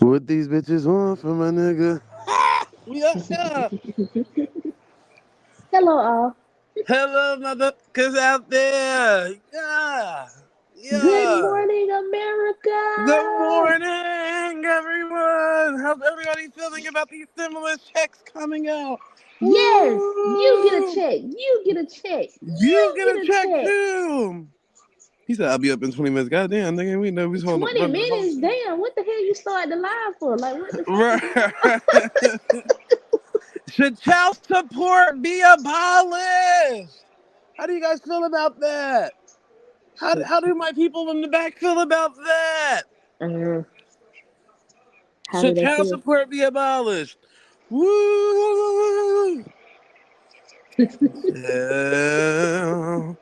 What these bitches want from a nigga? We up here. Hello, all. Hello, motherfuckers out there. Yeah. Good Yeah. morning, Good America. morning, everyone. How's everybody feeling about these stimulus checks coming out? Yes, you get a Woo! check. You get a check. You You get get a a check check. too. He said, I'll be up in 20 minutes. Goddamn, nigga, we know we's 20 running the whole minutes? shit. Damn, what the hell you started the live for? Like, what the fuck is going on? Right. Should child support be abolished? How do you guys feel about that? How do my people in the back feel about that? Uh, how do Should they child feel? support be abolished? Woo! Yeah.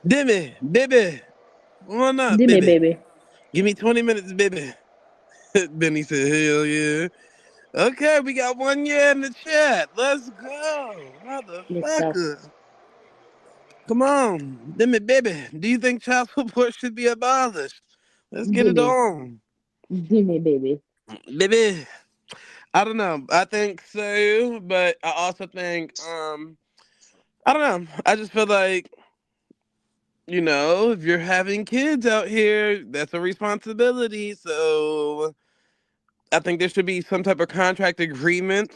Dimmy, baby. Come on up, Do me, baby. baby. Give me 20 minutes, baby. Benny said, hell yeah. Okay, we got 1 year in the chat. Let's go. Let's go. Motherfucker. Come on. Dimmy, baby. Do you think child support should be abolished? Let's get Do it me. on. Do me, baby. Baby. I don't know. I think so, but I also think I don't know. I just feel like, if you're having kids out here, that's a responsibility. So I think there should be some type of contract agreement,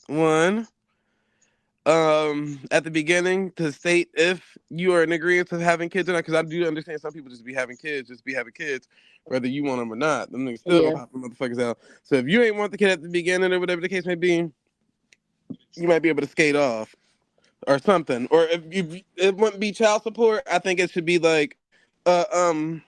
one, at the beginning to state if you are in agreement to having kids or not. Because I do understand some people just be having kids, whether you want them or not. Them niggas still gonna Yeah. pop them motherfuckers out. So if you ain't want the kid at the beginning or whatever the case may be, you might be able to skate off or something. Or if you, it wouldn't be child support, I think it should be like uh, um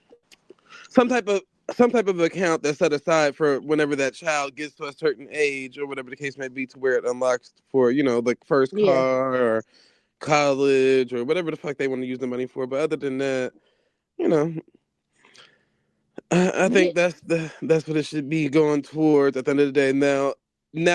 some type of account that's set aside for whenever that child gets to a certain age or whatever the case may be, to where it unlocks for like first Yeah. car or college or whatever the fuck they want to use the money for. But other than that, you know, I Yeah. think that's what it should be going towards at the end of the day. Now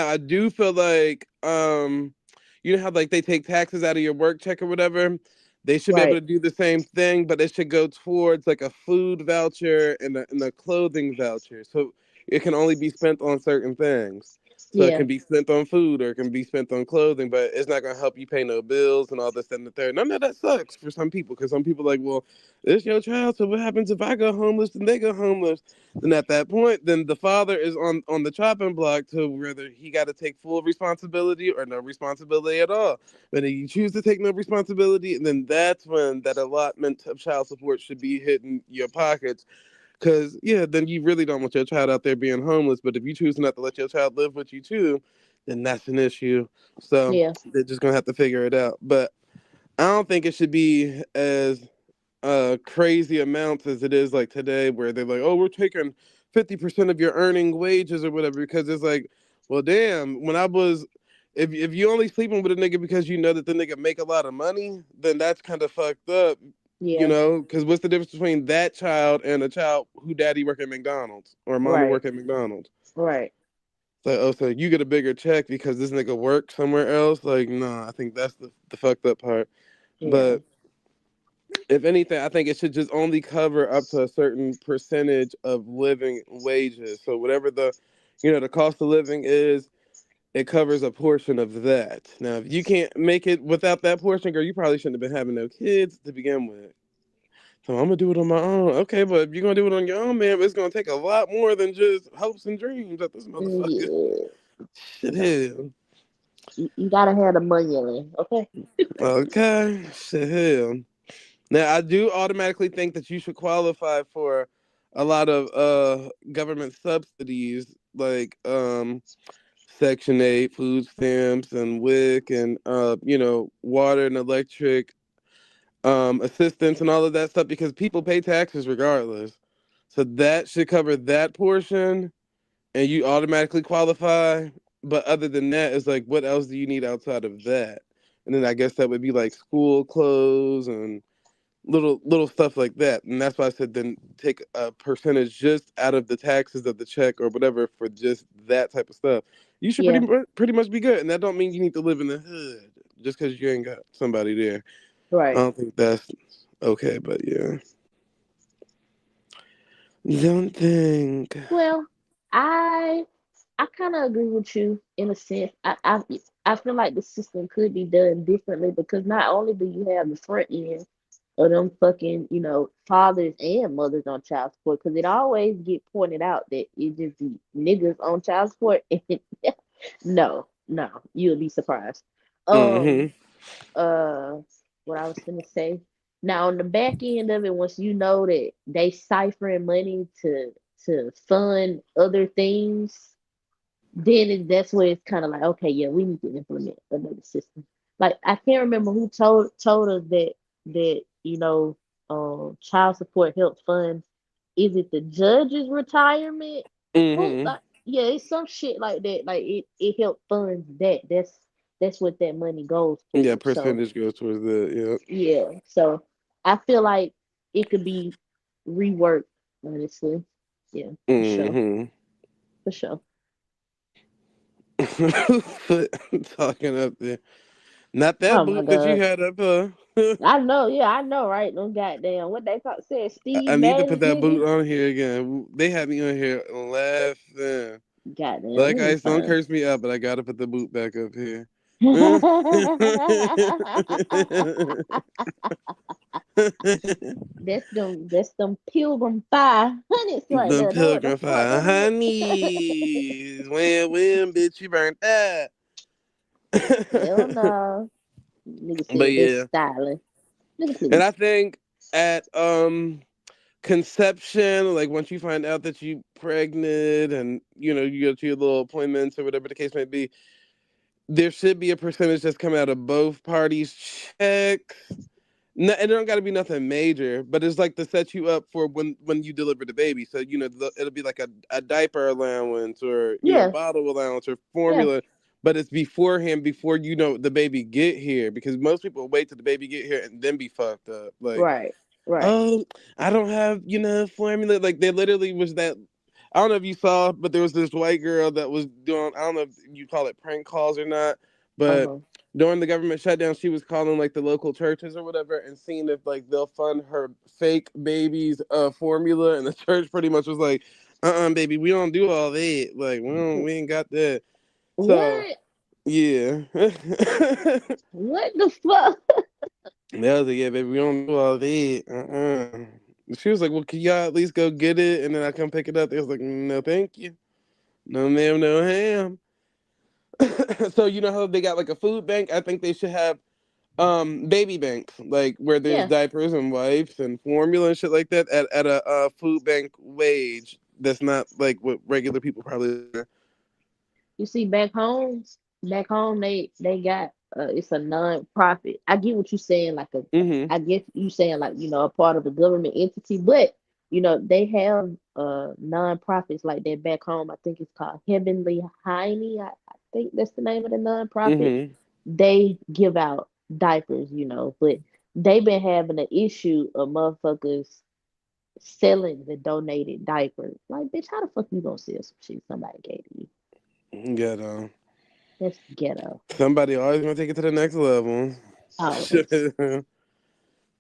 I do feel like you know how like they take taxes out of your work check or whatever. They should be able Right. to do the same thing, but it should go towards like a food voucher and a clothing voucher. So it can only be spent on certain things. So it Yeah. can be spent on food or it can be spent on clothing, but it's not gonna help you pay no bills and all this and the third. None of that sucks for some people, because some people like, well, it's your child. So what happens if I go homeless and they go homeless? Then at that point, then the father is on the chopping block to whether he got to take full responsibility or no responsibility at all. But if you choose to take no responsibility, then that's when that allotment of child support should be hitting your pockets. Because yeah, then you really don't want your child out there being homeless. But if you choose not to let your child live with you too, then that's an issue. So Yeah. they're just gonna have to figure it out. But I don't think it should be as crazy amounts as it is like today, where they're like, oh, we're taking 50% of your earning wages or whatever, because it's like, well, damn, when I was, if you only sleeping with a nigga because you know that the nigga make a lot of money, then that's kind of fucked up, Yeah. because what's the difference between that child and a child who daddy work at McDonald's or mama Right. work at McDonald's? Right. So, oh, so you get a bigger check because this nigga work somewhere else? Like, no, I think that's the fucked up part. Yeah. But if anything, I think it should just only cover up to a certain percentage of living wages. So whatever the cost of living is, it covers a portion of that. Now, if you can't make it without that portion, girl, you probably shouldn't have been having no kids to begin with. So I'm gonna do it on my own. Okay, but if you're gonna do it on your own, man, it's gonna take a lot more than just hopes and dreams at this motherfucker. Yeah. Shit, hell. You gotta have the money, okay? Okay, shit, hell. Now, I do automatically think that you should qualify for a lot of government subsidies, like Section 8, food stamps, and WIC, and water and electric assistance and all of that stuff, because people pay taxes regardless. So that should cover that portion, and you automatically qualify. But other than that, it's like, what else do you need outside of that? And then I guess that would be like school clothes and little stuff like that. And that's why I said then take a percentage just out of the taxes of the check or whatever for just that type of stuff. You should Yeah. pretty much be good. And that don't mean you need to live in the hood just because you ain't got somebody there. I Right. don't think that's okay, but yeah. Don't think. Well, I I kind of agree with you in a sense. I feel like the system could be done differently because not only do you have the front end of them fucking, fathers and mothers on child support, because it always get pointed out that it just be niggas on child support. And no, no, you'll be surprised. Um, Mm-hmm. uh, what I was gonna say. Now on the back end of it, once you know that they ciphering money to fund other things, then that's where it's kind of like, okay, yeah, we need to implement another system. Like I can't remember who told us that child support help fund. Is it the judge's retirement? Who Mm-hmm. like yeah, it's some shit like that. Like it helped funds that. That's what that money goes Yeah, towards. So percentage goes towards that. yeah, so I feel like it could be reworked. Honestly, yeah, Yeah. for sure, Mm-hmm. for sure. Talking up there. Not that Oh my boot that you god. had up, I know, yeah, I know, right? No goddamn, what they call said, I Steve need to put Madden's that nigga. boot on here again. They had me on here laughing. Goddamn, Like let me I don't find. curse me out, but I gotta put the boot back up here. That's them Pilgrim 500s right The there. Know what the Pilgrim fuck Fire that is? honeys. When, bitch, you burnt that. Hell no. Nigga But said that's yeah. styling. Nigga, And please. I think at conception, like once you find out that you pregnant and you go to your little appointments or whatever the case may be, there should be a percentage that's coming out of both parties' checks. No, and it don't got to be nothing major, but it's like to set you up for when you deliver the baby. So it'll be like a diaper allowance or Yeah, bottle allowance or yeah. formula, but it's beforehand before the baby get here because most people wait till the baby get here and then be fucked up. Like, Right, right. oh, I don't have formula. Like there literally was that. I don't know if you saw, but there was this white girl that was doing. I don't know if you call it prank calls or not, but Uh-huh. during the government shutdown, she was calling like the local churches or whatever and seeing if like they'll fund her fake baby's formula. And the church pretty much was like, baby, we don't do all that. Like we ain't got that. So What? yeah. What the fuck? They was like, yeah, baby, we don't do all that. She was like, well, can y'all at least go get it and then I come pick it up? They was like, no, thank you. No, ma'am, no ham. So you know how they got like a food bank? I think they should have baby banks, like where there's Yeah. diapers and wipes and formula and shit like that at a food bank wage that's not like what regular people probably are. You see, back home, they got it's a non-profit. I get what you're saying, like Mm-hmm. I get you saying like a part of a government entity, but they have non-profits like that back home. I think it's called Heavenly Hiney. I think that's the name of the non-profit. Mm-hmm. They give out diapers, but they've been having an issue of motherfuckers selling the donated diapers. Like, bitch, how the fuck you gonna sell some shit somebody gave you? Got That's ghetto. somebody always gonna take it to the next level. Always.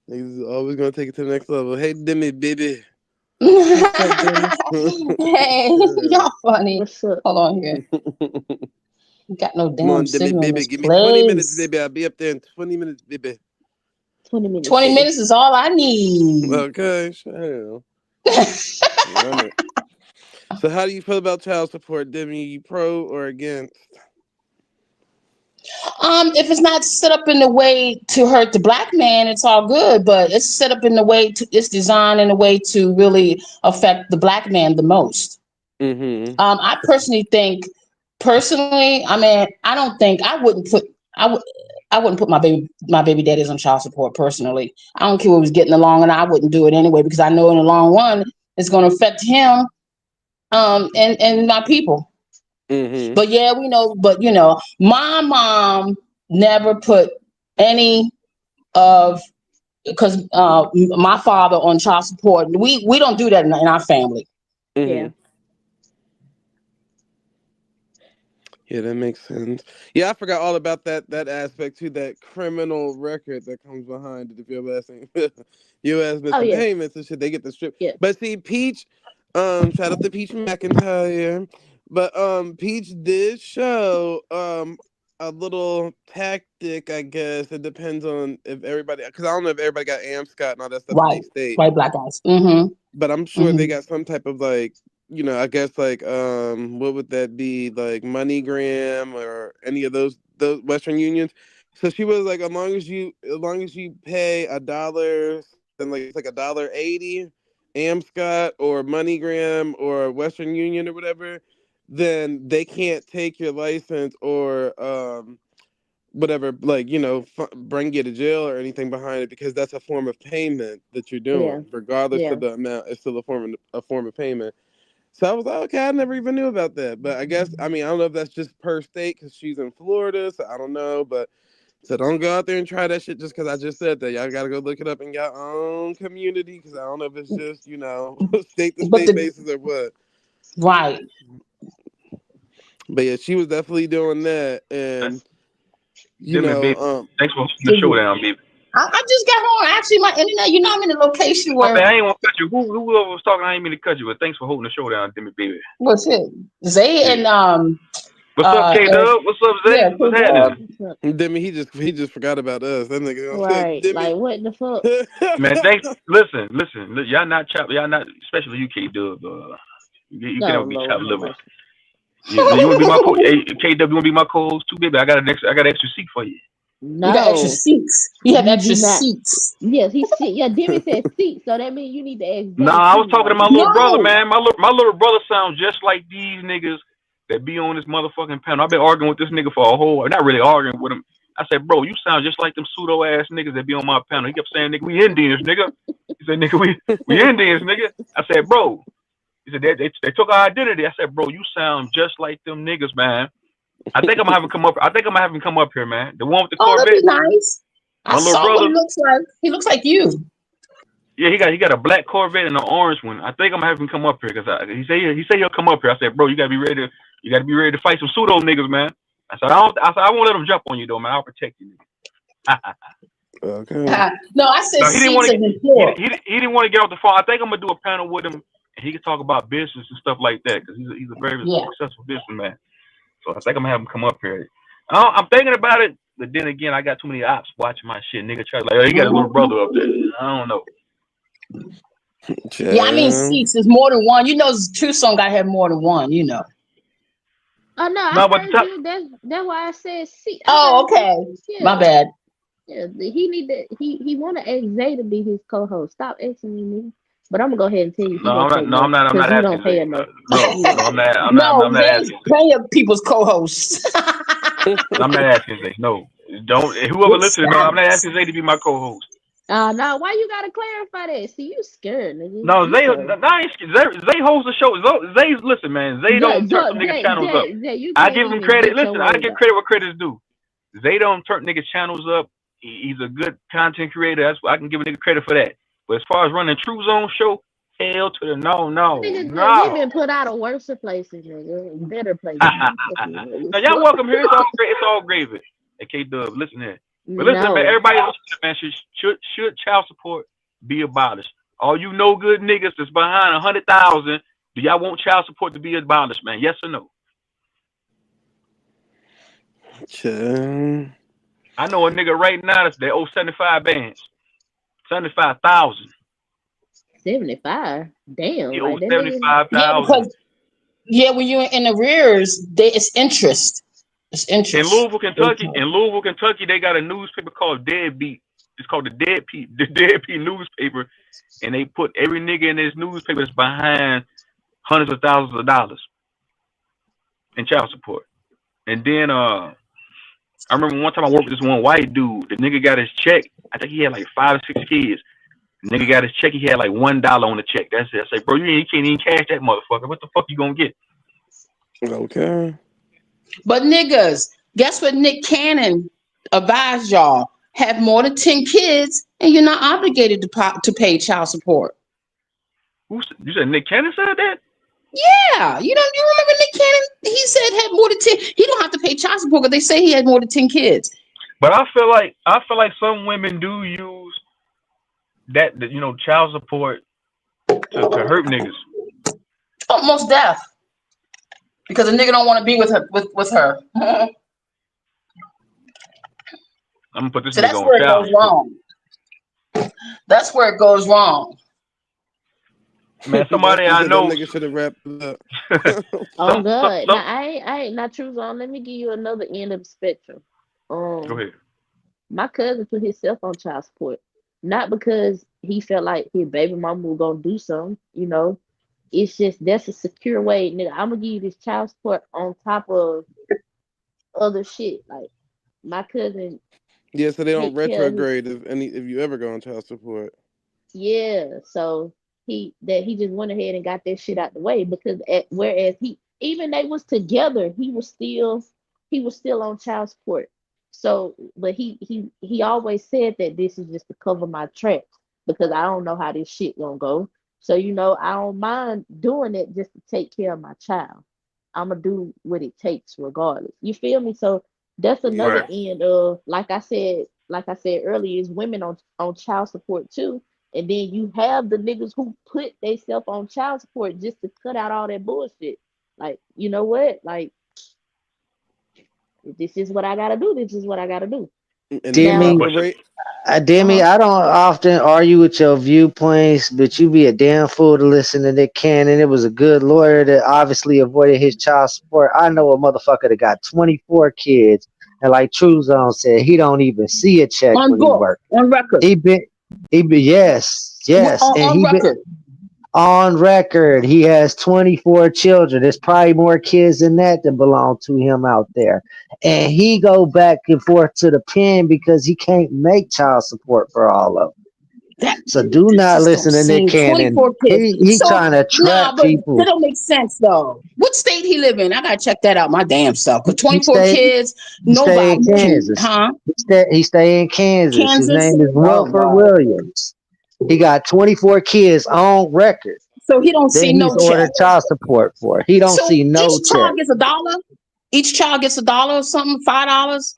He's always gonna take it to the next level. Hey, Demi, baby. What's up, Demi? Hey, y'all funny. What's up? Hold on here. Got no Come damn on, Demi, signal in baby. this Give me 20 minutes, place. baby. I'll be up there in 20 minutes, baby. 20 minutes, 20 baby. minutes is all I need. Okay, sure. Run it. So, how do you feel about child support, Demi? You pro or against? If it's not set up in the way to hurt the black man, it's all good. But it's set up in the way to, it's designed in a way to really affect the black man the most. Mm-hmm. I personally think, personally, I mean, I don't think I would. I wouldn't put my baby daddies on child support personally. I don't care what was getting along, and I wouldn't do it anyway because I know in the long run it's going to affect him and my people. Mm-hmm. But yeah, we know. But my mom never put any of because my father on child support. We don't do that in our family. Yeah. Mm-hmm. Yeah, that makes sense. Yeah, I forgot all about that aspect too. That criminal record that comes behind it. If your last name, your ass Oh missing yeah. payments and shit, they get the strip. Yeah. But see, Peach, Shout out to Peach McIntyre. But Peach did show a little tactic, I guess. It depends on if everybody, because I don't know if everybody got Scott and all that stuff in Right, their state, white black guys. Mm-hmm. but I'm sure they Mm-hmm. got some type of like, I guess like what would that be, like MoneyGram or any of those Western Unions. So she was like, as long as you pay $1, then like it's like $1.80, Scott or MoneyGram or Western Union or whatever, then they can't take your license or whatever, like bring you to jail or anything behind it, because that's a form of payment that you're Yeah. doing, regardless Yeah. of the amount. It's still a form of payment. So I was like, okay, I never even knew about that. But I guess, I mean, I don't know if that's just per state because she's in Florida, so I don't know. But so don't go out there and try that shit just because I just said that. Y'all gotta go look it up in your own community, because I don't know if it's just state to But state the basis or what. right. But yeah, she was definitely doing that, and you Demi, know, baby. Thanks for the Excuse me. showdown, baby. I just got home. Actually, my internet. You know, I'm in a location My bad, where I ain't want to cut you. Whoever was talking, I ain't mean to cut you, but thanks for holding the showdown, Demi, baby. what's it? Zay Yeah. and What's up, K Eric, Dub? What's up, Zay? yeah, What's K-Dub. happening? Demi, he just forgot about us. That nigga gonna say, Right. Demi. Like what the fuck? Man, thanks. Listen. Y'all not chop. Y'all not, especially you, K Dub. You can No, never be chopped Lord have liver. mercy. You want to be my co? Hey, K Dub, you want to be my co-host too, baby? I got an extra seat for you. You got extra No, seats. You have you extra do not. seats. Yes, he said. Yeah, Demi said seat, so that means you need to ask Nah, Zay I was too. talking to Like, my little brother, No. man. My little brother sounds just like these niggas that be on this motherfucking panel. I've been arguing with this nigga for a whole, not really arguing with him. I said, bro, you sound just like them pseudo ass niggas that be on my panel. He kept saying, nigga, we Indians, nigga. He said, nigga, we Indians, nigga. I said, bro. He said, they took our identity. I said, bro, you sound just like them niggas, man. I think I'm gonna have him come up. I think I'm gonna have him come up here, man. The one with the Oh, that'd be Corvette, nice. I my little saw what he brother. looks like. He looks like you. Yeah, he got a black Corvette and an orange one. I think I'm gonna have him come up here because he said he'll come up here. I said, bro, you gotta be ready to fight some pseudo niggas, man. I said I won't let him jump on you though, man. I'll protect you. Okay. No, I said No, he didn't want seats to. as in He, floor. he didn't want to get off the phone. I think I'm gonna do a panel with him, and he can talk about business and stuff like that because he's a very Yeah. successful businessman. So I think I'm gonna have him come up here. I'm thinking about it, but then again, I got too many ops watching my shit. Nigga, try like, oh, he got a little brother up there. I don't know. Yeah, I mean Child. seats. There's more than one. You know, Tucson gotta have more than one. You know. oh no, I No, but the heard top, you. That's why I said seat. I Oh, heard you. okay. My Yeah, bad. yeah. He need to. He want to ask Zay to be his co-host. Stop asking me, nigga. But I'm gonna go ahead and tell you, he no, gonna I'm say not. No, I'm no not. I'm because not you asking don't pay Zay. enough. No, You don't no, pay I'm enough. not. I'm No, not Zay's asking Zay. plenty of people's co-hosts. I'm not asking Zay. No, don't. Whoever Good listening, no, I'm not stats. asking Zay to be my co-host. No, why you gotta clarify that? See, you scared, nigga. No, You Zay. know. No, I ain't, Zay hosts the show. Zay's listen, man. Zay don't turn some nigga channels up. You I can't give him even credit. get your Listen, I word give out. credit where credit's due. Zay don't turn nigga channels up. He's a good content creator. That's I can give a nigga credit for that. But as far as running True Zone show, hell to the no, no, Nigga, we no. been put out of worse places, nigga. Better places. Now y'all welcome here. It's all great. It's all gravy. Hey, K Dub, listen here. But listen, man, No. everybody listen, man. Should child support be abolished? All you no good niggas that's behind 100,000. Do y'all want child support to be abolished, man? Yes or no? Child. I know a nigga right now that's they owe 75 bands, 75,000. 75. He Damn, like owes that nigga. 75,000. Yeah, because when you're in arrears, it's interest. It's In interest. Louisville, Kentucky, they got a newspaper called Deadbeat. It's called the Deadbeat newspaper, and they put every nigga in this newspaper that's behind hundreds of thousands of dollars in child support. And then I remember one time I worked with this one white dude. The nigga got his check. I think he had like 5 or 6 kids. The nigga got his check. He had like $1 on the check. That's it. I say, bro, you can't even cash that motherfucker. What the fuck you gonna get? Okay. But niggas, guess what Nick Cannon advised y'all? Have more than 10 kids and you're not obligated to pay child support. You said Nick Cannon said that? Yeah. You remember Nick Cannon? He said had more than 10. He don't have to pay child support because they say he had more than 10 kids. But I feel like some women do use that child support to hurt niggas. Almost death because the nigga don't want to be with her. With her. I'm gonna put this So nigga that's on where it child goes support. wrong. That's where it goes wrong. Man, That's somebody I because that know. nigga should have wrapped it up. Oh some some God. Now some. I ain't not true on. Let me give you another end of the spectrum. Go Um, ahead. my cousin put himself on child support. Not because he felt like his baby mama was gonna do something, you know. It's just that's a secure way, nigga. I'm gonna give you this child support on top of other shit. Like my cousin Yeah, so they don't take care of his. retrograde if you ever go on child support. Yeah, so he just went ahead and got that shit out the way because whereas he even they was together, he was still on child support. So, but he always said that this is just to cover my tracks because I don't know how this shit gonna go. So I don't mind doing it just to take care of my child. I'm gonna do what it takes regardless. You feel me? So that's another Yeah. Right. end of like I said earlier, is women on child support too. And then you have the niggas who put themselves on child support just to cut out all that bullshit. Like, you know what? Like, this is what I gotta do. This is what I gotta do. And if you Now, Demi, But operate, Demi, uh-huh. I don't often argue with your viewpoints, but you be a damn fool to listen to Nick Cannon. It was a good lawyer that obviously avoided his child support. I know a motherfucker that got 24 kids, and like True Zone said, he don't even see a check On when he book, work. on record, He been, yes, yes, and on he been record. on record. He has 24 children. There's probably more kids than that belong to him out there. And he go back and forth to the pen because he can't make child support for all of them. That So do that not just don't listen to Nick seem Cannon. 24 kids. He So trying to nah, trap but that people. don't make sense though. What state he live in? I gotta check that out my damn self. Cause He 24 stay kids, he stay in nobody can, Kansas. huh? He stay in Kansas. His Kansas. name is Oh Wilford God. Williams. He got 24 kids on record So he don't that see he's no check. ordered child support for. He don't So see no each check. child gets $1. Each child gets $1 or something, $5.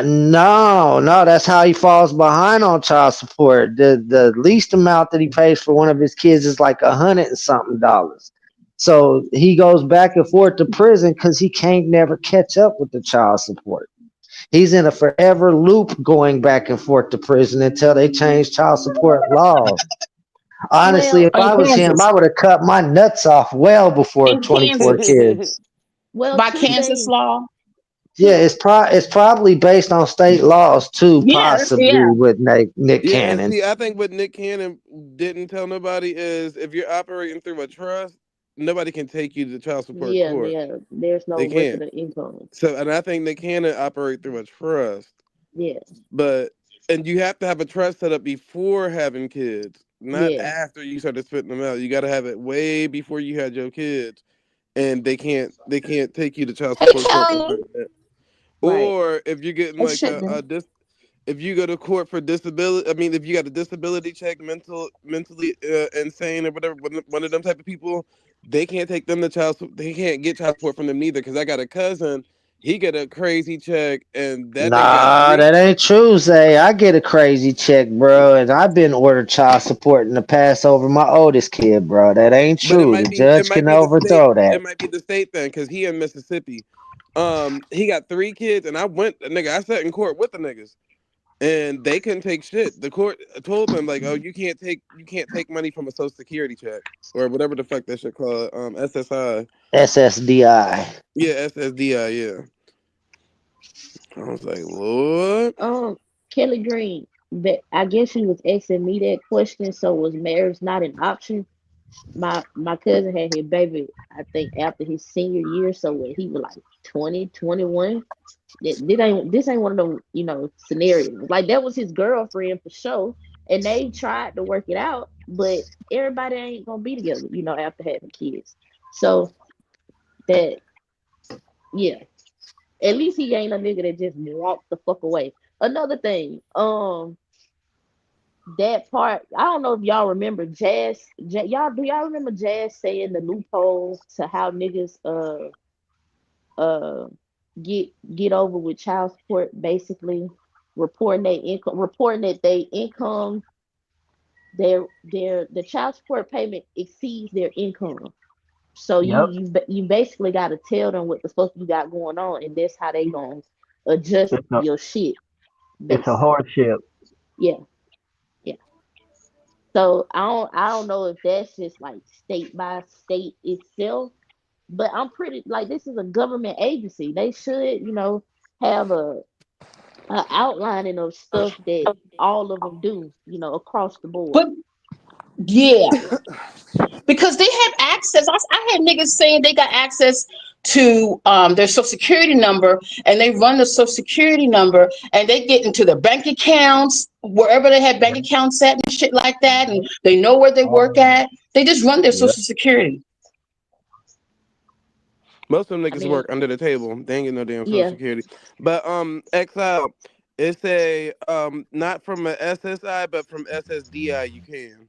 No, that's how he falls behind on child support. The least amount that he pays for one of his kids is like 100 and something dollars. So he goes back and forth to prison because he can't never catch up with the child support. He's in a forever loop going back and forth to prison until they change child support laws. Honestly, Well, if In I was him, Kansas. I would have cut my nuts off well before In 24 Kansas. kids. well, By two Kansas things. law. Yeah, Two. it's probably based on state laws too, Yeah, possibly yeah. with Nick yeah, and Cannon. see, I think what Nick Cannon didn't tell nobody is if you're operating through a trust, nobody can take you to child support Yeah, court. yeah. There's no They record can't. of income. So, and I think Nick Cannon operate through a trust, Yeah, but and you have to have a trust set up before having kids, not yeah. after you started spitting them out. You got to have it way before you had your kids, and they can't take you to child Hey support court Kelly. behind that. Right. Or if you're getting Oh like shit, man. if you go to court for disability, I mean, if you got a disability check, mentally insane or whatever, one of them type of people, they can't take them to they can't get child support from them neither. Because I got a cousin, he got a crazy check, and that nigga got Nah, three. that ain't true. Say I get a crazy check, bro, and I've been ordered child support in the past over my oldest kid, bro. That ain't But true. The it judge might can be the state, overthrow that. it might be the state thing because he in Mississippi. He got three kids, and I sat in court with the niggas. And they couldn't take shit. The court told them like, "Oh, you can't take money from a Social Security check or whatever the fuck that shit called, SSI, SSDI. yeah, SSDI, yeah." I was like, "Lord, Kelly Green. But I guess she was asking me that question. So was marriage not an option? My cousin had his baby, I think, after his senior year. So when he was like 20, 21. This ain't one of them, scenarios. Like that was his girlfriend for sure. And they tried to work it out, but everybody ain't gonna be together, after having kids. So that yeah. At least he ain't a nigga that just walked the fuck away. Another thing, that part, I don't know if y'all remember y'all do y'all remember Jazz saying the loophole to how niggas uh get over with child support, basically reporting that they income, the child support payment exceeds their income. So Yep. you basically got to tell them what the fuck you got going on, and that's how they gonna adjust It's a your shit. it's a Basically, hardship. yeah, yeah. So I don't know if that's just like state by state itself, but I'm pretty like this is a government agency. They should have a outlining of stuff that all of them do, across the board. But yeah, because they have access. I had niggas saying they got access to their social security number, and they run the social security number, and they get into their bank accounts wherever they have bank Yep. accounts at and shit like that, and Yep. they know where they work Um, at. They just run their yep. social security. Most of them I niggas mean, work under the table. They ain't get no damn social yeah, security. But Exile, it's a not from a SSI but from SSDI you can.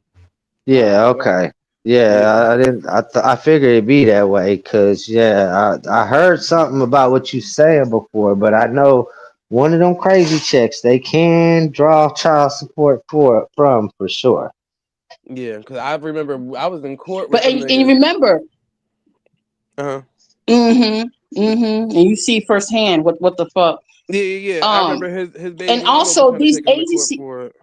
Yeah, yeah, okay. Yeah, Yeah. I didn't. I figured it'd be that way because yeah, I heard something about what you saying before, but I know one of them crazy checks they can draw child support for sure. Yeah, because I remember I was in court with But them and you niggas. remember, Uh-huh. and you see firsthand what the fuck. Yeah, yeah, yeah. I Um, remember his and baby mama was also trying to these take him to court agencies. for it.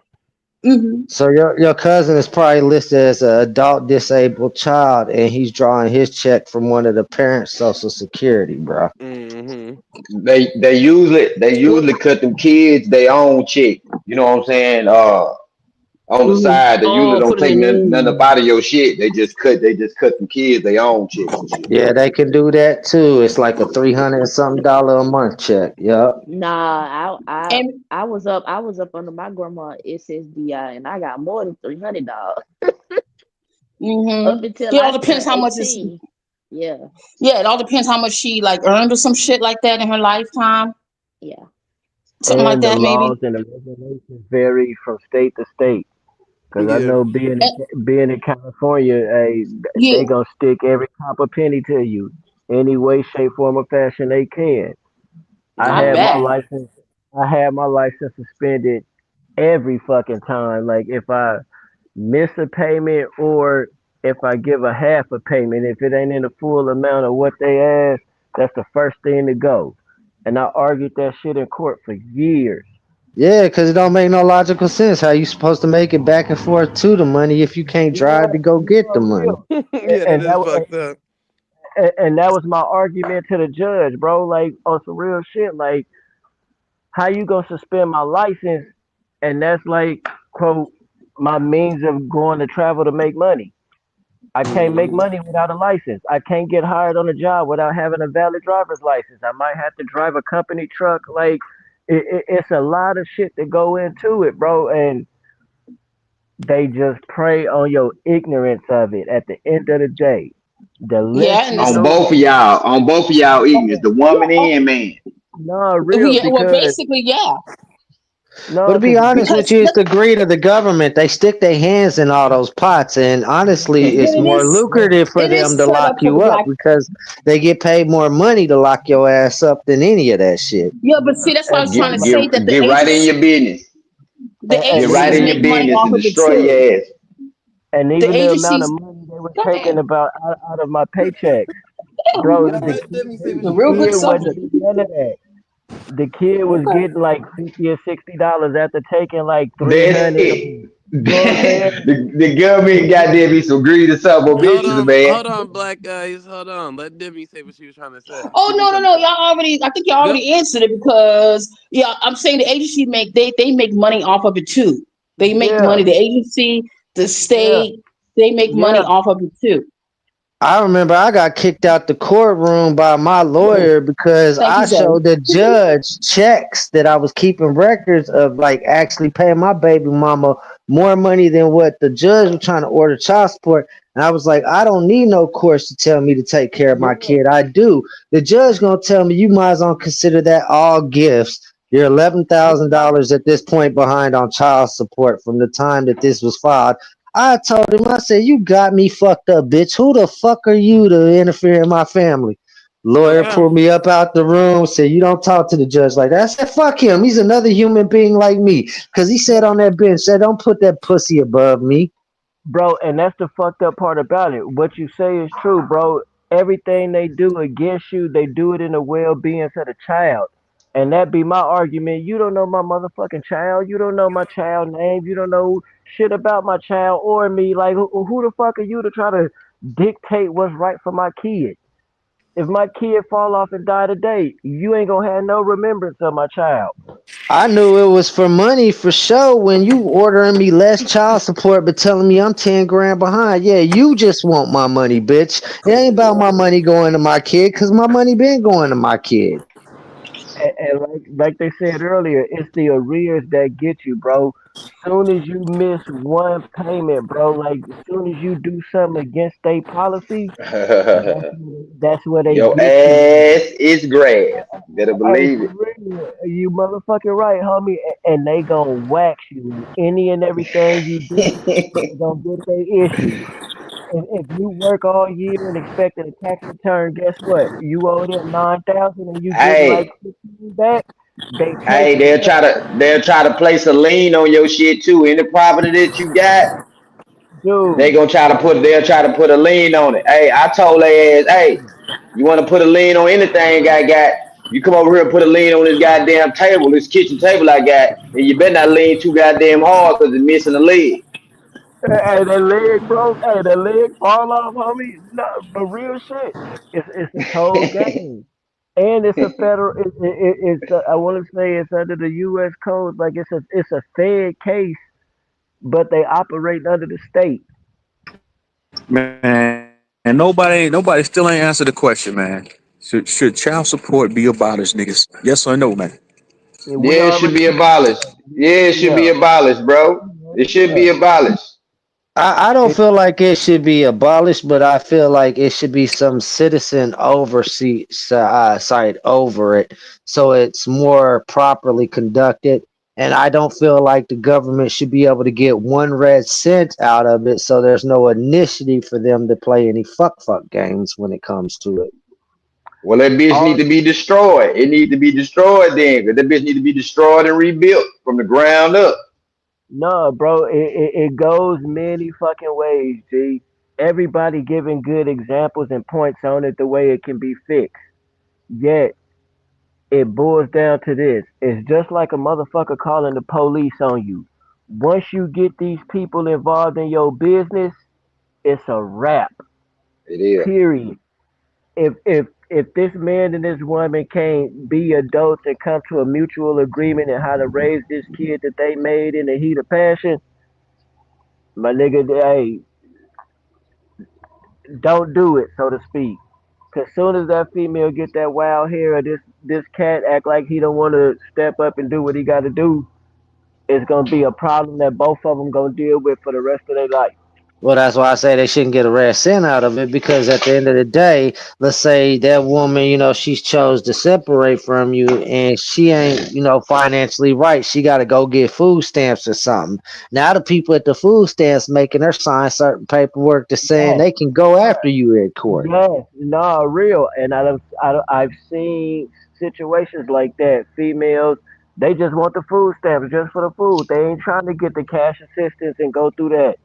Mhm. So your cousin is probably listed as an adult disabled child, and he's drawing his check from one of the parents' social security, bro. Mm-hmm. They usually cut them kids their own check. You know what I'm saying? On the side, they usually Oh, don't put it take none up in. out of your shit. They just cut them kids their own checks and shit. Yeah, they can do that too. It's like a $300 and something a month check. Yep. nah, And I was up under my grandma SSDI, and I got more than $300 up until it all I depends turned how much is. 18. Yeah, Yeah, it all depends how much she like earned or some shit like that in her lifetime, yeah, something like And the that maybe. laws and the regulations vary from state to state. Cause I Yeah. know And, being in California, yeah, they gonna stick every copper penny to you, any way, shape, form, or fashion they can. I I had Mm-hmm. my bet. license. I had my license suspended every fucking time. Like if I miss a payment or if I give a half a payment, if it ain't in the full amount of what they ask, that's the first thing to go. And I argued that shit in court for years. Yeah, because it don't make no logical sense. How you supposed to make it back and forth to the money if you can't drive to go get the No, money? real. Yeah, that And is that fucked up. and that was my argument to the judge, bro. Like on some real shit. Like how you gonna suspend my license and that's like quote my means of going to travel to make money. I can't make Mm-hmm. money without a license. I can't get hired on a job without having a valid driver's license. I might have to drive a company truck. Like it's a lot of shit that go into it, bro. And they just prey on your ignorance of it. At the end of the day, the less Yeah, and you this. know, On both of y'all ignorance, the Yeah, woman oh, and man. no, real yeah. Well, because basically, yeah, Well, no, to be because honest with because you, it's the greed of the government. They stick their hands in all those pots, and honestly, but it's more lucrative for it them is to set lock up for the you up black. because they get paid more money to lock your ass up than any of that shit. Yeah, but yeah, see, that's what I was and trying but to like say. That Get right in your business. the Get and right agencies in even your make money business off and of it destroy too. your ass. and The even the amount of agencies. money they were Go taking ahead. about out of my paycheck, bro. Y'all let Demi say It's what a she real was good Kid saying. wasn't subject. getting none of that. The kid was Okay. getting like $50 or $60 after taking like That's 300 a it. week. You know what I'm saying? The government goddamn be some greedy son of a bitches, man. Hold on, black guys, hold on. Let Demi say what she was trying to say. Oh She been no, no, trying to no! say. Y'all already. I think y'all Go. already answered it because yeah, I'm saying the agency make they make money off of it too. They make Yeah, money. The agency, the yeah, state, they make money yeah. off of it too. I remember I got kicked out the courtroom by my Yes. lawyer because Thank you, I Zay. showed the judge checks that I was keeping records of, like actually paying my baby mama more money than what the judge was trying to order child support. And I was like, I don't need no courts to tell me to take care of my Yeah, kid. I do. The judge gonna tell me you might as well consider that all gifts. You're $11,000 at this point behind on child support from the time that this was filed. I told him, I said, you got me fucked up, bitch. Who the fuck are you to interfere in my family? Lawyer Okay. pulled me up out the room, said, you don't talk to the judge like that. I said, fuck him. He's another human being like me. Because he said on that bench, said, don't put that pussy above me. bro. And that's the fucked up part about it. What you say is true, bro. everything they do against you, they do it in the well-being of the child. And that be my argument. You don't know my motherfucking child. You don't know my child name. You don't know shit about my child or me. Like, who the fuck are you to try to dictate what's right for my kid? If my kid fall off and die today, you ain't gonna have no remembrance of my child. I knew it was for money for sure when you ordering me less child support but telling me I'm 10 grand behind. Yeah, you just want my money, bitch. It ain't about my money going to my kid because my money been going to my kid. And like they said earlier, it's the arrears that get you, bro. Soon as you miss one payment, bro, like as soon as you do something against state policy, that's where they Your get you. ass is grass. Better Hey, believe for it. real, you motherfucking right, homie. And they gonna wax you in any and everything you do. They gonna get their issue. If you work all year and expected a tax return, guess what? You owe them 9,000 and you getting like Hey, 15 back. They hey, taking that, they'll try to place a lien on your shit too. Any property that you got, they dude. gonna try to put they'll try to put a lien on it. Hey, I told their ass, hey, you wanna put a lien on anything I got, you come over here and put a lien on this goddamn table, this kitchen table I got, and you better not lean too goddamn hard because it's missing a leg. Hey, that leg broke. Hey, that leg fall off, homie. No, but real shit. It's a cold game, and it's a federal. It's I want to say it's under the U.S. code. Like it's a Fed case, but they operate under the state. Man, nobody still ain't answered the question, man. Should child support be abolished, niggas? Yes or no, man? And we Yeah, it should already be know. abolished. Yeah, it should Yeah, be abolished, bro. It should yeah. be abolished. I don't It, feel like it should be abolished, but I feel like it should be some citizen oversight over it so it's more properly conducted. And I don't feel like the government should be able to get one red cent out of it, so there's no initiative for them to play any fuck games when it comes to it. Well, that bitch need all to be destroyed. It need to be destroyed then, because that bitch need to be destroyed and rebuilt from the ground up. no, bro. It goes many fucking ways, G. Everybody giving good examples and points on it the way it can be fixed. Yet it boils down to this. It's just like a motherfucker calling the police on you. Once you get these people involved in your business, it's a wrap. It is. Period. If this man and this woman can't be adults and come to a mutual agreement in how to raise this kid that they made in the heat of passion, my nigga, hey, don't do it, so to speak. Cause soon as that female get that wild hair or this cat act like he don't want to step up and do what he got to do, it's gonna be a problem that both of them gonna deal with for the rest of their life. Well, that's why I say they shouldn't get a red cent out of it because at the end of the day, let's say that woman, she's chose to separate from you and she ain't, financially right. She got to go get food stamps or something. Now the people at the food stamps making her sign certain paperwork to saying Yes, they can go after you in court. yes, no, real. And I've seen situations like that. Females, they just want the food stamps just for the food. They ain't trying to get the cash assistance and go through that.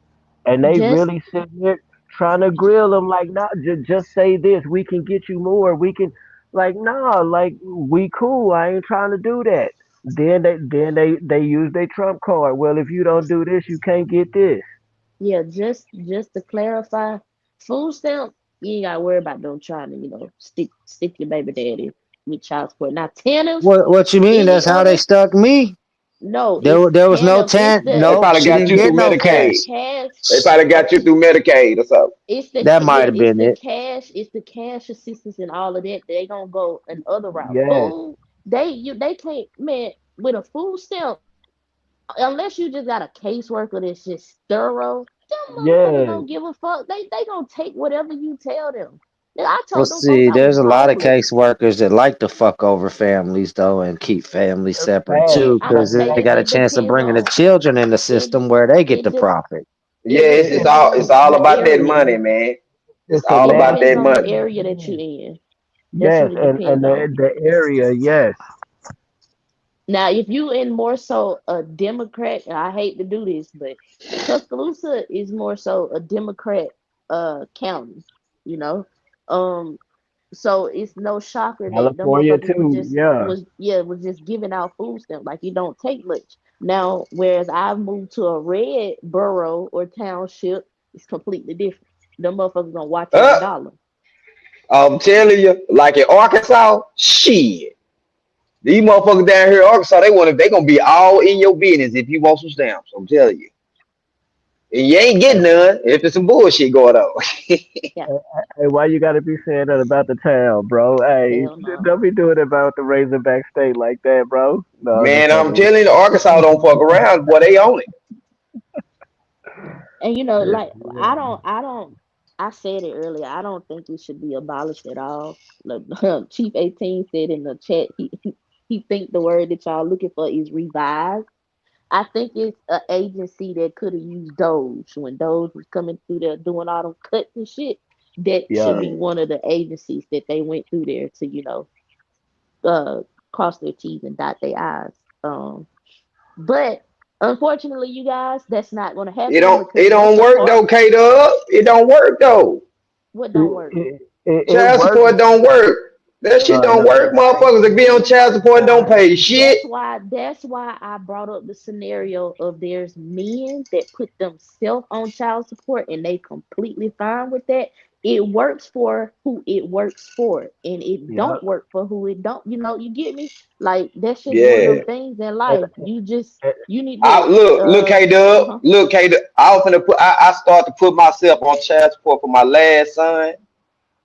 And they Just really sitting there trying to grill them like, nah, just say this. We can get you more. We can, like, nah, like we cool. I ain't trying to do that. Then they use their trump card. Well, if you don't do this, you can't get this. yeah, just to clarify, food stamp, you ain't gotta worry about them trying to, stick your baby daddy with child support. Now TANF, What you mean? any That's how they other, stuck me. no, There, it's there was no TANF, They nope. probably She got didn't you get through no it's the Medicaid. cash. cash. They probably got you through Medicaid or something. That might have It's been the it. cash, it's the cash assistance and all of that. They gonna go another route. Yes, Food, they can't, man, with a food stamp, unless you just got a caseworker that's just thorough, them motherfuckers yes. don't give a fuck. They gonna take whatever you tell them. Nigga, I Well, told them folks see, I was there's a lot of homeless. caseworkers that like to fuck over families though and keep families separate Fast. It too, I Like, because they like, got a it chance of depends bringing the on children in the it system where they get it the de- profit. Yeah, it it, depends it's on all the about that area. money, man. It's it's a all It about depends that basket on the money. case. area that you in. That's Yes, what it and depends on. the area, yes. Now, if you in more so a Democrat, and I hate to do this, but Tuscaloosa is more so a Democrat county, you know. Um, so it's no shocker that them California motherfuckers was too. just Yeah. was yeah was just giving out food stamps. Like it don't take much now. Whereas I've moved to a red borough or township, it's completely different. Them motherfuckers gonna watch every Uh, dollar. I'm telling you, like in Arkansas, shit. These motherfuckers down here in Arkansas, they gonna be all in your business if you want some stamps. I'm telling you. And you ain't Hey, getting none if there's some bullshit going on. Yeah, hey, why you gotta be saying that about the town, bro? Hey, hell no. don't be doing it about the Razorback State like that, bro. No, I'm just Man, I'm fucking with telling you, Arkansas don't fuck around, boy, they own it. And you. like I said it earlier. I don't think it should be abolished at all. Like, Chief 18 said in the chat, he think the word that y'all looking for is revised. I think it's an agency that could have used Doge when Doge was coming through there doing all them cuts and shit. That should Yeah. be one of the agencies that they went through there to, uh, cross their T's and dot their I's. But unfortunately, you guys, that's not going to happen It because don't Mr. work Park, though, K Dub. It don't work though. what don't It, work? it Child worked. support don't work. That shit don't No, work. Motherfuckers that be on child support and don't pay shit. That's why I brought up the scenario of there's men that put themselves on child support and they completely fine with that. It works for who it works for, and it yeah. don't work for who it don't. You get me? Like that's just one of them Yeah. things in And, life. You need I to look, K uh Dub, huh. look, K Dub. I started to put myself on child support for my last son,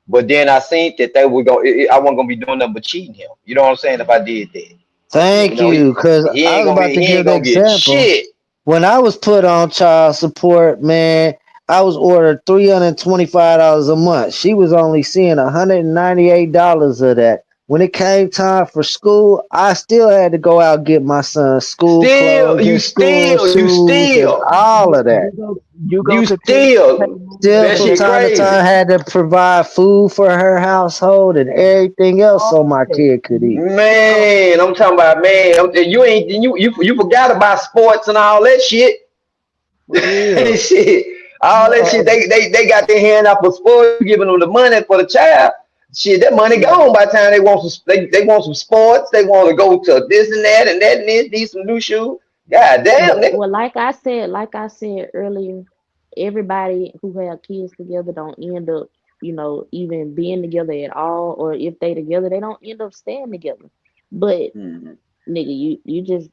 but then I seen that they were going. I wasn't gonna be doing nothing but cheating him. You know what I'm saying? If I did that, Yeah. you Thank know, you, because he I ain't was gonna about be. to He give ain't the gonna get example. shit. When I was put on child support, man, I was ordered $325 a month. She was only seeing $198 of that. When it came time for school, I still had to go out and get my son school Still, clothes and school you shoes and still, all of that. you go you continue to pay still. more Still, That than from shit that. time to crazy. time, had to provide food for her household and everything else so my Right. kid could eat. You go. Man, I'm talking about man. You ain't you forgot about sports and all that shit. For real. Shit, all that shit. They got their hand up for sports. You giving them the money for the child. Shit, that money Yeah. gone by the time they want some sports. They want to go to this and that and this. Need some new shoes. God damn, nigga. Well, like I said earlier, everybody who have kids together don't end up, even being together at all, or if they together, they don't end up staying together. But Mhm. nigga, you just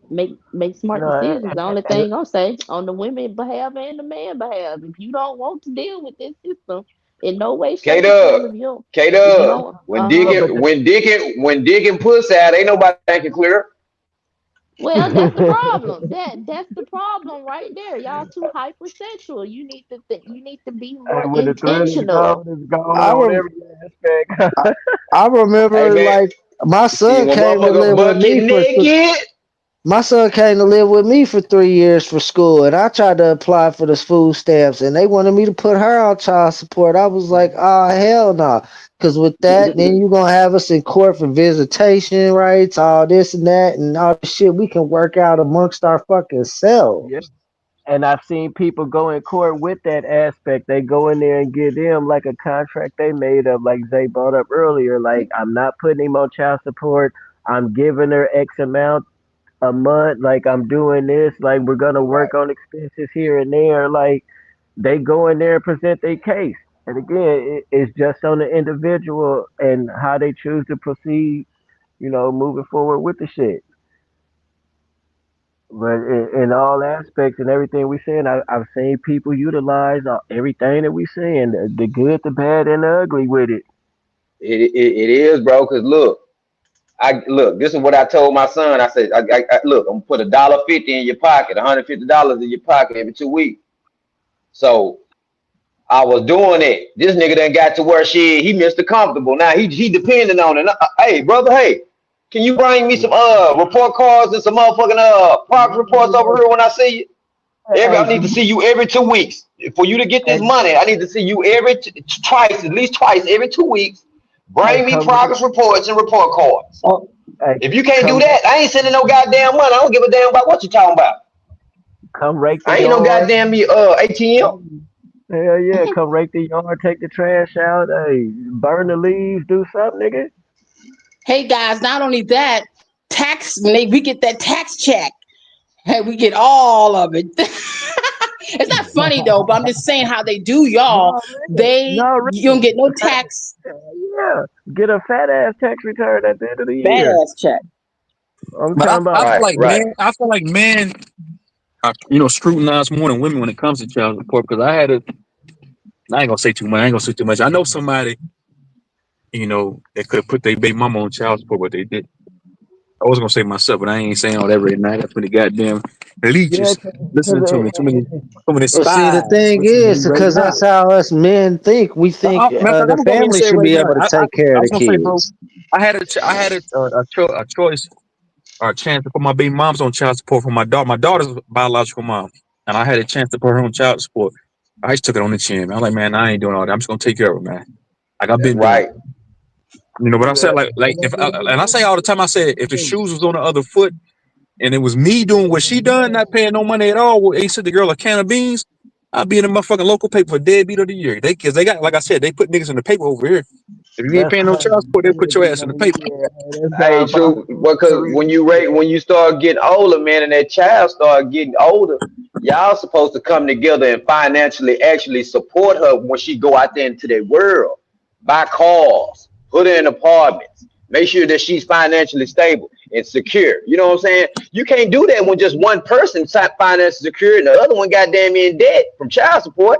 make smart No, decisions. The only thing I'll say on the women behalf and the man behalf, if you don't want to deal with this system in no way, K shape, or Dub, form, K if you Dub. don't, but the, When Dickin puss out, ain't nobody thinking clear. well, that's the problem. That's the problem right there. Y'all too hypersexual. You need to think. You need to be more and when the thrill is intentional. gone, it's gone I, on rem- every aspect. I, I Hey remember man, like my shit, son when came to motherfucker live with bucket me naked. my son came to live with me for 3 years for school, and I tried to apply for the food stamps, and they wanted me to put her on child support. I was like, oh hell no, because with that, then you gonna have us in court for visitation rights, all this and that, and all the shit we can work out amongst our fucking Yeah. selves. And I've seen people go in court with that aspect. They go in there and give them like a contract they made up, like Zay brought up earlier. Like, I'm not putting him on child support. I'm giving her X amount a month. Like, I'm doing this. Like, we're gonna work Right. on expenses here and there. Like, they go in there and present their case. And again, it's just on the individual and how they choose to proceed. Moving forward with the shit. But in all aspects and everything we saying, I've seen people utilize everything that we saying, the good, the bad, and the ugly with it. It is, bro. Cause look. This is what I told my son. I said, look, I'm gonna put $1.50 in your pocket, $150 in your pocket every 2 weeks. So I was doing it. This nigga done got to where shit. He missed the comfortable. Now he depending on it. Hey, brother. Hey, can you bring me some report cards and some motherfucking progress reports over here when I see you? I Hey, need to see you every 2 weeks. For you to get this hey, money, I need to see you twice, at least twice every 2 weeks. hey, Bring me progress reports and report cards. Oh, hey, If you can't do come, that, I ain't sending no goddamn money. I don't give a damn about what you talking about. come rake the I ain't no yard. goddamn ATM. Hell yeah, come rake the yard, take the trash out, hey, burn the leaves, do something, nigga. Hey guys, not only that, tax when we get that tax check, hey, we get all of it. It's not funny though, but I'm just saying how they do y'all. No, real. They No, you don't real. get no A fat, tax yeah. Get a fat ass tax return at the end of the fat year. ass check. I'm But talking I about feel Right, like right. men. I feel like men, scrutinize more than women when it comes to child support. Because I ain't gonna say too much. I ain't gonna say too much. I know somebody, that could have put their baby mama on child support, but they did. I was gonna say myself, but I ain't saying all that right now. I got too many goddamn yeah, leeches listening to me. Too many Well, see, the spies thing listening to me is, right because now. that's how us men think. We think Matter of fact, I'm the gonna go ahead and family say it should right be now. able to take care I of the was gonna say, bro, kids. I had a choice or a chance to put my baby mom's on child support for my daughter. My daughter's biological mom, and I had a chance to put her on child support. I just took it on the chin. Man. I'm like, man, I ain't doing all that. I'm just gonna take care of her, man. Like I've been doing. Right. But I said yeah. like if and I say all the time, I said if the shoes was on the other foot and it was me doing what she done, not paying no money at all, ain't sent the girl a can of beans, I'd be in the motherfucking local paper for deadbeat of the year. They got like I said, they put niggas in the paper over here. If you ain't That's paying no child crazy. support, they put your ass in the paper. Yeah, hey, that's Hey, diabolical true. Because for when real. when you start getting older, man, and that child start getting older, y'all supposed to come together and financially actually support her when she go out there into the world, buy cars, put her in apartments, make sure that she's financially stable and secure. You know what I'm saying? You can't do that when just one person financially secure and the other one goddamn in debt from child support.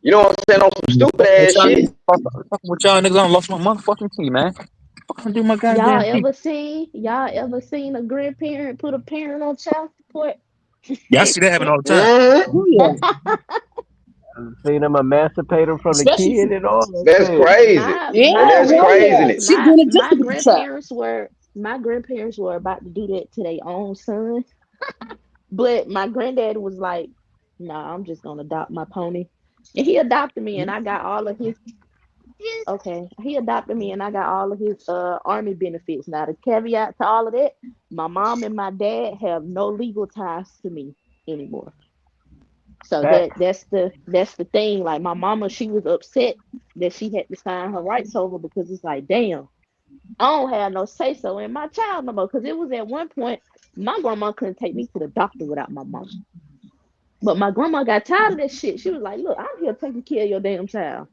You know what I'm saying? On some stupid With ass y'all shit. niggas, fucking with y'all niggas, I done lost my motherfucking key, man. Fucking do my goddamn key. Y'all ever seen a grandparent put a parent on child support? Yeah, I see that happen all the time. Hmm. Oh yeah, I've seen them emancipate them from the especially kid and all that That's shit. crazy. yeah, That's hell yeah. craziness. She doing it just My to get the check. grandparents were about to do that to their own son, but my granddad was like, "Nah, I'm just gonna adopt my pony," and he adopted me, and I got all of his. Okay, he adopted me, and I got all of his army benefits. Now the caveat to all of that, my mom and my dad have no legal ties to me anymore. So Facts. that's the thing. Like my mama, she was upset that she had to sign her rights over because it's like, damn, I don't have no say so in my child no more. Because it was at one point my grandma couldn't take me to the doctor without my mom. But my grandma got tired of that shit. She was like, look, I'm here taking care of your damn child.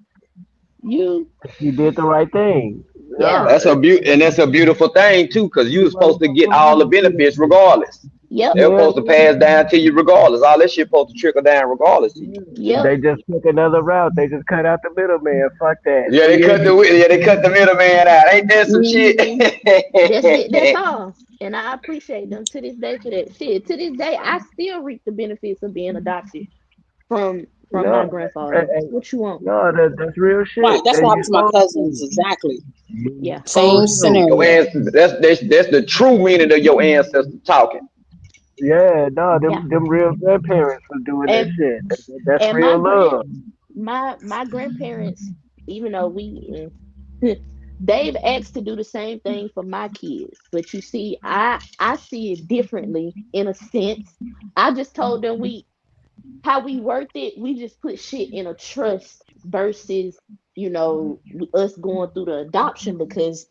You, You did the right thing. yeah, Yeah, And that's a beautiful thing too, because you you were right supposed to about get your all the mama benefits benefit. regardless. yep, They were Yeah, supposed to pass down to you regardless. All that shit supposed to trickle down regardless to you. yep. they just took another route. They just cut out the middleman. Fuck that. They cut the middleman out. Ain't that some shit? hmm That's it. That's all. And I appreciate them to this day for that shit. To this day, I still reap the benefits of being adopted from my No, grandfather. What you want? no, that's real Right, shit. that's And what you happened to my supposed cousins. to. Exactly, You Yeah. same supposed to. Your scenario. ancestors, that's the true meaning of your ancestors talking. Yeah, no, Yeah. them real grandparents was doing that And shit. That's and real love. my grandparents, even though they've asked to do the same thing for my kids, but you see, I see it differently in a sense. I just told them how we worked it. We just put shit in a trust versus us going through the adoption because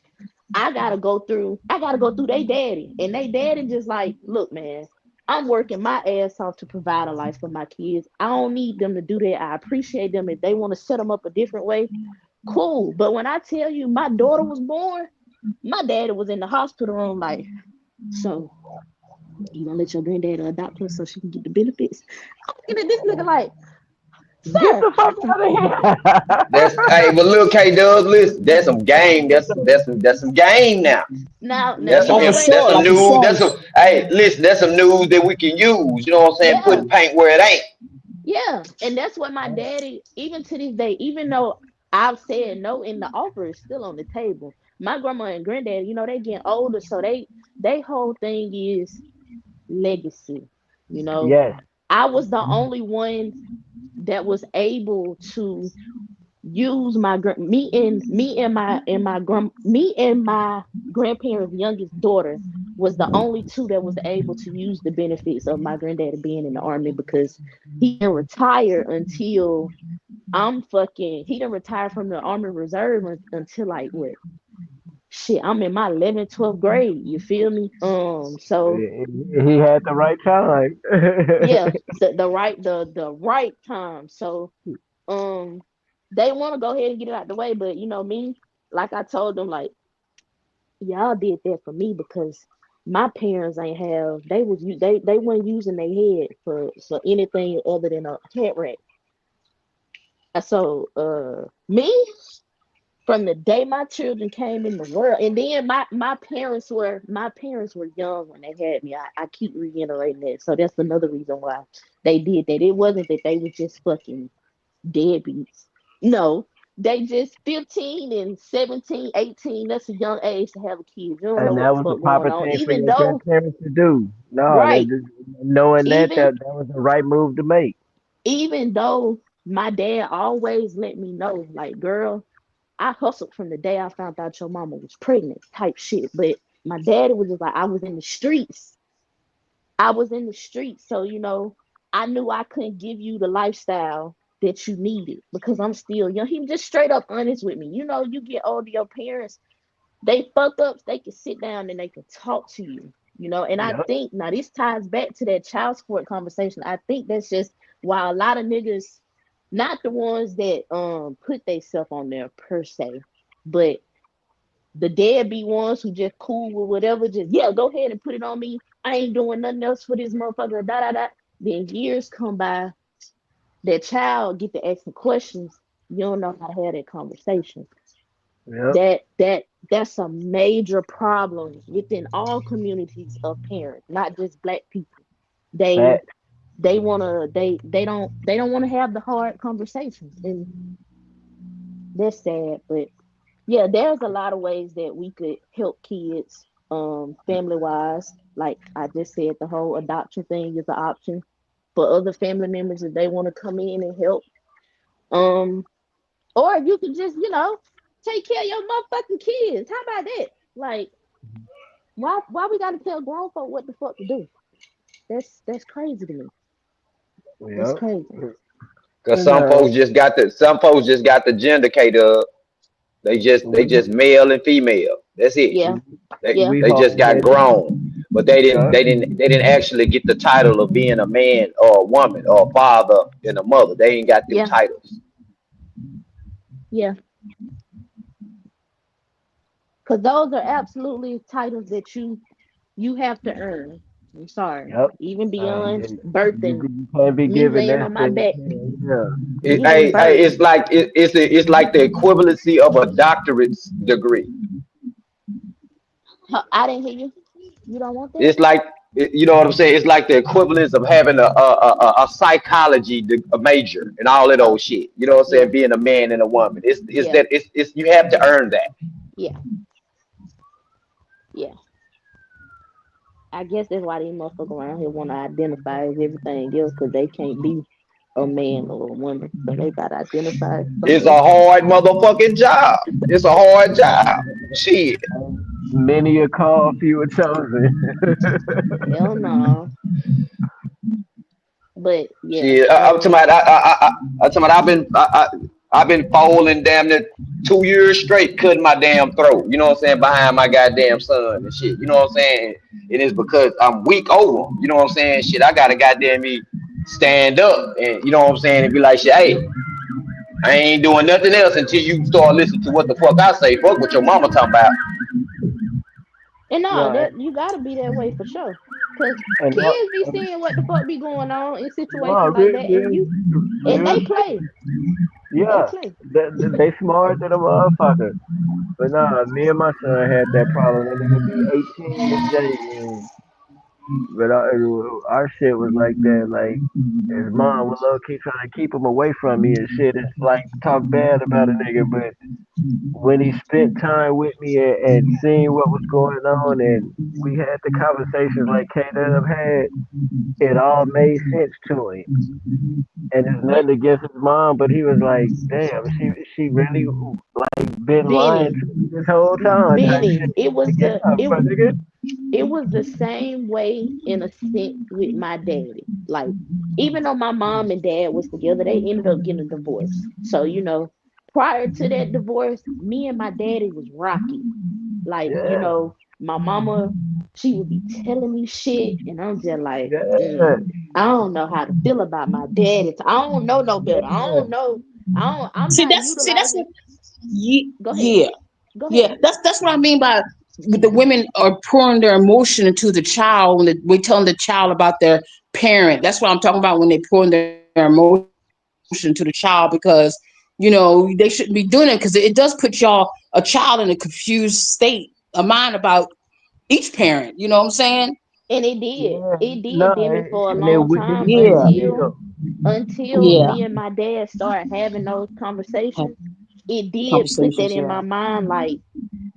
I gotta go through their daddy. And they daddy just like, look, man, I'm working my ass off to provide a life for my kids. I don't need them to do that. I appreciate them. If they want to set them up a different way, cool. But when I tell you my daughter was born, my daddy was in the hospital room like, so you gonna let your granddaddy adopt her so she can get the benefits? I'm looking at this nigga like, Get sir, the fuck out of That's hey, but look, K Dubs, listen, that's some game. That's some game now. now That's some Oh, for here, wait, that's sure, some like you news. That's said. some hey, listen, that's some news that we can use. You know what I'm saying? yeah. Putting paint where it ain't. Yeah, and that's what my daddy, even to this day, even though I've said no, and the offer is still on the table. My grandma and granddad, they getting older, so they whole thing is legacy. You know, Yes. I was the only one that was able to use me and my grandparents' youngest daughter was the only two that was able to use the benefits of my granddaddy being in the army because he didn't retire until I'm fucking. He didn't retire from the Army Reserve until like what? Shit, I'm in my 11th, 12th grade. You feel me? So He had the right time. yeah, the right time. So um, they want to go ahead and get it out the way, but you know me, like I told them, like y'all did that for me because my parents ain't have. They weren't using their head for anything other than a head rack. So me from the day my children came in the world, and then my parents were young when they had me. I keep reiterating that, so that's another reason why they did that. It wasn't that they was just fucking deadbeats. No, they just 15 and 17, 18. That's a young age to have a kid. You don't know And what that the was the fuck going proper on. thing for Even your though, grandparents to do. No, right, knowing even that was the right move to make. even though my dad always let me know, like, girl, I hustled from the day I found out your mama was pregnant, type shit. But my daddy was just like, I was in the streets. I was in the streets. So, I knew I couldn't give you the lifestyle that you needed because I'm still young. He was just straight up honest with me. You get older, your parents, they fuck ups, they can sit down and they can talk to you. And I Yep. think now this ties back to that child support conversation. I think that's just why a lot of niggas, not the ones that put themselves on there per se, but the deadbeat ones who just cool with whatever, just yeah, go ahead and put it on me. I ain't doing nothing else for this motherfucker. Da da da. Then years come by, that child get to asking questions. You don't know how to have that conversation. Yep. That's a major problem within all communities of parents, not just black people. They Fact. they wanna they don't wanna have the hard conversations, and that's sad. But yeah, there's a lot of ways that we could help kids, family wise. Like I just said, the whole adoption thing is an option for other family members if they want to come in and help. Um, or you could just, take care of your motherfucking kids. How about that? Like, why we gotta tell grown folk what the fuck to do? That's crazy to me. That's Yep. crazy. Cause And some folks just got the gender catered. They we just male and female. That's it. Yeah, They yeah, we they just hard got headed. grown, but they didn't Yeah. they didn't they didn't actually get the title of being a man or a woman or a father and a mother. They ain't got them yeah, titles. yeah. Because those are absolutely titles that you have to earn. I'm sorry. Yep. Even beyond You, birthing, you can't be me given laying less on my than back, yeah. giving birth. It's like it's like the equivalency of a doctorate degree. Huh, I didn't hear you. You don't want that? It's like you know what I'm saying. It's like the equivalence of having a psychology a major and all of Oh, those shit. You know what I'm yeah, saying? Being a man and a woman. It's yeah, that it's you have to earn that. yeah, yeah. I guess that's why these motherfuckers around here want to identify as everything else because they can't be a man or a woman. So they got to identify as It's something a else. hard motherfucking job. It's a hard job. Shit. Many a call, few are chosen. Hell no. But yeah, Shit. I'm talking about I'm talking about I've been falling damn near 2 years straight cutting my damn throat. You know what I'm saying? Behind my goddamn son and shit. You know what I'm saying? It is because I'm weak over him. You know what I'm saying? Shit, I gotta goddamn me stand up and you know what I'm saying and be like, shit, hey, I ain't doing nothing else until you start listening to what the fuck I say. Fuck what your mama talking about. and no, no, that you got to be that way for sure. Cause and no, kids be seeing what the fuck be going on in no, situations like that, and they real, play, they yeah, play. they smart than a motherfucker. But nah, me and my son had that problem. That nigga be 18 in January. But our shit was like that. Like his mom would low key trying to keep him away from me and shit. It's like talk bad about a nigga, but when he spent time with me and seeing what was going on, and we had the conversations like K Dub had, it all made sense to him. And it's But nothing against his mom, but he was like, "Damn, she really like been lying Benny, to me this whole time." Type shit. Benny, it Like, was yeah, my nigga. it was the same way in a sense with my daddy. Like even though my mom and dad was together, they ended up getting a divorce. So, prior to that divorce, me and my daddy was rocky. Like, Yeah, my mama, she would be telling me shit, and I'm just like, yeah, I don't know how to feel about my daddy. I don't know no better. I yeah. don't know. I'm See, not that's utilizing. what. Go ahead. Yeah, Go yeah. ahead. That's what I mean by the women are pouring their emotion into the child when we're telling the child about their parent. That's what I'm talking about when they pouring their emotion into the child because they shouldn't be doing it because it does put a child in a confused state of mind about each parent. You know what I'm saying? And it did. Yeah, It did, no, Demi, for a and it long would time did get Yeah, until yeah. me and my dad started having those Have conversations. It did put that conversations. in Yeah. my mind, like,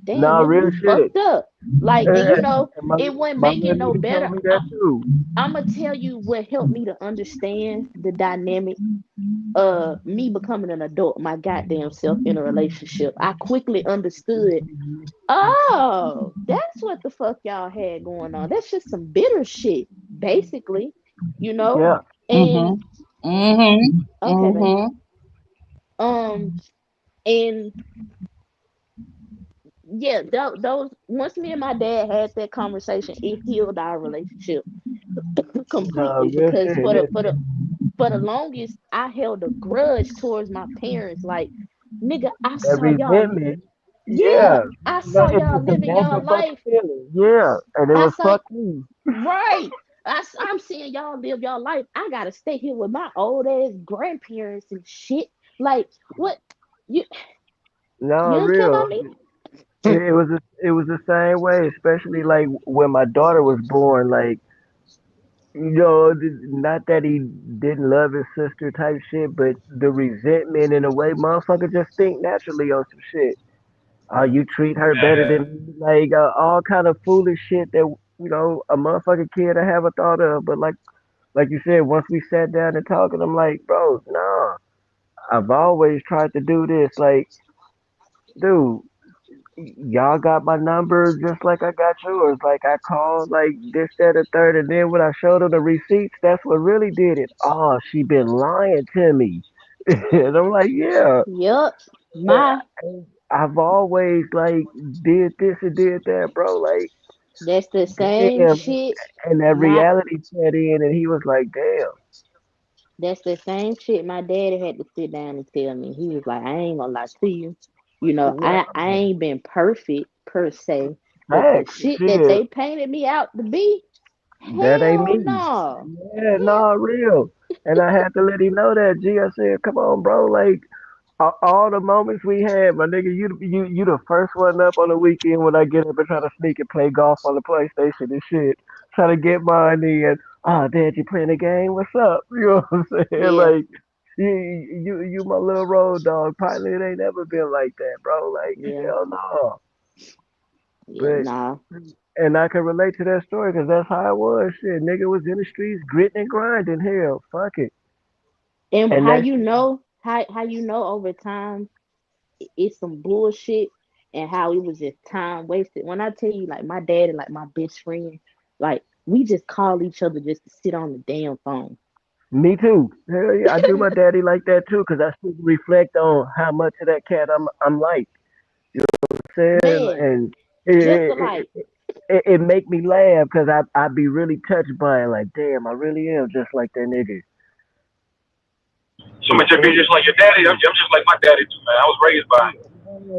damn, no nigga, real you shit. fucked up. Like, and Yeah, and it wouldn't my make little it no nigga better. told me that too. I'm gonna tell you what helped me to understand the dynamic me becoming an adult, my goddamn self in a relationship. I quickly understood, oh, that's what the fuck y'all had going on. That's just some bitter shit, basically, you know? Yeah, And Mhm. Mhm. okay, baby. Mhm. Um, and yeah, those once me and my dad had that conversation, it healed our relationship no completely real because shit. for the longest I held a grudge towards my parents. Like, nigga, I That saw y'all. resentment, Yeah, yeah, I no, saw y'all it's a living y'all natural fucking life. feeling. Yeah, and it I was saw fuck me. right. I'm seeing y'all live y'all life. I gotta stay here with my old ass grandparents and shit. Like, what? You No you don't care real. about me? It was the same way, especially like when my daughter was born. Like, not that he didn't love his sister type shit, but the resentment in a way, motherfucker just think naturally on some shit. You treat her better than Man, me, like all kind of foolish shit that a motherfucking kid I have a thought of. But like you said, once we sat down and talked, and I'm like, bro, nah, I've always tried to do this. Like, dude, y'all got my number just like I got yours. Like I called like this, that, and third, and then when I showed her the receipts, that's what really did it. Oh, she been lying to me, and I'm like, yeah. Yup. Yeah, My I've always like did this and did that, bro. Like, that's the same damn. shit. And that My reality set in, and he was like, damn. That's the same shit my daddy had to sit down and tell me. He was like, I ain't gonna lie to you. I Nah, ain't been perfect per se, but the facts, shit that shit, they painted me out to be, that ain't hell me. no. Yeah, nah, real. And I had to let him know that. G, I said, come on, bro. Like, all the moments we had, my nigga, you the first one up on the weekend when I get up and try to sneak and play golf on the PlayStation and shit. Try to get mine in. Oh, Dad, you playing the game? What's up? You know what I'm saying? Yeah, Like, you my little road dog. Partner, it ain't never been like that, bro. Like, yeah, hell no. yeah, But nah. and I can relate to that story because that's how it was. Shit, nigga was in the streets gritting and grinding. Hell, fuck it. And And how that you shit, know, how you know over time it's some bullshit and how it was just time wasted. When I tell you, like, my dad and like my best friend, like, we just call each other just to sit on the damn phone. me too. Hell yeah, I do my daddy like that too because I still reflect on how much of that cat I'm like. You know what I'm saying? Man, And just to it, like, it make me laugh because I be really touched by it. Like, damn, I really am just like that nigga. so much to be just like your daddy. I'm just like my daddy too, man. I was raised by him.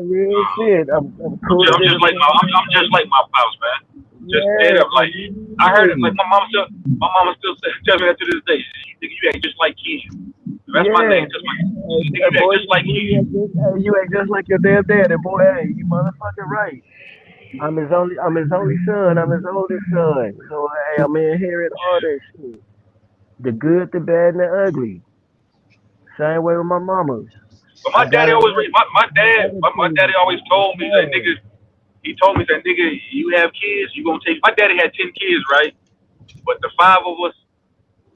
Real shit. I'm cooler I'm than just a like motherfucker. I'm just like my pops, man. Just straight Yeah, up, like I heard it. Like really. my mama still tells me that to this day. You think you act just like Ken. That's my Yeah, name. Just like you think hey, you act boy, just like boy, you Ken. ain't just, hey, you ain't just like your damn daddy, boy. Hey, you motherfucking right. I'm his only son. I'm his oldest son. So hey, I'm gonna inherit all that shit. The good, the bad, and the ugly. Same way with my mama. But I my got daddy her always right. my daddy Attitude. always told me that nigga. He told me that nigga, you have kids, you gonna take. My daddy had 10 kids, right? But the five of us,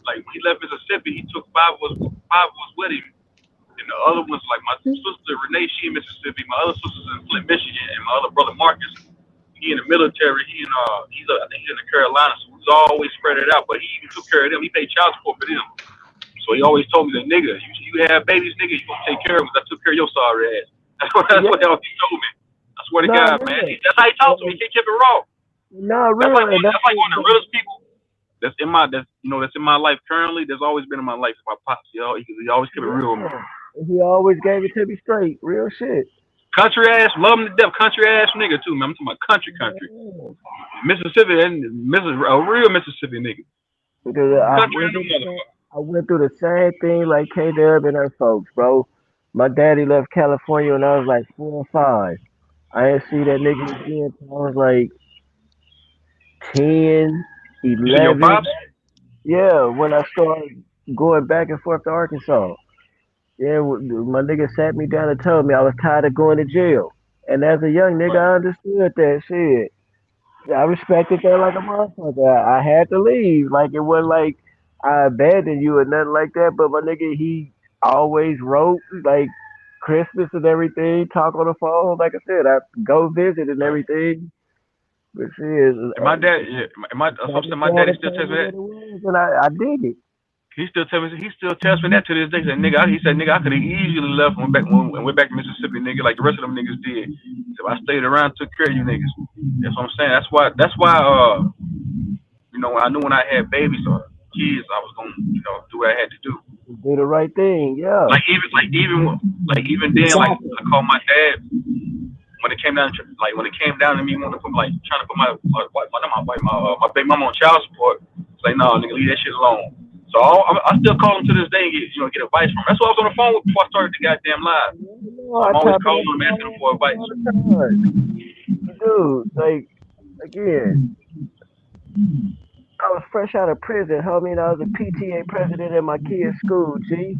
like when he left Mississippi, he took five of us with him. And the other ones, like my sister Renee, she in Mississippi. My other sister's in Flint, Michigan, and my other brother Marcus, he in the military. I think he's in the Carolinas. So he's always spread it out. But he even took care of them. He paid child support for them. So he always told me that nigga, you have babies, nigga, you gonna take care of them. I took care of your sorry ass. That's what else he told me. I swear to Nah, God, man. real. That's how he talked to me. He kept it raw. Nah, That's real. And like one of the realest people that's in my life currently. That's always been in my life. My pops, he always kept it real with me. yeah. He always gave it to me straight. Real shit. Country ass, love him to death. Country ass nigga too, man. I'm talking about country. Yeah. Mississippi and a real Mississippi nigga. Because Country and the motherfucker. I went through the same thing like K Dub and her folks, bro. My daddy left California when I was like 4 or 5. I didn't see that nigga again till I was like 10, You see your 11. pops? Yeah, when I started going back and forth to Arkansas. Yeah, my nigga sat me down and told me I was tired of going to jail. And as a young nigga, Right. I understood that shit. I respected that like a motherfucker. I had to leave. Like it wasn't like I abandoned you or nothing like that. But my nigga, he always wrote like Christmas and everything. Talk on the phone. Like I said, I go visit and Right. everything. But shit, And my dad, yeah, got me my down daddy to still tell tells me me that. what it was, and I dig it. He still tells me that to this day. He said, nigga, I could have easily left and went back to Mississippi, nigga, like the rest of them niggas did. So I stayed around, took care of you niggas. That's what I'm saying. That's why when I knew when I had babies or kids, I was gonna, do what I had to do. Do the right thing. Yeah. Even then, like Exactly. I called my dad when it came down to me wanting to put trying to put my baby mama on child support. Say no, nigga, leave that shit alone. So I still call him to this day and get advice from him. That's why I was on the phone before I started the goddamn live. No, So I I'm always tap calling in him asking him for advice. all the time. Dude, like again, I was fresh out of prison, homie, and I was a PTA president at my kid's school, G.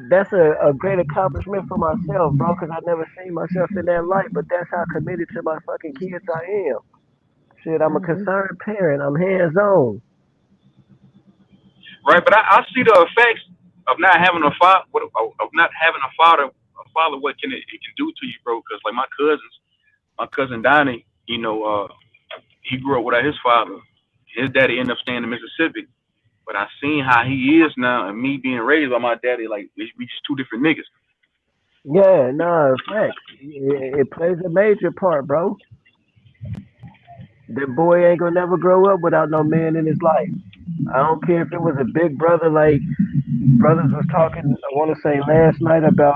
That's a great accomplishment for myself, bro, because I never seen myself in that light, but that's how committed to my fucking kids I am. Shit, I'm a concerned parent. I'm hands on. Right, but I see the effects of not having a father, of not having a father. A father, what it can do to you, bro? Because like my cousin Donnie, he grew up without his father. His daddy ended up staying in Mississippi. But I seen how he is now, and me being raised by my daddy, like we just two different niggas. Yeah, no, facts. It plays a major part, bro. That boy ain't gonna never grow up without no man in his life. I don't care if it was a big brother like brothers was talking, I wanna say last night about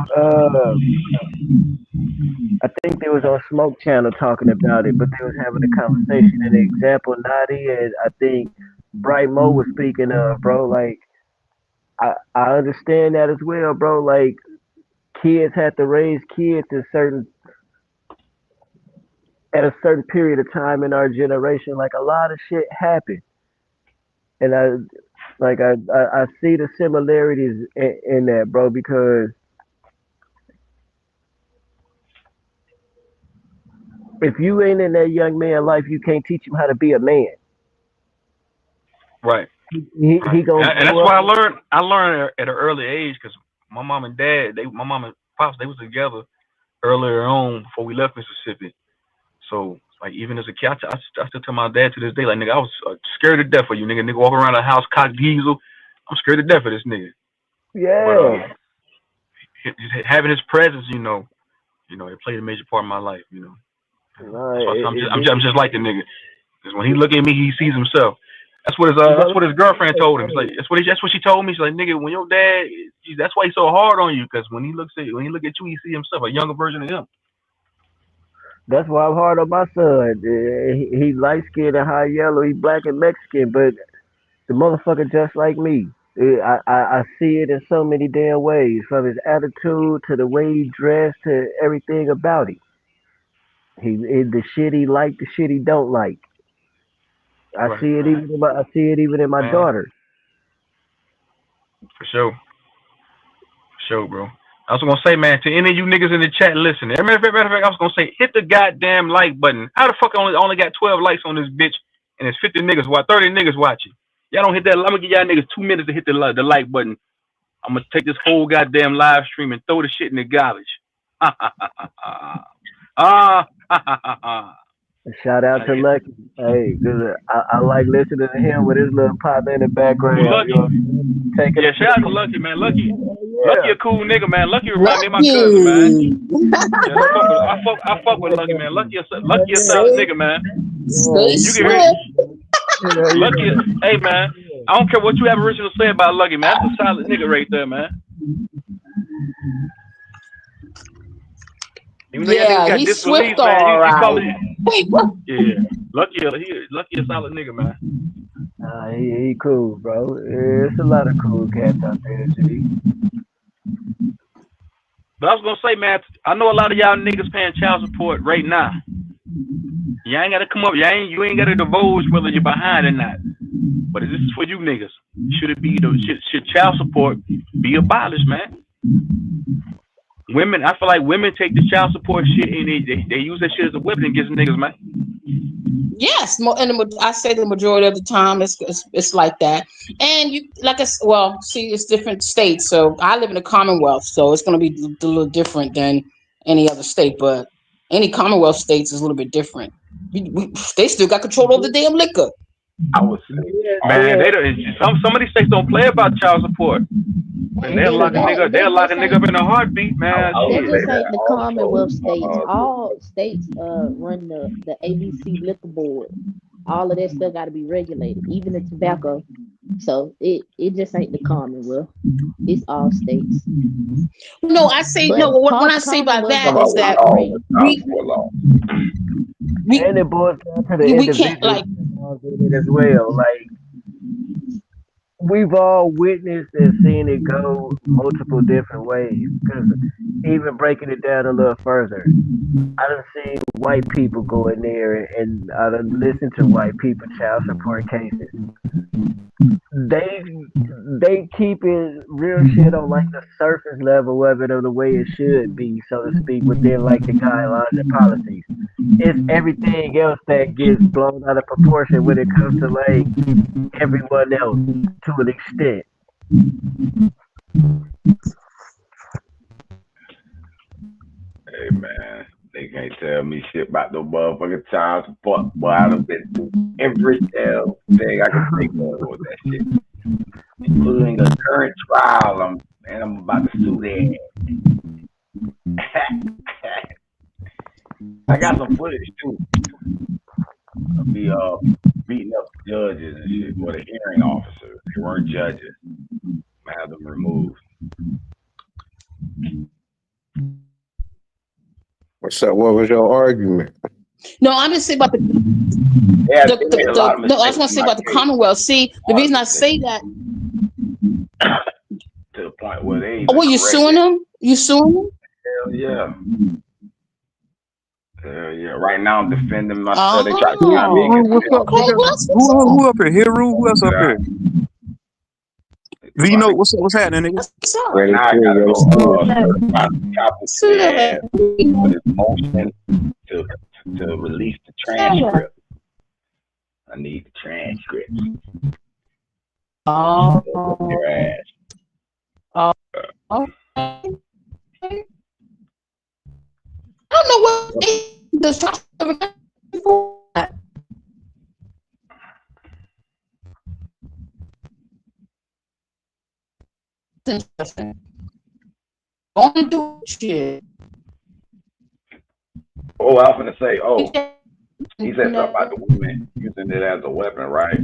I think they was on Smoke Channel talking about it, but they was having a conversation and the example Nadi and I think Bright Mo was speaking of, bro. Like I understand that as well, bro. Like kids have to raise kids at a certain period of time in our generation. Like a lot of shit happened. And I see the similarities in that, bro, because if you ain't in that young man life, you can't teach him how to be a man. Right, He right, gonna and that's grow why I up. learned. I learned at an early age because my mom and dad, my mom and pops, they was together earlier on before we left Mississippi. So like even as a kid, I still tell my dad to this day, like nigga, I was scared to death of you, nigga. Nigga walking around the house cock diesel. I'm scared to death of this nigga. But Yeah. having his presence, it played a major part in my life. No, That's why it I'm did. just like the nigga. Because when he look at me, he sees himself. You That's gotta what his girlfriend look told him. It's like at that's what she told me. She's like, nigga, when your dad, that's why he's so hard on you. Because when he look at you, he see himself, a younger version of him. That's why I'm hard on my son. He light skinned and high yellow. He black and Mexican, but the motherfucker just like me. I see it in so many damn ways, from his attitude to the way he dressed to everything about him. The shit he like, the shit he don't like. Right, I see it even in my man, daughter. for sure, bro. I was gonna say, man, to any of you niggas in the chat, listen. Matter of fact, I was gonna say, hit the goddamn like button. How the fuck I only got 12 likes on this bitch, and there's 50 niggas, 30 niggas watching? Y'all don't hit that. I'm gonna give y'all niggas 2 minutes to hit the like button. I'm gonna take this whole goddamn live stream and throw the shit in the garbage. Ah, Shout out to Lucky. Hey, 'cause I like listening to him with his little partner in the Who background. You Lucky? know, taking Yeah, it to shout the out to point. Lucky, man. Lucky Yeah. a cool nigga, man. Lucky remind me of my cousin, man. Lucky. Yeah, I fuck with Lucky, man. Lucky a Yeah. solid Stay, nigga, man. Yeah, stay he You can hear cool. swift. Yeah, you Lucky. know. Hey, man. I don't care what you have original to say about Lucky, man. That's a solid nigga right there, man. Even though y'all niggas Yeah, got he's swift, disbelief, man, all he right. probably yeah. Lucky a solid nigga, man. He cool, bro. It's a lot of cool cats out there, G. But I was gonna say, man, I know a lot of y'all niggas paying child support right now. You ain't gotta come up. You ain't gotta divulge whether you're behind or not. But this is for you niggas. Should child support be abolished, man? Women, I feel like women take the child support shit and they use that shit as a weapon against niggas, man. Yes, I say the majority of the time it's like that. And you like well, see, it's different states. So I live in a Commonwealth, so it's going to be a little different than any other state. But any Commonwealth states is a little bit different. They still got control over the damn liquor. I would say Yeah, Man, they don't. Some of these states don't play about child support. Man, And they'll then lock a nigga. They'll lock a just nigga ain't up in a heartbeat, man. I would that say just Shit. ain't that the also. Commonwealth states. All states run the ABC liquor board. All of that stuff got to be regulated, even the tobacco. So it just ain't the Commonwealth. It's all states. No, I say But no. What I say by Commonwealth that Come do out is with that all the operate. child we support law. we and it boils down to the we can't individual like. involved in it as well. Like we've all witnessed and seen it go multiple different ways. Because even breaking it down a little further, I done seen white people go in there and I done listened to white people child support cases. They they keep it real shit on like the surface level of it or the way it should be, so to speak, within like the guidelines and policies. It's everything else that gets blown out of proportion when it comes to like everyone else to an extent. Hey man, they can't tell me shit about no motherfucking child support. Boy, I done been through every damn thing I can think of with that shit, including a current trial. I'm about to sue their ass. I got some footage too of me beating up judges and shit, or the hearing officers. They weren't judges. I had them removed. What's up? What was your argument? No, I'm just saying about They made a lot of no. I was mistakes going to in say my about the case. Commonwealth. See, A the lot of reason I mistakes say that. to the point where they Oh, even well, you suing corrected. them? You suing them? Hell yeah. Hell yeah. Right now I'm defending myself. They try to try me Oh, against What's up? okay. the Well, that's what's up. Who up here? Hero? Who else up here? right. They Do you try know to what's happening, nigga? That's what's up. right Ready now I to gotta go go school. certify the copies to their ass for this motion to release the transcript. I need the transcripts. Oh, Whoop their ass. okay. I don't know what the for. That's interesting. Don't do shit. Oh, I was gonna say, he said something about the women using it as a weapon, right?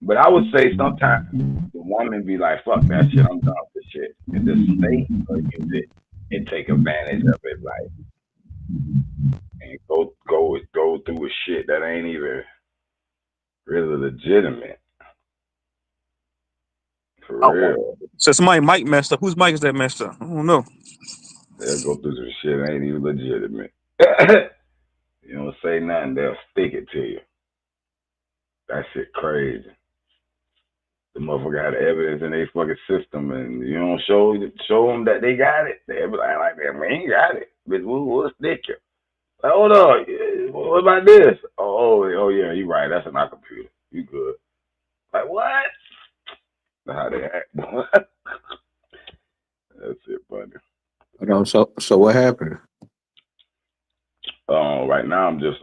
But I would say sometimes the woman be like, fuck that shit, I'm done with this shit. And the state will use it and take advantage of it, like, and go through with shit that ain't even really legitimate. For Oh, real. so somebody mic messed up. Whose mic is that messed up? I don't know. They'll go through some shit that ain't even legitimate. You don't say nothing, they'll stick it to you. That shit crazy. The motherfucker had evidence in their fucking system, and you don't show them that they got it. They be like that, we ain't got it. Bitch, we'll stick you. Like, hold on, what about this? Oh yeah, you right. That's in our computer. You good? Like what? That's how they act. That's it, buddy. So what happened? Right now I'm just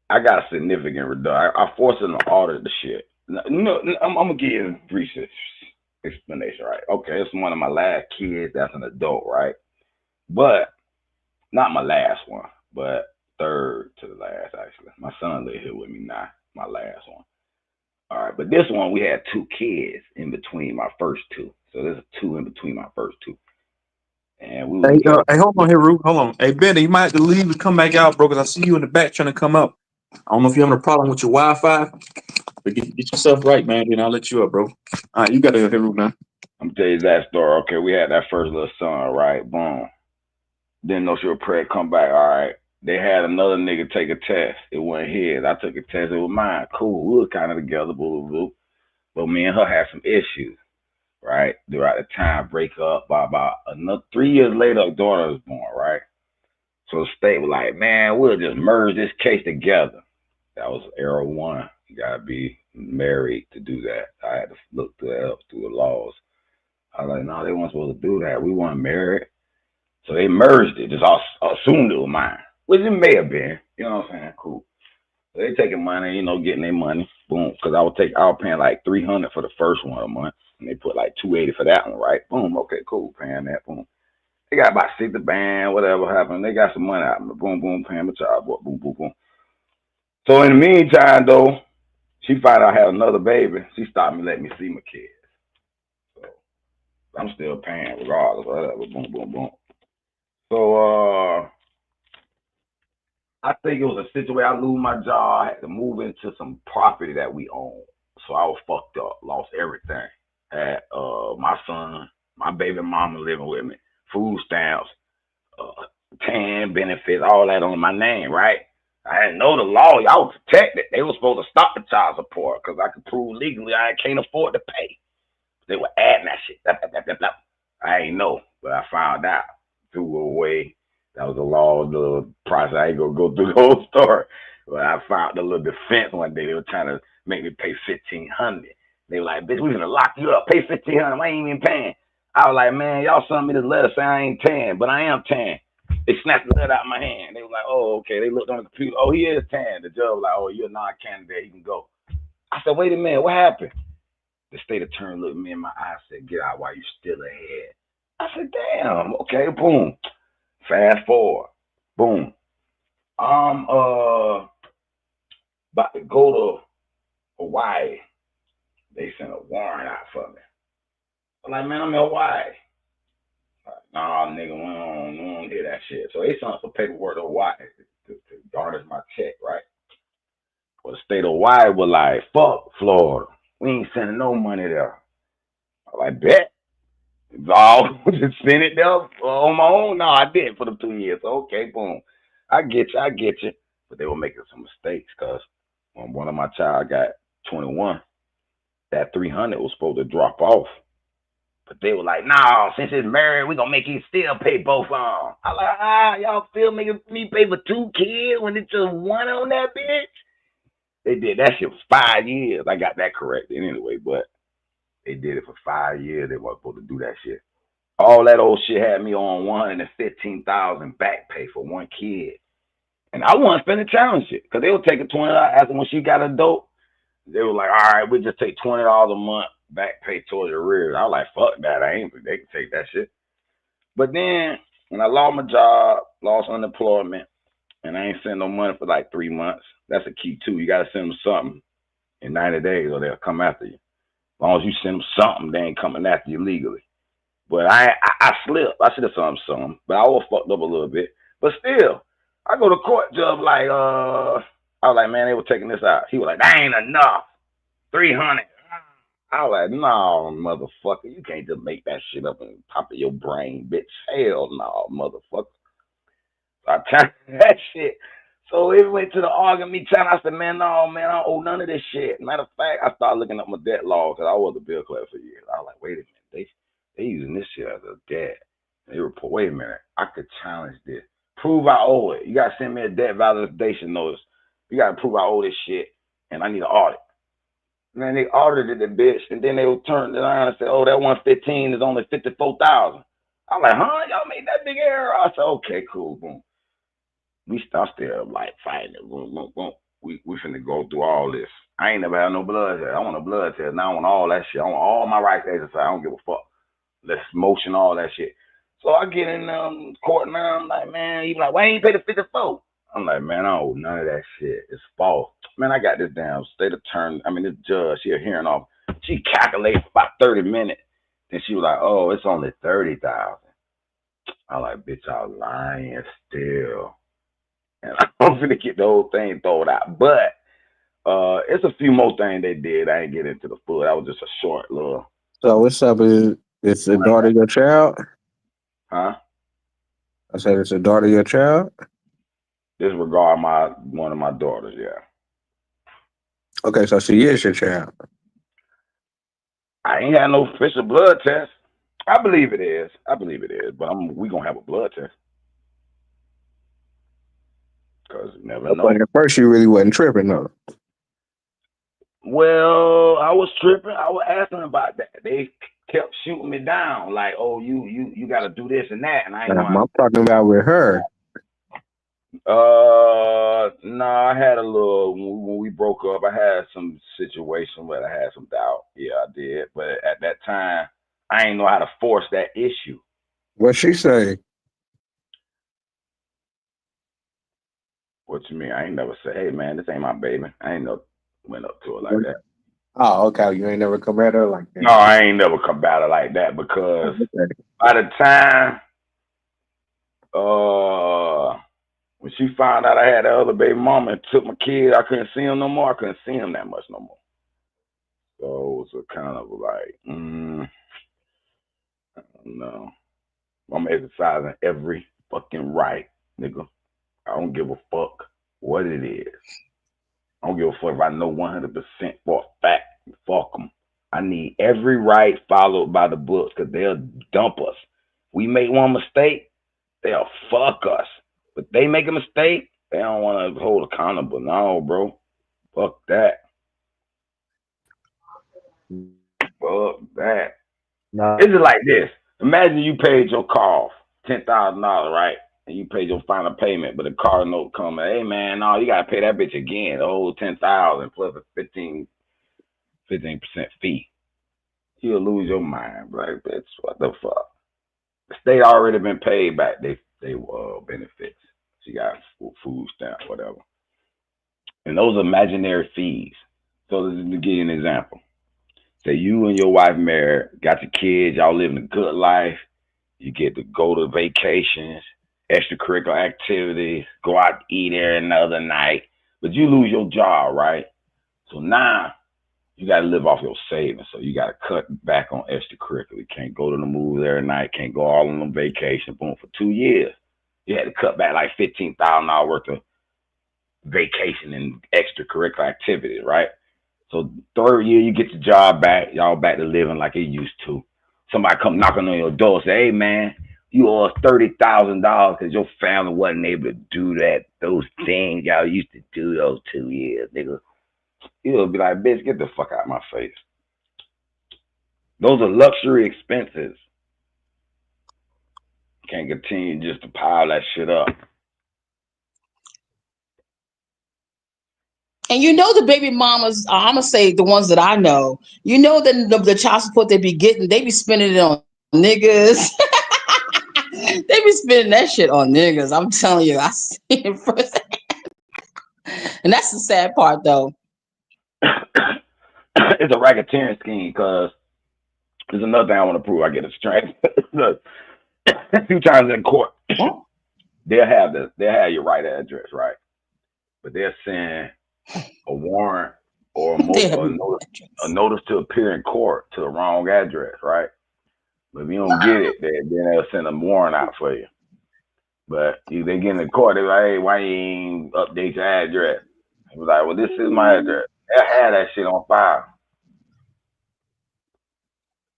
I got a significant reduction. I forced them to audit the shit. No, I'm gonna give you a brief explanation, right? Okay, it's one of my last kids that's an adult, right? But not my last one, but third to the last actually. My son live here with me now, my last one. All right, but this one we had two kids in between my first two, so there's two in between my first two, and we was Hey, together. hey, hold on here, Rue. Hold on. Hey, Benny, you might have to leave and come back out, bro, because I see you in the back trying to come up. I don't know if you're having a problem with your Wi-Fi, but get yourself right, man. Then I'll let you up, bro. All right, you got to hear Rue now. I'm gonna tell you that story. Okay, we had that first little son, right? Boom. Didn't know she was pregnant. Come back. All right. They had another nigga take a test. It wasn't his. I took a test. It was mine. Cool. We were kind of together. Boo, boo, boo. But me and her had some issues. Right. Throughout the time, break up. Blah blah. Another 3 years later, a daughter was born. Right. So the state was like, man, we'll just merge this case together. That was era one. You gotta be married to do that. I had to look through that up through the laws. I was like, no, they weren't supposed to do that. We weren't married. So they merged it, just assumed it was mine, which it may have been. You know what I'm saying? Cool. So they taking money, getting their money. Boom. Because I was paying like 300 for the first one a month, and they put like 280 for that one, right? Boom. Okay, cool. Paying that. Boom. They got about 60 band, whatever happened. They got some money out of me. Boom, boom, paying my child. Boom, boom, boom. So in the meantime, though, she found out I had another baby. She stopped me, letting me see my kids. So I'm still paying regardless. Whatever. Boom, boom, boom. So I think it was a situation. I lose my job. I had to move into some property that we own. So I was fucked up. Lost everything. Had my son, my baby mama living with me. Food stamps, tan benefits, all that on my name, right? I didn't know the law. Y'all was protected. They were supposed to stop the child support because I could prove legally I can't afford to pay. They were adding that shit. Blah, blah, blah, blah. I ain't know, but I found out through a way. That was a law, the process. I ain't gonna go through the whole story, but I found a little defense one day. They were trying to make me pay 1,500. They were like, "Bitch, we gonna lock you up. Pay 1,500. I ain't even paying." I was like, "Man, y'all sent me this letter saying I ain't tan, but I am tan." They snapped the letter out of my hand. They were like, "Oh, okay." They looked on the computer. "Oh, he is tan." The judge was like, "Oh, you're not a candidate. He can go." I said, "Wait a minute. What happened?" The state attorney looked me in my eyes and said, "Get out while you still ahead." I said, "Damn, okay, boom." Fast forward. Boom. I'm about to go to Hawaii. They sent a warrant out for me. I'm like, man, I'm in Hawaii. Like, nah, nigga, we don't hear that shit. So they sent some paperwork to Hawaii to garnish my check, right? Well, the state of Hawaii was like, fuck Florida. We ain't sending no money there. I'm like, bet. All just send it there on my own. No, I didn't for the 2 years. So, okay, boom. I get you. I get you. But they were making some mistakes because when one of my child got 21, that 300 was supposed to drop off. But they were like, no, since it's married, we going to make you still pay both of them. I like, y'all still making me pay for 2 kids when it's just one on that bitch? They did that shit for 5 years. I got that corrected anyway, but they did it for 5 years. They weren't supposed to do that shit. All that old shit had me on 115,000 back pay for one kid. And I wasn't spending challenge shit because they were taking $20 after when she got a dope. They were like, all right, we just take $20 a month back pay towards your arrears. I was like, fuck that. They can take that shit. But then when I lost my job, lost unemployment, and I ain't sending no money for like 3 months, that's a key too. You got to send them something in 90 days or they'll come after you. As long as you send them something, they ain't coming after you legally. But I slipped. I should have done something, but I was fucked up a little bit. But still, I go to court, judge, like, I was like, man, they were taking this out. He was like, that ain't enough. 300. I was like, no, motherfucker, you can't just make that shit up on top of your brain, bitch. Hell no, motherfucker. So I turned that shit. So it went to the argument, me trying. I said, man, no, man, I don't owe none of this shit. Matter of fact, I started looking up my debt law because I was a bill collector for years. I was like, wait a minute, they using this shit as a debt. They report, wait a minute, I could challenge this. Prove I owe it. You got to send me a debt validation notice. You got to prove I owe this shit, and I need an audit. And then they audited the bitch, and then they would turn it around and say, oh, that 115 is only 54,000. I'm like, huh? Y'all made that big error? I said, okay, cool, boom. We start still like fighting it. Boom, boom, boom. We finna go through all this. I ain't never had no blood test. I want a blood test. Now I want all that shit. I want all my rights exercised. I don't give a fuck. Let's motion all that shit. So I get in court now. I'm like, man, he like, why ain't you pay the 54? I'm like, man, I don't owe none of that shit. It's false. Man, I got this damn state attorney. I mean, this judge, she a hearing officer. She calculated for about 30 minutes. Then she was like, oh, it's only 30,000. I'm like, bitch, I'm lying still. And I'm gonna get the whole thing thrown out. But it's a few more things they did. I ain't get into the full. That was just a short little, So what's up? Is the daughter your child? huh? I said it's a daughter your child. Disregard one of my daughters, yeah. Okay, so she is your child. I ain't had no official blood test. I believe it is. But we gonna have a blood test because you never But know. at first you really wasn't tripping though. Well, I was tripping. I was asking about that. They kept shooting me down, like, "Oh, you got to do this and that," and I ain't I'm want. talking about with her. No, I had a little when we broke up. I had some situation where I had some doubt. Yeah, I did, but at that time, I ain't know how to force that issue. What she say? What you mean? I ain't never say, "Hey, man, this ain't my baby." I ain't never went up to her like that. Oh, okay. You ain't never come at her like No, that. I ain't never combat her like that Oh, because okay. by the time uh when she found out I had the other baby mama and took my kid, I couldn't see him no more. I couldn't see him that much no more. So it was a kind of like, I don't know. I'm exercising every fucking right, nigga. I don't give a fuck what it is. I don't give a fuck if I know 100% for a fact. Fuck them. I need every right followed by the books because they'll dump us. We make one mistake, they'll fuck us. But they make a mistake, they don't want to hold accountable. No, bro. Fuck that. Fuck that. No, It's just like this. Imagine you paid your car $10,000, right? And you paid your final payment, but the car note come, hey man, no, you gotta pay that bitch again, the whole 10,000 plus a 15% fee. You'll lose your mind, like bitch. What the fuck? The state already been paid back they benefits. She got food stamp, whatever. And those are imaginary fees. So let me give you an example. Say you and your wife married, got your kids, y'all living a good life. You get to go to vacations, extracurricular activities, go out to eat every other night. But you lose your job, right? So now you got to live off your savings. So you got to cut back on extracurricular. You can't go to the movies every night. Can't go all on them vacation. Boom, for 2 years, you had to cut back like $15,000 worth of vacation and extracurricular activities, right? So third year, you get your job back. Y'all back to living like you used to. Somebody come knocking on your door, say, "Hey man, you owe us $30,000 because your family wasn't able to do those things y'all used to do those 2 years, nigga." You'll be like, "Bitch, get the fuck out of my face." Those are luxury expenses. Can't continue just to pile that shit up. And you know the baby mamas, I'm gonna say the ones that I know, you know the child support they be getting, they be spending it on niggas. They be spending that shit on niggas. I'm telling you, I see it first. And that's the sad part though. It's a racketeering scheme because there's another thing I want to prove. I get a strength. Look, a few times in court, they'll have your right address, right? But they'll send a warrant or They have a notice to appear in court to the wrong address, right? But if you don't get it, then they'll send a warrant out for you. But they get in the court, they're like, "Hey, why you ain't update your address?" He was like, "Well, this is my address." They'll have that shit on file.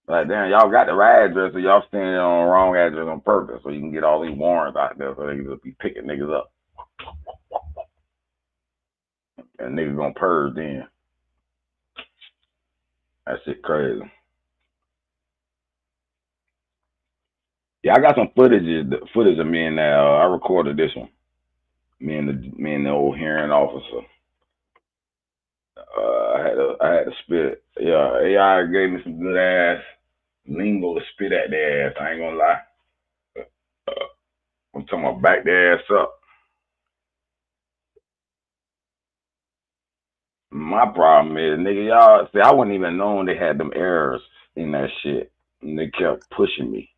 Like, damn, y'all got the right address, so y'all standing on the wrong address on purpose, so you can get all these warrants out there, so they can just be picking niggas up, and niggas gonna purge then. That shit crazy. Yeah, I got some footage of me and that. I recorded this one. Me and the old hearing officer. I had to spit. Yeah, AI gave me some good ass lingo to spit at their ass. I ain't gonna lie. Uh, I'm talking about back their ass up. My problem is, nigga, y'all see, I wouldn't even know they had them errors in that shit, and they kept pushing me,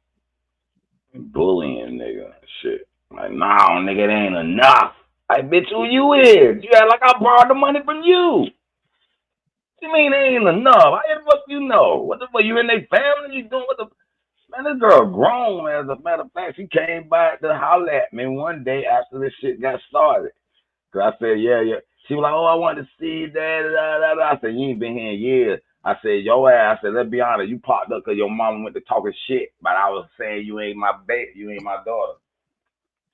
bullying, nigga, and shit. Like, nah, nigga, it ain't enough. I bitch, who you is? You act like I borrowed the money from you. You mean it ain't enough? How the fuck you know? What the fuck? You in their family? You doing what the man? This girl grown. As a matter of fact, she came by to holler at me one day after this shit got started. Cause I said, yeah, yeah. She was like, oh, I want to see that. Da, da, da. I said, you ain't been here in years. I said, yo ass. I said, let's be honest. You popped up because your mama went to talking shit, but I was saying you ain't my baby. You ain't my daughter.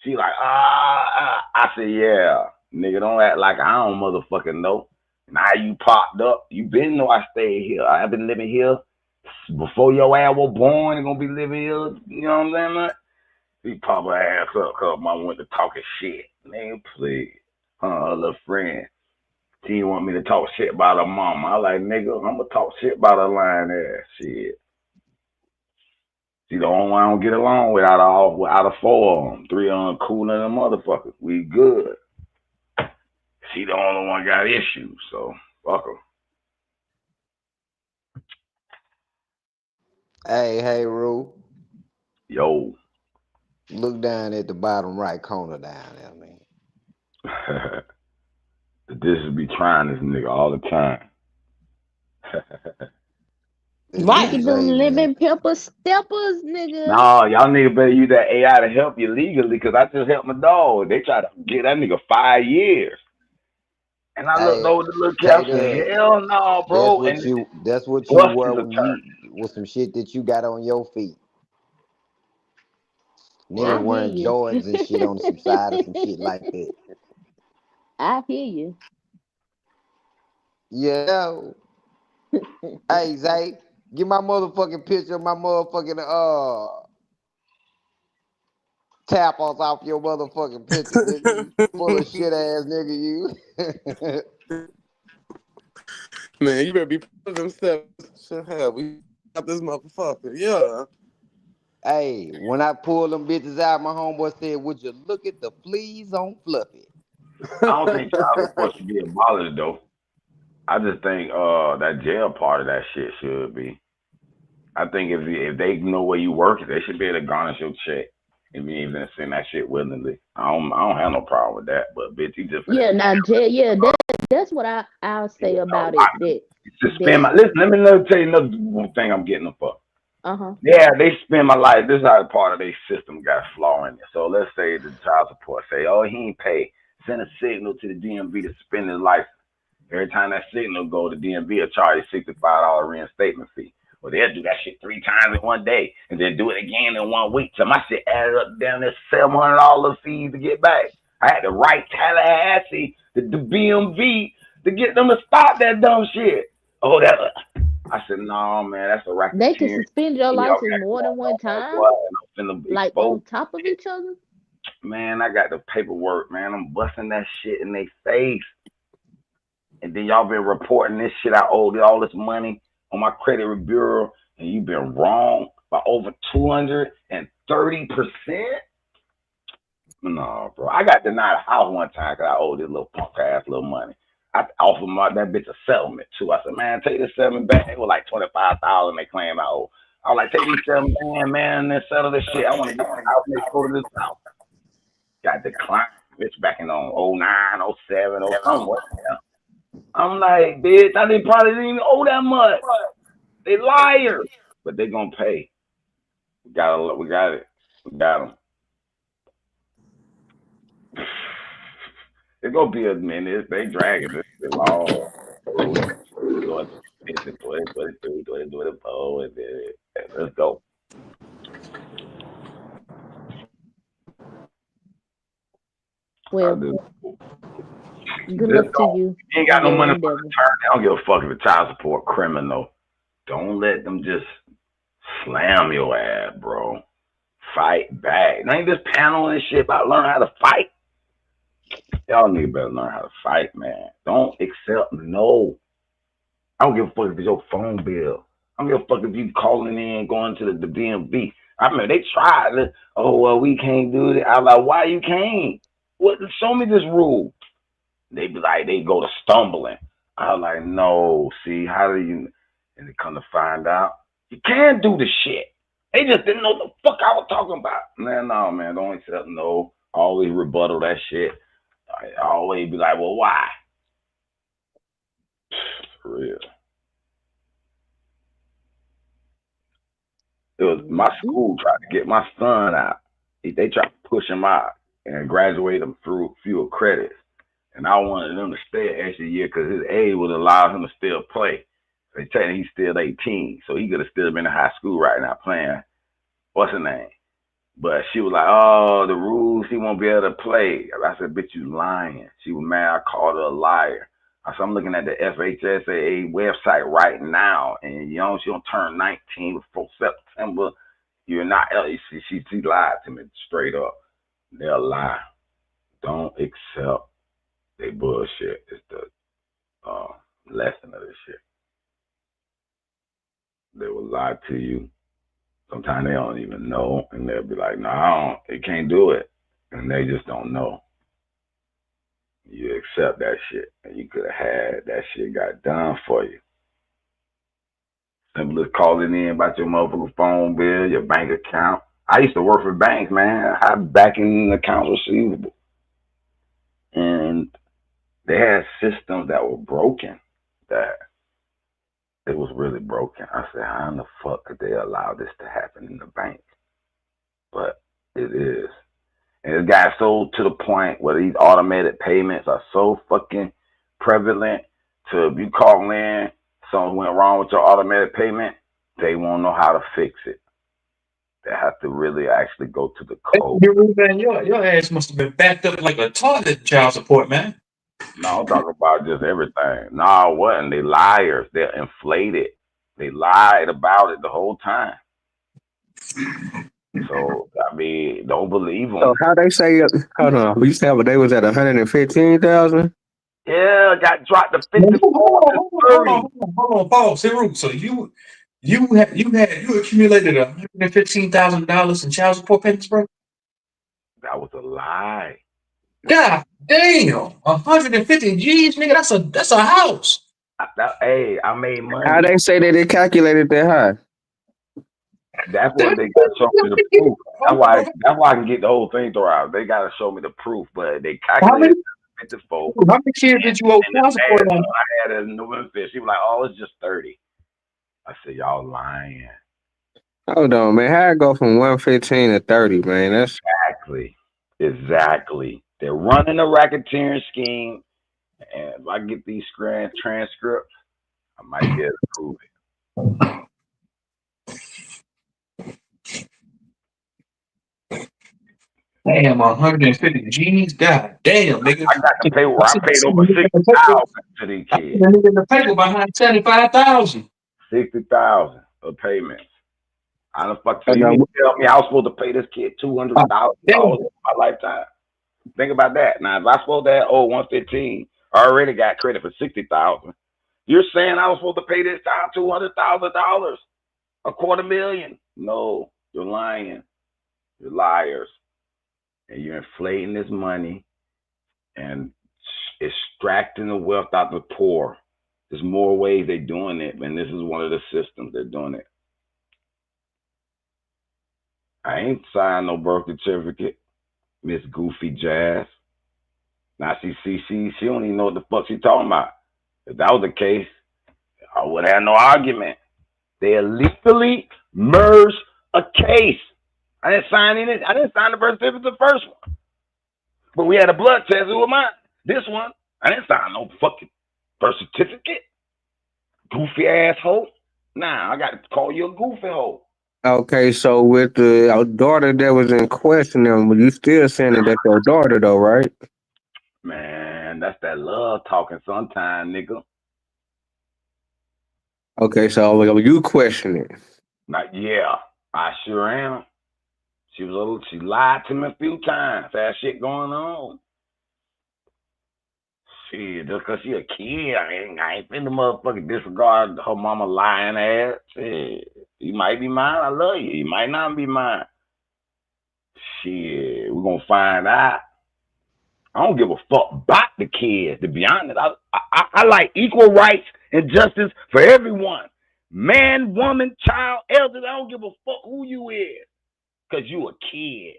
She like, I said, yeah, nigga, don't act like I don't motherfucking know. Now you popped up. You been know I stayed here. I've been living here before your ass was born. And gonna be living here. You know what I'm saying, man? She pop her ass up because mama went to talking shit. Nigga, please. Her little friend. She didn't want me to talk shit about her mama. I like, nigga, I'm gonna talk shit about her lying ass. Shit. She the only one I don't get along with out of four of them. Three of them cooler than motherfuckers. We good. She the only one got issues, so fuck her. Hey, Rue. Yo. Look down at the bottom right corner down there, man. This is be trying this nigga all the time. It Look Right. do at them say, man. living pepper steppers, nigga. Nah, y'all nigga better use that AI to help you legally, cause I just helped my dog. They try to get that nigga 5 years. And I looked Hey, over the little K caption, Dub, hell no, bro. And that's what you bust were his when attorney. you with some shit that you got on your feet. Niggas I Well, hear wearing you. Jordans and shit on some side or some shit like that. I hear you. Yeah. Hey, Zay, get my motherfucking picture of my motherfucking tappers off your motherfucking picture, nigga. You full of shit ass nigga, you. Man, you better be proud of them steps. Shit, hell, we got this motherfucker. Yeah. Hey, when I pulled them bitches out, my homeboy said, "Would you look at the fleas on Fluffy?" I don't think child support should be abolished though. I just think that jail part of that shit should be. I think if they know where you work, they should be able to garnish your check and be able to send that shit willingly. I don't have no problem with that. But bitch, you just finna Yeah, now Jay, yeah, that's what I'll say about it. suspend That my listen. Let me tell you another one thing I'm getting them for. uh-huh. Yeah, they spend my life. This is how part of their system got a flaw in it. So let's say the child support say, oh, he ain't pay. Send a signal to the DMV to suspend his license. Every time that signal go, the DMV will charge you $65 reinstatement fee. Well, they'll do that shit 3 times in one day and then do it again in 1 week. So my shit added up down there $700 fees to get back. I had to write Tallahassee, the BMV, to get them to stop that dumb shit. Oh, that. I said, no, man, that's a They can racketeering. suspend your Y'all license got more than one going on, time, boy, and I'm finna like expose on top of it. each other. Man, I got the paperwork, man. I'm busting that shit in their face. And then y'all been reporting this shit. I owed all this money on my credit bureau, and you've been wrong by over 230%. No, bro. I got denied a house one time because I owed this little punk ass little money. I offered that bitch a settlement too. I said, man, take this settlement back. It was like 25,000 they claim I owe. I was like, take these seven, man, and settle this shit. I want to get this house next door to this house. Got declined. Bitch back in on 09, 07, or somewhere. I'm like, bitch, I probably didn't even owe that much. They liars, but they gonna pay. We got it. We got them. It's gonna be a minute. They dragging this shit long. So we doing 2023, 2024, and let's go. I Well, do. good Just luck to don't. you You ain't in got no your money for endeavor. the attorney. I don't give a fuck if it's child support criminal. Don't let them just slam your ass, bro. fight back. And ain't this panel and shit about learning how to fight? Y'all niggas better learn how to fight, man. Don't accept no. I don't give a fuck if it's your phone bill. I don't give a fuck if you calling in, going to the DMV. I mean, they tried. Oh, well, we can't do it. I was like, why you can't? What? Show me this rule. They be like, they go to stumbling. I was like, no, see, how do you? And they come to find out, you can do the shit. They just didn't know the fuck I was talking about. Man, no, man, don't accept no. Always rebuttal that shit. I always be like, well, why? For real. It was my school tried to get my son out. They tried to push him out and graduate him through fewer credits. And I wanted them to stay an extra year because his age would allow him to still play. They tell him he's still 18, so he could have still been in high school right now playing. What's her name? But she was like, oh, the rules, he won't be able to play. I said, bitch, you lying. She was mad. I called her a liar. I said, I'm looking at the FHSAA website right now, and you know, she don't turn 19 before September. You're not, she lied to me straight up. They'll lie. Don't accept they bullshit. It's the lesson of this shit. They will lie to you. Sometimes they don't even know, and they'll be like, no, I don't, they can't do it. And they just don't know. You accept that shit, and you could have had that shit got done for you. Simple as calling in about your motherfucking phone bill, your bank account. I used to work for banks, man. I had backing accounts receivable. And they had systems that were broken, that it was really broken. I said, how in the fuck could they allow this to happen in the bank? But it is. And it got so to the point where these automated payments are so fucking prevalent to if you call in, something went wrong with your automated payment, they won't know how to fix it. They have to really actually go to the code. Your ass must have been backed up like a toilet child support, man. No, I'm talking about just everything. No, it wasn't. They liars. They're inflated. They lied about it the whole time. So, I mean, don't believe them. So how they say? Hold on. You said they was at 115,000. Yeah, got dropped to Hold 54 to on, 30. hold on, pause. Hey, Root, so you accumulated $115,000 in child support payments, bro? That was a lie. God damn, 150 G's, nigga. That's a house. Hey, I made money. How they say that they calculated that high? That's what they got to show me the proof. That's why I can get the whole thing thrown out. They got to show me the proof, but they calculated 54. How many kids did you owe child support on? I had a November 5th. She was like, "Oh, it's just 30." I said, "Y'all lying." Hold on, man. How I go from 115 to 30, man? That's exactly. They're running a racketeering scheme, and if I get these transcripts, I might be able to prove it. Damn, 150 G's. God damn, nigga. I got to pay. I paid over 60,000 to these kids. The nigga in the paper behind 75,000. 60,000 of payments. How the fuck? So you mean to tell me I was supposed to pay this kid $200,000 in my lifetime? Think about that. Now, if I supposed to have 115, I already got credit for 60,000. You're saying I was supposed to pay this time $200,000, $250,000? No, you're lying. You're liars, and you're inflating this money and extracting the wealth out of the poor. There's more ways they're doing it, and this is one of the systems they're doing it. I ain't signed no birth certificate, Miss Goofy Jazz. Now she don't even know what the fuck she talking about. If that was the case, I would have no argument. They illegally merged a case. I didn't sign the birth certificate the first one. But we had a blood test. Who am I? This one. I didn't sign no fucking birth certificate. Goofy asshole. Nah, I got to call you a goofy hole. okay. So with the daughter that was in question, but you still saying that that's your daughter, though, right? Man, that's that love talking sometime, nigga. Okay, so you question it. Yeah, I sure am. She lied to me a few times. That shit going on. Shit, just cause she a kid, I ain't finna motherfucking disregard her mama lying ass. Shit, you might be mine. I love you. You might not be mine. Shit, we gonna find out. I don't give a fuck about the kids. To be honest, I like equal rights and justice for everyone, man, woman, child, elder. I don't give a fuck who you is, cause you a kid,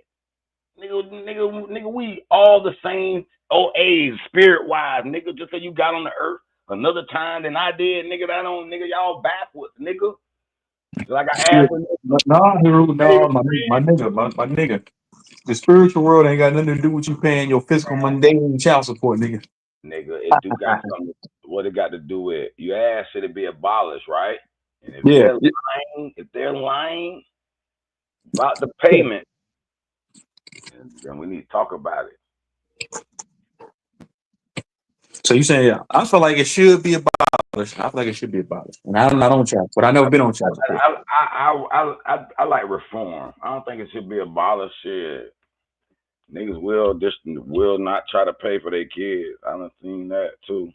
nigga. We all the same old age, spirit wise, nigga. Just so you got on the earth another time than I did, nigga. That don't, nigga. Y'all backwards, nigga. Like I Shit. asked, No, my nigga. The spiritual world ain't got nothing to do with you paying your physical mundane child support, nigga. nigga, it do got something. What it got to do with? You asked should it be abolished, right? And Yeah. if they're lying about the payment, then we need to talk about it. So you saying I feel like it should be abolished. I feel like it should be abolished. And I'm not on child support. I've never been on child support. I like reform. I don't think it should be abolished. Shit, niggas will not try to pay for their kids. I done seen that too.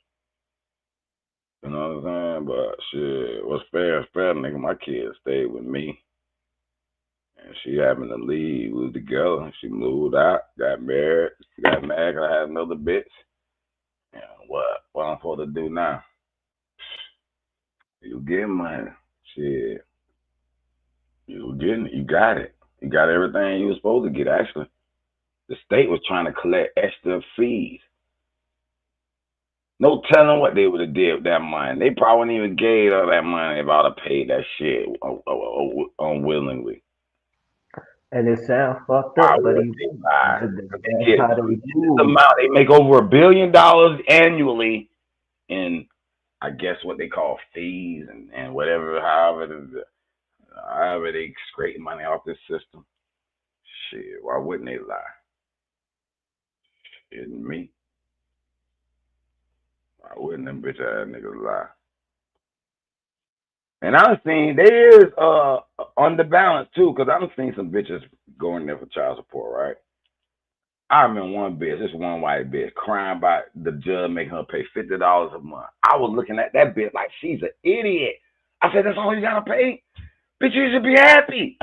You know what I'm saying? But shit, what's fair is fair, nigga. My kids stayed with me. And she happened to leave. We was together. She moved out, got married. She got mad 'cause I had another bitch. And what I'm supposed to do now? You get money. Shit. You got it. You got everything you was supposed to get, actually. The state was trying to collect extra fees. No telling what they would have did with that money. They probably wouldn't even gave her that money if I'd have paid that shit unwillingly. And it sounds fucked Why up, but would they lie? They that's get how a they tremendous move. amount. They make over $1 billion annually in, I guess, what they call fees and whatever, however they scrape money off this system. Shit, why wouldn't they lie? Isn't me? Why wouldn't them bitch ass niggas lie? And I've seen there is on the balance too, because I've seen some bitches going there for child support, right? I remember one bitch, this one white bitch, crying about the judge making her pay $50 a month. I was looking at that bitch like she's an idiot. I said, that's all you gotta pay? Bitch, you should be happy.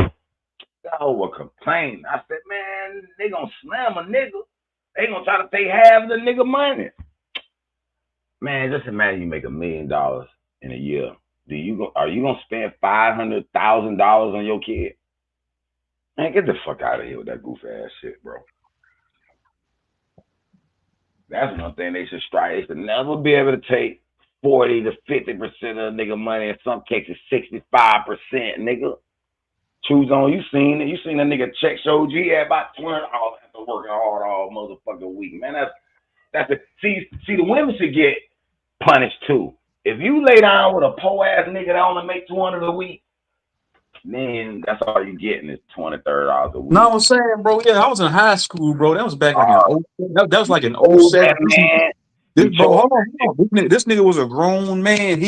That hoe was complaining. I said, man, they gonna slam a nigga. They gonna try to pay half the nigga money. Man, just imagine you make $1 million in a year. Are you gonna spend $500,000 on your kid? Man, get the fuck out of here with that goof ass shit, bro. That's one thing they should strive. They should never be able to take 40 to 50% of the nigga money. In some cases, 65%, nigga. Choose on. You seen it. You seen a nigga check showed you he had about $200 after working hard all motherfucking week. Man, that's it. See, the women should get punished too. If you lay down with a poor ass nigga that only make 200 a week, then that's all you getting is $20, $30 a No, I week. was saying, bro. Yeah, I was in high school, bro. That was back like in that was like in oh Chose that seven. man. This You bro, chose hold on, hold on. This nigga was a grown man.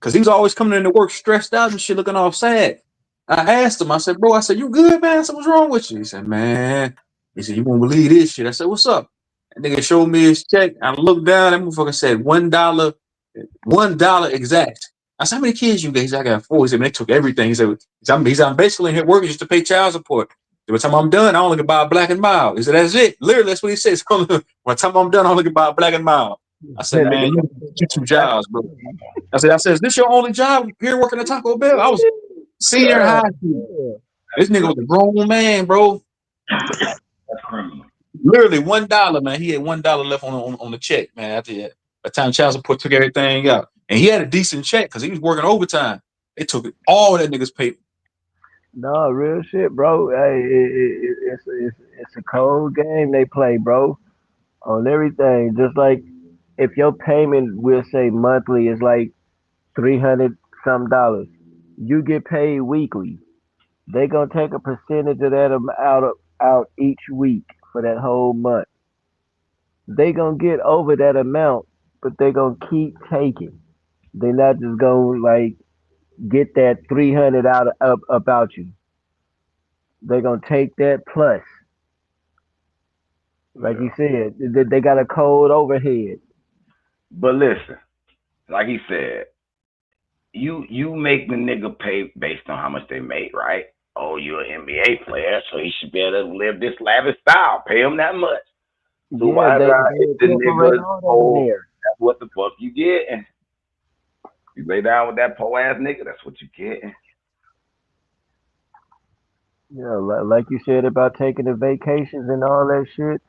Cause he was always coming into work stressed out and shit, looking all sad. I asked him, I said, bro, I said, you good, man? I said, what's wrong with you? He said, man. He said, you won't believe this shit. I said, what's up? That nigga showed me his check. I looked down, that motherfucker said $1 exact. I said, how many kids you got? He said, I got 4. He said, man, they took everything. I'm basically here working just to pay child support. By the time I'm done, I only can buy a black and mild. He said, that's it. Literally, that's what he said. By the time I'm done, I only can buy a black and mild. I said, They man, gonna you take get that 2 back. jobs, bro. I said, is this your only job here working at Taco Bell? I was senior in Yeah, high school. yeah. This nigga was a grown man, bro. That's criminal. Literally $1, man. He had $1 left on the check, man. After that, by the time child support took everything out, and he had a decent check because he was working overtime. They took all that nigga's pay. No, real shit, bro. Hey, it's a cold game they play, bro. On everything. Just like if your payment, we'll say monthly, is like 300 some dollars, you get paid weekly. They gonna take a percentage of that out each week for that whole month. They gonna get over that amount, but they gonna keep taking. They not just gonna like get that 300 out of, up about you. They're gonna take that plus, like you Yeah. said, they got a cold overhead. But listen, like he said, you make the nigga pay based on how much they make, right? Oh, you're an NBA player, so he should be able to live this lavish style. Pay him that much. So Yeah, why not they if the incorporate niggas all that in oh there. that's what the fuck you get and you lay down with that po ass nigga, that's what you get. Yeah, like you said about taking the vacations and all that shit.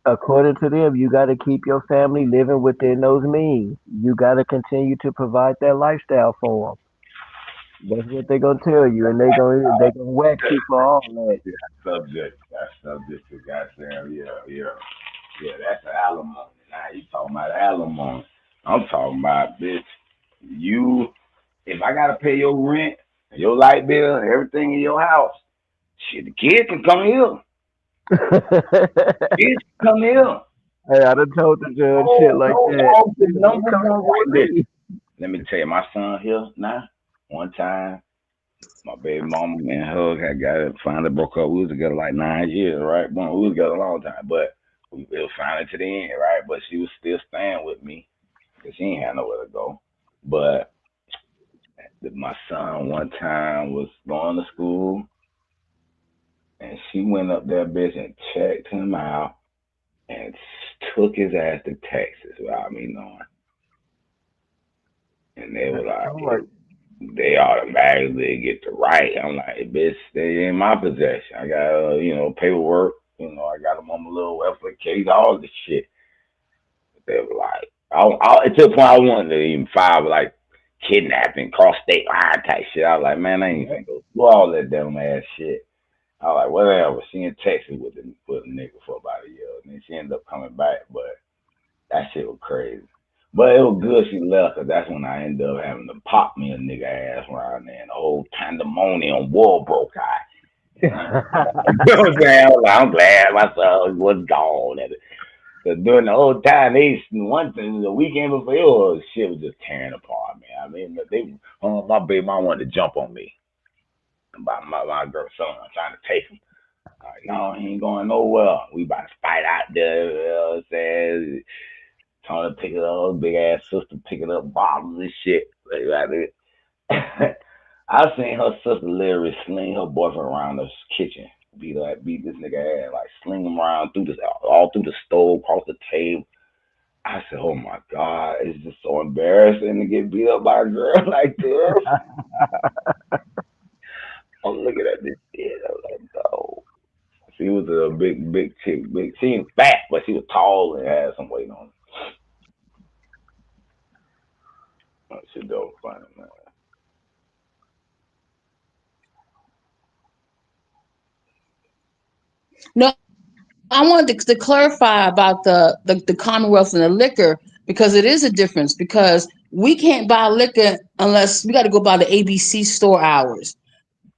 According to them, you got to keep your family living within those means. You got to continue to provide that lifestyle for them. That's what they're gonna tell you, and they gonna wax you for all that. Yeah, subject. That's subject to goddamn yeah, that's an alimony. Now you talking about alimony. I'm talking about bitch. You if I gotta pay your rent, your light bill, and everything in your house, shit, the kids can come here. Kids can come here. Hey, I done told the judge shit No, like no, that. all the Nigga, you number come one here right. with Listen, me. let me tell you, my son here now. One time, my baby mama and her had got it, finally broke up. We was together like 9 years, right? Well, we was together a long time, but it was finally to the end, right? But she was still staying with me because she ain't had nowhere to go. But my son one time was going to school and she went up there, bitch, and checked him out and took his ass to Texas without me knowing. And they were That's like, smart. they automatically get the right. I'm like, bitch, they in my possession. I got, paperwork. I got them on my little application, all this shit. They were like, to the point I wanted to even file like kidnapping, cross state line type shit. I was like, man, I ain't Yep. even go through all that dumb ass shit. I was like, whatever. She in Texas with a nigga for about a year, and then she ended up coming back. But that shit was crazy. But it was good she left, 'cause that's when I ended up having to pop me a nigga ass around there, and the whole pandemonium war broke out. You know what I'm saying? I'm glad my son was gone. And, 'cause during the whole time, one thing, the weekend before, shit was just tearing apart, man. I mean, my baby mom wanted to jump on me about my girl son trying to take him. Like, no, he ain't going nowhere. We about to fight out there, you know what I'm saying? Trying to pick it up, big ass sister picking up bottles and shit. Like, I seen her sister literally sling her boyfriend around the kitchen, beat this nigga ass, like sling him around through this all through the stove, across the table. I said, "Oh my god, it's just so embarrassing to get beat up by a girl like this." I'm looking at this shit. I was like, "No." She was a big chick, big. She ain't fat, but she was tall and had some weight on her. She dope funny, man. No, I wanted to clarify about the Commonwealth and the liquor because it is a difference because we can't buy liquor unless we got to go by the ABC store hours.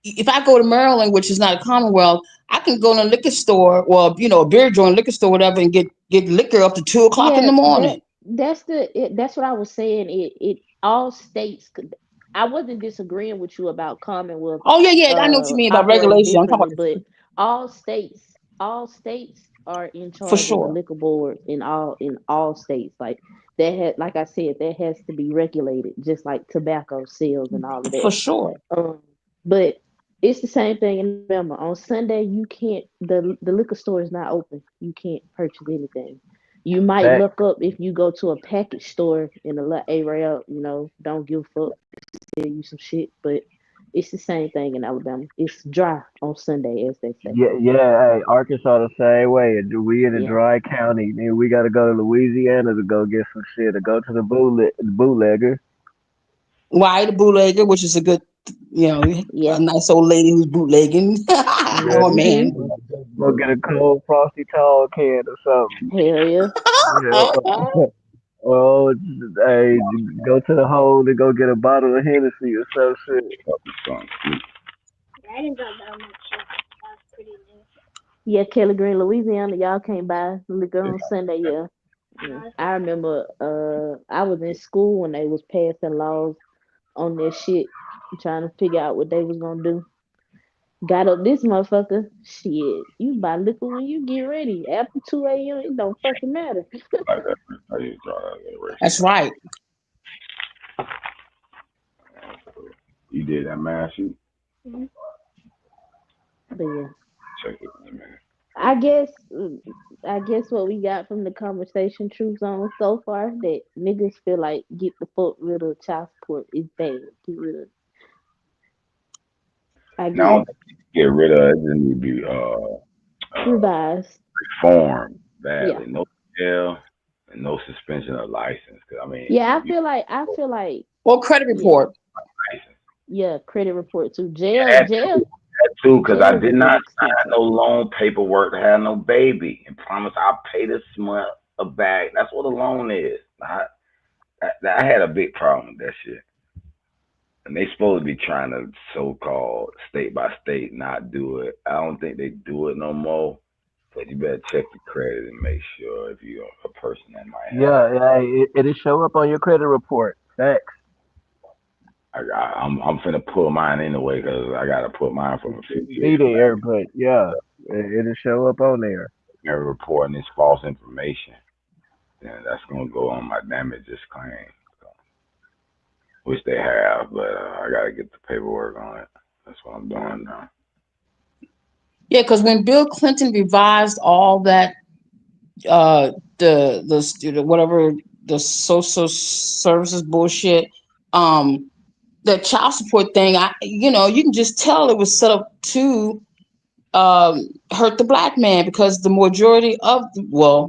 If I go to Maryland, which is not a Commonwealth, I can go to a liquor store or a beer joint, liquor store, whatever, and get liquor up to 2 o'clock in Yeah, the morning. that's what I was saying. It all states could. I wasn't disagreeing with you about Commonwealth Oh yeah, yeah, I know what you mean about operating regulation. I'm talking differently, about but all states are in for charge of the sure, liquor boards in all states. Like that had, like I said, that has to be regulated, just like tobacco sales and all of for that. sure, But it's the same thing in Alabama. On Sunday, you can't the liquor store is not open. You can't purchase anything. You might Fact. look up if you go to a package store in a area, don't give a fuck, sell you some shit, but it's the same thing in Alabama. It's dry on Sunday, as they say. Yeah, yeah. Hey, Arkansas the same way. We in a Yeah. dry county, then we got to go to Louisiana to go get some shit, to go to the bootlegger. why the bootlegger, which is a good, a Yeah. nice old lady who's bootlegging, Yeah, or a Mhm. man. go get a cold frosty tall can or something. Hell yeah. Yeah. Oh, hey, go to the hole and go get a bottle of Hennessy or some shit. Yeah, Kelly Green, Louisiana, y'all can't buy liquor on Sunday, yeah. Yeah. I remember I was in school when they was passing laws on that shit, trying to figure out what they was gonna do. Got up this motherfucker. Shit, you buy liquor when you get ready. After 2 a.m., it don't fucking matter. Like that. I used to draw that racial That's line. right. You did that math sheet? Mhm. But yeah, Check it in a minute. I guess, I guess what we got from the conversation, truth on so far, that niggas feel like get the fuck rid of child support is bad. Get rid of. It. I Now, I guess don't think you can get rid of it. It just need to be revise. reformed Yeah, badly. No jail and no suspension of license. 'Cause, I mean, yeah. if you I feel like, Well, credit yeah, report. license, yeah. Credit report too. yeah, that too, because I Jail did will get not sign expensive. no loan paperwork to have no baby and promise I'll pay this month a back. That's what a loan is. I had a big problem with that shit. And they supposed to be trying to so-called state by state not do it. I don't think they do it no more. But you better check your credit and make sure if you're a person that might have. Yeah, yeah, it'll show up on your credit report. Facts. I'm finna pull mine anyway because I gotta put mine from a few It'll be years back. there, but yeah, it'll show up on there. They're reporting this false information, and that's gonna go on my damages claim, so, which they have. But I gotta get the paperwork on it. That's what I'm doing now. Yeah, because when Bill Clinton revised all that, uh, whatever the social services bullshit, um, the child support thing, you can just tell it was set up to hurt the black man because the majority of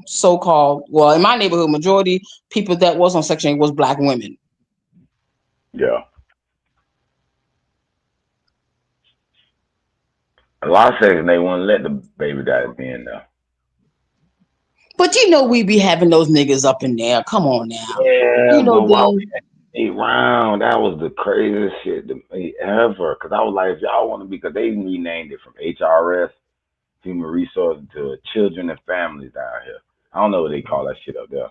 so-called, in my neighborhood, majority people that was on Section 8 was black women. Yeah, a lot of sections they wouldn't let the baby daddy be in there. But we be having those niggas up in there. Come on now. Yeah, You know but why them. we had 8 round? That was the craziest shit to me ever. Cause I was like, if y'all want to be, cause they renamed it from HRS, Human Resources, to Children and Families down here. I don't know what they call that shit up there.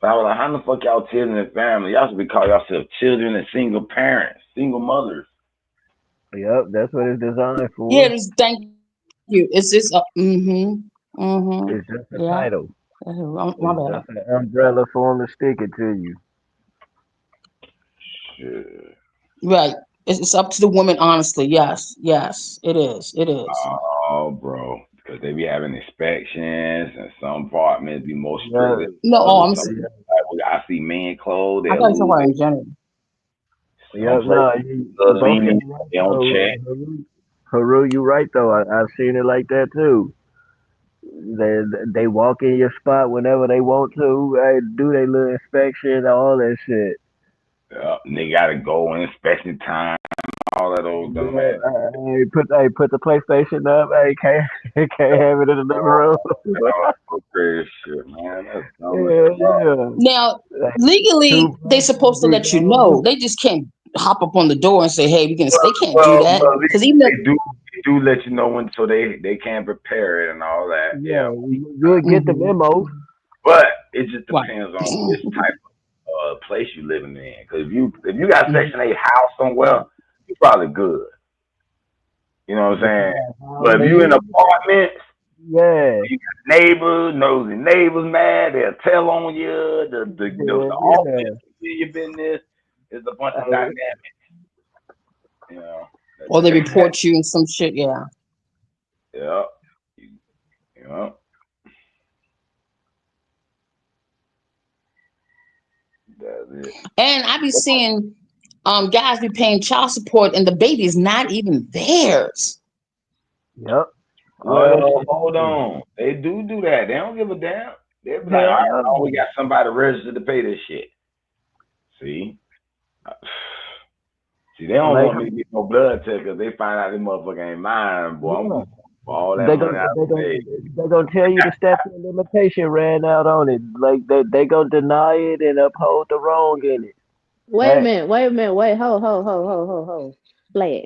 But I was like, how the fuck y'all children and family? Y'all should be calling yourself children and single parents, single mothers. Yep, that's what it's designed Yeah, for. thank you. It's just It's just a yeah. title. My It's bad. just an umbrella for them to stick it to you. Shit. Right. It's up to the woman, honestly. Yes. Yes. It is. It is. Oh, bro. Because they be having inspections, and some apartments be more strict Yeah, than No, others. Some yeah, like, I see men clothes, I they'll thought you were lose talking about it. in general. Some yep. places No, a little both of lenient, you right they don't though. check. Haru, you right though. I've seen it like that too. They they walk in your spot whenever they want to. Do their little inspection, all that shit. And they gotta go in inspection time, all that old dumb Yeah, ass. put the PlayStation up. Hey, can't have it in the living room. So crazy shit, man. That's dumb as Yeah, fuck. yeah. Now, Like, legally, they toothbrushes supposed to be let you gone. know. They just can't hop up on the door and say, "Hey, we can." They can't do Well, that well, because even if, they do let you know when, so they can prepare it and all that. Yeah, Yeah, you'll get the hmm memo. but it just right. depends on which type of place you living in. Because if you got Section 8 house somewhere, you're probably good. You know what But you I'm saying? got But if you in housing. apartments, Yeah, you got neighbors, nosy neighbors mad, they'll tell on you. The yeah, office yeah. your business is a bunch of Hey, dynamics. You know, that Or just they report you and some shit. Yeah. yeah. You, you know, that's it. And I be seeing guys be paying child support and the baby is not even theirs. yep. All that Well, shit hold happens. on. They do that. They don't give a damn. They'll be like, all Hell right, well, we no. got somebody registered to pay this shit. See? See, they don't Like, want me to get no blood test because they find out this motherfucker ain't mine, boy. I'm yeah. gonna for all that They money gonna I they gonna paid. they gonna tell you the statute of limitation ran out on it. Like they gonna deny it and uphold the wrong in it. Wait a Fact. minute. Wait a minute. Wait. Ho. Flag.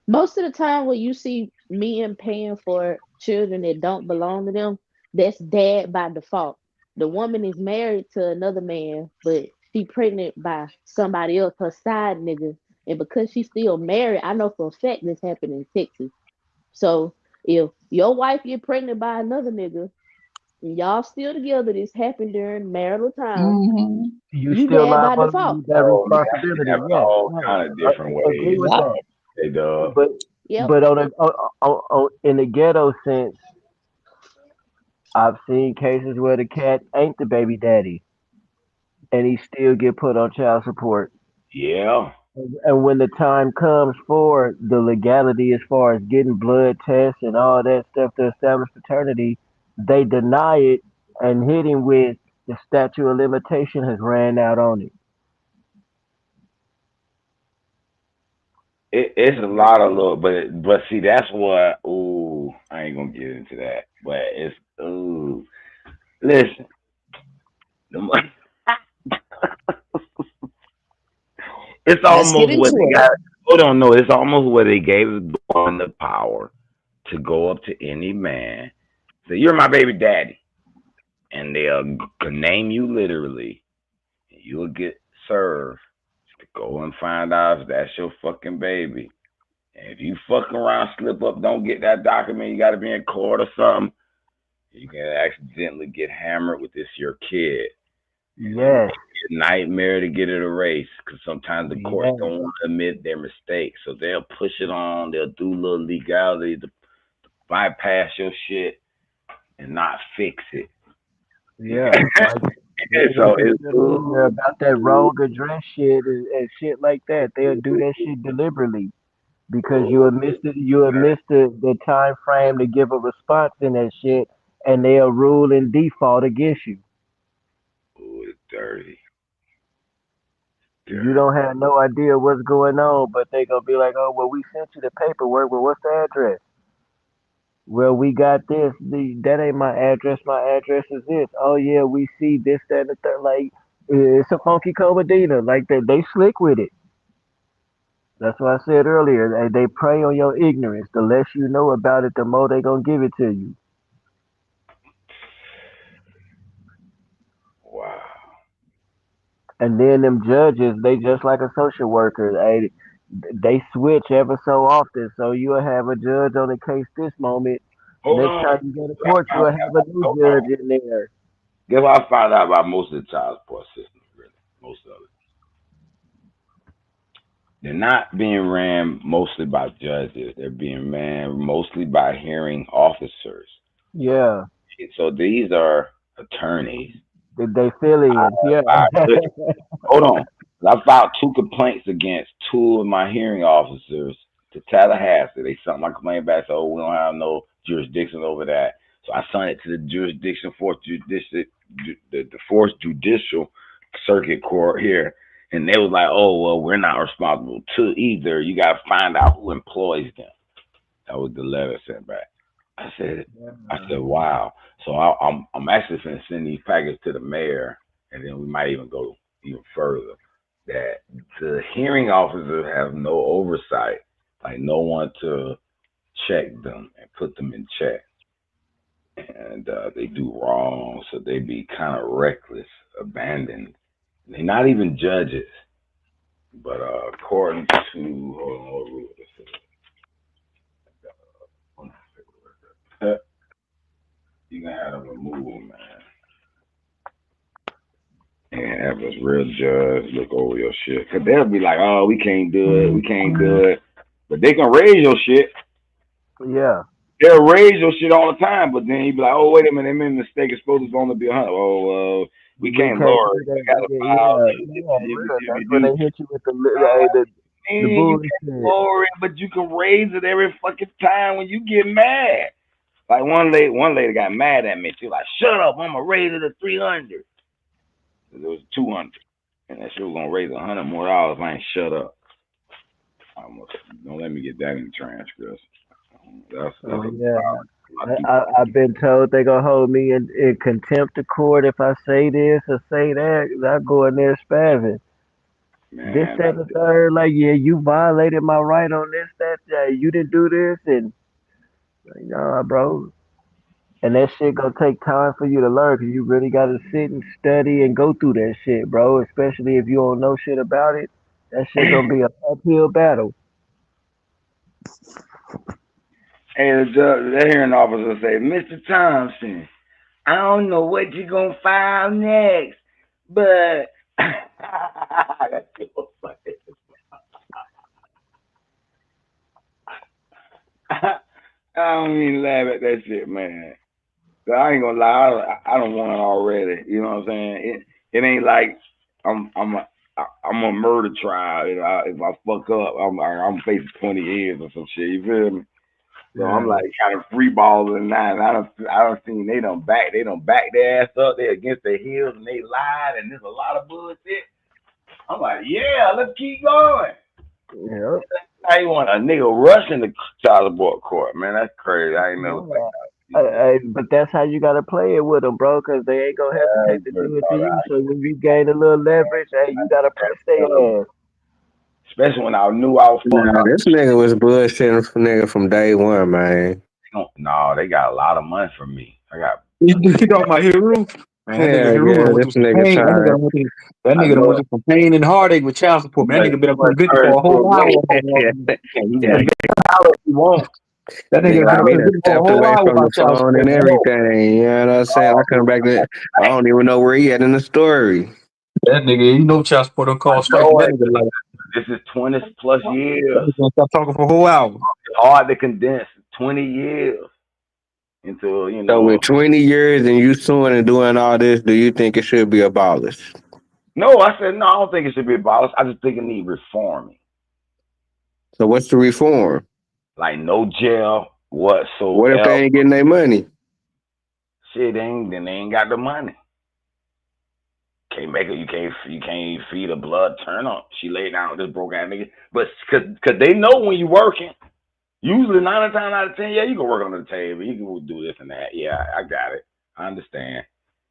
Most of the time, when you see men paying for children that don't belong to them, that's dad by default. The woman is married to another man, but she pregnant by somebody else, her side nigga. And because she's still married, I know for a fact this happened in Texas. So if your wife get pregnant by another nigga and y'all still together, this happened during marital time, Mm-hmm. You you still bad by liable to default. meet that Oh, man, that shit responsibility. happen Yes, all right. kind of different Agree ways. with Yep. that. Hey, dog. But Yep. but in the ghetto sense, I've seen cases where the cat ain't the baby daddy and he still get put on child support. Yeah. And when the time comes for the legality as far as getting blood tests and all that stuff to establish paternity, they deny it and hit him with the statute of limitation has ran out on it. It's a lot of little, but see, that's what. Ooh, I ain't gonna get into that. But it's ooh. Listen, the mo- it's Let's get almost what into they it. got. Hold on, no, it's almost what they gave the woman the power to go up to any man, say, "You're my baby daddy," and they'll name you literally, and you'll get served to go and find out if that's your fucking baby. And if you fucking around, slip up, don't get that document, you got to be in court or something. You can accidentally get hammered with this your kid, and it Yes, might be a nightmare to get it erased because sometimes the courts yes, don't want to admit their mistakes, so they'll push it on. They'll do a little legality to bypass your shit and not fix it. yeah. Like So what you it's said earlier about that wrong address shit and shit like that. They'll do that shit deliberately because you have missed the time frame to give a response in that shit, and they'll rule in default against you. ooh, it's dirty, You dirty. don't have no idea what's going on, but they gonna be like, "Oh, well, we sent you the paperwork. Well, what's the address? Well, we got this. That ain't my address. My address is this. Oh yeah, we see this, that, and the third. Like it's a funky comedina. Like they slick with it. That's what I said earlier. They prey on your ignorance. The less you know about it, the more they gonna give it to you. Wow. And then them judges, they just like a social worker. They switch ever so often. So you'll have a judge on the case this moment. Hold Next on. time you go to court, you'll have a new Hold on. judge in there. Guess what I found out about most of the child support systems, really. Most of it. They're not being ran mostly by judges. They're being ran mostly by hearing officers. Yeah, So these are attorneys. they fill in. Yeah, Hold on. I filed two complaints against two of my hearing officers to Tallahassee. They sent my complaint back, so we don't have no jurisdiction over that. So I sent it to the jurisdiction, the fourth judicial circuit court here, and they was like, "Oh well, we're not responsible to either. You got to find out who employs them." That was the letter sent back. I said, I said, wow. So I'm actually going to send these packets to the mayor, and then we might even go even further. That the hearing officers have no oversight, like no one to check them and put them in check, and they do wrong, so they be kind of reckless, abandoned. They're not even judges, but according to hold on, what rule this is, you can have them removed, man. And have this real judge look over your shit. Cause they'll be like, oh, we can't do it, we can't do it. But they can raise your shit. yeah. They'll raise your shit all the time. But then you be like, oh, wait a minute, they made a mistake. It's supposed to only be 100. Oh, we We can't can't lower do it. We that. got to Yeah, file. yeah, yeah, real. If That's you when do, they hit you with the you can't bullshit. lower it, but you can raise it every fucking time when you get mad. Like one lady got mad at me. She was like, shut up, I'm gonna raise it to 300. It was 200. And that shit was gonna raise $100 more. I ain't shut up. Don't let me get that in the transcripts. That's Oh a yeah, problem. I do I've been told they gonna hold me in contempt of court if I say this or say that. 'Cause I go in there spazzing. This, man. that, and the third. Like, yeah, you violated my right on this, that. Yeah, you didn't do this, and like, nah, bro. And that shit gonna take time for you to learn, 'cause you really gotta sit and study and go through that shit, bro. Especially if you don't know shit about it. That shit gonna be an uphill battle. And the hearing officer say, Mr. Thompson, I don't know what you're gonna file next, but that's so funny. I don't even laugh at that shit, man. So I ain't gonna lie, I don't want it already. You know what I'm saying? It ain't like I'm a murder trial. If I fuck up, I'm facing 20 years or some shit. You feel me? So I'm Yeah. like kind of free balling now. And I don't seen they don't back their ass up. They against their heels and they lied and there's a lot of bullshit. I'm like, yeah, let's keep going. Yep. I ain't want a nigga rushing the child support court, man. That's crazy. I ain't never think Yeah. that. You know, But that's how you gotta play it with them, bro, because they ain't gonna hesitate to never do it to thought you. I So when you gain a little leverage, hey, you gotta press their ass. especially when I knew I was fucked Nah, up. this nigga was bullshitting for nigga from day one, man. No, they got a lot of money from me. I got You talking about Hero? Man, that nigga Yeah, Hero yeah, done went this through some nigga pain. tired. That I nigga done went love through some pain and heartache with child support. Man, that nigga been up in the video for a whole hour. and you Yeah, can holler if you want. that Nigga, nigga been up He in the done video for a stepped whole away hour from the about child phone and support, man. no, everything. You know what I'm saying? I come back to, I don't even know where he at in the story. That nigga, you know child support don't call strike. no, That nigga like, this is 20 plus that years. nigga gonna stop talking for a whole hour. It's hard to condense 20 years into, So with 20 years and you suing and doing all this, do you think it should be abolished? no, I said, no, I don't think it should be abolished. I just think it needs reforming. So what's the reform? Like no jail What if they whatsoever. ain't getting their money? Shit, then they ain't got the money. Can't make it. You can't feed a blood turnip. She laid down with this broke ass nigga. But cause they know when you working. Usually 9 times out of 10, yeah, you can work under the table. You can do this and that. Yeah, I got it. I understand.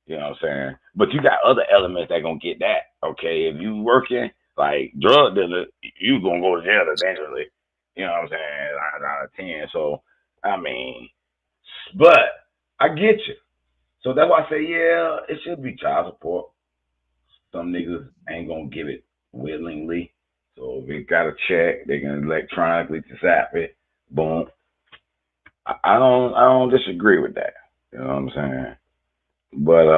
You know what I'm saying? But you got other elements that gonna get that. Okay, if you working like drug dealer, you gonna go to jail eventually. You know what I'm saying? 9 out of 10. So I mean, but I get you. So that's why I say, yeah, it should be child support. Some niggas ain't gonna give it willingly. So if they got a check, they can electronically zap it. Boom. I don't disagree with that. You know what I'm saying? But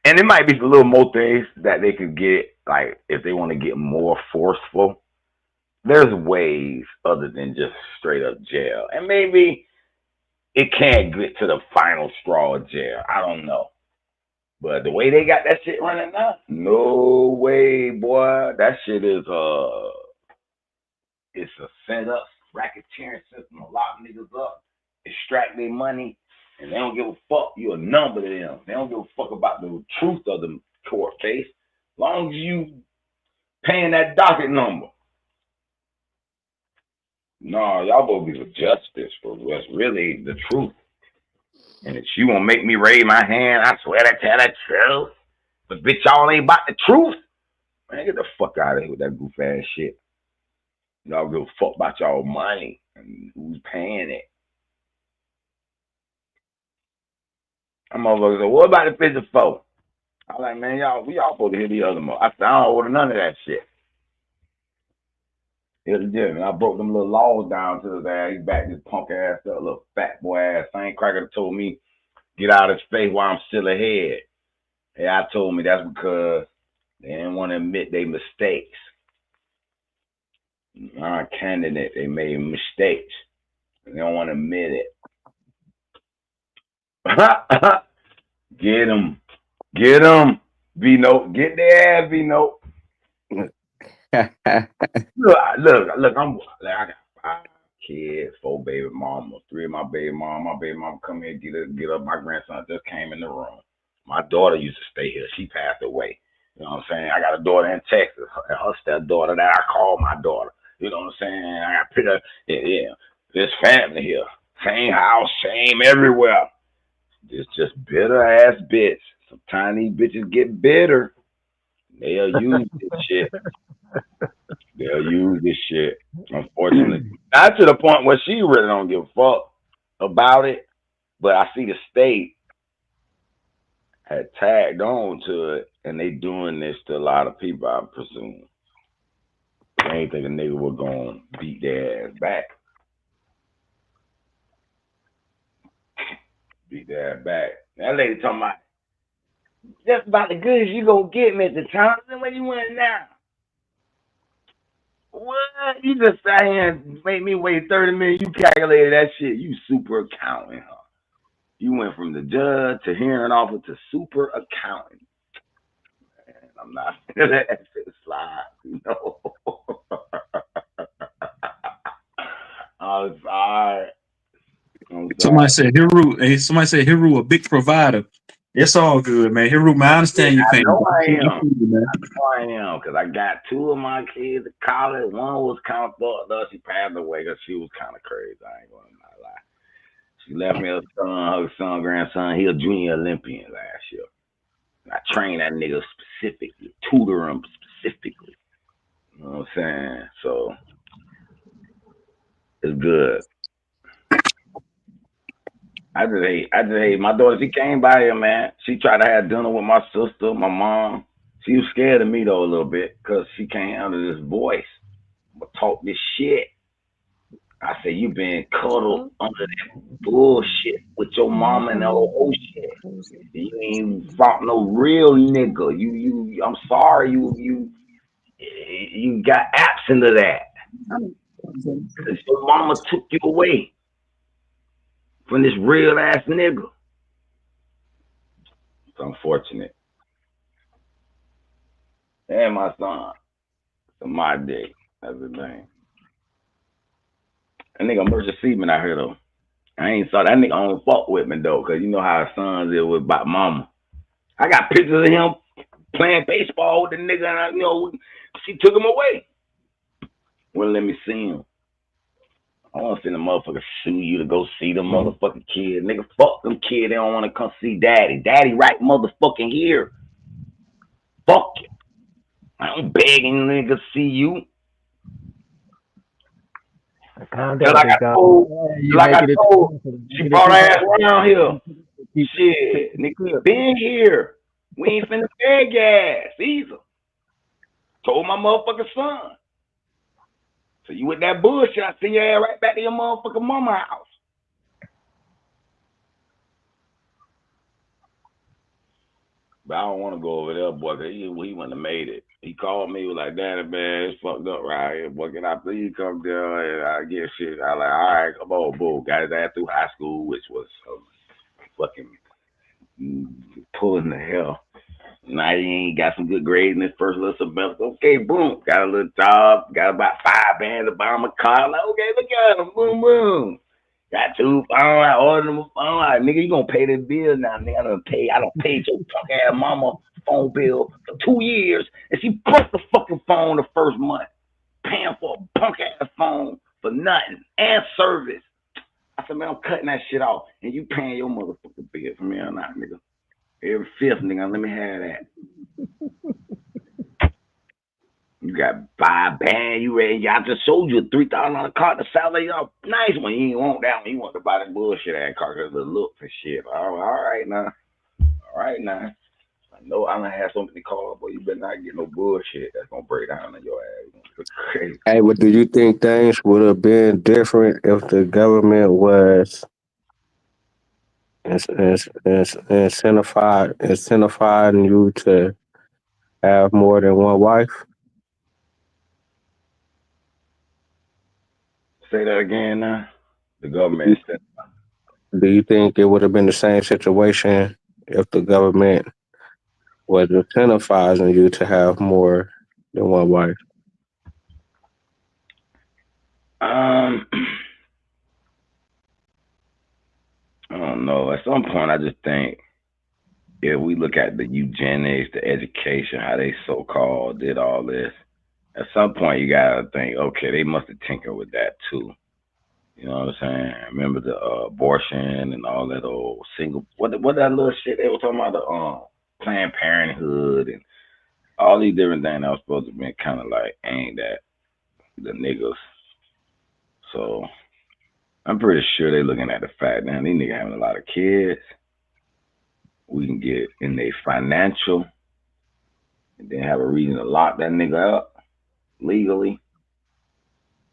and it might be a little more things that they could get, like if they want to get more forceful. There's ways other than just straight up jail. And maybe it can't get to the final straw of jail. I don't know. But the way they got that shit running now, no way, boy. That shit is it's a setup, racketeering system. A lot of niggas up, extract their money, and they don't give a fuck. You a number to them. They don't give a fuck about the truth of the court case. As long as you paying that docket number. No, y'all supposed to be for justice, for what's really the truth. And if you won't make me raise my hand, I swear to tell the truth. But bitch, y'all ain't about the truth. Man, get the fuck out of here with that goof ass shit. Y'all give a fuck about y'all money and who's paying it. I'm motherfuckers say, what about the 54? I'm like, man, we all supposed to hear the other mo. I said, I don't order none of that shit. Here's the deal, and I broke them little laws down to his ass. He backed his punk ass up, little fat boy ass. Same cracker told me, get out of his face while I'm still ahead. And I told me that's because they didn't want to admit their mistakes. Our candidate, they made mistakes. They don't want to admit it. Get them. Get them. V-Note. Get their ass, V-Note. Look, I got 5 kids, 4 baby mamas, 3 of my baby mama. My baby mama come here, get up. My grandson just came in the room. My daughter used to stay here. She passed away. You know what I'm saying? I got a daughter in Texas, her stepdaughter that I call my daughter. You know what I'm saying? I got pick up, yeah, this family here. Same house, same everywhere. It's just bitter ass bitch. Sometimes these bitches get bitter. They'll use this shit. They'll use this shit, unfortunately. Not to the point where she really don't give a fuck about it, but I see the state had tagged on to it, and they doing this to a lot of people, I presume. They ain't think a nigga was gonna beat their ass back. Beat their ass back. That lady talking about just about the good as you gonna get, Mr. Thompson. What you want now? What? You just sat here and made me wait 30 minutes. You calculated that shit. You super accounting, huh? You went from the judge to hearing officer to super accounting. Man, I'm not gonna let that shit slide, you know. I'm sorry. I'm Somebody sorry. said Hiru. Hey, somebody said Hiru a big provider. It's all good, man. Hiru, man, I Yeah, understand your I pain. know I I am. feel you, man. I am, because I got two of my kids at college. One was kind of fucked up. She passed away because she was kind of crazy. I ain't going to lie. She left me her son, grandson. He a junior Olympian last year. I trained that nigga specifically, tutor him specifically. You know what I'm saying? So it's good. I just hate my daughter. She came by here, man. She tried to have dinner with my sister, my mom. She was scared of me though a little bit because she can't handle this voice. But talk this shit. I said, you been cuddled under that bullshit with your mama and the whole shit. You ain't fought no real nigga. I'm sorry, you got absent of that. Cause your mama took you away from this real ass nigga. It's unfortunate. And my son. It's my day. That's the thing. That nigga Merchant Seaman out here though. I ain't saw that nigga on fuck with me though, cause you know how his sons is with about mama. I got pictures of him playing baseball with the nigga, and she took him away. Wouldn't let me see him. I want to send the motherfucker sue you to go see the motherfucking kid. Nigga, fuck them kid. They don't want to come see daddy. Daddy right motherfucking here. Fuck you. I'm begging nigga to see you. Calm Cause down, like I big dog. told, You like I making it told, too comfortable. she Making it brought her too ass comfortable. around here. Keep Shit, it nigga, we good. been here. We ain't finna beg ass either. Told my motherfucking son. So you with that bullshit, I send your ass right back to your motherfucking mama house. But I don't want to go over there, boy, cause he wouldn't have made it. He called me, was like, Daddy, man, it's fucked up right here, boy. Can I please come down and I get shit? I like, all right, come on, boo. Got his ass through high school, which was fucking pulling the hell. Now he ain't got some good grades in his first little semester. Okay, boom. Got a little job. Got about 5 bands to buy him a car. Like, okay, look at him. Boom, boom. Got 2 phones. I ordered him a phone. Like, nigga, you gonna pay this bill now, nigga. I don't pay your punk ass mama phone bill for 2 years. And she broke the fucking phone the first month. Paying for a punk ass phone for nothing. And service. I said, man, I'm cutting that shit off. And you paying your motherfucking bill for me or not, nigga. Every fifth, nigga, let me have that. You got 5 band, you ready? I just sold you a $3,000 car to sell it. Nice one. You ain't want that one. You want to buy that bullshit ass car because of the looks and shit. All right now. All right now. I know I done had so many cars, but you better not get no bullshit that's gonna break down in your ass. It's crazy. Hey, but do you think things would have been different if the government was incentivizing you to have more than one wife? Say that again now. The government said, Do you think it would have been the same situation if the government was incentivizing you to have more than one wife? um, I don't know. At some point, I just think if we look at the eugenics, the education, how they so called did all this, at some point you gotta think, okay, they must have tinkered with that too. You know what I'm saying? Remember the abortion and all that old single what that little shit they were talking about the Planned Parenthood and all these different things that was supposed to be kind of like aimed at the niggas. So I'm pretty sure they looking at the fact that these niggas having a lot of kids. We can get in their financial and then have a reason to lock that nigga up legally.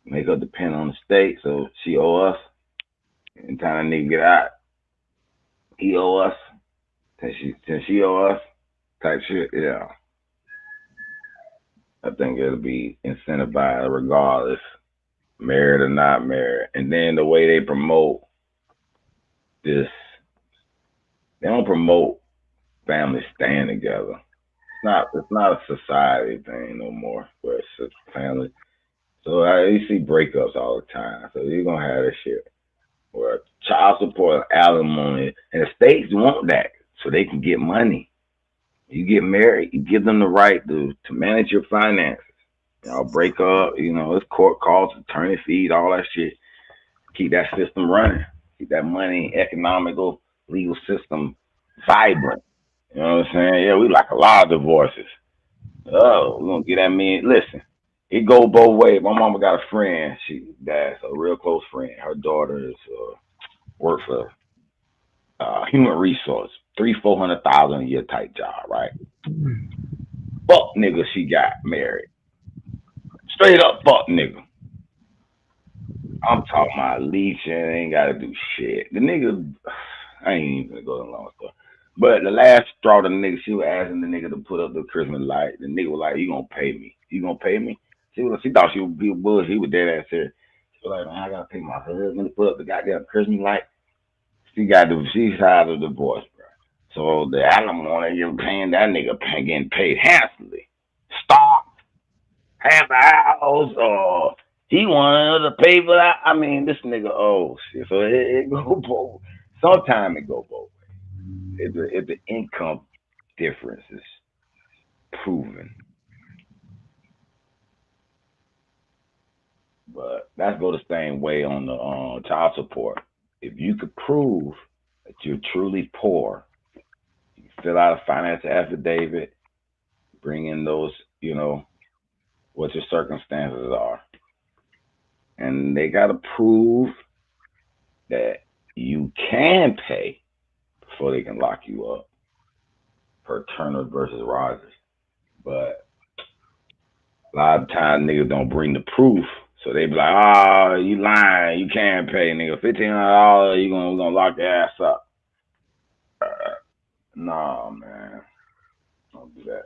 make her depend on the state, so she owe us. And time that nigga get out, he owe us. Since she owe us, type shit. Yeah, I think it'll be incentivized regardless, married or not married. And then the way they promote this, they don't promote families staying together. It's not a society thing no more, but it's a family. So you see breakups all the time. So you're gonna have this shit where child support, alimony, and the states want that so they can get money. You get married, you give them the right to manage your finances. Y'all break up, it's court costs, attorney fees, all that shit. Keep that system running. Keep that money, economical, legal system vibrant. You know what I'm saying? Yeah, we like a lot of divorces. Oh, we're gonna get that man. Listen, it go both ways. My mama got a friend. That's a real close friend. Her daughter is work for human resource, 300,000-400,000 a year type job, right? Fuck nigga, she got married. Straight up fuck nigga. I'm talking about leeching, ain't gotta do shit. The nigga, I ain't even gonna go in long story. But the last straw, the nigga, she was asking the nigga to put up the Christmas light. The nigga was like, "You gonna pay me? You gonna pay me?" She thought she would be a bull. He was dead ass serious. She was like, "Man, I gotta pay my husband to put up the goddamn Christmas light." She filed a divorce, bro. So the alimony you're paying, that nigga getting paid handsomely. Stock, half a house, or he wanted to pay for that. I mean, this nigga, oh shit. So it go both. Sometimes it go both. If the income difference is proven, but that's go the same way on the child support. If you could prove that you're truly poor, you fill out a financial affidavit, bring in those, what your circumstances are, and they got to prove that you can pay before they can lock you up, per Turner versus Rogers. But a lot of times niggas don't bring the proof. So they be like, "Oh, you lying, you can't pay, nigga. $1,500, we gonna lock your ass up." Nah, man. Don't do that.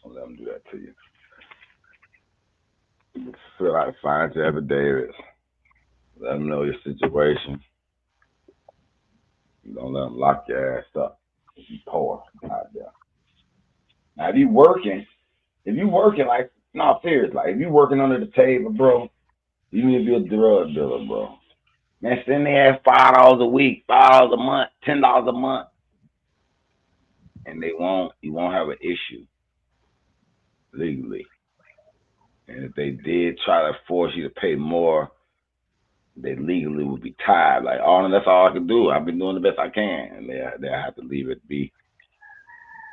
Don't let them do that to you. Fill out financial affidavits. Let them know your situation. You don't let them lock your ass up. If you poor out there. Now, if you working like, no, serious, like, if you working under the table, bro, you need to be a drug dealer, bro. Man, send their ass $5 a week, $5 a month, $10 a month, and you won't have an issue legally. And if they did try to force you to pay more, they legally would be tied. Like, oh, no, that's all I can do. I've been doing the best I can, and they have to leave it be.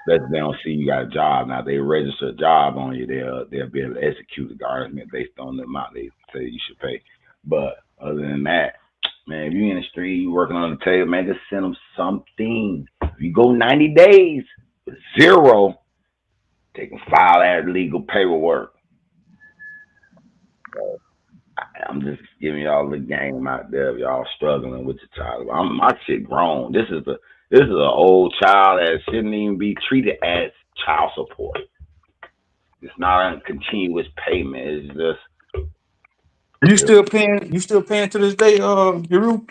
Especially if they don't see you got a job. Now, if they register a job on you, they'll be able to execute the garnishment based on the amount they say you should pay. But other than that, man, if you in the street, you working on the table, man, just send them something. If you go 90 days with zero, they can file that legal paperwork. So I'm just giving y'all the game out there. If y'all struggling with your child, my shit grown. This is an old child that shouldn't even be treated as child support. It's not a continuous payment. It's just, You still paying? You still paying to this day, Heru?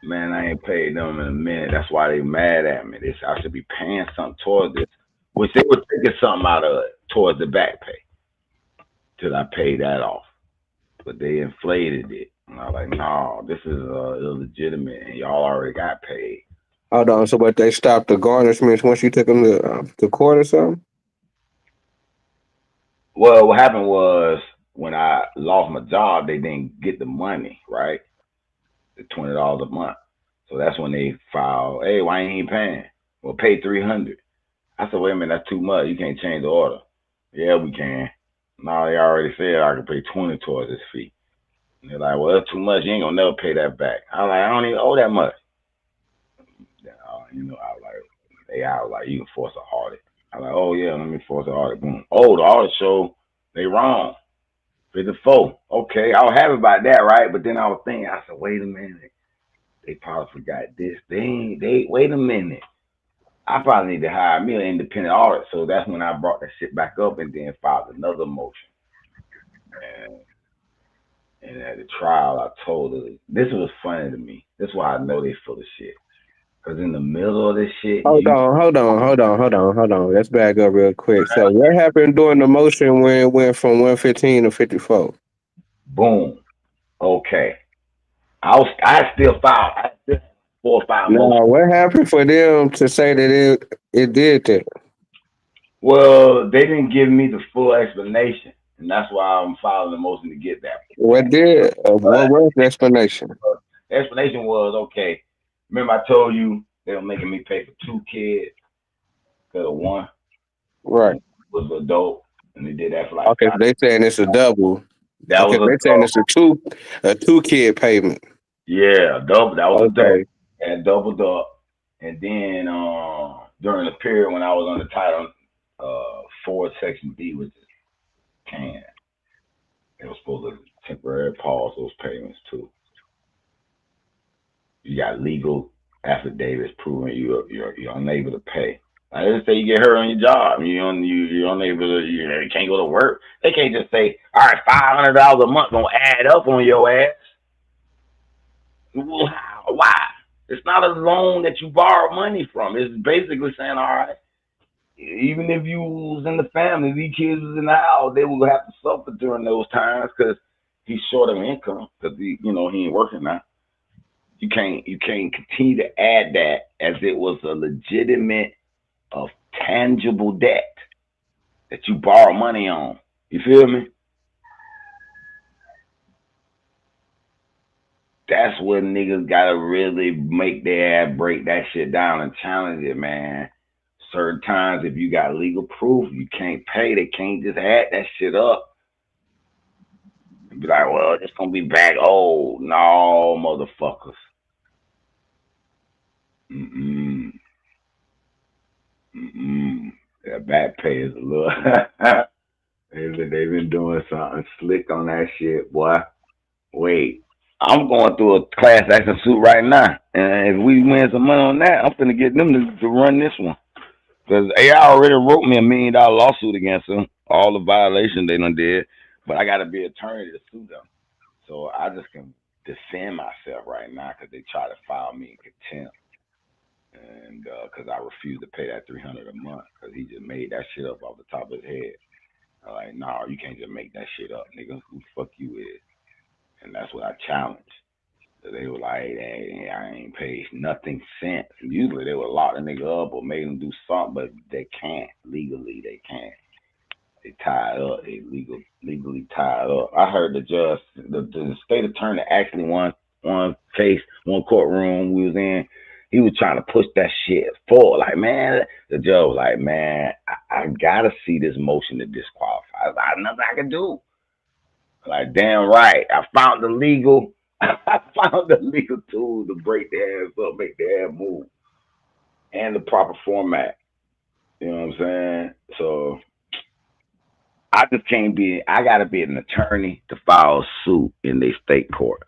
man, I ain't paid them in a minute. That's why they mad at me. I should be paying something towards this, which they were taking something out of it towards the back pay till I paid that off. But they inflated it. And I was like, no, this is illegitimate, and y'all already got paid. Hold on. So, what they stopped the garnishments once you took them to court or something? Well, what happened was when I lost my job, they didn't get the money, right? The $20 a month. So that's when they filed, hey, why ain't he paying? Well, pay 300. I said, wait a minute, that's too much. You can't change the order. Yeah, we can. No, they already said I could pay 20 towards this fee. And they're like, well, that's too much. You ain't gonna never pay that back. I was like, I don't even owe that much. Then, I was like, I was like, you can force an audit. I was like, oh yeah, let me force an audit. Boom. Oh, the audit show they wrong. 54. Okay, I was happy about that, right? But then I was thinking, I said, wait a minute. They probably forgot this. Wait a minute. I probably need to hire me an independent audit. So that's when I brought that shit back up and then filed another motion. And at the trial, I told her, this was funny to me. That's why I know they full of shit. Because in the middle of this shit, Hold on. Let's back up real quick. So what happened during the motion when it went from 115 to 54? boom. Okay. I still filed. I still 4 or 5 motions. Now, what happened for them to say that it did that? Well, they didn't give me the full explanation, and that's why I'm filing the motion to get that. What did? What But was the explanation? the explanation was okay. Remember, I told you they were making me pay for 2 kids instead of one. Right. One was an adult, and they did that for like Okay, so 5. they saying it's a double. That Okay, was they a saying double. it's a two kid payment. Yeah, double. That was a double. Okay. And doubled up. And then during the period when I was on the Title 4 Section B, which is can, they were supposed to temporarily pause those payments too. You got legal affidavits proving you're unable to pay. I didn't say you get hurt on your job. You're unable to. You can't go to work. They can't just say, all right, $500 a month gonna add up on your ass. Why? It's not a loan that you borrow money from. It's basically saying, all right, even if you was in the family, these kids was in the house, they will have to suffer during those times because he's short of income because he ain't working now. You can't continue to add that as it was a legitimate of tangible debt that you borrow money on. You feel me? That's what niggas gotta really make their ass break that shit down and challenge it, man. Certain times, if you got legal proof, you can't pay. They can't just add that shit up and be like, well, it's gonna be back. Oh no, motherfuckers. Mm-mm. Mm-mm. That back pay is a little. They've been doing something slick on that shit, boy. Wait, I'm going through a class action suit right now, and if we win some money on that, I'm finna get them to run this one. Because AI already wrote me $1 million lawsuit against them, all the violations they done did, but I got to be an attorney to sue them. So I just can defend myself right now because they try to file me in contempt, and because I refuse to pay that $300 a month because he just made that shit up off the top of his head. I'm like, no, you can't just make that shit up, nigga. Who the fuck you is? And that's what I challenged. So they were like, hey, I ain't paid nothing since. Usually they would lock the nigga up or make him do something, but they can't. Legally, they can't. They tied up. They legally tied up. I heard the judge, the state attorney actually one case, one courtroom we was in, he was trying to push that shit forward. Like, man, the judge was like, man, I gotta see this motion to disqualify. I nothing I can do. Like, damn right. I found the legal I found the legal tool to break their ass up, make their ass move. And the proper format. You know what I'm saying? So I just can't be I gotta be an attorney to file a suit in the state court.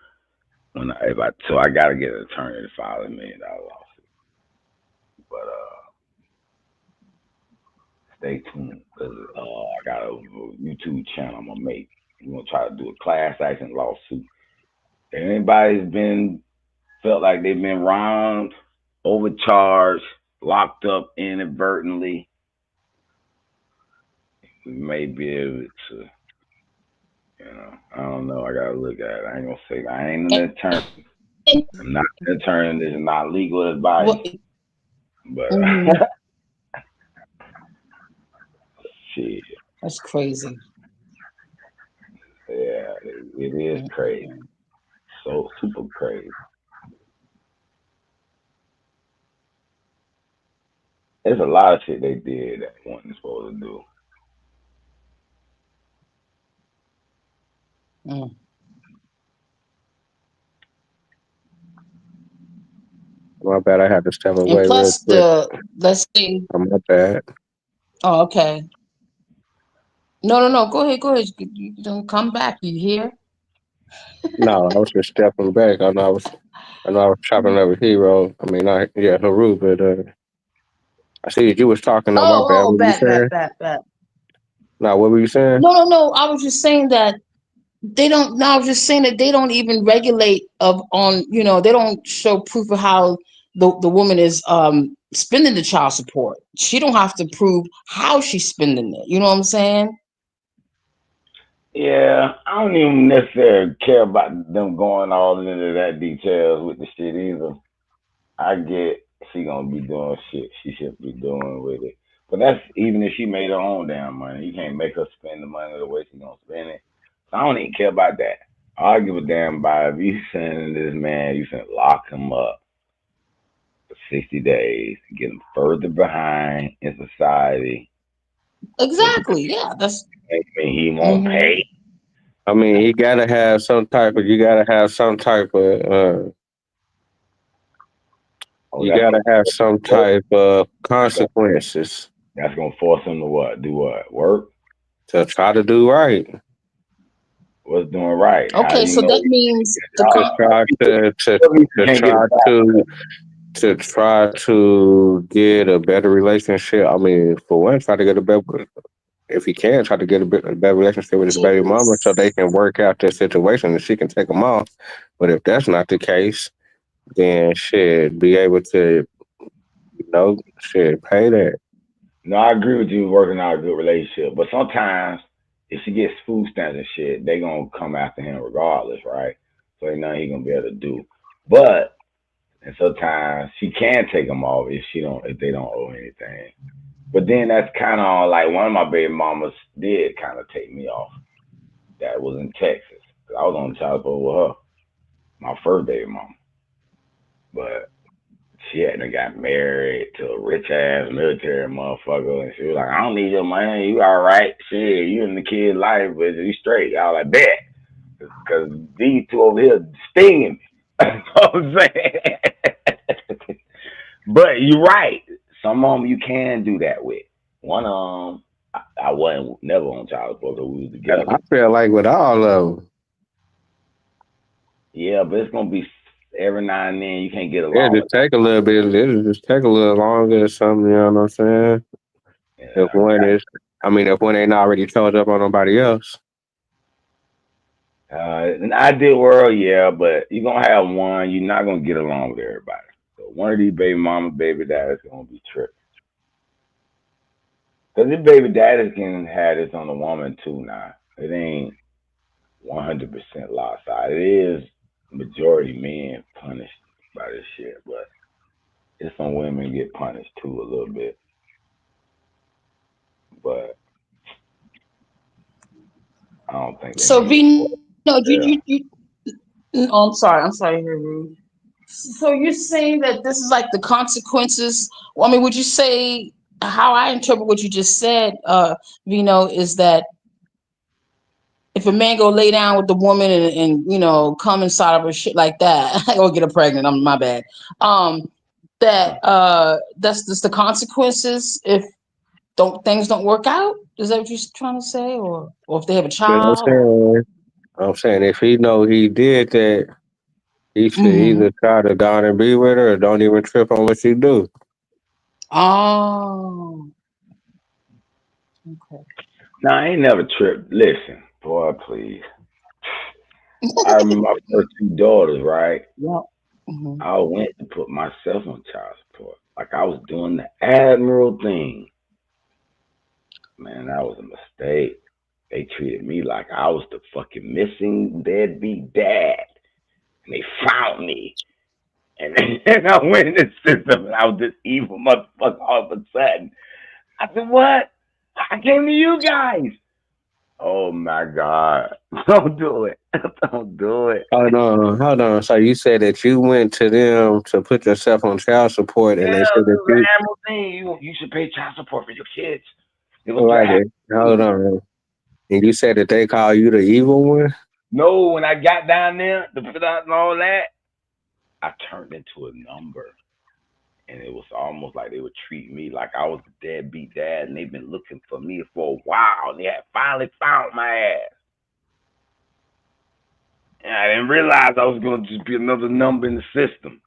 So I gotta get an attorney to file $1 million lawsuit. But stay tuned because I got a YouTube channel I'm gonna make. We're gonna try to do a class action lawsuit. If anybody's been felt like they've been wronged, overcharged, locked up inadvertently, we may be able to, I don't know. I gotta look at it. I ain't gonna say that. I ain't an attorney. I'm not an attorney. This is not legal advice. But Mhm. shit, That's crazy. yeah, it is crazy. So super crazy. There's a lot of shit they did that wasn't supposed to do. Mm. My bad. I had to step And away real plus, quick. let's see. My bad. Oh, okay. No. Go ahead. Go ahead. You don't come back. You hear? No, I was just stepping back. I know I was chopping over Hero. I mean, not yeah, Haru, but I see that you was talking on my bad. Oh, What were you bad, bad, saying? bad, bad. No, what were you saying? No. I was just saying that they don't. No, I was just saying that they don't even regulate of on. They don't show proof of how the woman is spending the child support. She don't have to prove how she's spending it. You know what I'm saying? Yeah, I don't even necessarily care about them going all into that details with the shit either. I get she gonna be doing shit she should be doing with it. But that's even if she made her own damn money. You can't make her spend the money the way she gonna spend it. So I don't even care about that. All I give a damn about if you sending this man, you can lock him up for 60 days, get him further behind in society. Just because Exactly. Yeah. That's. he won't Hmm. pay. I mean, he gotta have some type of. You gotta have some type of. Oh, You gotta have some type of that's gonna consequences that's gonna force him to what? Do what? Work? to try to do right. What's doing right? How Okay. do you So know that he means can't get a the job? To con. try He to can't get a try job. to get a better relationship. I mean, for one, try to get a better. If he can, try to get a better relationship with his baby mama so they can work out their situation and she can take him off. But if that's not the case, then shit, be able to, shit, pay that. No, I agree with you working out a good relationship, but sometimes if she gets food stamps and shit, they gonna come after him regardless, right? So ain't nothing he gonna be able to do. But and sometimes she can take him off if they don't owe anything. But then that's kind of like one of my baby mamas did kind of take me off. That was in Texas. 'Cause I was on child support with her, my first baby mama. But she hadn't got married to a rich ass military motherfucker, and she was like, "I don't need your money. You all right? Shit, you in the kid's life, but you straight." I was like, "Bet," because these two over here stinging me. You know what I'm saying? But you're right. Some of them you can do that with. One of them, I wasn't never on child support because we was And together. I feel like with all of them, Yeah, but it's gonna be every now and then you can't get it along with just take a little bit. It just take a little longer or something. You know what I'm saying? them. If Yeah, one is, I mean, if one ain't already chose up on nobody else, an ideal world, yeah, but you're gonna have one. You're not gonna get along with everybody. So one of these baby mama, baby daddies gonna be tripping. Cause this baby daddies can have this on the woman too. Now it ain't 100% lopsided. It is majority men punished by this shit, but it's some women get punished too a little bit. But I don't think they So need it for Vino, yeah. oh, I'm sorry. I'm sorry, Haru. So you're saying that this is like the consequences? Well, I mean, would you say how I interpret what you just said, Vino, is that if a man go lay down with the woman and come inside of her shit like that, or get her pregnant, I'm my bad. Um, that's just the consequences if don't things don't work out. Is that what you're trying to say, or if they have a you know what I'm child, or? saying? I'm saying if he know he did that, he should Mm-hmm. either try to go on and be with her or don't even trip on what she do. Oh, okay. Now I ain't never tripped. Listen, boy, please. I remember my first two daughters, right? Yep. Hmm. I went to put myself on child support. Like I was doing the admiral thing. Man, that was a mistake. They treated me like I was the fucking missing deadbeat dad. And they found me. And then I went in the system and I was this evil motherfucker all of a sudden. I said, what? I came to you guys. Oh my God. Don't do it. Don't do it. Hold on, hold on. So you said that you went to them to put yourself on child support, and Yeah, they said this that is you an animal thing. You should pay child support for your kids. It was like their it. Hold animal. on, and you said that they call you the evil one. No, when I got down there to put out and all that, I turned into a number. and it was almost like they would treat me like I was the deadbeat dad, and they've been looking for me for a while, and they had finally found my ass. And I didn't realize I was going to just be another number in the system.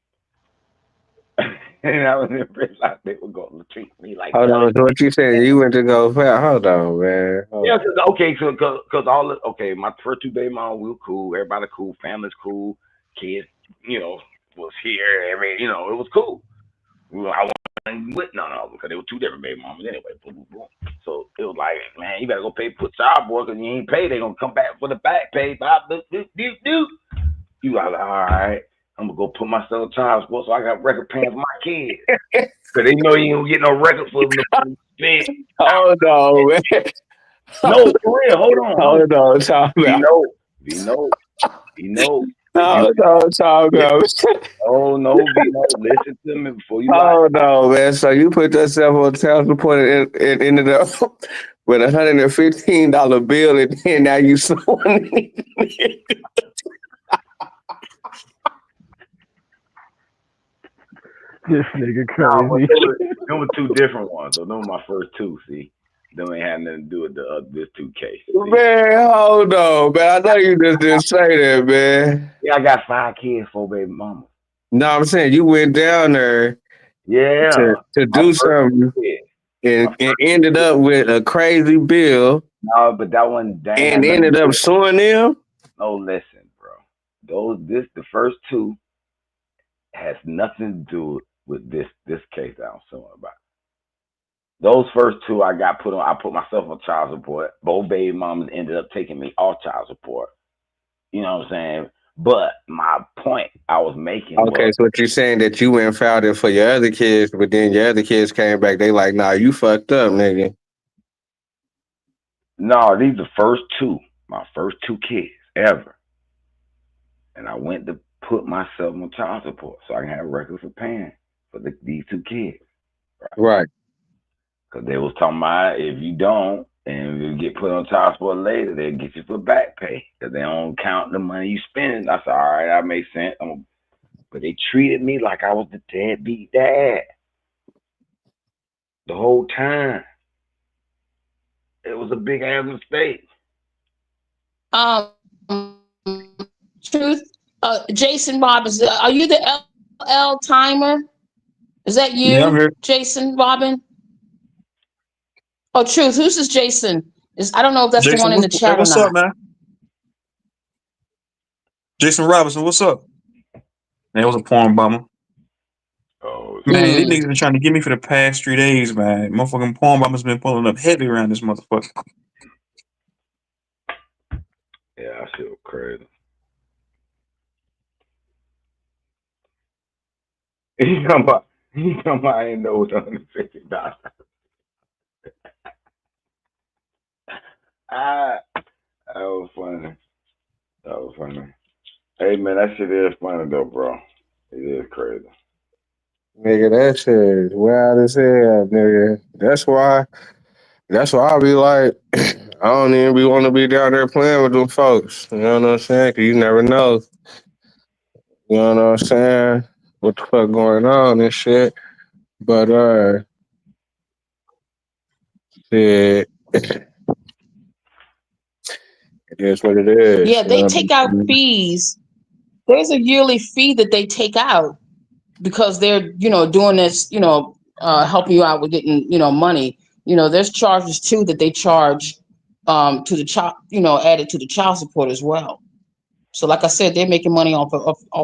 And I didn't realize they were going to treat me like Hold that. on. So what you saying? You went to go fat? Hold on, man. Hold Yeah, on. okay, so cause all the, okay, my first two baby mom, we were cool, everybody cool, family's cool, kids, was here, it was cool. I wasn't with none of them because they were two different baby mamas anyway. Boom, boom, boom. So it was like, man, you better go pay put child boy because you ain't paid. They gonna come back for the back pay. Bop, doop, doop, doop, doop. You like, all right, I'm gonna go put myself on child support so I got record paying for my kids. Cause they know you ain't gonna get no record for them to spend. Hold on, man. No, for real. Hold on, hold on. Hold on, talk We about. know, we know, we know. You Hold on, talk about. oh no, we know. Listen to me before you lie. Hold on, man. So you put yourself on child support and it ended up with $115 bill, and then now you suing. This nigga No, but crazy. there were two different ones. So those were my first two. See, them ain't had nothing to do with the this two case. See, Man, hold on, man. I know you just didn't say that, man. yeah, I got 5 kids, 4 baby mamas. No, I'm saying you went down there Yeah, to my do first something two kids. My and first two ended kids. up with a crazy bill No, but that one that ain't and had nothing to ended do up with. suing them. No, listen, bro. The first two has nothing to do with this case that I'm suing about. Those first two I got put on. I put myself on child support. Both baby mamas ended up taking me off child support. You know what I'm saying? But my point I was making Okay, was so what you're saying that you went and filed it for your other kids, but then your other kids came back. They like, nah, you fucked up, nigga. no, these the first two, my first two kids ever. And I went to put myself on child support so I can have records for paying for these two kids. Right? Right. Because they was talking about if you don't and you get put on child support later, they'll get you for back pay because they don't count the money you spend. I said, all right, that makes sense. But they treated me like I was the deadbeat dad the whole time. It was a big ass mistake. Um, Truth, Jason Robbins, are you the LL timer? Is that Yeah, I'm you, here. Jason Robin? Oh, Truth, who's this Jason? I don't know if that's the Jason, one in the hey, chat or what's up, not. man? Jason Robinson, what's up? Man, it was a porn bomber. Oh Man, these shit. Mm. niggas been trying to get me for the past 3 days, man. Motherfucking porn bombers been pulling up heavy around this motherfucker. Yeah, that shit was crazy. He come about I didn't know it was $150. Ah, that was funny. That was funny. Hey man, that shit is funny though, bro. It is crazy. Nigga, that shit is wild as hell, nigga. That's why I be like, I don't even be want to be down there playing with them folks. You know what I'm saying? 'Cause you never know. You know what I'm saying? What the fuck going on and shit. But shit, it is what it is. Yeah, You know they what I'm take out saying? fees. There's a yearly fee that they take out because they're, doing this, helping you out with getting, money. There's charges too that they charge to the child, added to the child support as well. So, like I said, they're making money off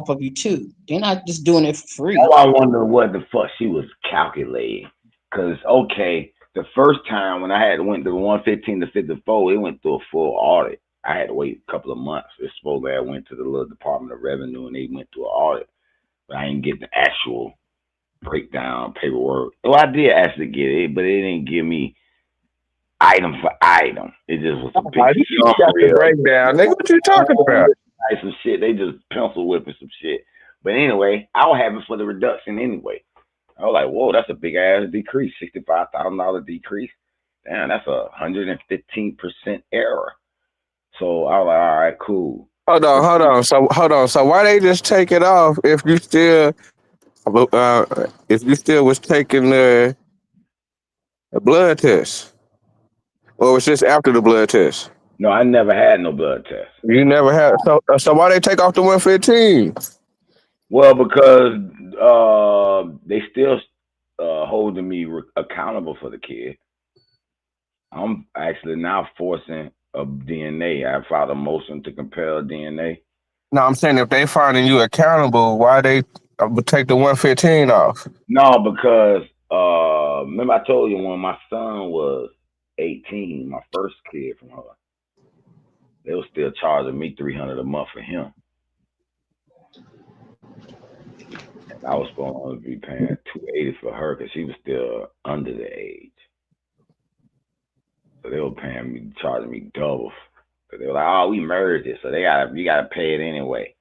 of you too. They're not just doing it for Oh, free. I wonder what the fuck she was calculating. Cause okay, the first time when I had went to 115 to 54, it went through a full audit. I had to wait a couple of months. It's supposed that I went to the little Department of Revenue and they went through an audit, but I didn't get the actual breakdown paperwork. Well, I did actually get it, but it didn't give me item for item. It just was a big I you got the summary of breakdown, nigga. What you talking all about? this type of shit. They just pencil whipping some shit. But anyway, I'll have it for the reduction anyway. I was like, whoa, that's a big ass decrease, $65,000 decrease. Damn, that's 115% error. So I was like, all right, cool. Hold on, So hold on. So hold on. So why they just take it off if you still If you still was taking a blood test, or was just after the blood test? No, I never had no blood test. You never had. So why they take off the 115? Well, because they still holding me accountable for the kid. I'm actually now forcing a DNA. I filed a motion to compel DNA. No, I'm saying if they finding you accountable, why they would take the 115 off? No, because remember I told you when my son was 18, my first kid from her, they were still charging me $300 a month for him, and I was supposed to be paying $280 for her because she was still under the age. So they were paying me, charging me double. So they were like, "Oh, we merged it, so you gotta pay it anyway."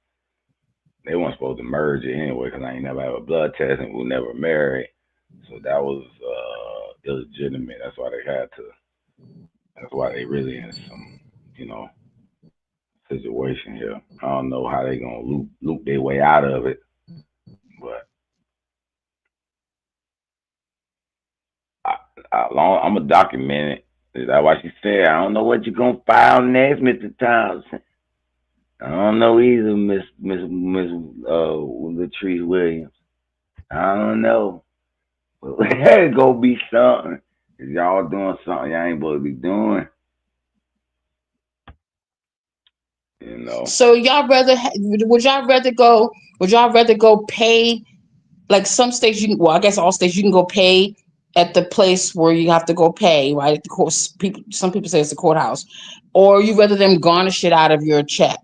They weren't supposed to merge it anyway because I ain't never had a blood test and we were never married. So that was illegitimate. That's why they had to. That's why they really in some, you know, situation here. I don't know how they gonna loop their way out of it, but I'm gonna document it. That's why she said, "I don't know what you're gonna file next, Mr. Thompson. I don't know either, Miss Latrice Williams. I don't know, but there's gonna be something. Cause y'all doing something y'all ain't supposed to be doing, you know." So y'all rather would y'all rather go? Would y'all rather go pay? Like some states, you can. Well, I guess all states you can go pay at the place where you have to go pay, right? At the court. People, some people say it's the courthouse, or you rather them garnish it out of your check.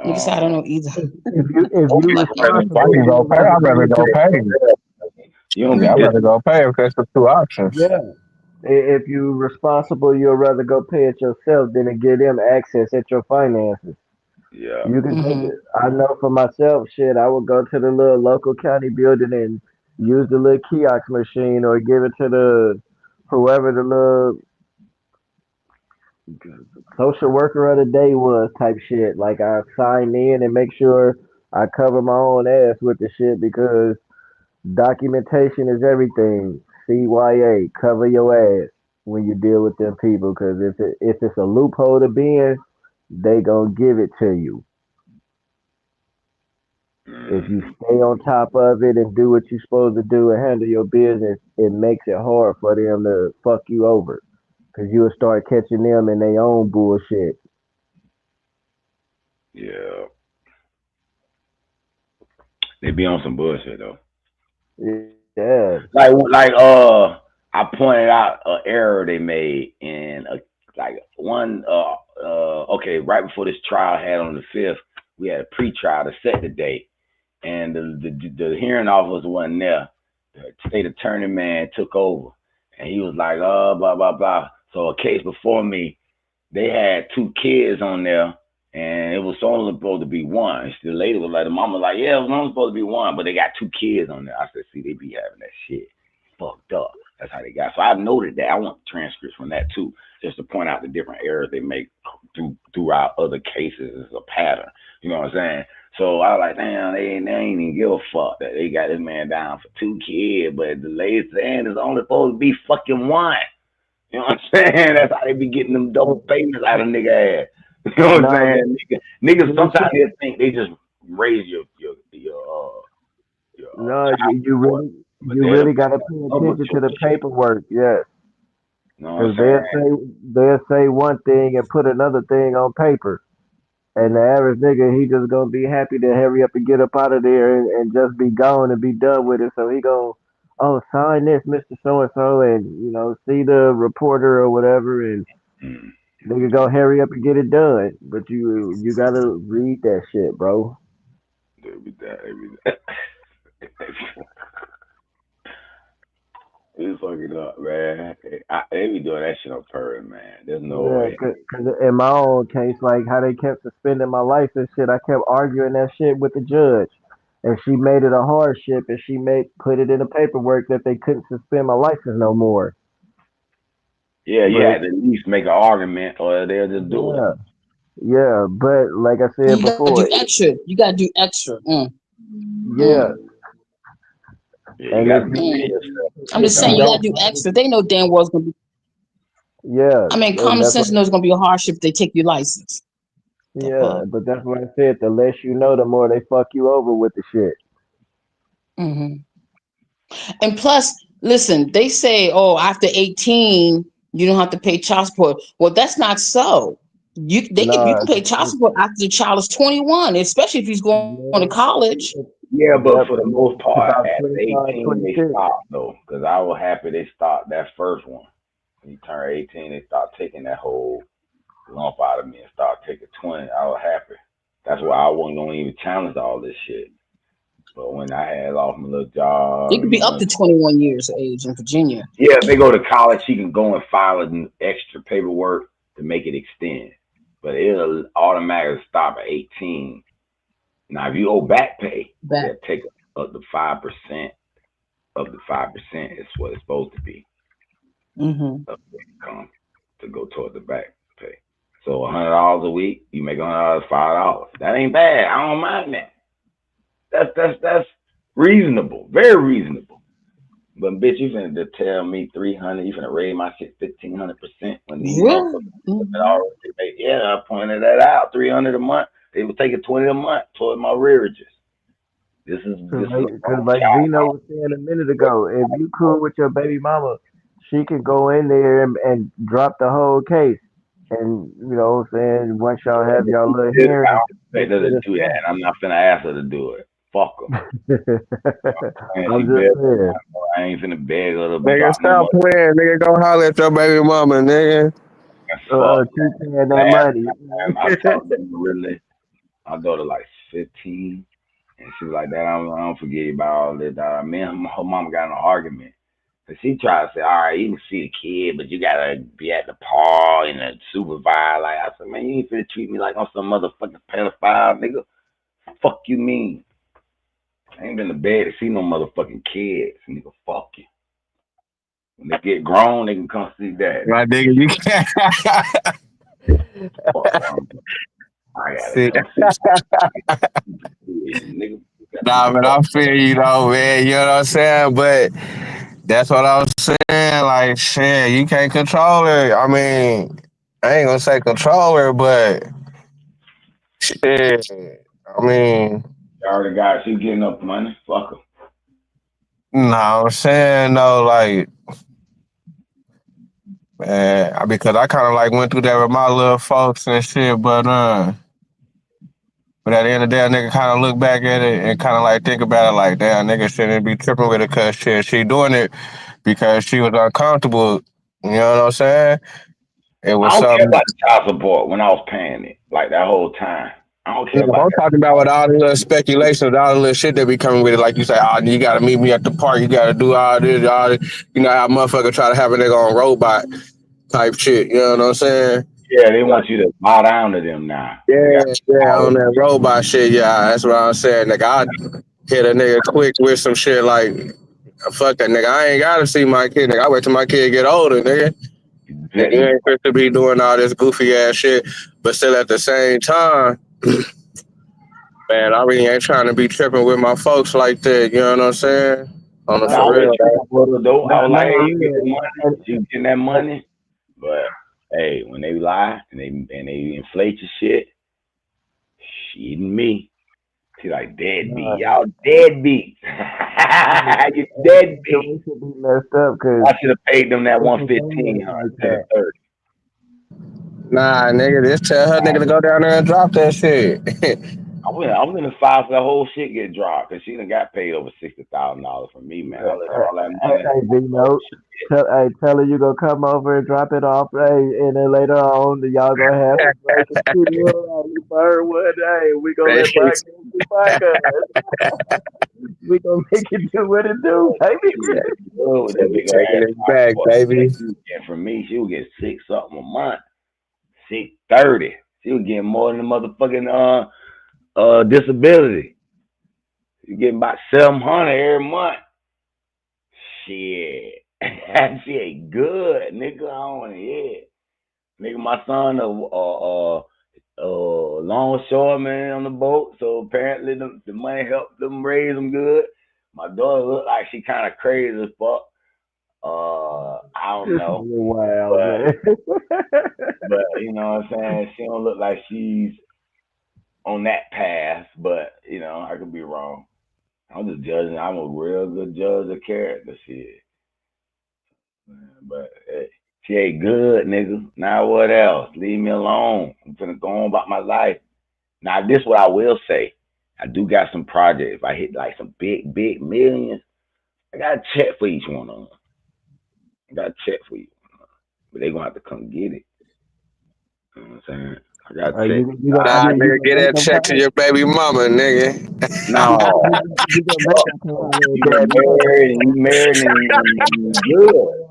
Nigga say I don't Um, know either. If you If I responsible, can you go would pay, rather I'd rather pay go yourself. pay. you don't be Yeah, I'd Mm. rather just go pay if there's the two options. Yeah. If you responsible, you'll rather go pay it yourself than to give them access at your finances. yeah. You can take Mm-hmm. it. I know for myself, shit, I would go to the little local county building and use the little kiosk machine or give it to the whoever the little social worker of the day was type shit. Like I sign in and make sure I cover my own ass with the shit because documentation is everything. CYA, cover your ass when you deal with them people because if it's a loophole to be in, they gonna give it to you. If you Hmm. stay on top of it and do what you're supposed to do and handle your business, it makes it hard for them to fuck you over because you'll start catching them in their own bullshit. Yeah. They be on some bullshit though. Yeah. I pointed out an error they made in a like one okay, right before this trial had on the fifth, we had a pre-trial to set the date, and the hearing officer wasn't there. The state attorney man took over, and he was like, "Oh, blah blah blah." So a case before me, they had two kids on there, and it was only supposed to be one. The lady was like, the mama was like, "Yeah, it was only supposed to be one, but they got two kids on there." I said, "See, they be having that shit fucked up." That's how they got. So I noted that. I want transcripts from that too, just to point out the different errors they make throughout other cases as a pattern. You know what I'm saying? So I was like, damn, they ain't even give a fuck that they got this man down for two kids, but the lady saying it's only supposed to be fucking one. You know what I'm saying? That's how they be getting them double payments out of nigga ass. You know what I'm No, saying? Niggas real sometimes shit. they think they just raise your No, child you support, really but you they'll really be got to pay double attention to the tuition. paperwork. Yes, You know what because I'm saying? they'll say one thing and put another thing on paper. And the average nigga, he just gonna be happy to hurry up and get up out of there and just be gone and be done with it. So he gonna, oh, sign this, Mister So and So, and see the reporter or whatever, and Mm. nigga go hurry up and get it done. But you gotta read that shit, bro. They be that. They be that. It's fucking up, man. They be doing that shit on purpose, man. There's no Yeah, way. cause in my own case, like how they kept suspending my license shit, I kept arguing that shit with the judge, and she made it a hardship, and she made put it in the paperwork that they couldn't suspend my license no more. Yeah, you But had to at least make an argument, or they'll just do it. yeah, yeah, but like I said You gotta do before, extra. You gotta do extra. Mm. Yeah, Mm, Yeah, you and got if to you defend mm. yourself. I'm if just you saying Dog. you gotta don't do fight it, extra. They know damn well it's gonna be. yeah, I mean, and common that's why sense knows it's gonna be a hardship if they take your license. The yeah, fuck. but that's what I said. The less you know, the more they fuck you over with the shit. Hmm. And plus, listen, they say, oh, after 18, you don't have to pay child support. Well, that's not so. You Nah, can pay child support after the child is 21, especially if he's going to yeah, college. Yeah, but yep, for the and then most it's part, about at 25, 18 they 26. stop though, because I was happy they stopped that first one. When you turn 18, they start taking that whole lump out of me and start taking 20. I was happy. That's why I wasn't gonna even challenge all this shit. But when I had lost my little It job, could you be up know, to 21 years of age in Virginia. yeah, if they go to college, she can go and file an extra paperwork to make it extend. But it'll automatically stop at 18. Now, if you owe back pay, Back. they'll take up to 5% of the 5% is what it's supposed to be Hmm. of the income to go toward the back pay. So $100 a week, you make $100, $5. That ain't bad. I don't mind that. That's reasonable, very reasonable. But bitch, you finna just tell me 300, you finna raise my shit 1,500% when these Really? motherfuckers that Hmm. already made, yeah, I pointed that out. 300 a month. They was taking 20 a month toward my rearages. This is a Cause wrong like Vino child. was saying a minute ago, if you cool with your baby mama, she can go in there and drop the whole case. And you know what I'm saying? Once y'all have y'all little I hearing, don't expect get her to to the do that, and I'm not finna ask her to do it. Fuck her. And she I'm just better. saying. I ain't finna beg her to Nigga, drop no stop money. playing. Nigga, go holler at your baby mama, nigga. That's fuck. Keep paying that Last money. time I talked to her really, my daughter like 15, and she was like, "Dad, I don't forget about all this." Me and her mom got in an argument. So she tried to say, "All right, you can see the kid, but you gotta be at the park and supervise." Like I said, "Man, you ain't finna treat me like I'm some motherfucking pedophile, nigga. Fuck you mean? I ain't been to bed to see no motherfucking kids, nigga. Fuck you. When they get grown, they can come see daddy. My nigga, you can't. Fuck them. I gotta See, come see kids, nigga. You got me nah, man, fucked. I feel you though, man. You know what I'm saying? But that's what I was saying. Like, shit, you can't control it. I mean, I ain't gonna say control her, but shit. I mean, You already got she getting up money. Fuck her. no, I'm saying though, like, man, because I kind of like went through that with my little folks and shit, but at the end of the day, a nigga kind of look back at it and kind of like think about it like, damn, nigga shouldn't be tripping with it because shit, she doing it because she was uncomfortable. You know what I'm saying? It I was don't care something. about the child support when I was paying it, like that whole time. I don't care You know, about I'm that. talking about with all the little speculations, all the little shit that be coming with it. Like you say, oh, you got to meet me at the park. You got to do all this, all this. You know how motherfucker try to have a nigga on robot type shit. You know what I'm saying? Yeah, they Like, want you to bow down to them now. They got yeah, yeah, power. on that robot shit. Yeah, that's what I'm saying. Nigga, I hit a nigga quick with some shit like, fuck that nigga. I ain't gotta see my kid. Nigga, I wait till my kid get older, nigga. Nigga, you ain't supposed to be doing all this goofy ass shit. But still at the same time, man, I really ain't trying to be tripping with my folks like that. You know what I'm saying? On the No, Nah, I for was real, tripping for her though. I nah, was nah, like, hey, you get the real. money, you getting that money. But hey, when they lie and they inflate your shit, she and me. She like deadbeat. Nah, Y'all deadbeats. You deadbeat. situation be messed up because I should have paid them that bitches don't 115, work huh, like instead of that. 30. nah, nigga, just tell her nigga to go down there and drop that shit. I'm gonna file for the whole shit get dropped because she done got paid over $60,000 from me, man. I let all that money. Hey, Vino, tell her you gonna come over and drop it off, hey, and then later on, y'all gonna have some drinking too. You burn one day, we gonna let Thanks. bygones be bygones. We gonna make it do what it do, baby. Yeah, with that big Taking ass it back, passport. baby. And from me, she would get six something a month, 630. She was getting more than the motherfucking disability. She getting about 700 every month. Shit, she ain't good, nigga. I don't want to hear it. Nigga, my son, longshoreman on the boat. So apparently the money helped them raise them good. My daughter looked like she kind of crazy as fuck. I don't This is know, wild, but man. you know what I'm saying. She don't look like she's on that path, but I could be wrong. I'm just judging. I'm a real good judge of character, shit. But hey, she ain't good, nigga. Now what else? Leave me alone. I'm finna go on about my life. Now this what I will say. I do got some projects. If I hit like some big millions, I got a check for each one of them. I got a check for you, but they gonna have to come get it. You know what I'm saying? I got a check. Nah, You nigga, gonna get make that them check to call? your baby mama, nigga. No, You gonna make them call her you done daddy married and you hustle? married and good.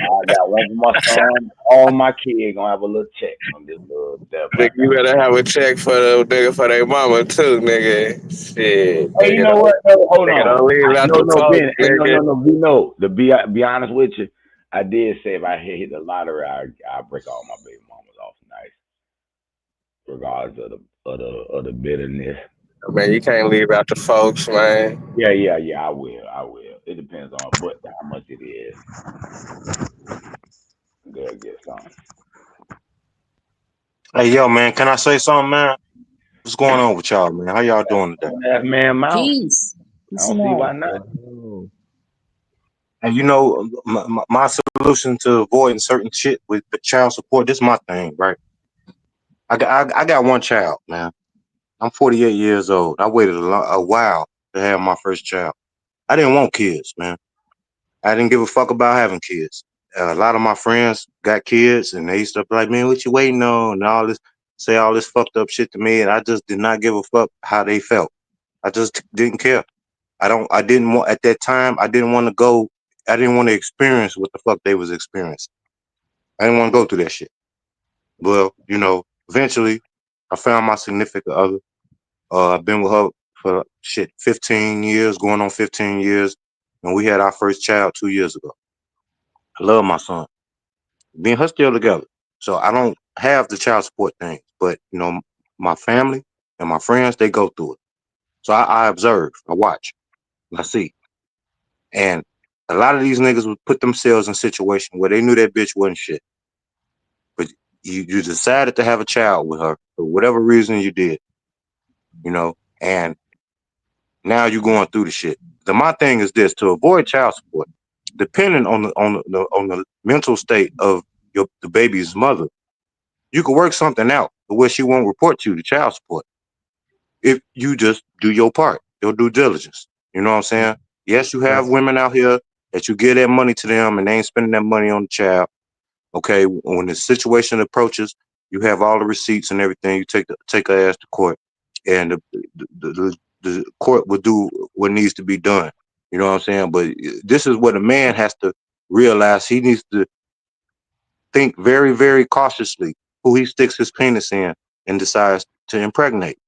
I got one for my son. All my kids gonna have a little check from this little death I Nigga, you got. better have a check for the nigga for their mama too, nigga. Shit, Hey, you know what? No, hold nigga, on. don't leave it out No, the no, folks, Ben. Hey, no, nigga. no, no. Be no. To be honest with you, I did say if I hit the lottery, I break all my baby mamas off nice, regardless of the bitterness. Man, you can't leave out the folks, man. Yeah. I will. It depends on what how much it is. They'll get something. Hey, yo, man, can I say something, man? What's going on with y'all, man? How y'all doing today? That man mouth. Peace. I Peace don't and see light. why not. Oh, And my solution to avoiding certain shit with the child support, this is my thing, right? I got one child, man. I'm 48 years old. I waited a while to have my first child. I didn't want kids, man. I didn't give a fuck about having kids. A lot of my friends got kids, and they used to be like, "Man, what you waiting on?" and all this, say all this fucked up shit to me, and I just did not give a fuck how they felt. I just didn't care. I didn't want at that time. I didn't want to go. I didn't want to experience what the fuck they was experiencing. I didn't want to go through that shit. Well, eventually, I found my significant other. I've been with her for shit 15 years, going on 15 years, and we had our first child 2 years ago. I love my son. Me and her still together. So I don't have the child support thing, but my family and my friends, they go through it. So I observe, I watch, I see. And a lot of these niggas would put themselves in a situation where they knew that bitch wasn't shit. But you decided to have a child with her for whatever reason you did, and now you're going through the shit. My thing is this: to avoid child support, depending on the mental state of the baby's mother, you could work something out where she won't report you to child support if you just do your part, your due diligence. You know what I'm saying? Yes, you have right. women out here that you give that money to them and they ain't spending that money on the child. Okay, when the situation approaches, you have all the receipts and everything. You take her ass to court, and the court will do what needs to be done. You know what I'm saying? But this is what a man has to realize. He needs to think very, very cautiously who he sticks his penis in and decides to impregnate.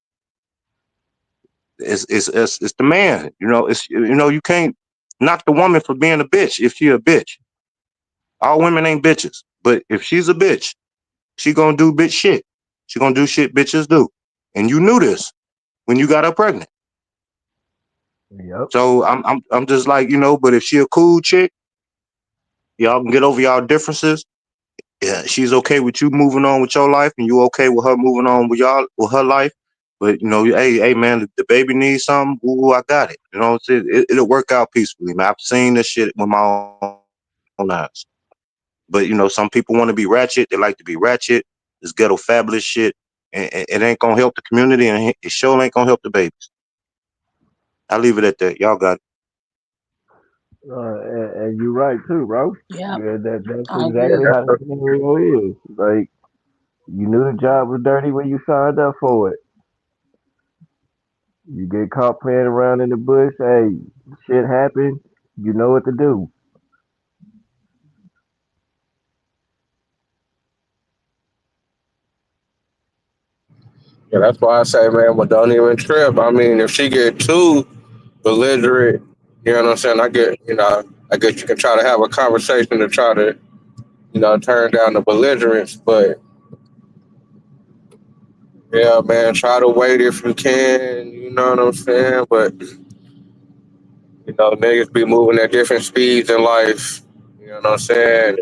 It's the man. You can't knock the woman for being a bitch if she a bitch. All women ain't bitches, but if she's a bitch, she gonna do bitch shit. She gonna do shit bitches do. And you knew this when you got her pregnant. Yep. So I'm just like, but if she a cool chick, y'all can get over y'all differences. Yeah, she's okay with you moving on with your life and you okay with her moving on with her life. But hey man, the baby needs something, ooh, I got it. It'll work out peacefully, man. I've seen this shit with my own eyes. But some people want to be ratchet, they like to be ratchet, this ghetto fabulous shit, and it ain't gonna help the community, and it sure ain't gonna help the babies. I'll leave it at that. Y'all got it. And you're right too, bro. Yeah, Yeah, that's I Yeah, exactly agree. that's how the scenario is. Like you knew the job was dirty when you signed up for it. You get caught playing around in the bush. Hey, shit happened. You know what to do. that's why I say, man, well, don't even trip. I mean, if she get too belligerent, you know what I'm saying? I guess you can try to have a conversation to try to, turn down the belligerence, but Yeah, man, try to wait if you can, you know what I'm saying? But, niggas be moving at different speeds in life. You know what I'm saying?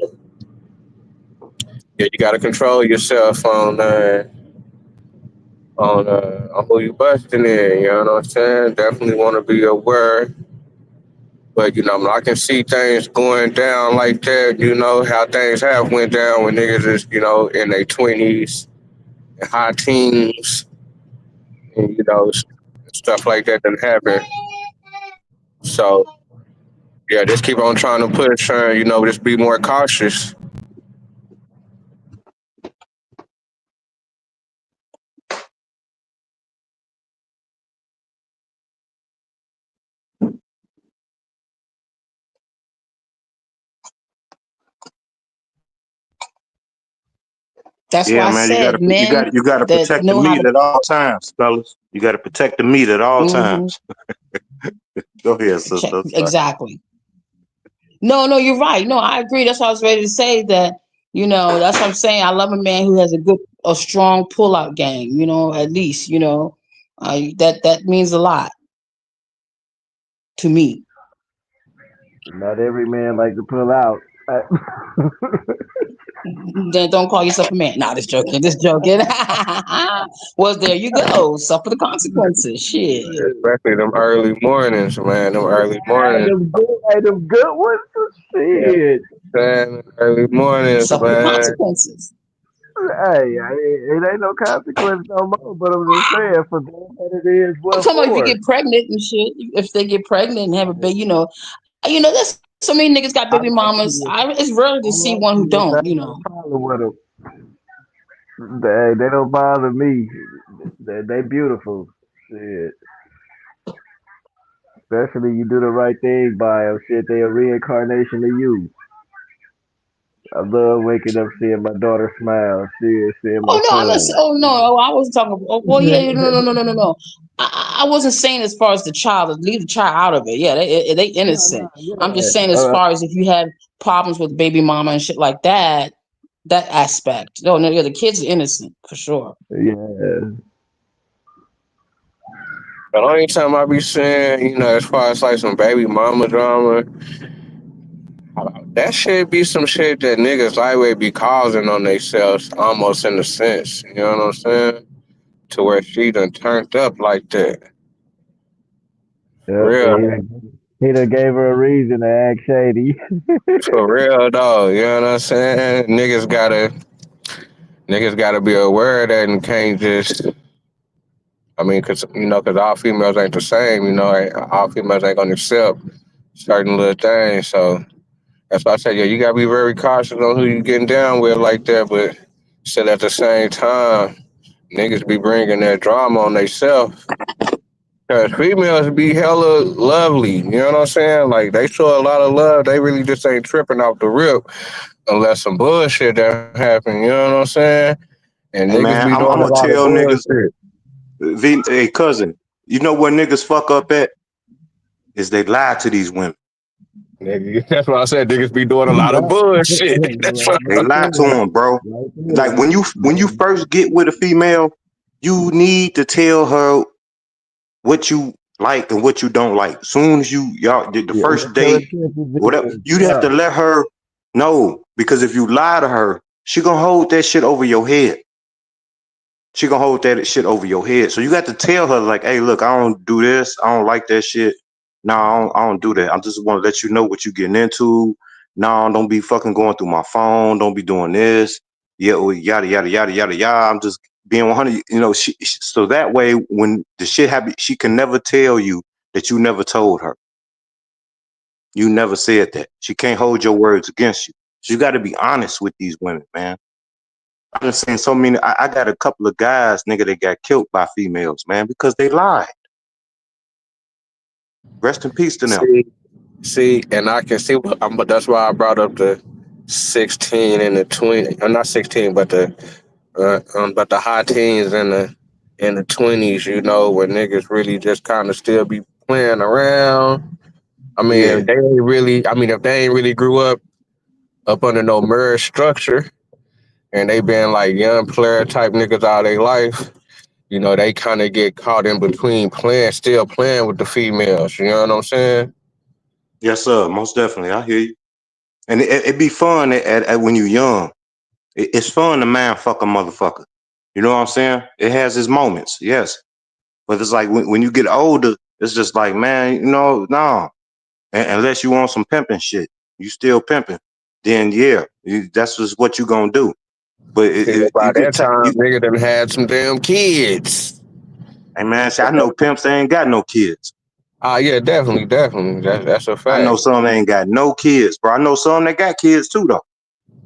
Yeah, you gotta control yourself on who you busting in, you know what I'm saying? Definitely wanna be aware. But I can see things going down like that, how things have went down when niggas is, in their 20s and high teens and stuff like that didn't happen. So yeah, just keep on trying to push her, just be more cautious. That's why Yeah, I man, said men you gotta that protect the know how meat to. at all times, fellas. You gotta protect the meat at all Hmm. times. Go ahead, sister. Sorry. Exactly. No, no, you're right. No, I agree. That's why I was ready to say that. That's what I'm saying. I love a man who has a strong pull-out game. At least. That means a lot to me. Not every man like to pull out. Then don't call yourself a man. Nah, this joking. This joking. Well, there you go. Suffer the consequences. Shit. Especially them early mornings, man. Them early mornings. Hey, them good ones. Yeah, Shit. man. Early mornings, Suffer the man. consequences. Hey, it ain't no consequence no more. But I'm just saying, for them, what it is, I'm what talking about if you for? get pregnant and shit. If they get pregnant and have a baby, there's so many niggas got I baby like mamas. kids. It's rare I to see like one who kids. I don't. ain't got a problem with them. They don't bother me. They beautiful. Shit. Especially you do the right thing by them. Shit, they a reincarnation of you. I love waking up seeing my daughter smile, seeing my Oh no, I'm not. son. Oh no, I wasn't talking. Oh, well, yeah, no, no, no, no, no, no. I wasn't saying as far as the child. Leave the child out of it. Yeah, they No, no, innocent. I'm just saying yeah. as far as if you have problems with baby mama and shit like that, that aspect. No, no, yeah, the kids are innocent for sure. Yeah. The only time I be seeing, as far as like some baby mama drama, that should be some shit that niggas lightweight be causing on themselves, almost in a sense. You know what I'm saying? To where she done turned up like that. Yep, Real, he done gave her a reason to act shady. for real though. You know what I'm saying? Niggas gotta be aware of that and can't just. I mean, cause all females ain't the same. All females ain't gonna accept certain little things. So that's why I say, yeah, you gotta be very cautious on who you getting down with like that. But still, at the same time, niggas be bringing that drama on themselves. Cause females be hella lovely, you know what I'm saying? Like they show a lot of love. They really just ain't tripping off the rip unless some bullshit that happen. You know what I'm saying? And Hey niggas man, be I'm doing a gonna lot of tell niggas, bullshit. hey cousin, you know where niggas fuck up at? Is they lie to these women. Nigga, that's why I said niggas be doing a lot of right, bullshit. That's what They right lie to there, them, bro. right Like there. when you first get with a female, you need to tell her what you like and what you don't like. Soon as y'all the Yeah, first what your date, intentions whatever, is. you have Yeah, to let her know because if you lie to her, she gonna hold that shit over your head. She gonna hold that shit over your head. So you got to tell her like, hey, look, I don't do this. I don't like that shit. No, I don't do that. I just want to let you know what you're getting into. No, don't be fucking going through my phone. Don't be doing this. Yeah, well, yada yada yada yada yada. I'm just being 100. So that way, when the shit happens, she can never tell you that you never told her. You never said that. She can't hold your words against you. So you got to be honest with these women, man. I've been seeing so many. I got a couple of guys, nigga, that got killed by females, man, because they lied. Rest in peace to them. See, and I can see, but that's why I brought up the 16 and the 20. I'm not 16, but the high teens and the 20s. Where niggas really just kind of still be playing around. I Yeah, mean, they ain't really. I mean, if they ain't really grew up under no marriage structure, and they been like young player type niggas all their life, you know, they kind of get caught in between still playing with the females. You know what I'm saying? Yes, sir. Most definitely. I hear you. And it be fun at when you're young. It's fun to man fuck a motherfucker. You know what I'm saying? It has its moments, yes. But it's like when you get older, it's just like, man, you know, no. Unless you want some pimping shit, you still pimping. Then yeah, that's just what you gonna do. But See, if by you that get time, you, nigga done had some damn kids. hey man, see, I know pimps they ain't got no kids. Ah, yeah, definitely, definitely. That's a I know fact. some that ain't got no kids, bro. I know some that got kids too though.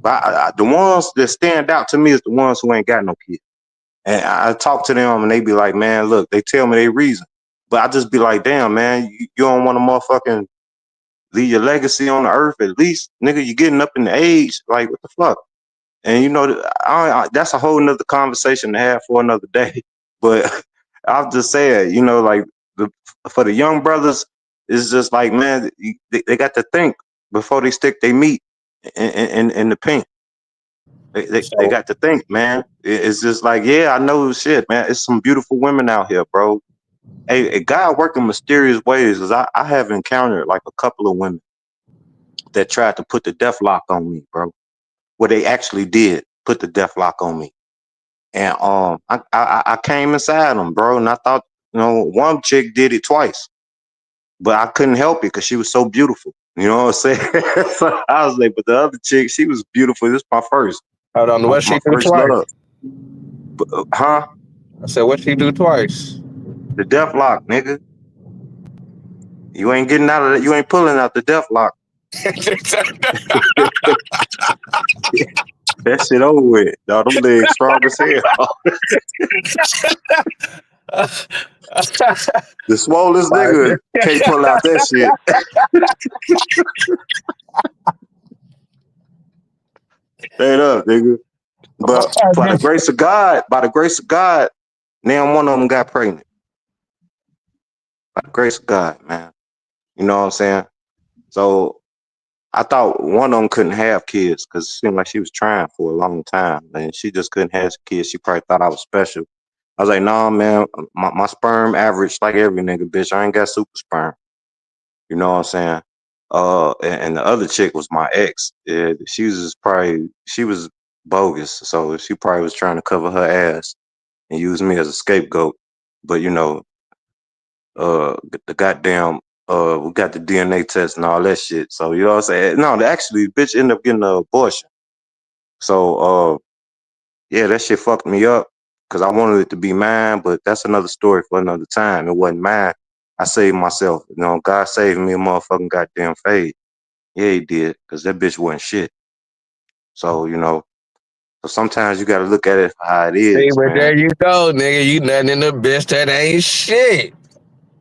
But the ones that stand out to me is the ones who ain't got no kids. And I talk to them and they be like, man, look, they tell me their reason. But I just be like, damn, man, you don't want to motherfucking leave your legacy on the earth at least. Nigga, you getting up in the age. Like, what the fuck? And you know, that's a whole nother conversation to have for another day. But I'll just say it, you know, like for the young brothers, it's just like, man, they got to think before they stick their meat in the paint. They So, got to think, man. It's just like, yeah, I know shit, man. It's some beautiful women out here, bro. Hey, a guy working mysterious ways is I have encountered like a couple of women that tried to put the death lock on me, bro. Well, they actually did put the death lock on me. And I came inside them, bro, and I thought, you know, one chick did it twice, but I couldn't help it because she was so beautiful. You know what I'm saying? So I was like, but the other chick, she was beautiful. This is my first, hold on, what my she do first twice? love. But, huh? I said, what she do twice? The death lock, nigga. You ain't getting out of that. You ain't pulling out the death lock. That shit over with. Dog, them legs strong as hell. The swollest nigga can't pull out that shit. Straight up, nigga. But by the grace of God, now one of them got pregnant. By the grace of God, man. You know what I'm saying? So I thought one of them couldn't have kids because it seemed like she was trying for a long time and she just couldn't have kids. She probably thought I was special. I was like, nah, man, my sperm average like every nigga, bitch. I ain't got super sperm. You know what I'm saying? And the other chick was my ex. She was bogus, so she probably was trying to cover her ass and use me as a scapegoat. But you know, the goddamn we got the DNA test and all that shit. So you know what I'm saying? No, actually, bitch ended up getting an abortion. So yeah, that shit fucked me up because I wanted it to be mine, but that's another story for another time. It wasn't mine. I saved myself. You know, God saved me a motherfucking goddamn fade. Yeah, he did, because that bitch wasn't shit. So, you know, so sometimes you gotta look at it for how it See, is, but man. there you go, nigga. You nothing in the bitch that ain't shit.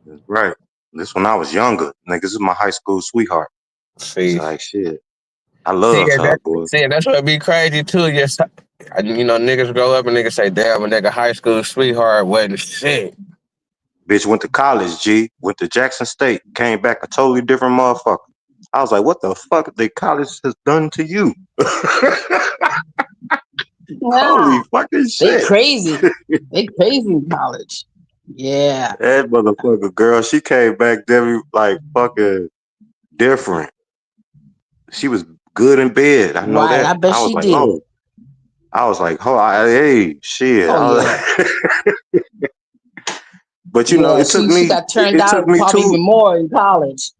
That's right. This when I was younger. Nigga, this is my high school sweetheart. It's See, like shit. I see, loves her, boy. that's what be crazy too. Yes, you know, niggas grow up and niggas say, "Damn, a nigga high school sweetheart wasn't shit." Bitch went to college, G. Went to Jackson State. Came back a totally different motherfucker. I was like, what the fuck the college has done to you? Yeah, Holy fucking they shit. crazy. They crazy in college. Yeah. That motherfucker girl, she came back there like fucking different. She was good in bed. I know Right. I that. bet I was she like, did. oh, hey, shit. Oh yeah. But you know, Yeah. She got turned it took out me probably even more in college.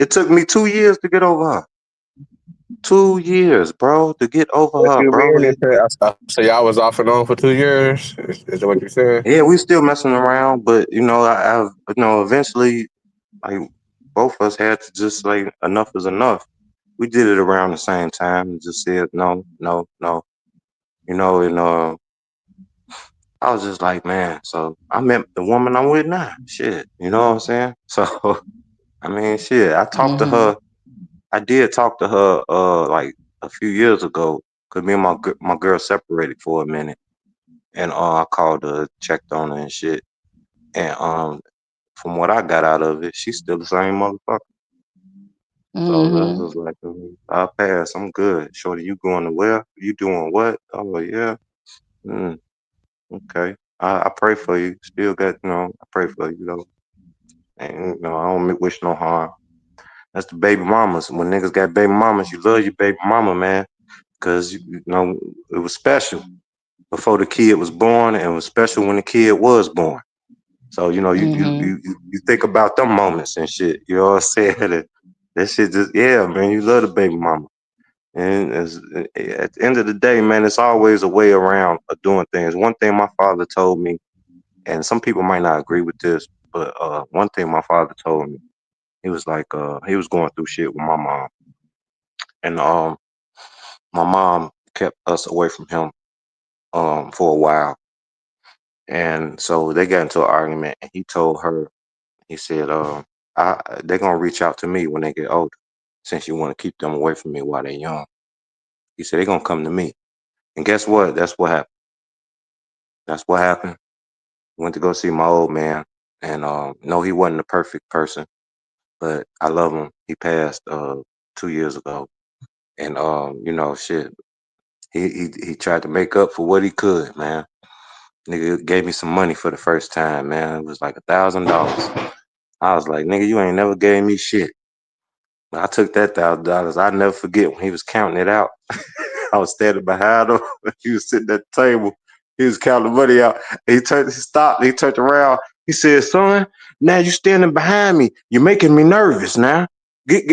2 years to get over her. 2 years, bro, to get over What her, you bro. mean? So y'all was off and on for 2 years? Is that what you said? Yeah, we still messing around, but you know, eventually, like both of us had to just like enough is enough. We did it around the same time and just said no, no, no. You know, and I was just like, man. So I met the woman I'm with now. Shit, you know what I'm saying? So I mean, shit. I talked to Mm-hmm. her. I did talk to her like a few years ago because me and my girl separated for a minute, and I called her, checked on her and shit, and from what I got out of it, she's still the same motherfucker. So that's Mm-hmm. just like, I'll pass. I'm good. Shorty, you going to where? You doing what? Oh yeah. Mm, okay. I pray for you. Still got, I pray for you, though. And, I don't wish no harm. That's the baby mamas. When niggas got baby mamas, you love your baby mama, man. Because, it was special before the kid was born, and it was special when the kid was born. So, Mm-hmm. you think about them moments and shit. You know what I'm saying? That shit just, yeah, man, you love the baby mama. And at the end of the day, man, it's always a way around of doing things. One thing my father told me, and some people might not agree with this, but one thing my father told me, he was like, he was going through shit with my mom, and my mom kept us away from him for a while, and so they got into an argument, and he told her, he said, they're gonna reach out to me when they get older, since you want to keep them away from me while they're young. He said they're gonna come to me, and guess what? That's what happened. That's what happened. Went to go see my old man, and no, he wasn't a perfect person, but I love him. He passed 2 years ago, and shit. He tried to make up for what he could, man. Nigga gave me some money for the first time, man. It was like $1,000. I was like, nigga, you ain't never gave me shit. But I took that $1,000. I'll never forget when he was counting it out. I was standing behind him. He was sitting at the table. He was counting the money out. He stopped. He turned around. He said, son, now you standing behind me. You're making me nervous now. Get.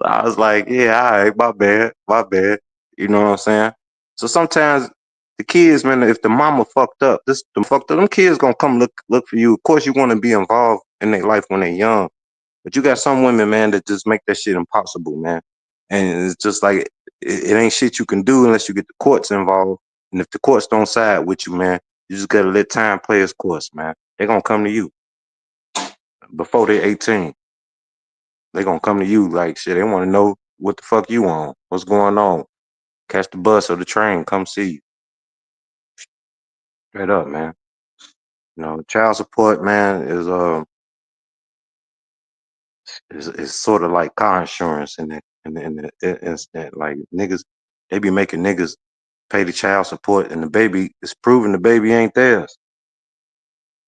I was like, yeah, all right, my bad, my bad. You know what I'm saying? So sometimes the kids, man, if the mama fucked up, them kids gonna come look for you. Of course, you want to be involved in their life when they're young, but you got some women, man, that just make that shit impossible, man. And it's just like it ain't shit you can do unless you get the courts involved. And if the courts don't side with you, man, you just gotta let time play its course, man. They're gonna come to you before they're 18. They gonna come to you like shit. They want to know what the fuck you on, what's going on. Catch the bus or the train, come see you. Straight up, man. Child support, man, is sort of like car insurance in the instant. Like niggas, they be making niggas pay the child support, and the baby is proving the baby ain't theirs,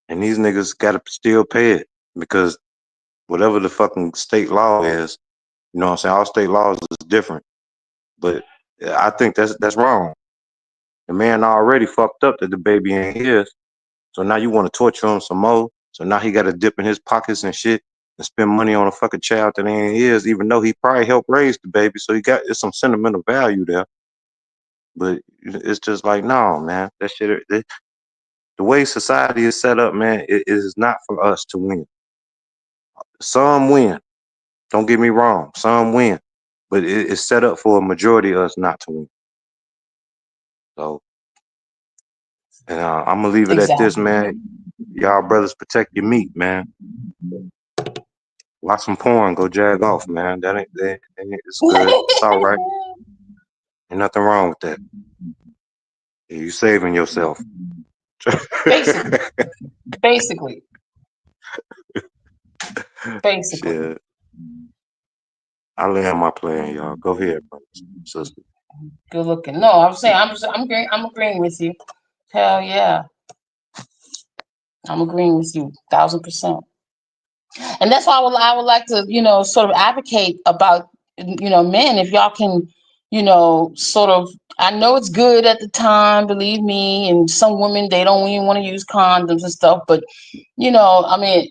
and these niggas gotta still pay it because whatever the fucking state law is, you know what I'm saying. All state laws is different, but I think that's wrong. The man already fucked up that the baby ain't his. So now you want to torture him some more. So now he got to dip in his pockets and shit and spend money on a fucking child that ain't his, even though he probably helped raise the baby. So it's some sentimental value there. But it's just like, no, man, that shit, the way society is set up, man, it is not for us to win. Some win. Don't get me wrong. Some win. But it's set up for a majority of us not to win. So, and I'm going to leave it at this, Exactly. man. Y'all brothers protect your meat, man. Watch some porn, go jag off, man. It's good. It's all right. Ain't nothing wrong with that. You saving yourself. Basically, basically, basically. Shit. I land my plan, y'all. Go ahead, brothers, sister. Good looking. No, I'm saying I'm agreeing with you. Hell yeah, I'm agreeing with you 1,000%. And that's why I would like to, sort of advocate about, men, if y'all can, sort of, I know it's good at the time, believe me, and some women, they don't even want to use condoms and stuff, but, I mean,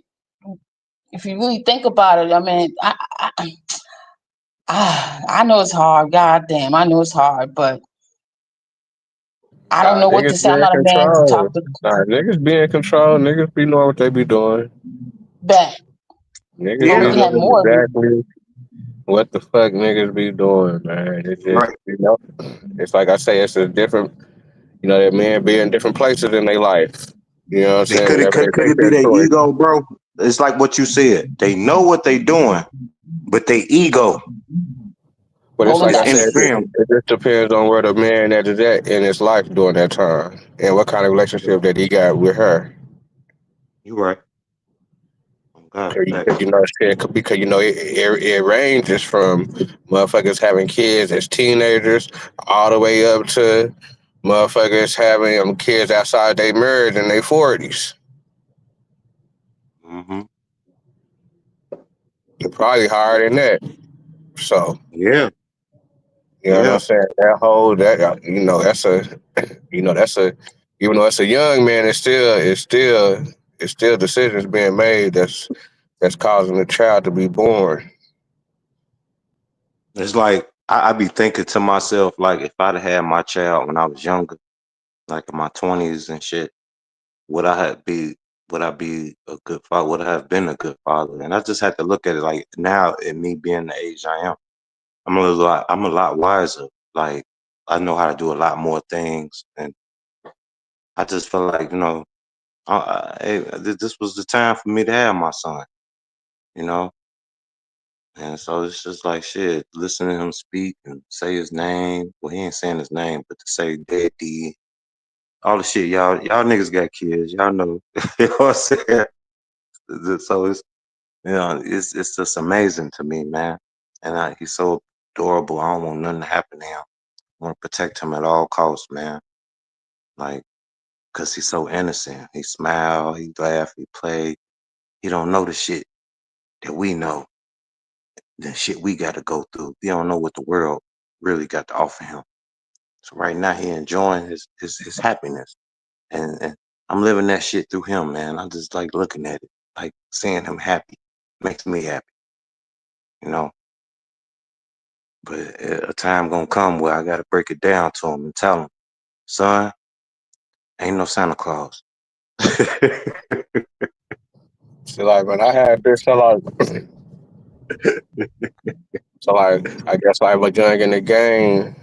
if you really think about it, I mean, I know it's hard. God damn, I know it's hard, but I don't Nah, know what to niggas say. be I'm in not a man to control. talk to Nah, niggas be in control. Niggas be knowing what they be doing. that, Niggas but we Yeah, be can have knowing more of it. exactly what the fuck niggas be doing, man. It's just, right. it's like I say, it's a different, that men be in different places in their life. You know what I'm They saying? could it Whenever they could make it be their their choice. ego, bro? It's like what you said. They know what they doing, but they ego But it's Holding like is I back. said, interfering. it just depends on where the man that is at in his life during that time and what kind of relationship that he got with her. You right. Oh, God, Because facts. it ranges from motherfuckers having kids as teenagers all the way up to Motherfuckers having kids outside their marriage in their 40s. Hmm. Probably higher than that. So, Yeah, you know what I'm yeah. saying? That whole, that, that's a, that's a, even though it's a young man, it's still decisions being made that's causing the child to be born. It's like I be thinking to myself, like if I'd had my child when I was younger, like in my 20s and shit, would I have be would I be a good father? Would I have been a good father? And I just had to look at it like now, in me being the age I am, I'm a lot wiser. Like I know how to do a lot more things, and I just feel like hey, this was the time for me to have my son. You know, and so it's just like shit, listening to him speak and say his name. Well, he ain't saying his name, but to say daddy, all the shit, y'all niggas got kids, y'all know. You know what I'm saying? So it's just amazing to me, man. And he's so adorable. I don't want nothing to happen to him. I want to protect him at all costs, man. Like, cause he's so innocent. He smile, he laugh, he play. He don't know the shit that we know, the shit we got to go through. He don't know what the world really got to offer him. So right now he enjoying his happiness, and I'm living that shit through him, man. I just like looking at it, like seeing him happy, makes me happy, you know. But a time gonna come where I gotta break it down to him and tell him, son, ain't no Santa Claus. So like when I had this, so like I guess I was young in the game,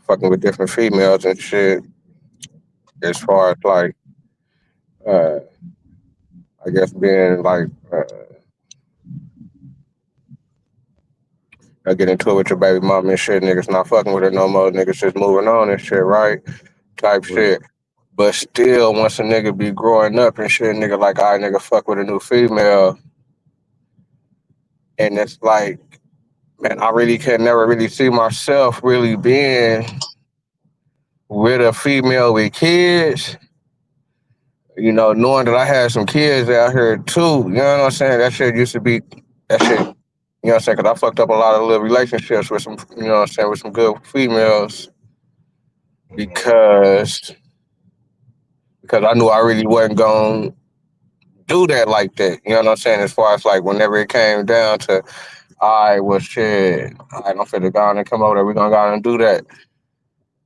fucking with different females and shit. As far as like, uh, I guess being like, I get into it with your baby mama and shit. Niggas not fucking with her no more. Niggas just moving on and shit, right? Type Right. shit. But still, once a nigga be growing up and shit, nigga like, I nigga fuck with a new female, and it's like, man, I really can never really see myself really being with a female with kids. Knowing that I had some kids out here too. You know what I'm saying? That shit used to be that shit. You know what I'm saying? Because I fucked up a lot of little relationships with some, you know what I'm saying, with some good females Mhm. because I knew I really wasn't going to do that like that. You know what I'm saying? As far as like whenever it came down to, I was shit, I'm finna go on and come over there. We're going to go on and do that.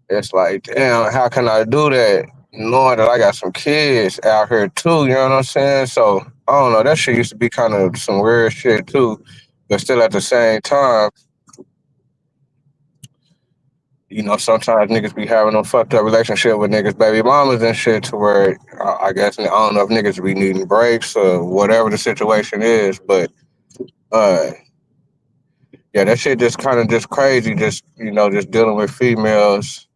It's like, damn, how can I do that? Knowing that I got some kids out here too, you know what I'm saying? So, I don't know, that shit used to be kind of some weird shit too. But still at the same time, sometimes niggas be having a fucked up relationship with niggas' baby mamas and shit to where I guess I don't know if niggas be needing breaks or whatever the situation is, but uh yeah, that shit just kind of just crazy, just just dealing with females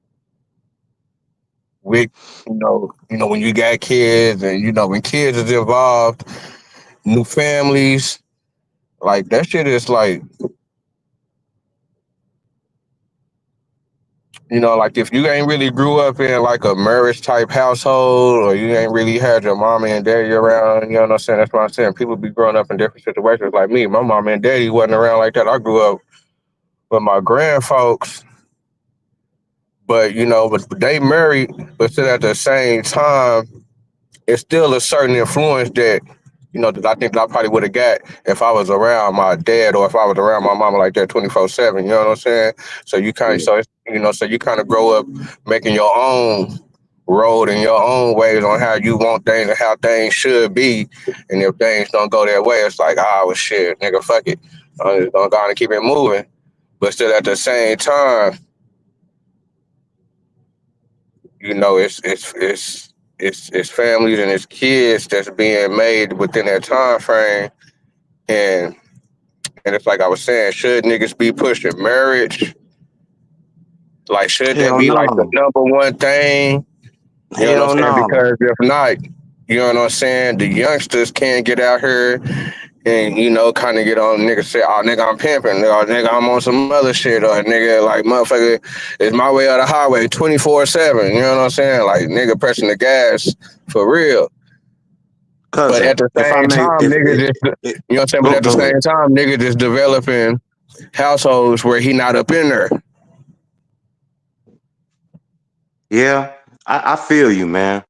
with when you got kids and when kids is involved, new families, like that shit is like like if you ain't really grew up in like a marriage type household or you ain't really had your mama and daddy around, you know what I'm saying? That's what I'm saying. People be growing up in different situations like me. My mama and daddy wasn't around like that. I grew up with my grandfolks, but but they married, but still at the same time, it's still a certain influence that I think that I probably would have got if I was around my dad or if I was around my mama like that 24/7. You know what I'm saying? So you kind of Yeah. so you kind of grow up making your own road and your own ways on how you want things and how things should be. And if things don't go that way, it's like, well, shit, nigga, fuck it. I'm just gonna go on and keep it moving. But still, at the same time, it's families and it's kids that's being made within that time frame, and it's like I was saying, should niggas be pushing marriage? Like, should that Hell be like the no. number one thing? You know what I'm Hell saying? no. Because if not, you know what I'm saying, the youngsters can't get out here and kind of get on nigga say, oh nigga I'm pimping, or nigga I'm on some other shit, or nigga like motherfucker, it's my way or the highway 24/7. You know what I'm saying? Like nigga pressing the gas for real. But Cousin, at the if I same may, time, if nigga it, just it you know what I'm saying. But go at the go ahead. same time, nigga just developing households where he not up in there. Yeah, I feel you, man.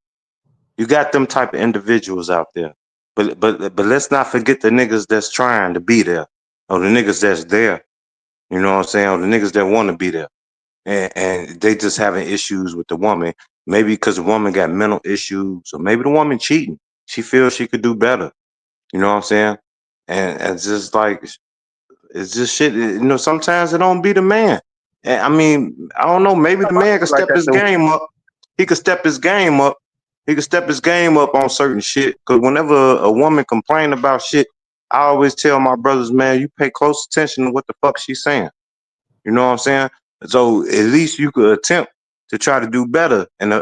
You got them type of individuals out there, but let's not forget the niggas that's trying to be there, or the niggas that's there. You know what I'm saying? Or the niggas that want to be there, and they just having issues with the woman. Maybe because the woman got mental issues, or maybe the woman cheating. She feels she could do better. You know what I'm saying? And just like it's just shit. Sometimes it don't be the man. And I mean, I don't know. Maybe the man could Like step that his too. game up. He could step his game up. He could step his game up on certain shit. Cause whenever a woman complain about shit, I always tell my brothers, man, you pay close attention to what the fuck she's saying. You know what I'm saying? So at least you could attempt to try to do better and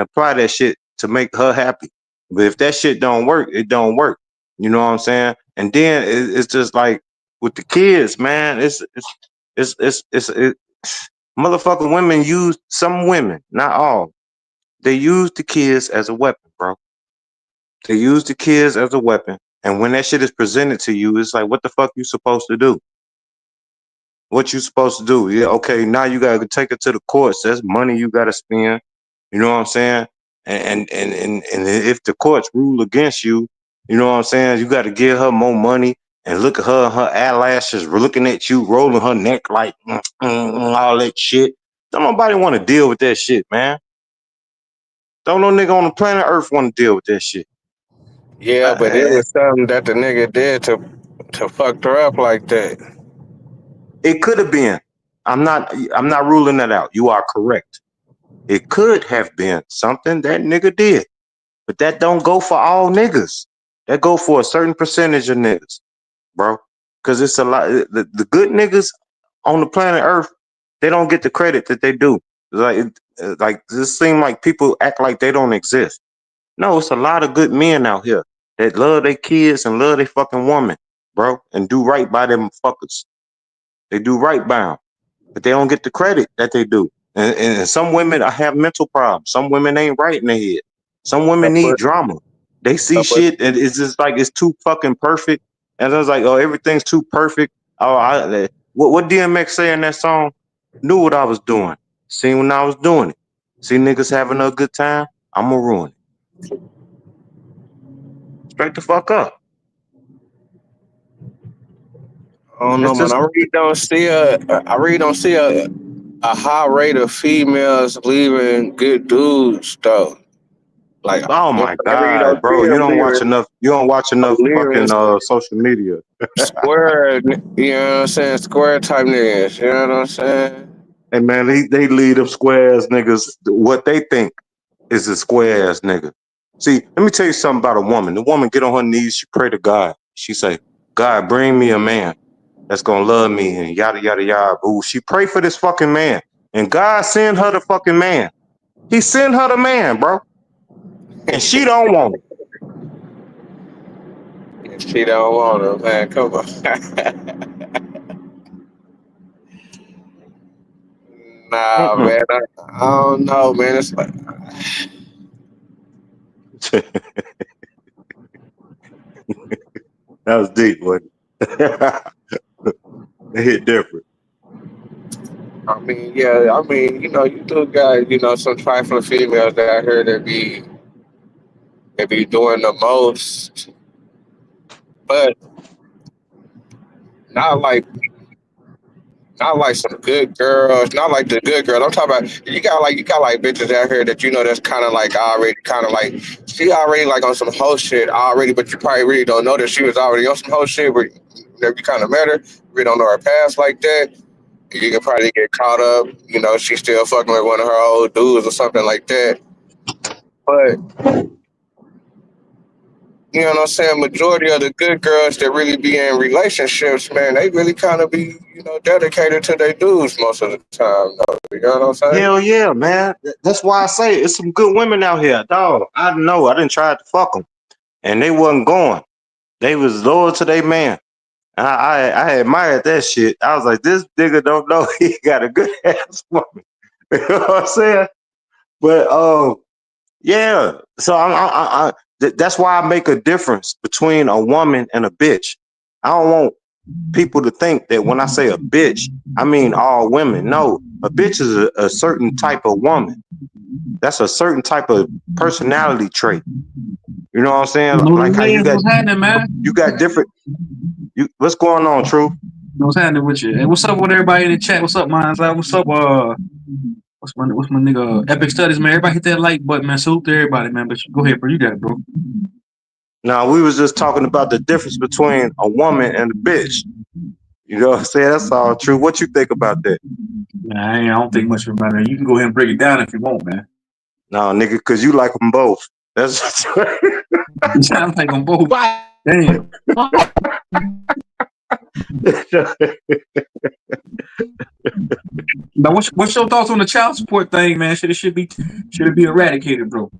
apply that shit to make her happy. But if that shit don't work, it don't work. You know what I'm saying? And then it's just like with the kids, man. It's motherfucking women use some women, not all. They use the kids as a weapon, bro. They use the kids as a weapon. And when that shit is presented to you, it's like, what the fuck you supposed to do? What you supposed to do? Yeah, okay, now you gotta take it to the courts. That's money you gotta spend. You know what I'm saying? And if the courts rule against you, you know what I'm saying? You gotta give her more money and look at her and her eyelashes looking at you, rolling her neck like all that shit. Don't nobody want to deal with that shit, man. Don't no nigga on the planet Earth want to deal with that shit. Yeah, but it was something that the nigga did to fuck her up like that. It could have been. I'm not ruling that out. You are correct. It could have been something that nigga did. But that don't go for all niggas. That go for a certain percentage of niggas, bro. Because it's a lot. The good niggas on the planet Earth, they don't get the credit that they do. Like this seem like people act like they don't exist. No, it's a lot of good men out here that love their kids and love their fucking woman, bro, and do right by them fuckers. They do right by them, but they don't get the credit that they do. And some women have mental problems. Some women ain't right in their head. Some Uh, women need But, drama. They see but shit and it's just like it's too fucking perfect. And I was like, oh, everything's too perfect. Oh, what DMX say in that song? Knew what I was doing. Seen when I was doing it. See niggas having a good time. I'ma ruin it. Straight the fuck up. I don't know, That's man. just I really don't see a high rate of females leaving good dudes though. Like oh my I really don't god, see bro. You them don't watch leaving enough leaving fucking social media. square. You know what I'm saying? Square type niggas. You know what I'm saying? Hey man, they lead them square ass niggas what they think is a square ass nigga. See, let me tell you something about a woman. The woman get on her knees, she pray to God. She say, God, bring me a man that's gonna love me and yada yada yada. Ooh, she pray for this fucking man. And God send her the fucking man. He send her the man, bro. And she don't want it. She don't want them, man. Come on. Nah, Mm-mm. man. I don't know, man. It's like That was deep, boy. It hit different. I mean, yeah, I mean, you do got, some trifling females that I heard that be doing the most, but not like not like some good girls, not like the good girls. I'm talking about you got like bitches out here that that's kind of like already kind of like she already like on some whole shit already, but you probably really don't know that she was already on some whole shit. But that you kind of met her, we don't know her past like that. You can probably get caught up. She's still fucking with one of her old dudes or something like that. But you know what I'm saying? Majority of the good girls that really be in relationships, man, they really kind of be, dedicated to their dudes most of the time. Though, you know what I'm saying? Hell yeah, man. That's why I say it's some good women out here, dog. I know. I didn't try to fuck them, and they wasn't going. They was loyal to their man. I admired that shit. I was like, this nigga don't know he got a good ass woman. You know what I'm saying? But yeah. So that's why I make a difference between a woman and a bitch. I don't want people to think that when I say a bitch, I mean all women. No, a bitch is a certain type of woman. That's a certain type of personality trait. You know what I'm saying? Like how What's happening, man? you got different. What's going on, True? What's happening with you? Hey, what's up with everybody in the chat? What's up, man? What's up? What's my nigga? Epic Studies, man. Everybody hit that like button, man. Salute to everybody, man. But go ahead, bro. You got it, bro. Now we was just talking about the difference between a woman and a bitch. You know what I'm saying? That's all true. What you think about that? Nah, I don't think much about it. You can go ahead and break it down if you want, man. No, nigga, because you like them both. That's You sound like them both. Damn. Now, what's your thoughts on the child support thing, man? Should it be eradicated, bro?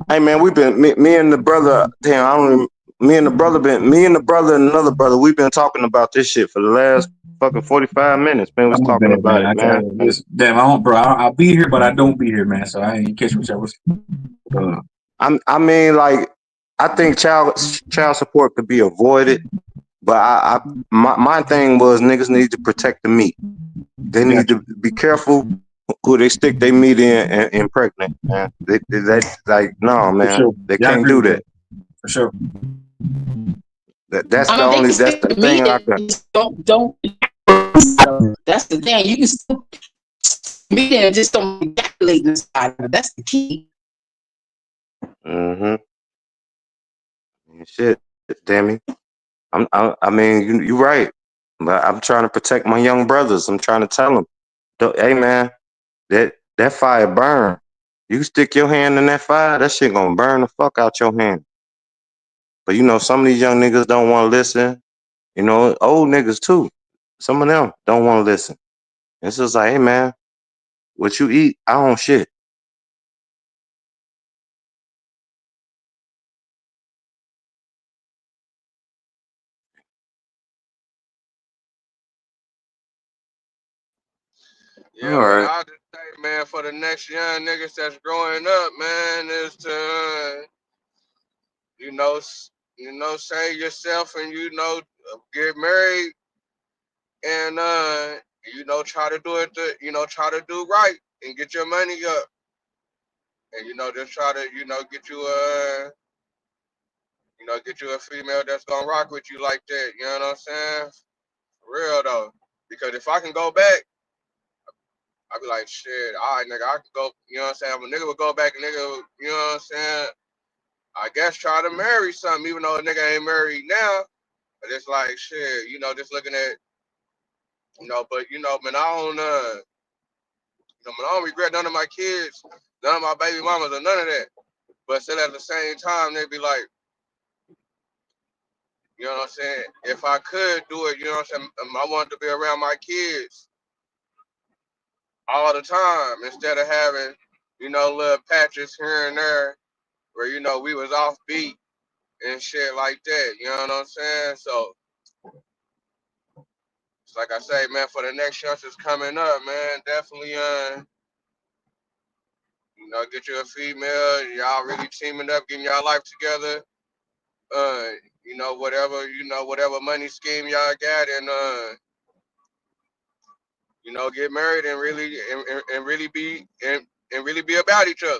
Hey man, we've been me and the brother. Damn, I don't even. Me and the brother and another brother. We've been talking about this shit for the last fucking 45 minutes. Man, we was talking bad, about man. it, man. Damn, I don't, bro. I'll be here, but I don't be here, man. So I ain't catch what y'all was. I mean, like, I think child support could be avoided, but my thing was niggas need to protect the meat. They need to be careful who they stick their meat in and impregnate, man. They like, no, man, sure. they Yeah, can't do that. For sure. That's I the mean, only. they can That's stick the the thing meat I got. in, just don't. That's the thing. You can still meat and just don't ejaculate inside of it. That's the key. Mm-hmm. Shit, damn. I mean, you're right, but I'm trying to protect my young brothers. I'm trying to tell them, hey man, that fire burn. You stick your hand in that fire, that shit gonna burn the fuck out your hand. But you know, some of these young niggas don't want to listen. You know, old niggas too. Some of them don't want to listen. It's just like, hey man, what you eat, I don't shit. Yeah, All man. right. I'll just say, man, for the next young niggas that's growing up, man, is to, you know, save yourself and get married and try to do it. Try to do right and get your money up, and just try to get you a female that's gonna rock with you like that. You know what I'm saying? For real though, because if I can go back, I'd be like, shit, all right, nigga, I can go. You know what I'm saying? If a nigga would go back, you know what I'm saying? I guess try to marry something, even though a nigga ain't married now. But it's like shit, just looking at, but man, I don't regret none of my kids, none of my baby mamas, or none of that. But still, at the same time, they be like, you know what I'm saying? If I could do it, you know what I'm saying? I wanted to be around my kids all the time instead of having, little patches here and there where we was off beat and shit like that. You know what I'm saying? So it's like I say, man, for the next youngsters coming up, man, definitely get you a female, y'all really teaming up, getting y'all life together. Uh, whatever money scheme y'all got, and get married and really be about each other.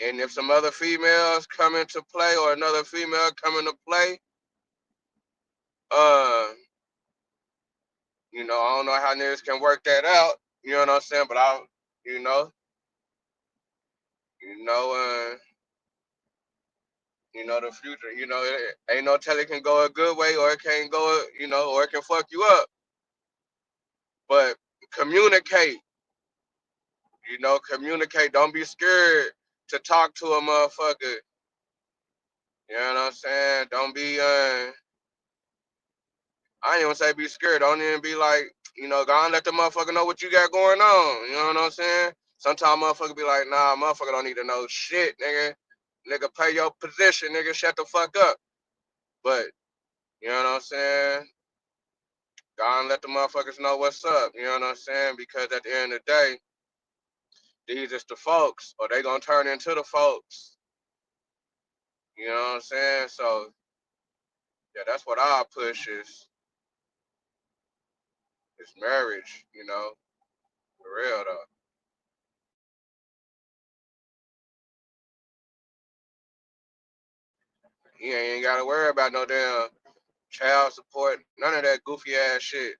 And if some other females come into play or another female come into play, uh, I don't know how niggas can work that out. You know what I'm saying? But you know, you know, uh, the future. Ain't no tell it can go a good way or it can't go, or it can fuck you up. But communicate. Communicate. Don't be scared to talk to a motherfucker. You know what I'm saying? Don't be I ain't even say be scared. Don't even be like, go and let the motherfucker know what you got going on. You know what I'm saying? Sometimes motherfucker be like, nah, motherfucker don't need to know shit, nigga. nigga, pay your position, nigga, shut the fuck up. But you know what I'm saying? Go and let the motherfuckers know what's up. You know what I'm saying? Because at the end of the day, these is the folks, or they gonna turn into the folks. You know what I'm saying? So yeah, that's what our push is marriage. You know, for real though. You ain't gotta worry about no damn child support, none of that goofy ass shit.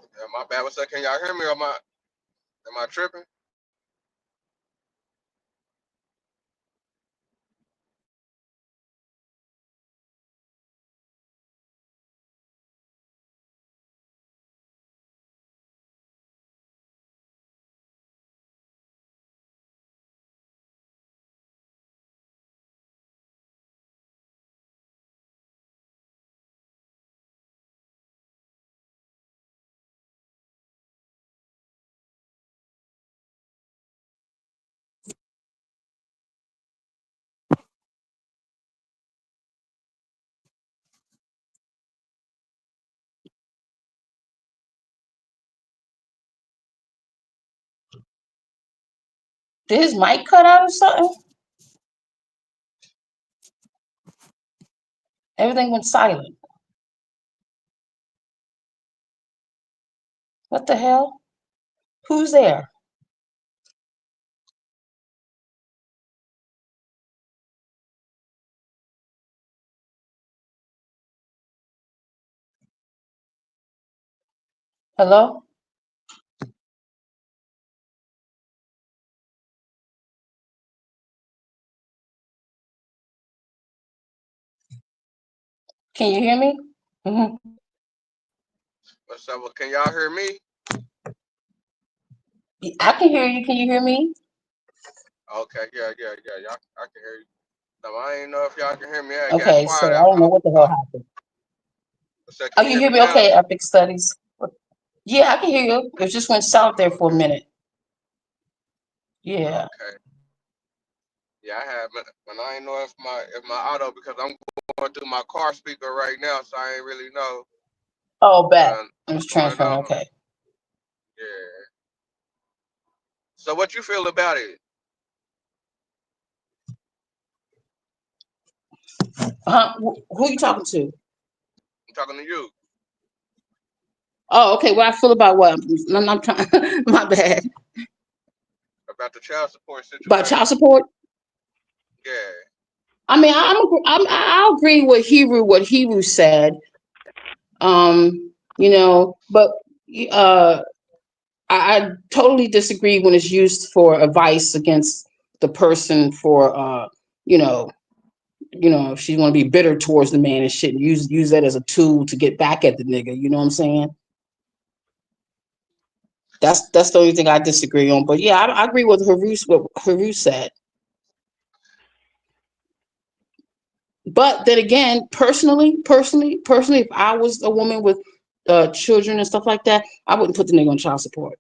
Yeah, my bad. What's up? Can y'all hear me? Or am I tripping? Did his mic cut out or something? Everything went silent. What the hell? Who's there? Hello? Can you hear me? Hmm. What's up? Well, can y'all hear me? I can hear you. Can you hear me? Okay, yeah. Y'all, I can hear you. No, I ain't know if y'all can hear me. I got Okay, so quiet. I don't know what the hell happened. So Oh, can you you hear hear me me? now? Okay, Epic Studies. Yeah, I can hear you. It just went south there for a Okay, minute. Yeah. okay. Yeah, I have, but I ain't know if my auto because I'm going through my car speaker right now, so I ain't really know Oh, bet. uh, It was what's going transferring. on. Okay. Yeah. So what you feel about it? Who you talking to? I'm talking to you Oh, okay. What I feel about what? I'm trying. My bad. about the child support About child situation. support. Yeah. I mean, I'll agree with what Hebrew said. But uh, I totally disagree when it's used for advice against the person for you know, if she's want to be bitter towards the man and shit, and use that as a tool to get back at the nigga. You know what I'm saying? That's the only thing I disagree on. But yeah, I agree with what Haru said. But then again, personally, if I was a woman with children and stuff like that, I wouldn't put the nigga on child support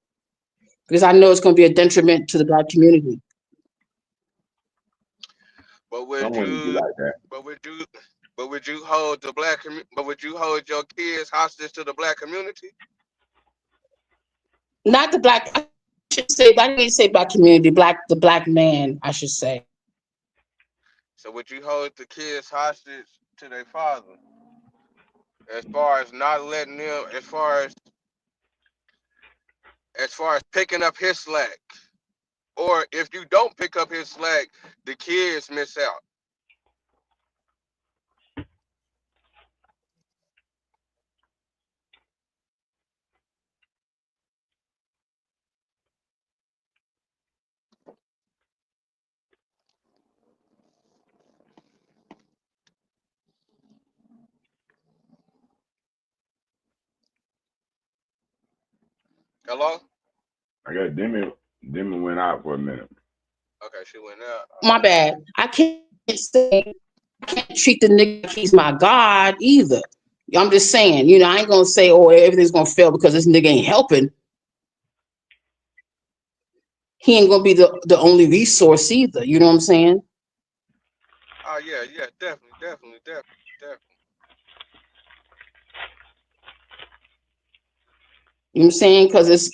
because I know it's going to be a detriment to the black community. But Some would women be you? like that. But would you? But would you hold the black community? But would you hold your kids hostage to the black community? Not the black. I should say. I didn't mean to say black community. The black man. I should say. So would you hold the kids hostage to their father? As far as not letting them, as far as picking up his slack, or if you don't pick up his slack, the kids miss out. Hello? I guess Demi went out for a minute. Okay, she went out. My bad. I can't say I can't treat the nigga like he's my God either. I'm just saying, I ain't gonna say, oh, everything's gonna fail because this nigga ain't helping. He ain't gonna be the only resource either. You know what I'm saying? Oh yeah, yeah, definitely. You know what I'm saying? Because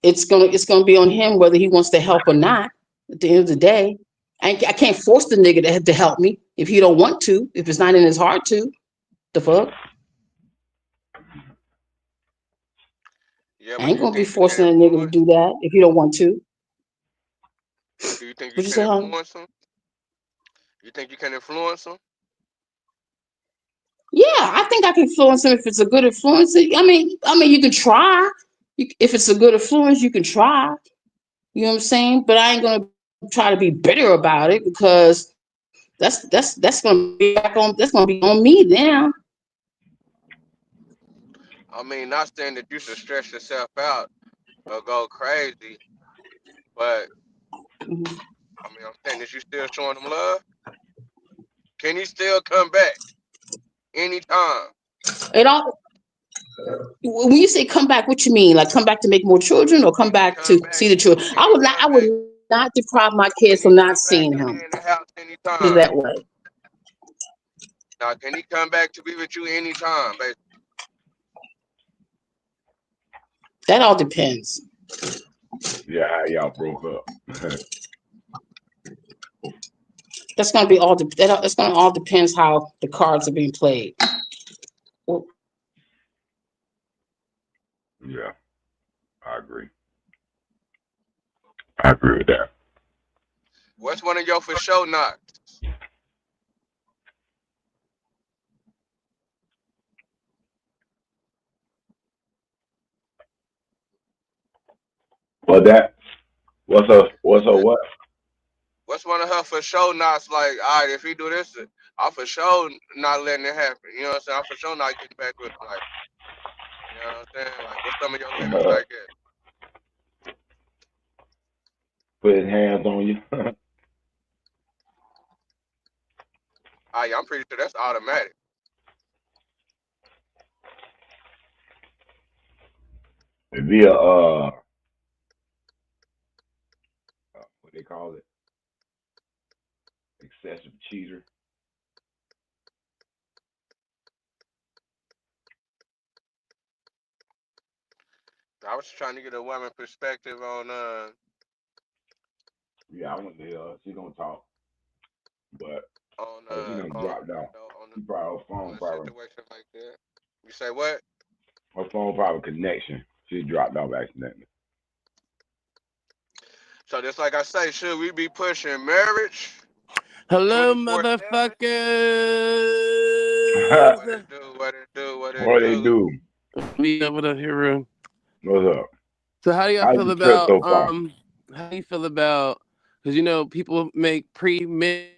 it's gonna be on him whether he wants to help or not. At the end of the day, I can't force the nigga to help me if he don't want to. If it's not in his heart to, the fuck. Yeah, I but ain't do you gonna be think you can forcing a nigga to influence? do that if he don't want to. Do you think you What you can say, hon? influence them? You think you can influence them? Yeah, I think I can influence him if it's a good influence. I mean, you can try. If it's a good influence, you can try. You know what I'm saying? But I ain't gonna try to be bitter about it because that's gonna be back on. That's gonna be on me now. I mean, not saying that you should stress yourself out or go crazy, but Mhm. I mean, I'm saying that you still showing them love. Can he still come back anytime? It all. When you say come back, what you mean? Like come back to make more children, or come Can he back come to back? see the children? Can I he would not. come I would back? not deprive my Can kids he from not come back seeing to be him. in the house Put it anytime? that way. Now, can he come back to be with you anytime, baby? That all depends. Yeah, how y'all broke up. That's gonna be all. That's gonna all depends how the cards are being played. Well, Yeah, I agree. I agree with that. What's one of your for sure knocks? But that what's a what? What's one of her for sure knocks? Like, all right, if he do this, I'm for sure not letting it happen. You know what I'm saying? I'm for sure not getting back with him. Like, you know what I'm saying? Like, what's some of your limits like that? Put his hands on you. Ah, yeah, I'm pretty sure that's automatic. It'd be a what they call it, excessive cheater. I was trying to get a woman perspective Yeah, I want to hear her. She gonna talk, but on she done on dropped out. you know She probably on a situation like that. You say what? her phone probably connection. She dropped off accidentally. So just like I say, should we be pushing marriage Hello, 24/7? What motherfuckers. it do? What it do? What it What they do? do? We over the hero. What's up? So how do y'all How's feel your trip about so far? how do you feel about because people make pre-marriage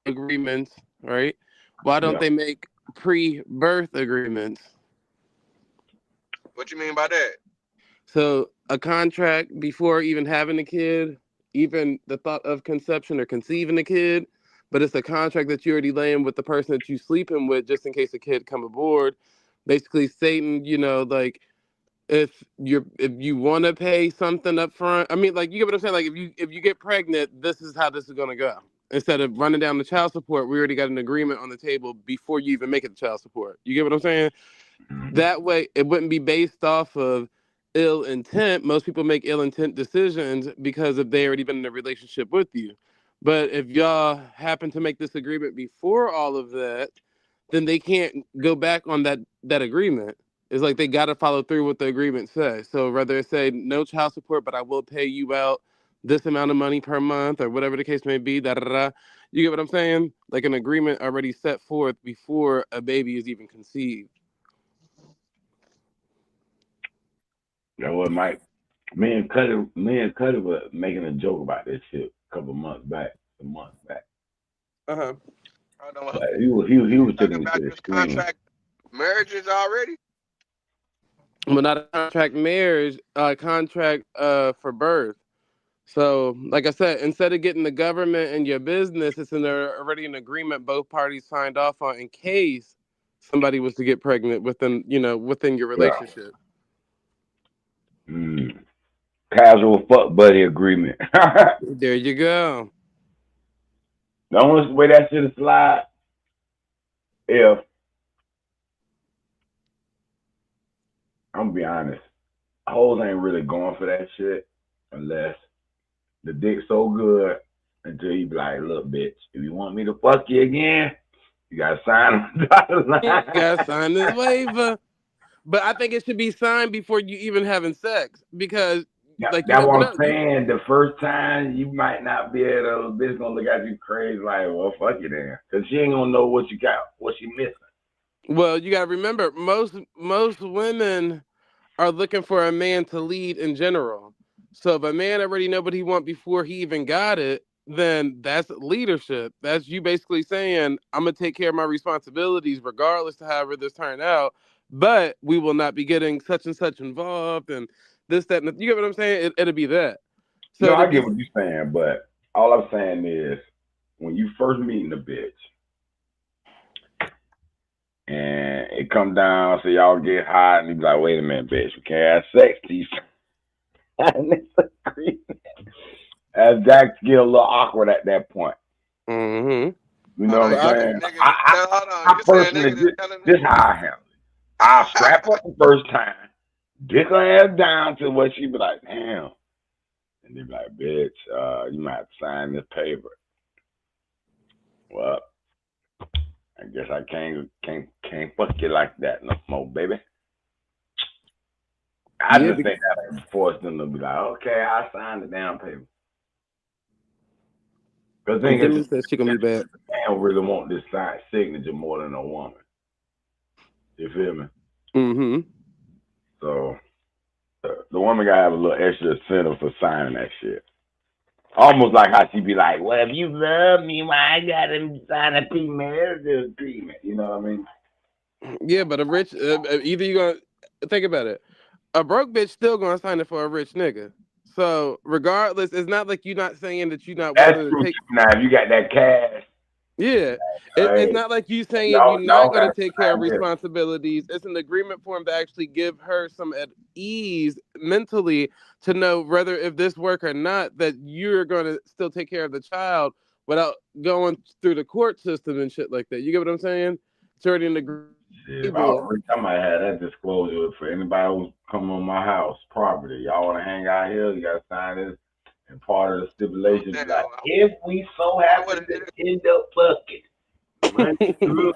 agreements, right? Why don't Yeah. they make pre-birth agreements? What you mean by that? So a contract before even having a kid, even the thought of conception or conceiving a kid, but it's a contract that you already laying with the person that you sleeping with just in case a kid come aboard. Basically stating, like if you want to pay something up front, I mean, like you get what I'm saying. Like if you get pregnant, this is how this is gonna go. Instead of running down the child support, we already got an agreement on the table before you even make it the child support. You get what I'm saying? Mm-hmm. That way, it wouldn't be based off of ill intent. Most people make ill intent decisions because if they already been in a relationship with you. But if y'all happen to make this agreement before all of that, then they can't go back on that agreement. It's like they got to follow through what the agreement says. So whether it say no child support, but I will pay you out this amount of money per month or whatever the case may be, da da da. You get what I'm saying? Like an agreement already set forth before a baby is even conceived. That was Mike. Me and Cuddy were making a joke about this shit a couple months back, some months back. Uh-huh. I don't But he was you taking talking me to about the this extreme. contract marriages already? well, not a contract marriage, a contract for birth. So, like I said, instead of getting the government and your business, it's already an agreement both parties signed off on in case somebody was to get pregnant within your Yeah. relationship. Mm. Casual fuck buddy agreement. The There you go. only way that shit slide if I'm gonna be honest, hoes ain't really going for that shit unless the dick's so good until you be like, look, bitch, if you want me to fuck you again, you gotta sign on the dotted You line. gotta sign this waiver. But I think it should be signed before you even having sex because, Yeah, like, you that's never what I'm know. saying. The first time you might not be able to, bitch gonna look at you crazy like, well, fuck you then. Cause she ain't gonna know what you got, what she missing. Well, you gotta remember, most women are looking for a man to lead in general. So if a man already know what he want before he even got it, then that's leadership. That's you basically saying, I'm gonna take care of my responsibilities regardless to however this turn out, but we will not be getting such and such involved and this, that, and you get what I'm saying? It'll be that. So No, it'll I get be what you're saying, but all I'm saying is when you first meeting a bitch and it come down so y'all get hot and you be like, wait a minute, bitch, we can't have sex till you sign this agreement. As that get a little awkward at that point. mm-hmm. You know Hold what on, I'm But you I, saying saying? niggas? Hold on, I you saying personally, niggas is telling this how I handle it. I'll strap up the first time, dick her ass down to what she be like, damn. And they be like, bitch, you might have to sign this paper. Well, I guess I can't fuck you like that no more, baby. I yeah, just think that would force them to be like, okay, I signed the damn paper. Because the thing is, Demi says she gonna be back. man really want this signed signature more than a woman. You feel me? Mm-hmm. So the woman gotta have a little extra incentive for signing that shit. Almost like how she be like, well, if you love me, why I gotta sign a premarital agreement? You know what I mean? Yeah, but a rich either you gonna think about it. A broke bitch still gonna sign it for a rich nigga. So regardless, it's not like you're not saying that you're not That's willing to true take. too. Now, if you got that cash, Yeah, it's hey, not like you saying you're y'all not gonna gotta take care of sign this. responsibilities. It's an agreement for him to actually give her some at ease mentally to know whether if this work or not that you're gonna still take care of the child without going through the court system and shit like that. You get what I'm saying? It's already an Shit, if I agreement. was rich, I might have that disclosure for anybody who's coming on my house property. Y'all want to hang out here? You gotta sign this. And part of the I'm stipulation saying, be like, if we so why would a happen to nigga? end up fucking, run it through.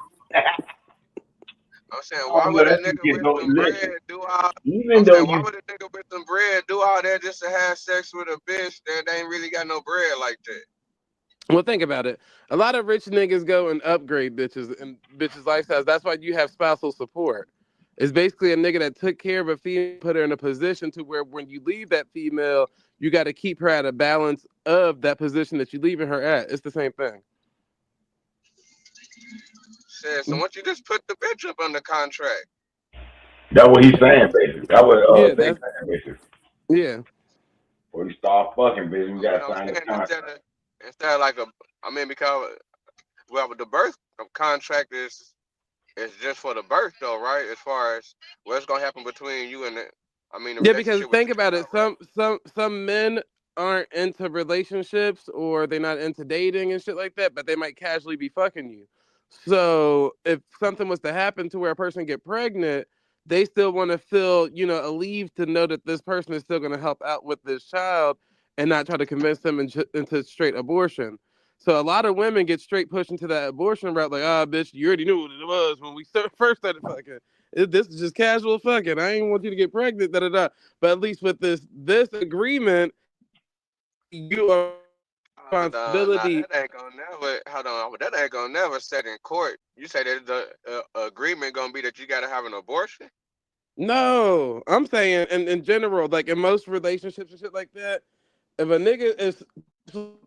I'm saying, Oh, why no, would a that shit nigga get with no some bread listen. do all? Even I'm though saying, why you would a nigga with some bread do all that just to have sex with a bitch that ain't really got no bread like that? Well, think about it. A lot of rich niggas go and upgrade bitches and bitches' lifestyles. That's why you have spousal support. It's basically a nigga that took care of a female, put her in a position to where when you leave that female, you got to keep her at a balance of that position that you're leaving her at. It's the same thing. Said, so once you just put the bitch up under contract, that's what he's saying basically. That's what Yeah, they that's saying basically. yeah, When you start fucking, bitch, you you know gotta what sign I'm this saying? contract. Instead of like a, I mean, because well, the birth contract is just for the birth though, right? As far as what's gonna happen between you and the, I mean, the yeah. Because relationship with the think about child, it. right? Some men aren't into relationships or they're not into dating and shit like that, but they might casually be fucking you. So if something was to happen to where a person get pregnant, they still want to feel, a leave to know that this person is still going to help out with this child and not try to convince them into straight abortion. So a lot of women get straight pushed into that abortion route, like, ah, bitch, you already knew what it was when we first started fucking. This is just casual fucking. I ain't want you to get pregnant, da da da. But at least with this agreement, you are Hold on, nah, responsibility. that ain't gonna never. Hold on, that ain't gonna never set in court. You say that the agreement gonna be that you gotta have an abortion? No, I'm saying in general, like in most relationships and shit like that, if a nigga is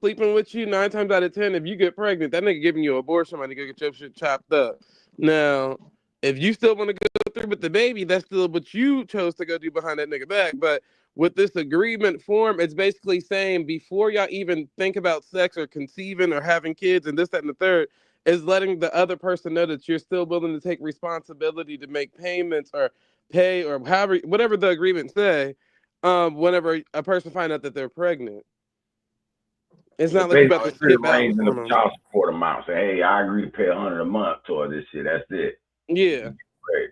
sleeping with you 9 times out of 10, if you get pregnant, that nigga giving you an abortion, my nigga get your shit chopped up. Now, If you still want to go through with the baby, that's still what you chose to go do behind that nigga back. But with this agreement form, it's basically saying before y'all even think about sex or conceiving or having kids and this, that, and the third, is letting the other person know that you're still willing to take responsibility to make payments or pay or however whatever the agreement say, whenever a person find out that they're pregnant. It's So not like you about basically, to it's skip out rearranging the on them. child support amount. Say, hey, I agree to pay $100 a month toward this shit. That's it. Yeah. Great.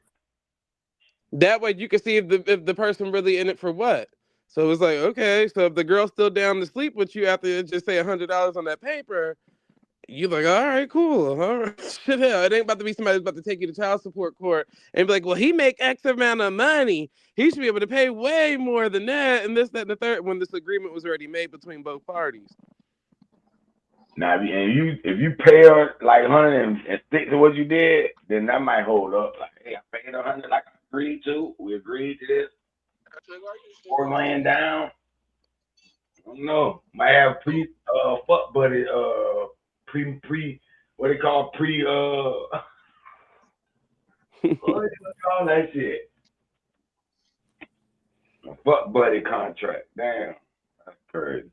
That way you can see if the person really in it for what. So it's like, okay, so if the girl's still down to sleep with you after it just say $100 on that paper, you like, all right, cool. All right. Shit hell. It ain't about to be somebody that's about to take you to child support court and be like, well, he make X amount of money. He should be able to pay way more than that and this, that, and the third when this agreement was already made between both parties. Now, if you pay her like 100 and stick to what you did, then that might hold up. Like, hey, I paid 100 like I agreed to. We agreed to this. Or laying down. I don't know. Might have fuck buddy pre what they call what do you call that shit? A fuck buddy contract. Damn. That's crazy.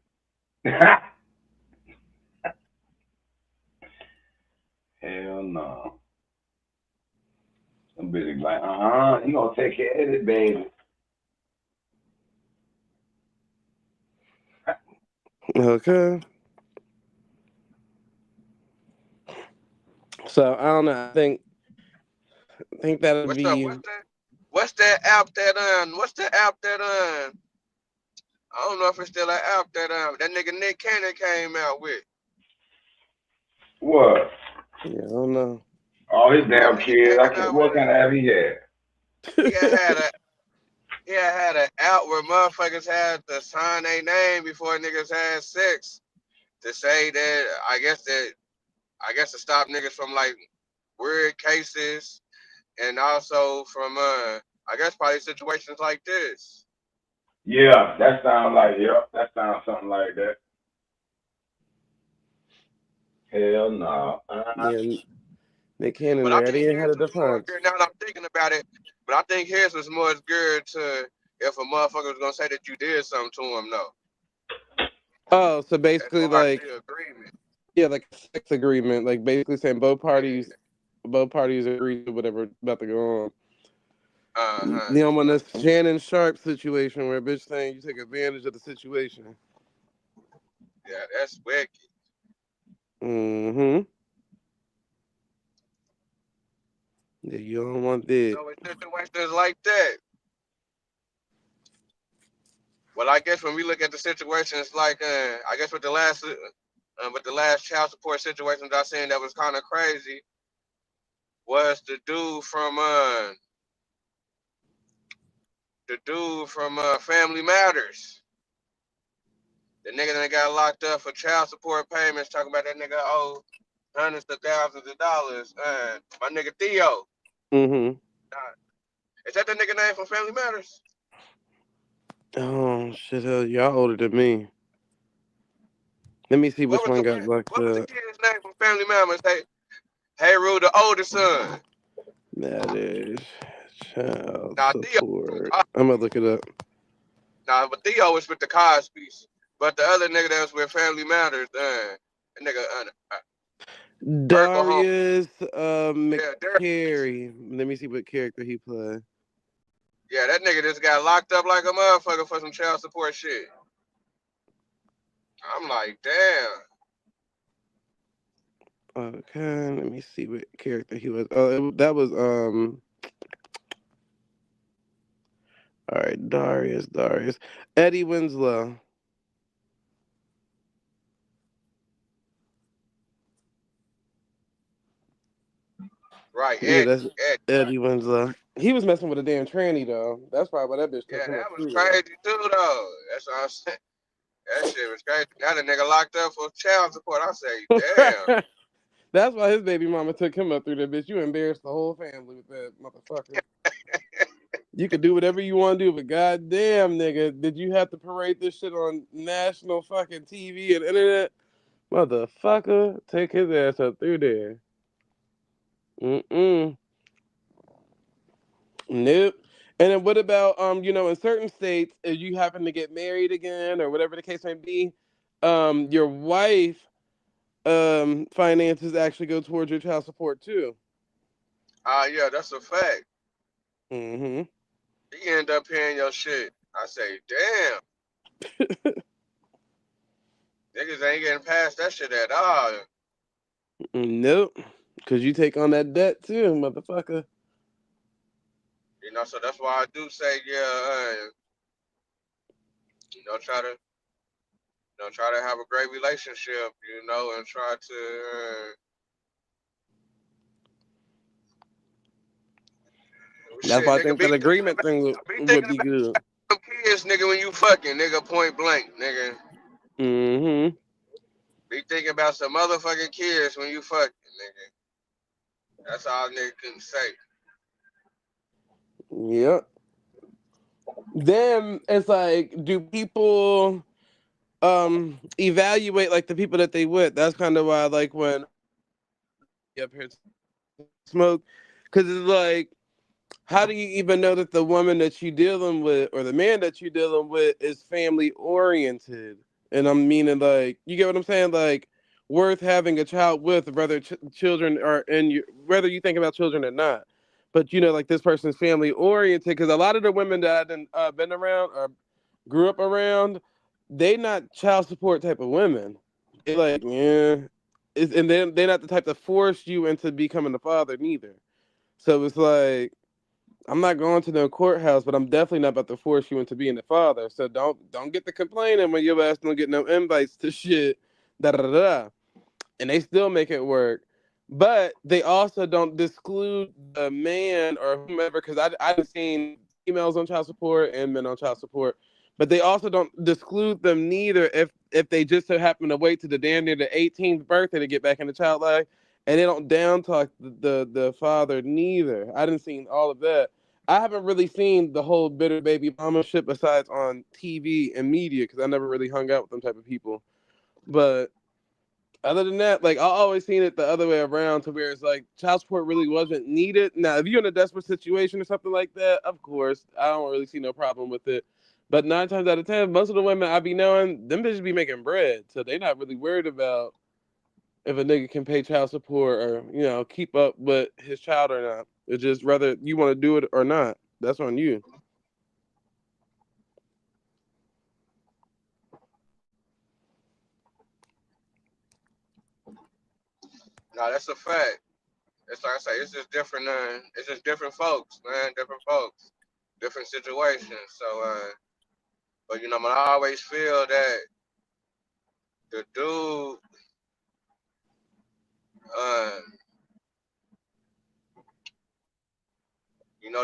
Hell no. Some bitch like, you gonna take care of it, baby. Okay. So I don't know. I think that'd What's up? be What's that app that What's the app that I don't know if it's still an app that that nigga Nick Cannon came out with. What? yeah, I don't know. All his That damn nigga kids. I came can't. out with What kind of app he had? he had a he had an app where motherfuckers had to sign their name before niggas had sex to say that I guess to stop niggas from like weird cases and also from I guess probably situations like this. Yeah, that sounds like that sounds something like that. Hell no. Yeah, Nick Cannon But I there. They think ain't had his a was more defense. good now that I'm thinking about it. But I think his was more good to if a motherfucker was gonna say that you did something to him though. Oh, so As basically, far as like, the agreement. yeah, like a sex agreement, like basically saying Yeah. both parties agree to whatever about to go on. You Uh-huh. don't want this Shannon Sharp situation where a bitch saying you take advantage of the situation. Yeah, that's wicked. Mm-hmm. Yeah, you don't want that. So in situations like that, well, I guess when we look at the situations like, I guess with the last child support situations I seen that was kind of crazy was the dude from Family Matters, the nigga that got locked up for child support payments, talking about that nigga owe hundreds of thousands of dollars. My nigga Theo, Mm-hmm. uh, is that the nigga name from Family Matters? Oh shit, hell, y'all older than me. Let me see which one got locked What was the up. kid's name from Family Matters? Hey, Rue, the oldest son. That is child Now Theo from support. I'm gonna look it up. but Theo was with the Cosby's. But the other nigga that was with Family Matters, that nigga Urkel home. Darius Yeah, there. McCary. Let me see what character he played. Yeah, that nigga just got locked up like a motherfucker for some child support shit. I'm like, damn. Okay, let me see what character he was. Oh, that was All right, Darius. Eddie Winslow. Right, Yeah, that's Eddie. Eddie Winslow. He was messing with a damn tranny though. That's probably why that bitch took Yeah, him up that was through crazy too, though. That's what I'm saying. That shit was crazy. Now the nigga locked up for child support. I say, damn. there. That's why his baby mama took him up through that bitch. You embarrassed the whole family with that motherfucker. You could do whatever you want to do, but goddamn, nigga, did you have to parade this shit on national fucking TV and internet? Motherfucker, take his ass up through there. Mm-mm. Nope. And then what about in certain states, if you happen to get married again or whatever the case may be, your wife finances actually go towards your child support too. Yeah, that's a fact. Mm-hmm. You end up paying your shit. I say, damn, niggas ain't getting past that shit at all. Nope. Cause you take on that debt too, motherfucker. So that's why I do say, yeah, try to, try to have a great relationship, and try to, That's why shit, I nigga, think that agreement thing be would thinking be about good. them kids, nigga, when you fucking, nigga, point blank, nigga. Mm-hmm. Be thinking about some motherfucking kids when you fucking, nigga. That's all nigga can say. Yep. Then it's like, do people evaluate like the people that they with? That's kind of why I like when up here smoke, because it's like, how do you even know that the woman that you dealing with or the man that you dealing with is family oriented? And I'm meaning, like, you get what I'm saying, like, worth having a child with, whether children are in you, whether you think about children or not. But like this person's family oriented, because a lot of the women that I've been around or grew up around, they not child support type of women. They like, yeah, and then they're not the type to force you into becoming a father neither. So it's like, I'm not going to no courthouse, but I'm definitely not about to force you into being a father. So don't get the complaining when your ass don't get no invites to shit. Da da da. Da. And they still make it work. But they also don't disclude the man or whomever, because I've seen females on child support and men on child support. But they also don't disclude them neither if they just so happen to wait to the damn near the 18th birthday to get back into child life, and they don't down talk the father neither. I didn't see all of that. I haven't really seen the whole bitter baby mama shit besides on TV and media, because I never really hung out with them type of people. But other than that, like, I always seen it the other way around, to where it's like child support really wasn't needed. Now, if you're in a desperate situation or something like that, of course, I don't really see no problem with it. But 9 times out of 10, most of the women I be knowing, them bitches be making bread, so they not really worried about if a nigga can pay child support or keep up with his child or not. It's just whether you want to do it or not. That's on you. No, that's a fact. It's like I say, it's just different. It's just different folks, man. Different folks, different situations. So, but man, I always feel that the dude, uh,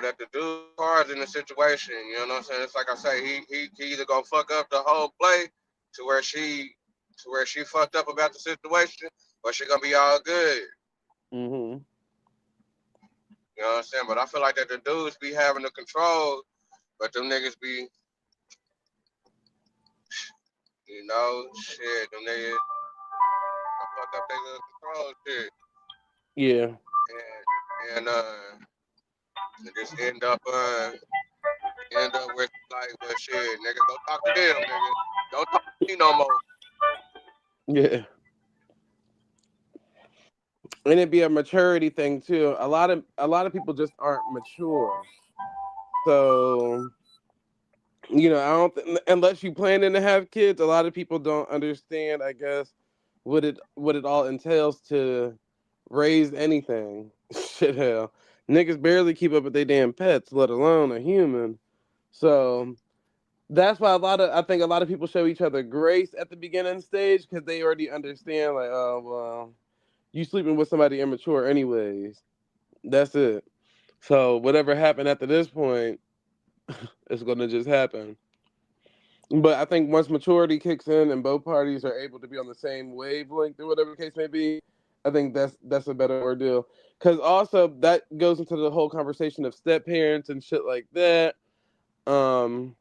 that the dude cards in the situation. You know what I'm saying? It's like I say, he either gonna fuck up the whole play to where she fucked up about the situation, or she gonna be all good. Hmm. You know what I'm saying? But I feel like that the dudes be having the control, but them niggas be, shit, them niggas fuck up their little control shit, Yeah. and just end up with like, well, shit, nigga, go talk to them, nigga. Don't talk to me no more. Yeah. And it'd be a maturity thing too. A lot of people just aren't mature. So I don't unless you planning to have kids. A lot of people don't understand, I guess, what it all entails to raise anything. Shit, hell, niggas barely keep up with their damn pets, let alone a human. So that's why I think a lot of people show each other grace at the beginning stage, because they already understand, like, oh well, you sleeping with somebody immature anyways. That's it. So whatever happened after this point, it's gonna just happen. But I think once maturity kicks in and both parties are able to be on the same wavelength or whatever the case may be, I think that's a better ordeal. Because also that goes into the whole conversation of step parents and shit like that. Um,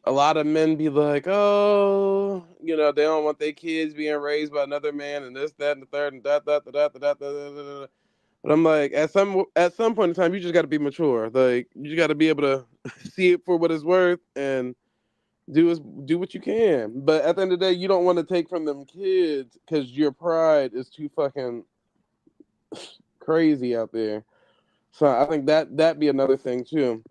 a lot of men be like, oh, they don't want their kids being raised by another man and this, that, and the third, and that, that, that, that, that, that, that, that. But I'm like, at some point in time, you just got to be mature. Like you just got to be able to see it for what it's worth and do what you can. But at the end of the day, you don't want to take from them kids because your pride is too fucking crazy out there. So I think that be another thing too.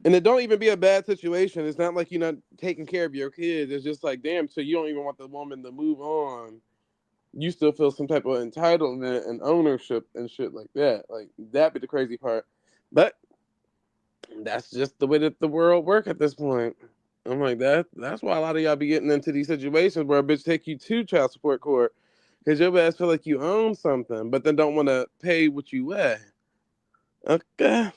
And it don't even be a bad situation. It's not like you're not taking care of your kids. It's just like, damn, so you don't even want the woman to move on. You still feel some type of entitlement and ownership and shit like that. Like that be the crazy part. But that's just the way that the world work at this point. I'm like that's why a lot of y'all be getting into these situations where a bitch take you to child support court because your ass feel like you own something, but then don't want to pay what you weigh. Okay.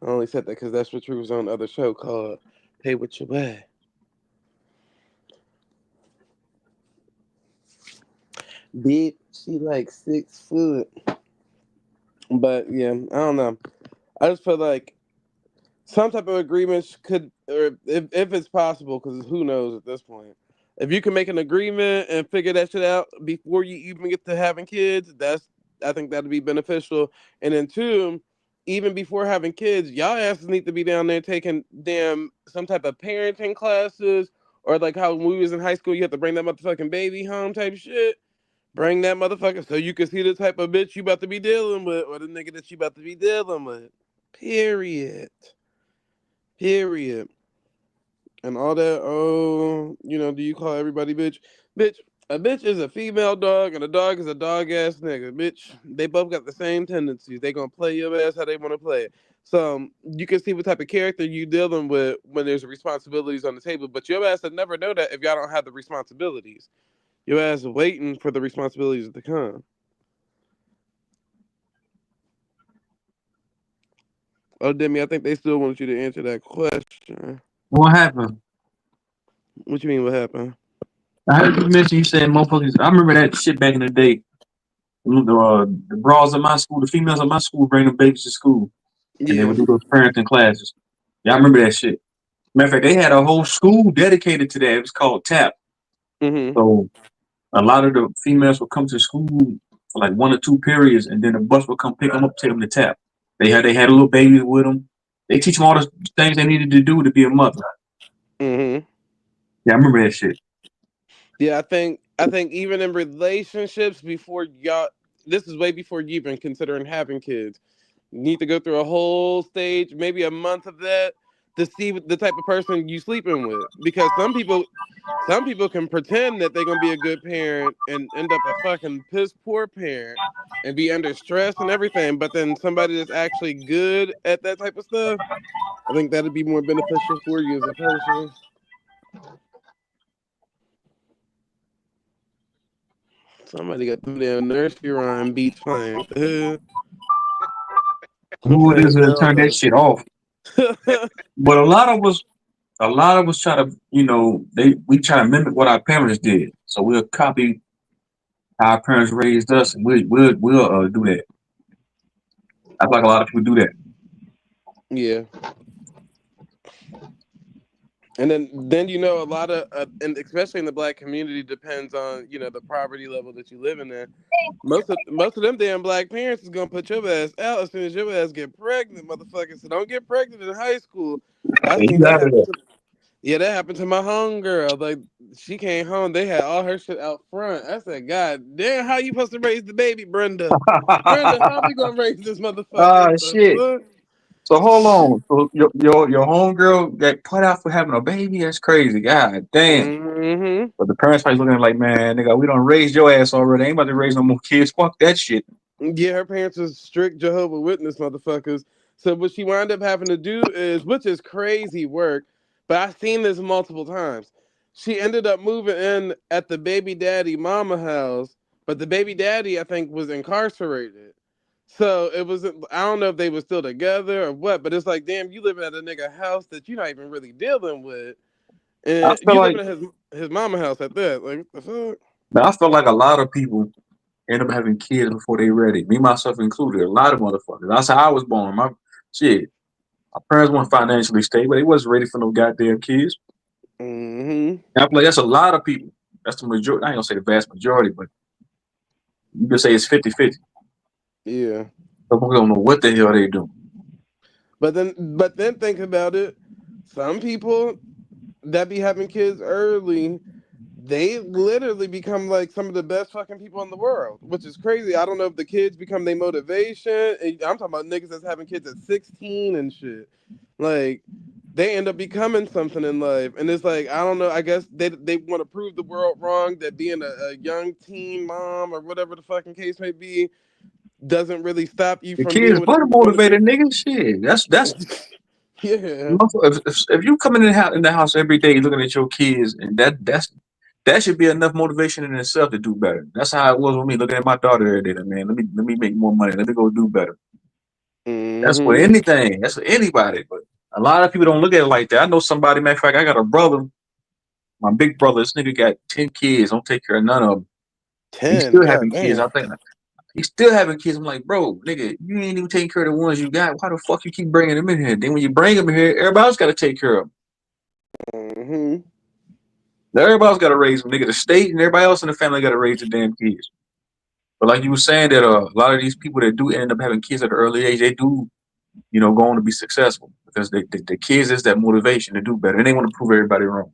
I only said that because that's what you was on the other show called Pay What You Weigh. Bitch, she like 6 foot. But yeah, I don't know. I just feel like some type of agreement could, or if it's possible, because who knows at this point. If you can make an agreement and figure that shit out before you even get to having kids, I think that'd be beneficial. And then two, even before having kids, y'all asses need to be down there taking damn some type of parenting classes, or like how when we was in high school, you have to bring that motherfucking baby home type shit. Bring that motherfucker so you can see the type of bitch you about to be dealing with, or the nigga that you about to be dealing with. Period. Period. And all that, oh, do you call everybody bitch? Bitch, a bitch is a female dog and a dog is a dog ass nigga. Bitch, they both got the same tendencies. They gonna play your ass how they wanna play it. So you can see what type of character you dealing with when there's responsibilities on the table. But your ass would never know that if y'all don't have the responsibilities. Your ass is waiting for the responsibilities to come. Oh, Demi, I think they still want you to answer that question. What happened? What you mean? What happened? I heard you mention you said motherfuckers. I remember that shit back in the day. The bras at my school, the females at my school bring them babies to school, and they Yeah. would do those parenting classes. Yeah, I remember that shit. Matter of fact, they had a whole school dedicated to that. It was called TAP. Mhm. So a lot of the females would come to school for like 1 or 2 periods, and then the bus would come pick them up, take them to TAP. They had a little baby with them. They teach them all the things they needed to do to be a mother. Mhm. Yeah, I remember that shit. Yeah, I think even in relationships before y'all, this is way before you even considering having kids. You need to go through a whole stage, maybe a month of that, to see the type of person you sleeping with. Because some people can pretend that they're gonna be a good parent and end up a fucking piss poor parent and be under stress and everything. But then somebody that's actually good at that type of stuff, I think that'd be more beneficial for you as a person. Somebody got them damn nursery rhyme beats playing. What the hell? I'm Who it playing is that turned that Zelda. shit off? But a lot of us try to, we try to mimic what our parents did. So we'll copy how our parents raised us, and we'll do that. I feel like a lot of people do that. Yeah. And then a lot of and especially in the black community depends on the poverty level that you live in. There, most of them damn black parents is gonna put your ass out as soon as your ass get pregnant, motherfucker. So don't get pregnant in high school. I And seen you that out of happen to Yeah, that happened to my homegirl. Like she came home, they had all her shit out front. I said, God damn, how you supposed to raise the baby, Brenda? Brenda, how we gonna raise this Ah, motherfucker? The shit. fuck? So hold on. So your homegirl got put out for having a baby? That's crazy. God damn. Mm-hmm. But the parents probably looking at it like, man, nigga, we done raised your ass already. Ain't about to raise no more kids. Fuck that shit. Yeah, her parents was strict Jehovah Witness motherfuckers. So what she wound up having to do is, which is crazy work, but I've seen this multiple times. She ended up moving in at the baby daddy mama house, but the baby daddy I think was incarcerated. So it was I don't know if they were still together or what, but it's like, damn, you living at a nigga house that you're not even really dealing with, I and feel you like living at his mama house at that. Like what the fuck? I feel like a lot of people end up having kids before they ready. Me myself included. A lot of motherfuckers. That's how I was born. My shit. My parents weren't financially stable. They wasn't ready for no goddamn kids. Mm-hmm. And I feel like that's a lot of people. That's the majority. I ain't gonna say the vast majority, but you can say it's 50-50. Yeah. Motherfuckers don't know what the hell they doing. But then think about it. Some people that be having kids early, they literally become like some of the best fucking people in the world, which is crazy. I don't know if the kids become their motivation. And I'm talking about niggas that's having kids at 16 and shit. Like they end up becoming something in life, and it's like I don't know. I guess they want to prove the world wrong that being a young teen mom or whatever the fucking case may be doesn't really stop you The from being kids whatever butter you want to motivated, be. nigga. Shit, that's Yeah. if you come in the house every day looking at your kids, and that should be enough motivation in itself to do better. That's how it was with me looking at my daughter every day. Like, man, let me make more money. Let me go do better. That's for Hmm. anything. That's for anybody. But a lot of people don't look at it like that. I know somebody. Matter of fact, I got a brother. My big brother. This nigga got 10 kids. Don't take care of none of them. He's 10. still God having kids. damn. I think he's still having kids. I'm like, bro, nigga, you ain't even taking care of the ones you got. Why the fuck you keep bringing them in here? Then when you bring them in here, everybody else got to take care of them. Hmm. Everybody's got to raise them. Nigga, the state and everybody else in the family got to raise the damn kids. But like you were saying that a lot of these people that do end up having kids at an early age, they do, go on to be successful because the kids is that motivation to do better, and they want to prove everybody wrong.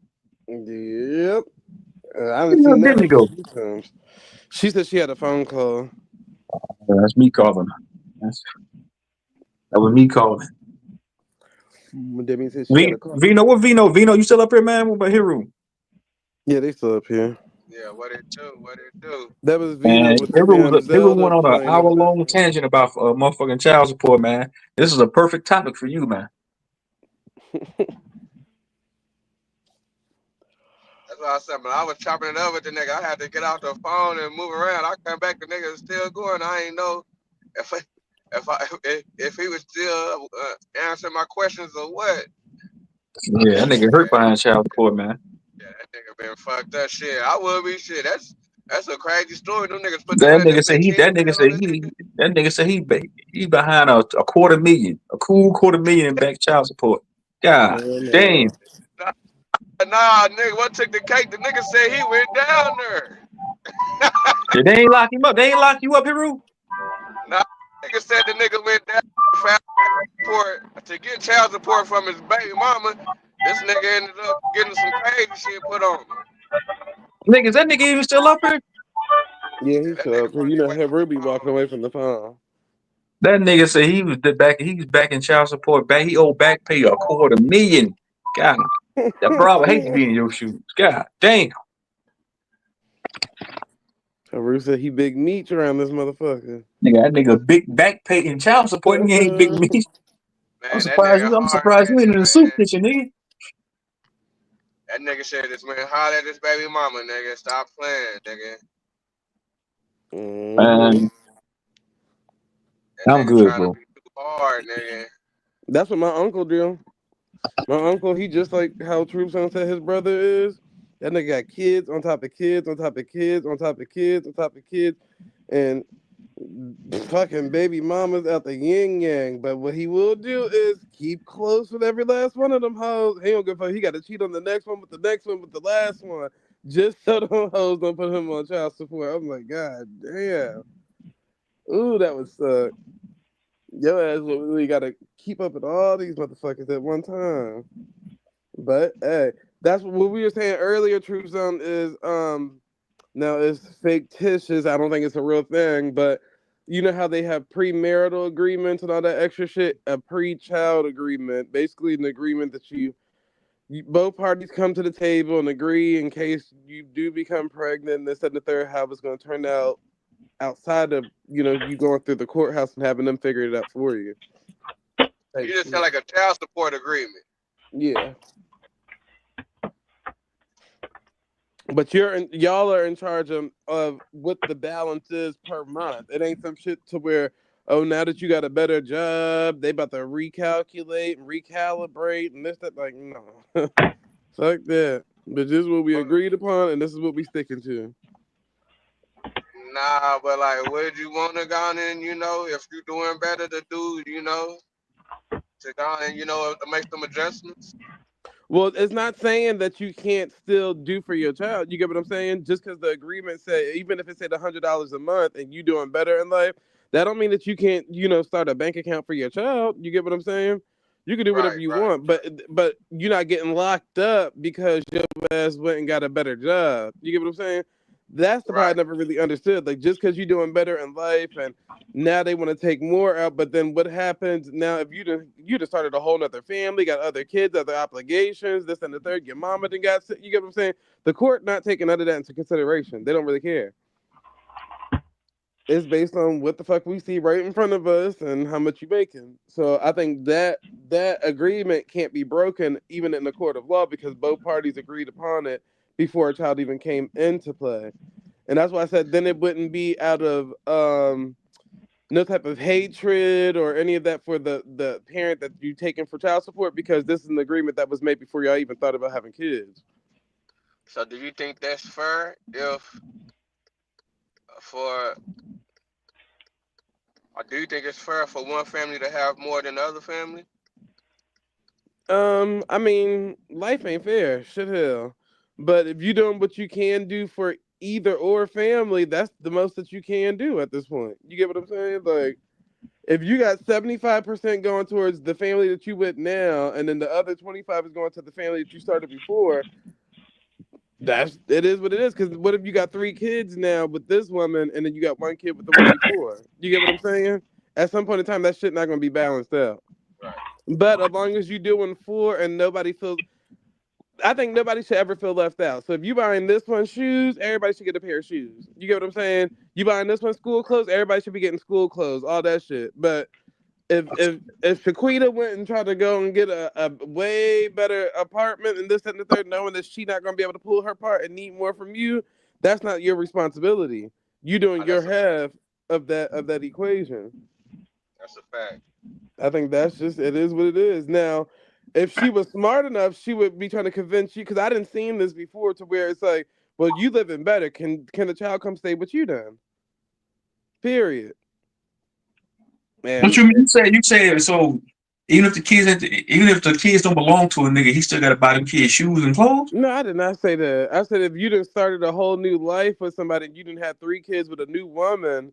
Yep. I Where haven't the hell seen that Demi happen go? a few times. She said she had a phone call. That's me calling. That's, that was me calling. Demi said she got a call. Vino, what Vino? Vino, you still up here, man? What about Hero? Yeah, they still up here. Yeah, what it do? What it do? That was Vino Man, with the Hero damn went Zelda on an playing in hour the long background. tangent about motherfucking child support, man. This is a perfect topic for you, man. That's why I said, man, I was chopping it up with the nigga. I had to get out the phone and move around. I come back, the nigga was still going. I ain't know if if he was still answering my questions or what. Yeah, that nigga hurt behind child support, man. Yeah, that nigga been fucked up. Shit, I would be shit. That's a crazy story. Them niggas put That nigga said he. 315 That nigga grand on said this he. nigga. That nigga said he behind a quarter million, a cool quarter million in back child support. God Hell damn, no. Nah, nigga, what took the cake? The nigga said he went down there. they ain't lock him up. They ain't lock you up, Hero. Nah, nigga said the nigga went down for support to get child support from his baby mama. This nigga ended up getting some crazy shit put on him. Niggas, that nigga even still up here? Yeah, Yeah, he that still nigga up here. You probably know, away have from Ruby the walking phone. away from the phone. That nigga said he was the back. He was back in child support. Back he owed back pay a quarter million. God, that bro would hate to be in your shoes. God damn. Haru said he big meat around this motherfucker. Nigga, that nigga big back pay in child support. Nigga ain't big me. I'm Man, that surprised nigga you. I'm hard surprised you headed, ain't in the soup man. kitchen, nigga. That nigga said this man holler at his baby mama, nigga. Stop playing, nigga. Hmm. Man, That I'm nigga good, trying to bro. be too hard, nigga. That's what my uncle do. My uncle, he just like how Troops on said his brother is. That nigga got kids on top of kids on top of kids on top of kids on top of kids, and fucking baby mamas out the yin yang. But what he will do is keep close with every last one of them hoes. He don't give a fuck. He got to cheat on the next one with the next one with the last one, just so them hoes don't put him on child support. I'm like, God damn. Ooh, that would suck. Your ass really got to keep up with all these motherfuckers at one time. But hey, that's what we were saying earlier. Truth Zone is now it's fictitious. I don't think it's a real thing, but you know how they have premarital agreements and all that extra shit. A pre-child agreement, basically an agreement that you both parties come to the table and agree in case you do become pregnant. This and the third, how it's going to turn out outside of you going through the courthouse and having them figure it out for you. You Type just had shit. like a child support agreement. Yeah. But y'all are in charge of what the balance is per month. It ain't some shit to where, oh, now that you got a better job, they about to recalculate and recalibrate and this that like no. Fuck that. But this is what we agreed upon and this is what we sticking to. Nah, but like, would you want to go on and if you doing better to do, to go and make some adjustments? Well, it's not saying that you can't still do for your child. You get what I'm saying? Just because the agreement say, even if it said $100 a month and you doing better in life, that don't mean that you can't, start a bank account for your child. You get what I'm saying? You can do whatever Right, you right. want, but you're not getting locked up because your ass went and got a better job. You get what I'm saying? That's the part I Right. never really understood. Like just because you're doing better in life and now they want to take more out, but then what happens now if you just started a whole nother family, got other kids, other obligations, this and the third, your mama then got sick, you get what I'm saying? The court not taking none of that into consideration. They don't really care. It's based on what the fuck we see right in front of us and how much you making. So I think that agreement can't be broken even in the court of law because both parties agreed upon it before a child even came into play. And that's why I said then it wouldn't be out of no type of hatred or any of that for the parent that you taking for child support because this is an agreement that was made before y'all even thought about having kids. So do you think that's fair if for or do you think it's fair for one family to have more than the other family? I mean, life ain't fair, shit hell. But if you doing what you can do for either or family, that's the most that you can do at this point. You get what I'm saying? Like if you got 75% going towards the family that you with now, and then the other 25 is going to the family that you started before, that's it is what it is. Because what if you got three kids now with this woman, and then you got one kid with the one before? You get what I'm saying? At some point in time, that shit not gonna be balanced out. Right. But as long as you doing four and nobody feels, I think nobody should ever feel left out. So if you buying this one shoes, everybody should get a pair of shoes. You get what I'm saying? You buying this one school clothes, everybody should be getting school clothes, all that shit. But if Shaquita went and tried to go and get a way better apartment and this and the third, knowing that she not gonna be able to pull her part and need more from you, that's not your responsibility. You doing Oh, your half of that equation. that's a fact. I think that's just it is what it is. Now, if she was smart enough, she would be trying to convince you because I didn't seen this before to where it's like, well, you living better. Can the child come stay with you then? Period. What And you mean? You say so. Even if the kids don't belong to a nigga, he still got to buy them kids shoes and clothes. no, I did not say that. I said if you done started a whole new life with somebody, you didn't have three kids with a new woman,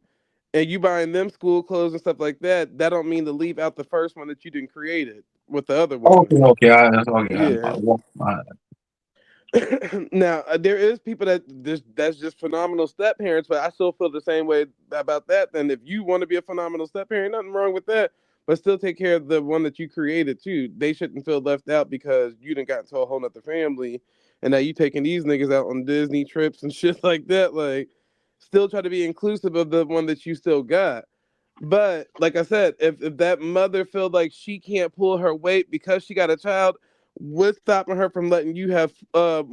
and you buying them school clothes and stuff like that, that don't mean to leave out the first one that you didn't create it with the other woman. Okay, okay, okay. Yeah. I- Now there is people that's just phenomenal step parents, but I still feel the same way about that. Then if you want to be a phenomenal step parent, nothing wrong with that. But still take care of the one that you created too. They shouldn't feel left out because you didn't got into a whole nother family, and now you taking these niggas out on Disney trips and shit like that. Like, still try to be inclusive of the one that you still got. But like I said, if that mother feels like she can't pull her weight because she got a child, what's stopping her from letting you have a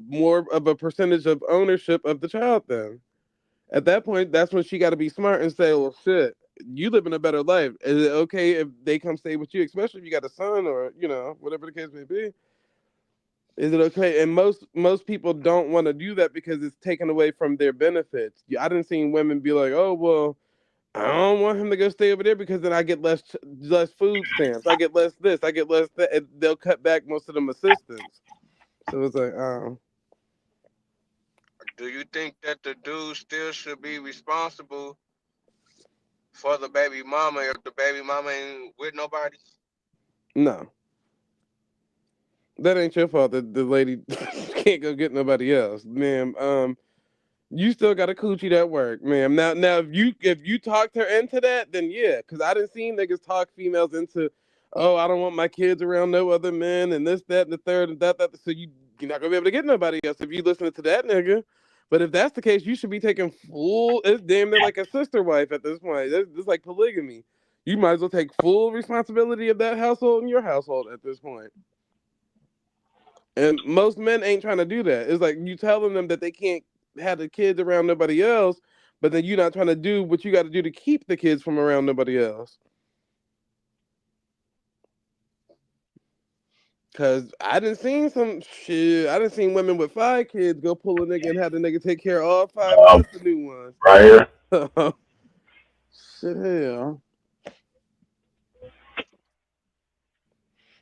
more of a percentage of ownership of the child? Then at that point, that's when she got to be smart and say, "Well, shit, you living a better life. Is it okay if they come stay with you, especially if you got a son or whatever the case may be? Is it okay?" And most people don't want to do that because it's taken away from their benefits. I didn't see women be like, "Oh well." I don't want him to go stay over there because then I get less food stamps. I get less this. I get less that. And they'll cut back most of them assistance. So it's like, Do you think that the dude still should be responsible for the baby mama if the baby mama ain't with nobody? no, that ain't your fault. That the lady can't go get nobody else, ma'am. You still got a coochie that work, ma'am. Now, if you talked her into that, then yeah, because I didn't see niggas talk females into, oh, I don't want my kids around no other men and this, that, and the third, and that. So you're not gonna be able to get nobody else if you listening to that nigga. But if that's the case, you should be taking full. It's damn near like a sister wife at this point. It's like polygamy. You might as well take full responsibility of that household and your household at this point. And most men ain't trying to do that. It's like you telling them that they can't have the kids around nobody else, but then you're not trying to do what you got to do to keep the kids from around nobody else. Cause I didn't seen some shit. I didn't seen women with 5 kids go pull a nigga and have the nigga take care of all five plus the new Right here. ones. Shit hell.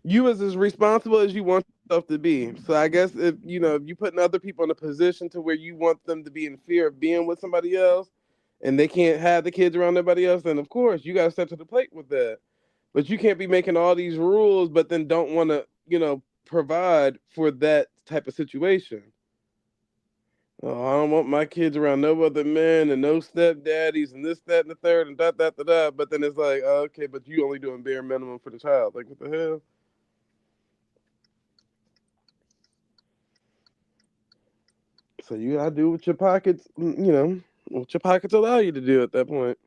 You was as responsible as you want yourself to be. So I guess if if you putting other people in a position to where you want them to be in fear of being with somebody else, and they can't have the kids around nobody else, then of course you got to step to the plate with that. But you can't be making all these rules, but then don't want to provide for that type of situation. Oh, I don't want my kids around no other men and no stepdaddies and this, that, and the third, and da. But then it's like, oh, okay, but you only doing bare minimum for the child. Like, what the hell? So you gotta do what your pockets, what your pockets allow you to do at that point.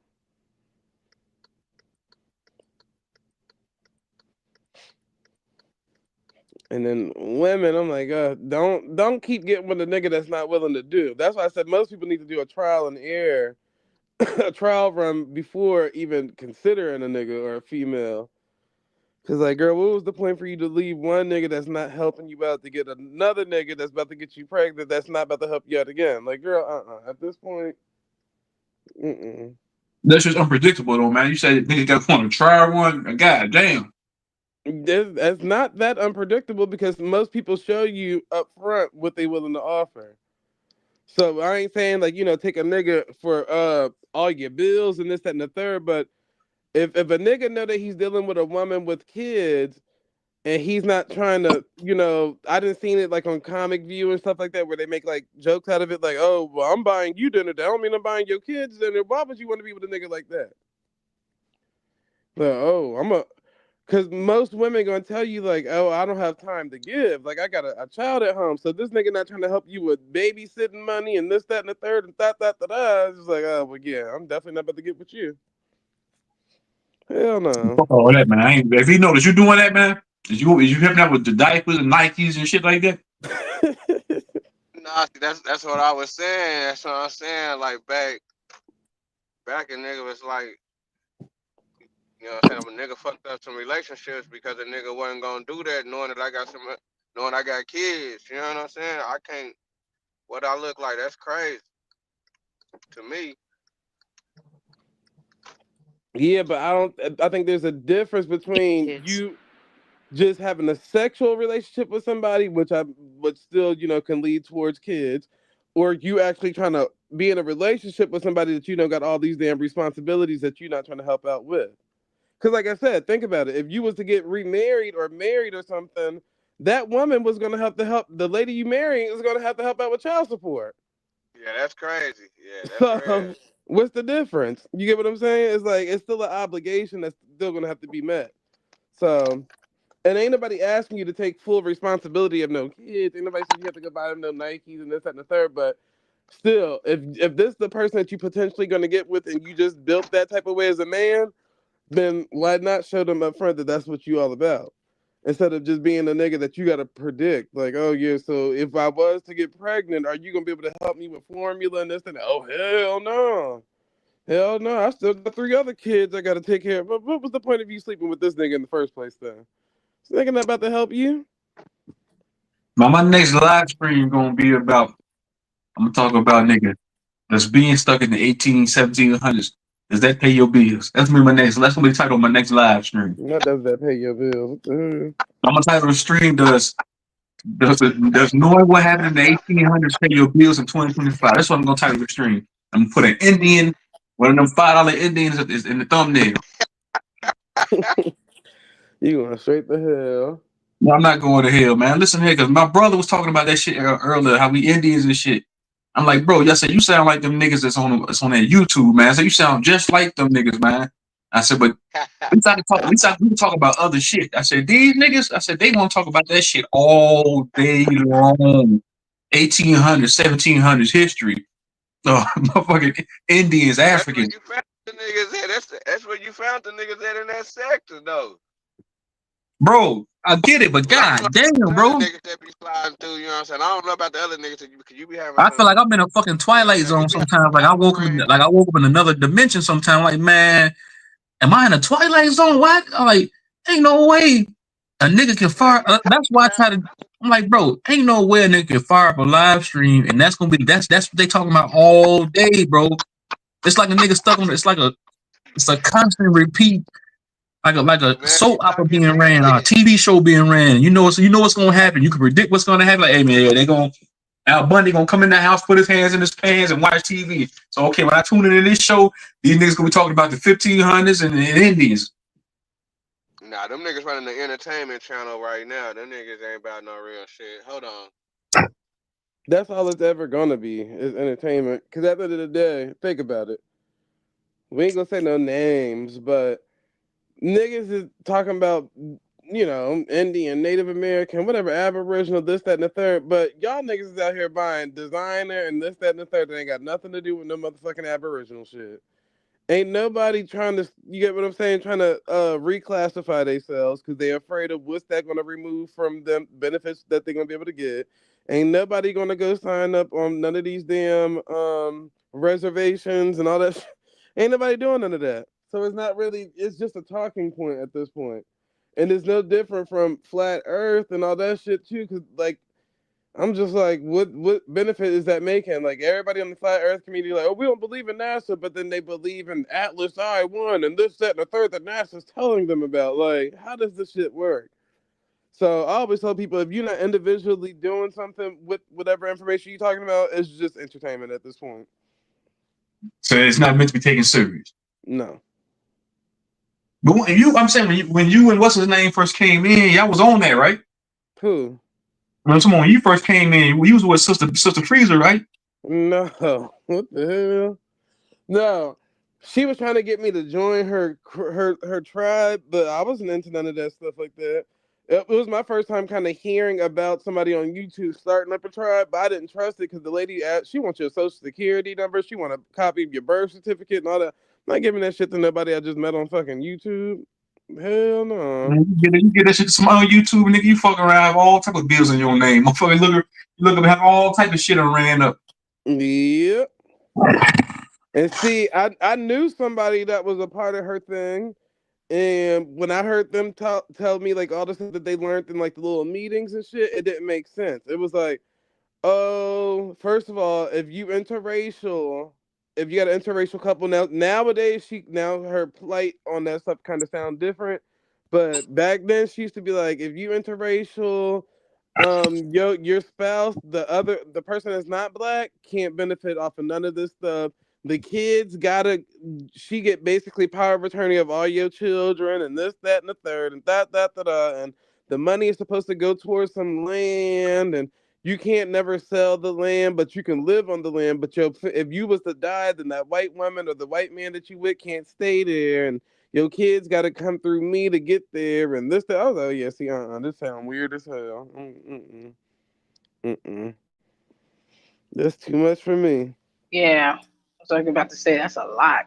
And then women, I'm like, don't keep getting with a nigga that's not willing to do. That's why I said most people need to do a trial and error, a trial run before even considering a nigga or a female. Cause like, girl, what was the point for you to leave one nigga that's not helping you out to get another nigga that's about to get you pregnant that's not about to help you out again? Like, girl, at this point, mm-mm. That's just unpredictable, though, man. You said niggas got to want to try one. God damn. That's not that unpredictable because most people show you up front what they willing to offer. So I ain't saying like take a nigga for all your bills and this that and the third, but if a nigga know that he's dealing with a woman with kids and he's not trying to I didn't seen it like on Comic View and stuff like that where they make like jokes out of it like, oh well, I'm buying you dinner, that don't mean I'm buying your kids dinner. Why would you want to be with a nigga like that? Like, oh, because most women gonna tell you like, oh, I don't have time to give. Like I got a child at home, so this nigga not trying to help you with babysitting money and this, that, and the third, and da. It's just like, oh, well, yeah, I'm definitely not about to get with you. Hell no. Fuck all that, man. If he knows you doing that, man, is you helping out with the diapers and Nikes and shit like that? Nah, see, that's what I was saying. That's what I'm saying. Like back in nigga was like, what I'm saying, a nigga fucked up some relationships because a nigga wasn't gonna do that, knowing I got kids. You know what I'm saying? I can't. What I look like, that's crazy to me. Yeah, but I think there's a difference between Kids. you just having a sexual relationship with somebody, which still can lead towards kids, or you actually trying to be in a relationship with somebody that got all these damn responsibilities that you're not trying to help out with. Because like I said, think about it. If you was to get remarried or married or something, that woman was gonna have to help the lady you marrying is gonna have to help out with child support. Yeah, that's crazy. Yeah, that's real. So what's the difference? You get what I'm saying? It's like it's still an obligation that's still gonna have to be met. So and ain't nobody asking you to take full responsibility of no kids. Ain't nobody said you have to go buy them no Nikes and this, that, and the third. But still, if this is the person that you potentially gonna get with and you just built that type of way as a man, then why not show them up front that that's what you all about? Instead of just being a nigga that you gotta predict, like, oh yeah, so if I was to get pregnant, are you gonna be able to help me with formula and this and that? Oh hell no. Hell no, I still got 3 other kids I gotta take care of. But what was the point of you sleeping with this nigga in the first place then? This nigga not about to help you? Now, my next live stream gonna be about. I'm gonna talk about nigga that's being stuck in the 1700s. Does that pay your bills? That's gonna be my next. That's gonna be the title of my next live stream. Not does that pay your bills? What the I'm gonna title the stream does knowing what happened in the 1800s pay your bills in 2025? That's what I'm gonna title the stream. I'm gonna put an Indian, one of them $5 Indians is in the thumbnail. hell? You going straight to hell. No, I'm not going to hell, man. Listen here, because my brother was talking about that shit earlier, how we Indians and shit. I'm like, bro, y'all said you sound like them niggas that's on that YouTube, man. So you sound just like them niggas, man. I said, but we talk about other shit. I said, these niggas, I said, they want to talk about that shit all day long. 1800s, 1700s history. Motherfucking Indians, That's where Africans. you found the niggas at. That's where you found the niggas at in that sector, though. Bro, I get it, but Well, I don't god know damn, about the other bro. niggas that be sliding through. You know what I'm saying? I don't know about the other niggas because you be having I feel some. like I'm in a fucking You know what I'm twilight saying? You zone be having sometimes. some Like friends. I woke up in another dimension sometimes. Like, man, am I in a twilight zone? What? I'm like, ain't no way a nigga can Man, fire. That's why I try to. I'm like, bro, ain't no way a nigga can fire up a live stream, and that's gonna be that's what they talking about all day, bro. It's like a nigga stuck on. It's a constant repeat like a Imagine soap opera not getting being that ran, a nigga. TV show being ran. You know what's gonna happen. You can predict what's gonna happen. Like, hey man, they're gonna Al Bundy gonna come in the house, put his hands in his pants, and watch TV. So okay, when I tune into this show, these niggas gonna be talking about the 1500s and Indians. Nah, them niggas running the entertainment channel right now. Them niggas ain't about no real shit. Hold on. That's all it's ever gonna be is entertainment. Because at the end of the day, think about it. We ain't gonna say no names, but niggas is talking about, Indian, Native American, whatever, Aboriginal, this, that, and the third. But y'all niggas is out here buying designer and this, that, and the third that ain't got nothing to do with no motherfucking Aboriginal shit. Ain't nobody trying to, you get what I'm saying, trying to reclassify themselves because they're afraid of what's that going to remove from them benefits that they're going to be able to get. Ain't nobody going to go sign up on none of these damn reservations and all that. Ain't nobody doing none of that. So it's not really, it's just a talking point at this point. And it's no different from flat earth and all that shit too, because like I'm just like, what benefit is that making? Like everybody on the flat Earth community, like, oh, we don't believe in NASA, but then they believe in Atlas I-1 and this, that, and the third that NASA's telling them about. Like, how does this shit work? So I always tell people if you're not individually doing something with whatever information you're talking about, it's just entertainment at this point. So it's not meant to be taken serious. No. But I'm saying when you and what's his name first came in, y'all was on that, right? Who? When you first came in, you was with Sister Freezer, right? No. What the hell? No, she was trying to get me to join her tribe, but I wasn't into none of that stuff like that. It was my first time kind of hearing about somebody on YouTube starting up a tribe, but I didn't trust it because the lady asked, she wants your social security number, she want a copy of your birth certificate and all that. I'm not giving that shit to nobody I just met on fucking YouTube. Hell no. Man, you get that shit to some other YouTube, nigga. You fucking around have all type of bills in your name. Motherfucker, look up, have all type of shit ran up. Yep. And see, I knew somebody that was a part of her thing. And when I heard them tell me like all the stuff that they learned in like the little meetings and shit, it didn't make sense. It was like, oh, first of all, if you interracial, if you got an interracial couple nowadays, now her plight on that stuff kind of sound different. But back then, she used to be like, if you interracial, your spouse, the person that's not black, can't benefit off of none of this stuff. The kids gotta, she get basically power of attorney of all your children, and this, that, and the third, and that, and the money is supposed to go towards some land, and you can't never sell the land, but you can live on the land. But if you was to die, then that white woman or the white man that you with can't stay there, and your kids got to come through me to get there, and this. That. I was like, oh yeah, see, this sound weird as hell. Mm-mm. That's too much for me. Yeah. I was about to say that's a lot.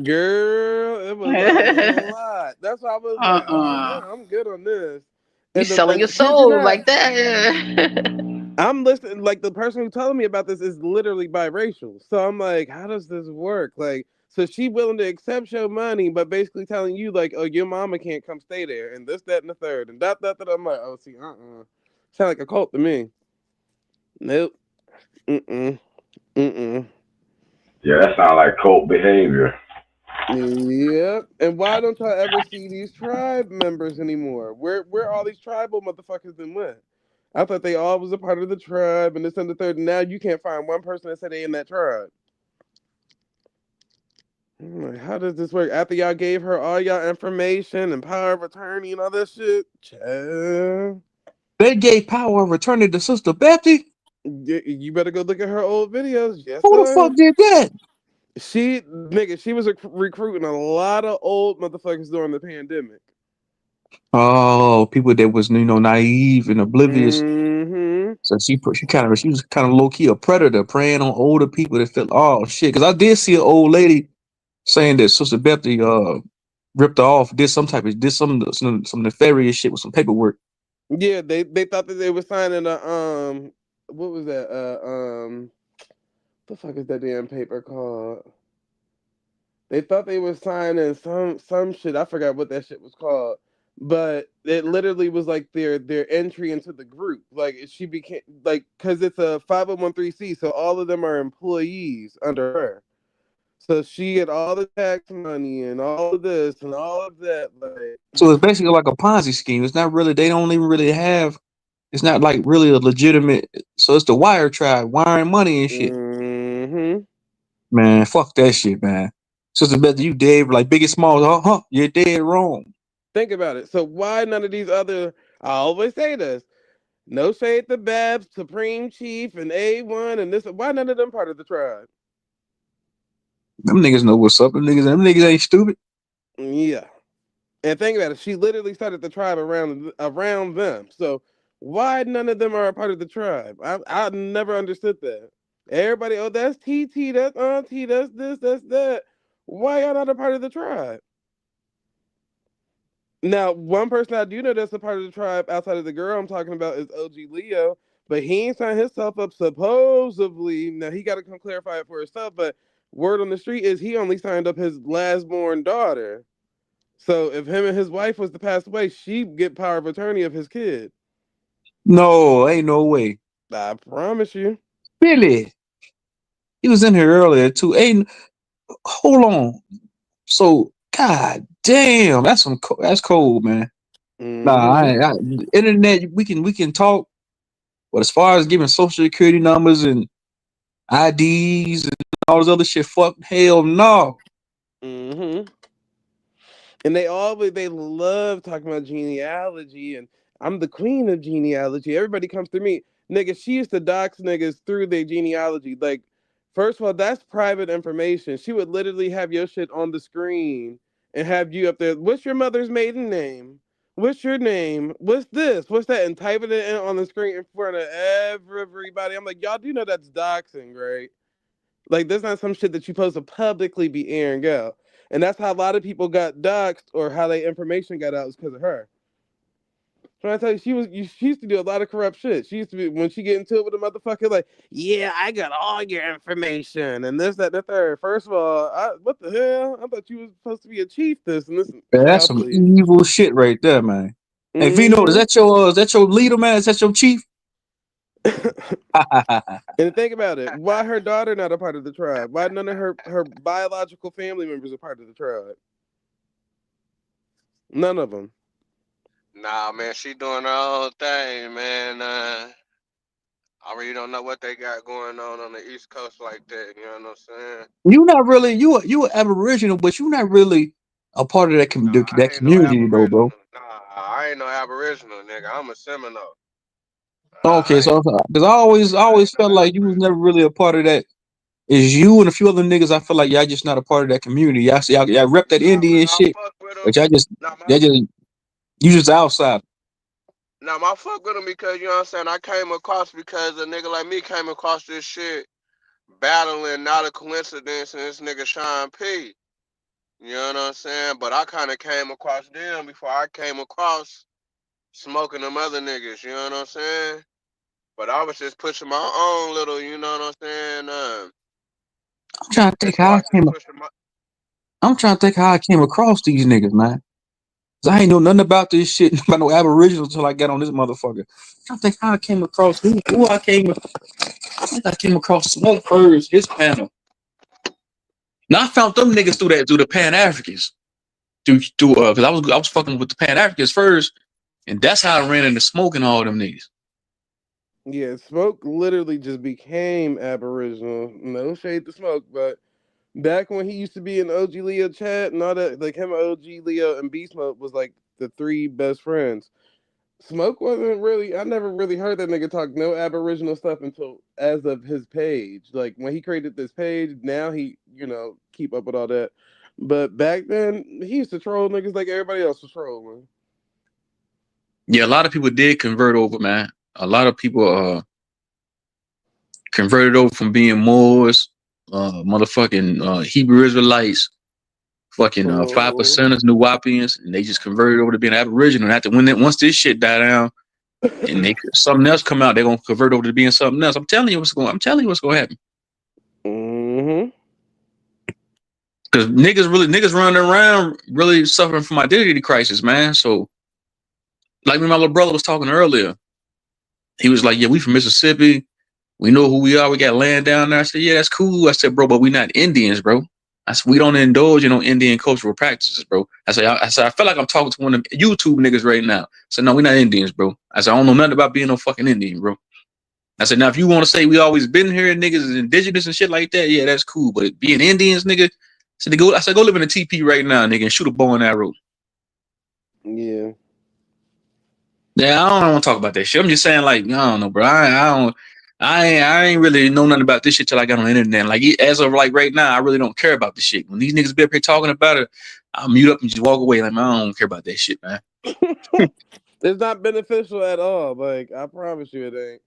Girl, it was a lot. That's why I was like, oh Uh-uh. yeah, I'm good on this. You And selling your kid you soul not, like that. I'm listening. Like the person who told me about this is literally biracial. So I'm like, how does this work? Like, so she willing to accept your money, but basically telling you like, oh, your mama can't come stay there, and this, that, and the third, and that. I'm like, oh, see, sound like a cult to me. Nope. Mm-mm. Mm-mm. Yeah, that sounds like cult behavior. Yep. And why don't y'all ever see these tribe members anymore? Where all these tribal motherfuckers been went? I thought they all was a part of the tribe and this and the third. Now you can't find one person that said they in that tribe. I'm like, how does this work? After y'all gave her all y'all information and power of attorney and all that shit, child, They gave power of attorney to Sister Betty. you better go look at her old videos. Yes, Who the sir. fuck did that? She was recruiting a lot of old motherfuckers during the pandemic. Oh, people that was naive and oblivious. Mm-hmm. So she was kind of low key a predator, preying on older people that felt oh shit. Because I did see an old lady saying that Sister Betty ripped her off, did some nefarious shit with some paperwork. Yeah, they thought that they were signing a what was that the fuck is that damn paper called? They thought they were signing some shit. I forgot what that shit was called, but it literally was like their entry into the group. Like she became like because it's a 501c, so all of them are employees under her. So she get all the tax money and all of this and all of that. Like, So it's basically like a Ponzi scheme. It's not really. They don't even really have. It's not like really a legitimate. So it's the wire tribe wiring money and shit. mm-hmm. Man, fuck that shit, man. It's just the best you dead like Biggie Smalls. You're dead wrong. Think about it. So why none of these other? I always say this. No shade to Babs, Supreme Chief, and A1, and this. Why none of them part of the tribe? Them niggas know what's up. Them niggas ain't stupid. Yeah. And think about it. She literally started the tribe around them. So why none of them are a part of the tribe? I never understood that. Everybody, oh, that's TT, that's Auntie, that's this, that's that. Why y'all not a part of the tribe? Now, one person I do know that's a part of the tribe outside of the girl I'm talking about is OG Leo, but he ain't signed himself up supposedly. Now he got to come clarify it for himself, but word on the street is he only signed up his last born daughter. So if him and his wife was to pass away, she'd get power of attorney of his kid. No, ain't no way. I promise you. Billy, he was in here earlier too. Ain't hold on. So god damn, that's cold, man. Nah, Mm-hmm. internet we can talk, but as far as giving social security numbers and IDs and all this other shit, fuck hell no. Mm-hmm. And they love talking about genealogy and I'm the queen of genealogy. Everybody comes to me. Nigga, she used to dox niggas through their genealogy. Like, first of all, that's private information. She would literally have your shit on the screen and have you up there. What's your mother's maiden name? What's your name? What's this? What's that? And typing it in on the screen in front of everybody. I'm like, y'all do know that's doxing, right? Like, there's not some shit that you're supposed to publicly be airing out. And that's how a lot of people got doxxed or how their information got out is because of her. So I tell you, she used to do a lot of corrupt shit. She used to be when she get into it with a motherfucker, like, yeah, I got all your information and this, that, and the third. First of all, what the hell? I thought you was supposed to be a chief, this and this. Man, that's Y'all some please. evil shit right there, man. Hey Vino, Mm-hmm. is that your leader, man? Is that your chief? And think about it. Why her daughter not a part of the tribe? Why none of her biological family members are part of the tribe? None of them. Nah, man, she doing her own thing, man. I really don't know what they got going on the East Coast like that. You know what I'm saying? You not really you a Aboriginal, but you not really a part of Nah, that I ain't no community though, bro. Aboriginal. Nah, I ain't no Aboriginal, nigga. I'm a Seminole. Okay, I ain't, so because I always no felt like you was Aboriginal. never really a part of that. Is you and a few other niggas? I feel like y'all just not a part of that community. Y'all rep that Nah, man, Indian I shit, fuck with them. but y'all just Nah, my, y'all just you just outside. nah, I fuck with them because, you know what I'm saying, I came across because a nigga like me came across this shit battling, not a coincidence, and this nigga Sean P. You know what I'm saying? But I kind of came across them before I came across smoking them other niggas. You know what I'm saying? But I was just pushing my own little, you know what I'm saying? I'm trying to think As how far I as came. just pushing my, I'm trying to think how I came across these niggas, man. 'Cause I ain't know nothing about this shit about no Aboriginal until I got on this motherfucker. I'm trying to think how I came across who I came. I think I came across Smoke first. His panel. Now I found them niggas through the Pan Africans. Through because I was fucking with the Pan Africans first, and that's how I ran into Smoke and all them niggas. Yeah, Smoke literally just became Aboriginal. No shade to Smoke, but back when he used to be in OG Leo chat and all that, like him, OG Leo, and B Smoke was like the three best friends. Smoke wasn't really. I never really heard that nigga talk no Aboriginal stuff until as of his page. Like when he created this page, now he keep up with all that. But back then, he used to troll niggas like everybody else was trolling. Yeah, a lot of people did convert over, man. A lot of people converted over from being Moors, motherfucking Hebrew Israelites, fucking five Oh. percenters, New Wapians, and they just converted over to being Aboriginal. And after once this shit die down and something else come out, they're gonna convert over to being something else. I'm telling you what's gonna happen. Mm-hmm. Because niggas running around really suffering from identity crisis, man. So like me, my little brother was talking earlier. He was like, "Yeah, we from Mississippi. We know who we are. We got land down there." I said, "Yeah, that's cool." I said, "Bro, but we not Indians, bro." I said, we don't indulge in Indian cultural practices, bro. I said, I feel like I'm talking to one of them YouTube niggas right now. I said, no, we're not Indians, bro. I said, I don't know nothing about being no fucking Indian, bro. I said, now if you want to say we always been here and niggas is indigenous and shit like that, yeah, that's cool. But being Indians, nigga, I said, go live in a TP right now, nigga, and shoot a bow and arrow. Yeah. Yeah, I don't want to talk about that shit. I'm just saying, like, I don't know, bro. I ain't really know nothing about this shit till I got on the internet. Like, as of like right now, I really don't care about this shit. When these niggas be up here talking about it, I'll mute up and just walk away. Like, man, I don't care about that shit, man. It's not beneficial at all. Like, I promise you it ain't.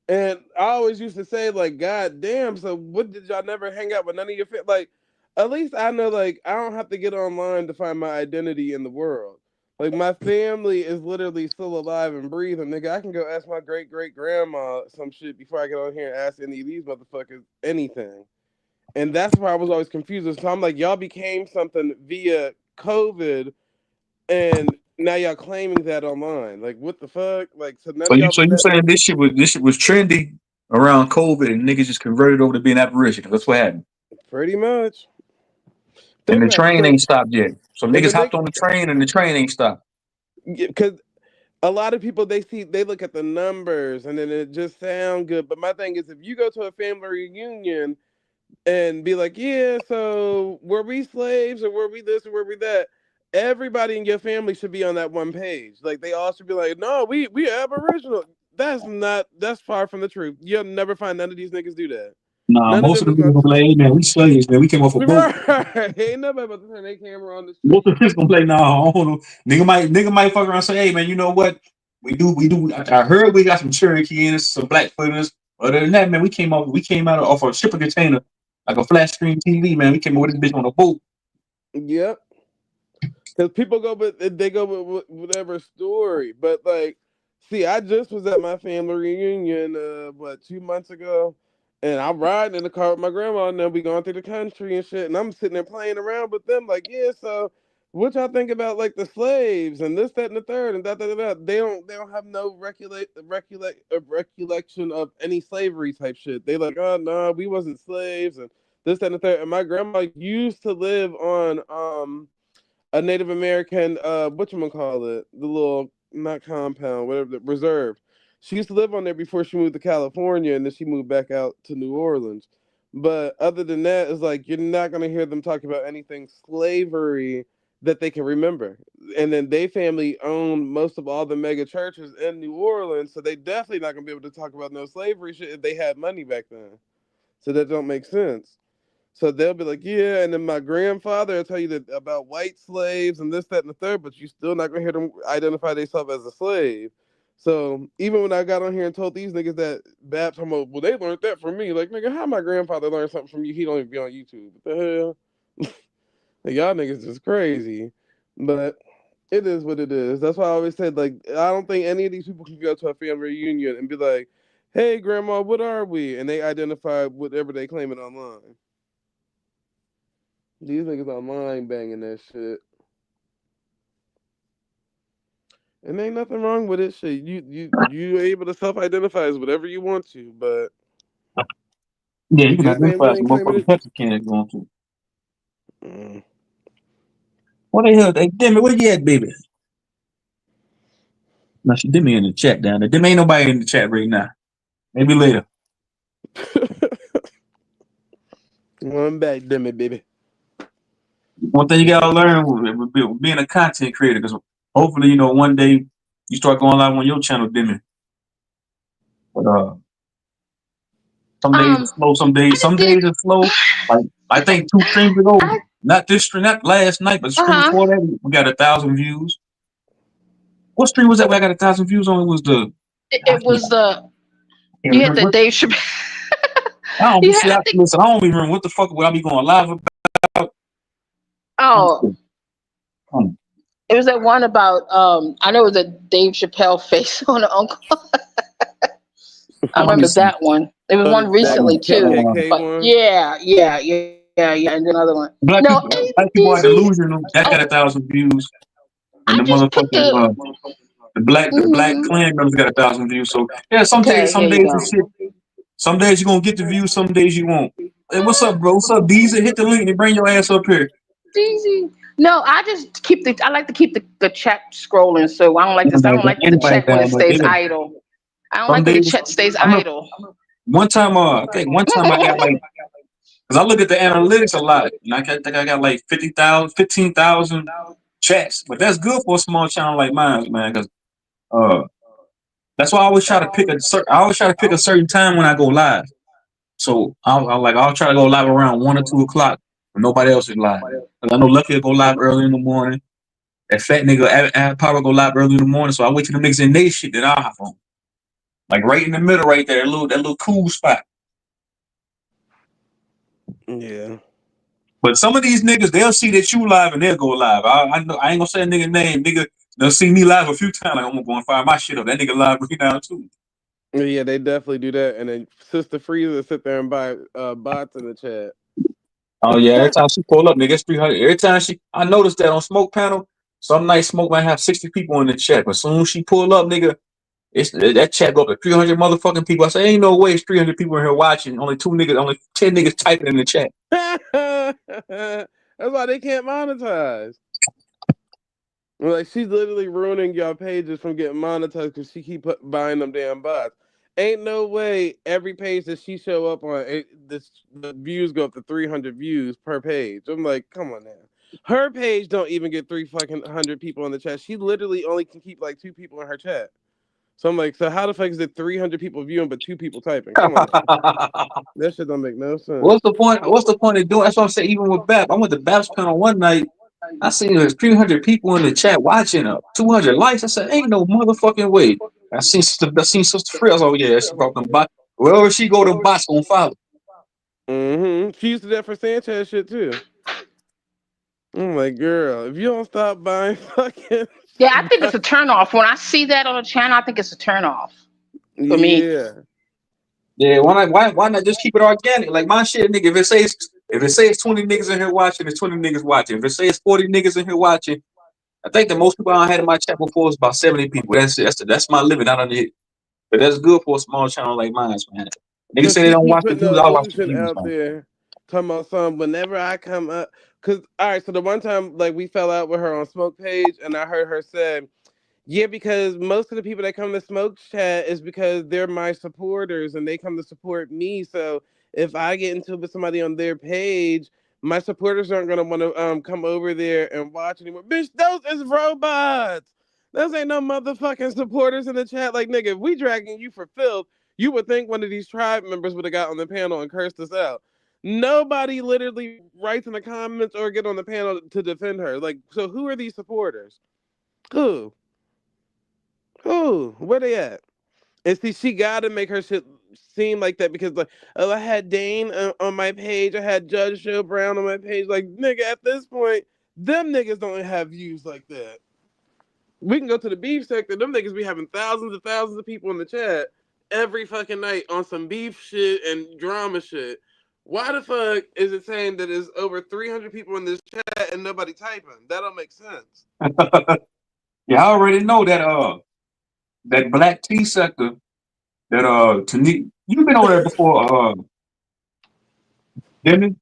And I always used to say, like, God damn, so what did y'all never hang out with none of your family? Like, at least I know, like, I don't have to get online to find my identity in the world. Like, my family is literally still alive and breathing. Nigga, I can go ask my great great grandma some shit before I get on here and ask any of these motherfuckers anything. And that's why I was always confused. So I'm like, y'all became something via COVID, and now y'all claiming that online. Like, what the fuck? Like, so none So of you y'all so was you that. saying this shit was trendy around COVID and niggas just converted over to being apparition. That's what happened. Pretty much. And Think the about it. train So, ain't stopped yet. So and niggas the hopped Nick, on the train and the train ain't stopped. because a lot of people they look at the numbers and then it just sound good. But my thing is, if you go to a family reunion and be like, yeah, so were we slaves or were we this or were we that? Everybody in your family should be on that one page. Like they all should be like, no, we Aboriginal. That's far from the truth. You'll never find none of these niggas do that. Nah, None of most of them the is niggas on. gonna be like, hey man, we slaves, man. We came off a boat. Right. Ain't nobody about to turn their camera on the Most street. of the niggas gonna play, nah, I don't know. Nigga might fuck around and say, hey man, you know what? We do. I heard we got some Cherokee in us, some Blackfoot in us. Other than that, man, we came out off a shipping container, like a flat screen TV, man. We came over this bitch on a boat. Yep. Because people go, but they go with whatever story. But like, see, I just was at my family reunion, 2 months ago, and I'm riding in the car with my grandma, and then we going through the country and shit, and I'm sitting there playing around with them, like, yeah, so what y'all think about like the slaves and this, that, and the third, and that. They don't have no recollection of any slavery type shit. They like, oh no, we wasn't slaves and this, that, and the third. And my grandma used to live on a Native American whatchamacallit, the little not compound, whatever the reserve. She used to live on there before she moved to California and then she moved back out to New Orleans. But other than that, it's like you're not gonna hear them talk about anything slavery that they can remember. And then they family owned most of all the mega churches in New Orleans, so they definitely not gonna be able to talk about no slavery shit if they had money back then. So that don't make sense. So they'll be like, yeah, and then my grandfather will tell you that about white slaves and this, that, and the third, but you still not gonna hear them identify themselves as a slave. So even when I got on here and told these niggas that Babs, well, they learned that from me. Like, nigga, how my grandfather learned something from you? He don't even be on YouTube. What the hell? Like, y'all niggas is crazy. But it is what it is. That's why I always said, like, I don't think any of these people can go to a family reunion and be like, hey, grandma, what are we? And they identify whatever they claim it online. These niggas online banging that shit. And ain't nothing wrong with it. Shit, you able to self-identify as whatever you want to, but Yeah, you can your identify family as a ain't claiming motherfucking it. Pepsi can going to. Mm. What the hell? Hey, Demi, where you at, baby? No, she Demi in the chat down there. Demi ain't nobody in the chat right now. Maybe later. I'm back, damn it, baby. One thing you gotta learn with being a content creator, because hopefully, one day you start going live on your channel, Demi. But some days Um, it's slow, some I days did. it's slow. Like I think 2 streams ago, I not this stream, not last night, but the stream uh huh. before that, we got 1,000 views. What stream was that? Where I got 1,000 views on? It was I It was the can't you had remember the what. Dave Chappelle. I don't be You see. had I I, think. listen, I don't even remember what the fuck would I be going live about. Oh, Honestly. Um, it was that one about I know it was a Dave Chappelle face on the uncle. I Let me remember see. that one. There was Oh, one that recently too. KKK But one. yeah, and then another one. No, Black people are these delusional. That got oh 1,000 views, and I the just put motherfucking the the black mm-hmm. clan members got 1,000 views. So yeah, some days, Okay, some here you days go. it's shit. Some days you're gonna get the views, some days you won't. Hey, what's up, bro? What's up, Deezy? Hit the link and bring your ass up here. Easy. No, I just keep the. I like to keep the chat scrolling, so I don't like this. I don't like the Anybody chat when it down, but stays yeah, idle. I don't some like when the days chat stays I remember idle. one time. I think one time I got like, because I look at the analytics a lot, and think I got like 50,000, 15,000 chats, but that's good for a small channel like mine, man. Because uh, that's why I always try to pick a certain. I always try to pick a certain time when I go live. So I'll try to go live around 1 or 2 o'clock when nobody else is live. Because I know Lucky will go live early in the morning. That fat nigga Power go live early in the morning. So I wait till the niggas in they shit, then I'll hop on. Like right in the middle, right there, that little cool spot. Yeah. But some of these niggas, they'll see that you live and they'll go live. I know I ain't gonna say a nigga name. Nigga, they'll see me live a few times. Like I'm gonna go and fire my shit up. That nigga live right now too. Yeah, they definitely do that. And then Sister Frieza sit there and buy bots in the chat. Oh yeah, every time she pull up, nigga, it's 300. Every time I noticed that on Smoke Panel, some night Smoke might have 60 people in the chat, but as soon as she pull up, nigga, it's that chat go up to 300 motherfucking people. I say, ain't no way it's 300 people in here watching. Only 10 niggas typing in the chat. That's why they can't monetize. Like she's literally ruining y'all pages from getting monetized because she keep buying them damn bots. Ain't no way every page that she show up on, the views go up to 300 views per page. I'm like, come on now. Her page don't even get 3 fucking 100 people in the chat. She literally only can keep like 2 people in her chat. So I'm like, so how the fuck is it 300 people viewing but 2 people typing? Come on now. That shit don't make no sense. What's the point? What's the point of doing? That's what I'm saying. Even with BAP, I went to BAP's panel one night. I seen there's 300 people in the chat watching 200 likes. I said, ain't no motherfucking way. I seen Sister Free. I was like, oh yeah, she brought them bots. Wherever she go, them bots gonna follow. She used to do that for Sanchez shit too. I'm like, girl, if you don't stop buying fucking Yeah, I think it's a turnoff. When I see that on a channel, I think it's a turnoff for me. yeah. Yeah, why not just keep it organic? Like my shit, nigga. If it says 20 niggas in here watching, it's 20 niggas watching. If it says 40 niggas in here watching, I think the most people I had in my chat before was about 70 people. That's it. That's my limit. I don't need. But that's good for a small channel like mine, man. Niggas Cause say they she don't keep watch the putting the views. I watch the illusion views, out man. there, talking about something. Whenever I come up, cause all right, so the one time like we fell out with her on Smoke Page, and I heard her say, yeah, because most of the people that come to Smoke Chat is because they're my supporters and they come to support me. So if I get into it with somebody on their page, my supporters aren't gonna want to come over there and watch anymore. Bitch, those is robots. Those ain't no motherfucking supporters in the chat. Like nigga, if we dragging you for filth, you would think one of these tribe members would have got on the panel and cursed us out. Nobody literally writes in the comments or get on the panel to defend her. Like, so who are these supporters? Who? Who? Where they at? And see, she got to make her shit seem like that because, like, oh, I had Dane on my page, I had Judge Joe Brown on my page. Like, nigga, at this point, them niggas don't have views like that. We can go to the beef sector. Them niggas be having thousands and thousands of people in the chat every fucking night on some beef shit and drama shit. Why the fuck is it saying that there's over 300 people in this chat and nobody typing? That don't make sense. Yeah, I already know that black tea sector that Tanika, you've been on there before, didn't it?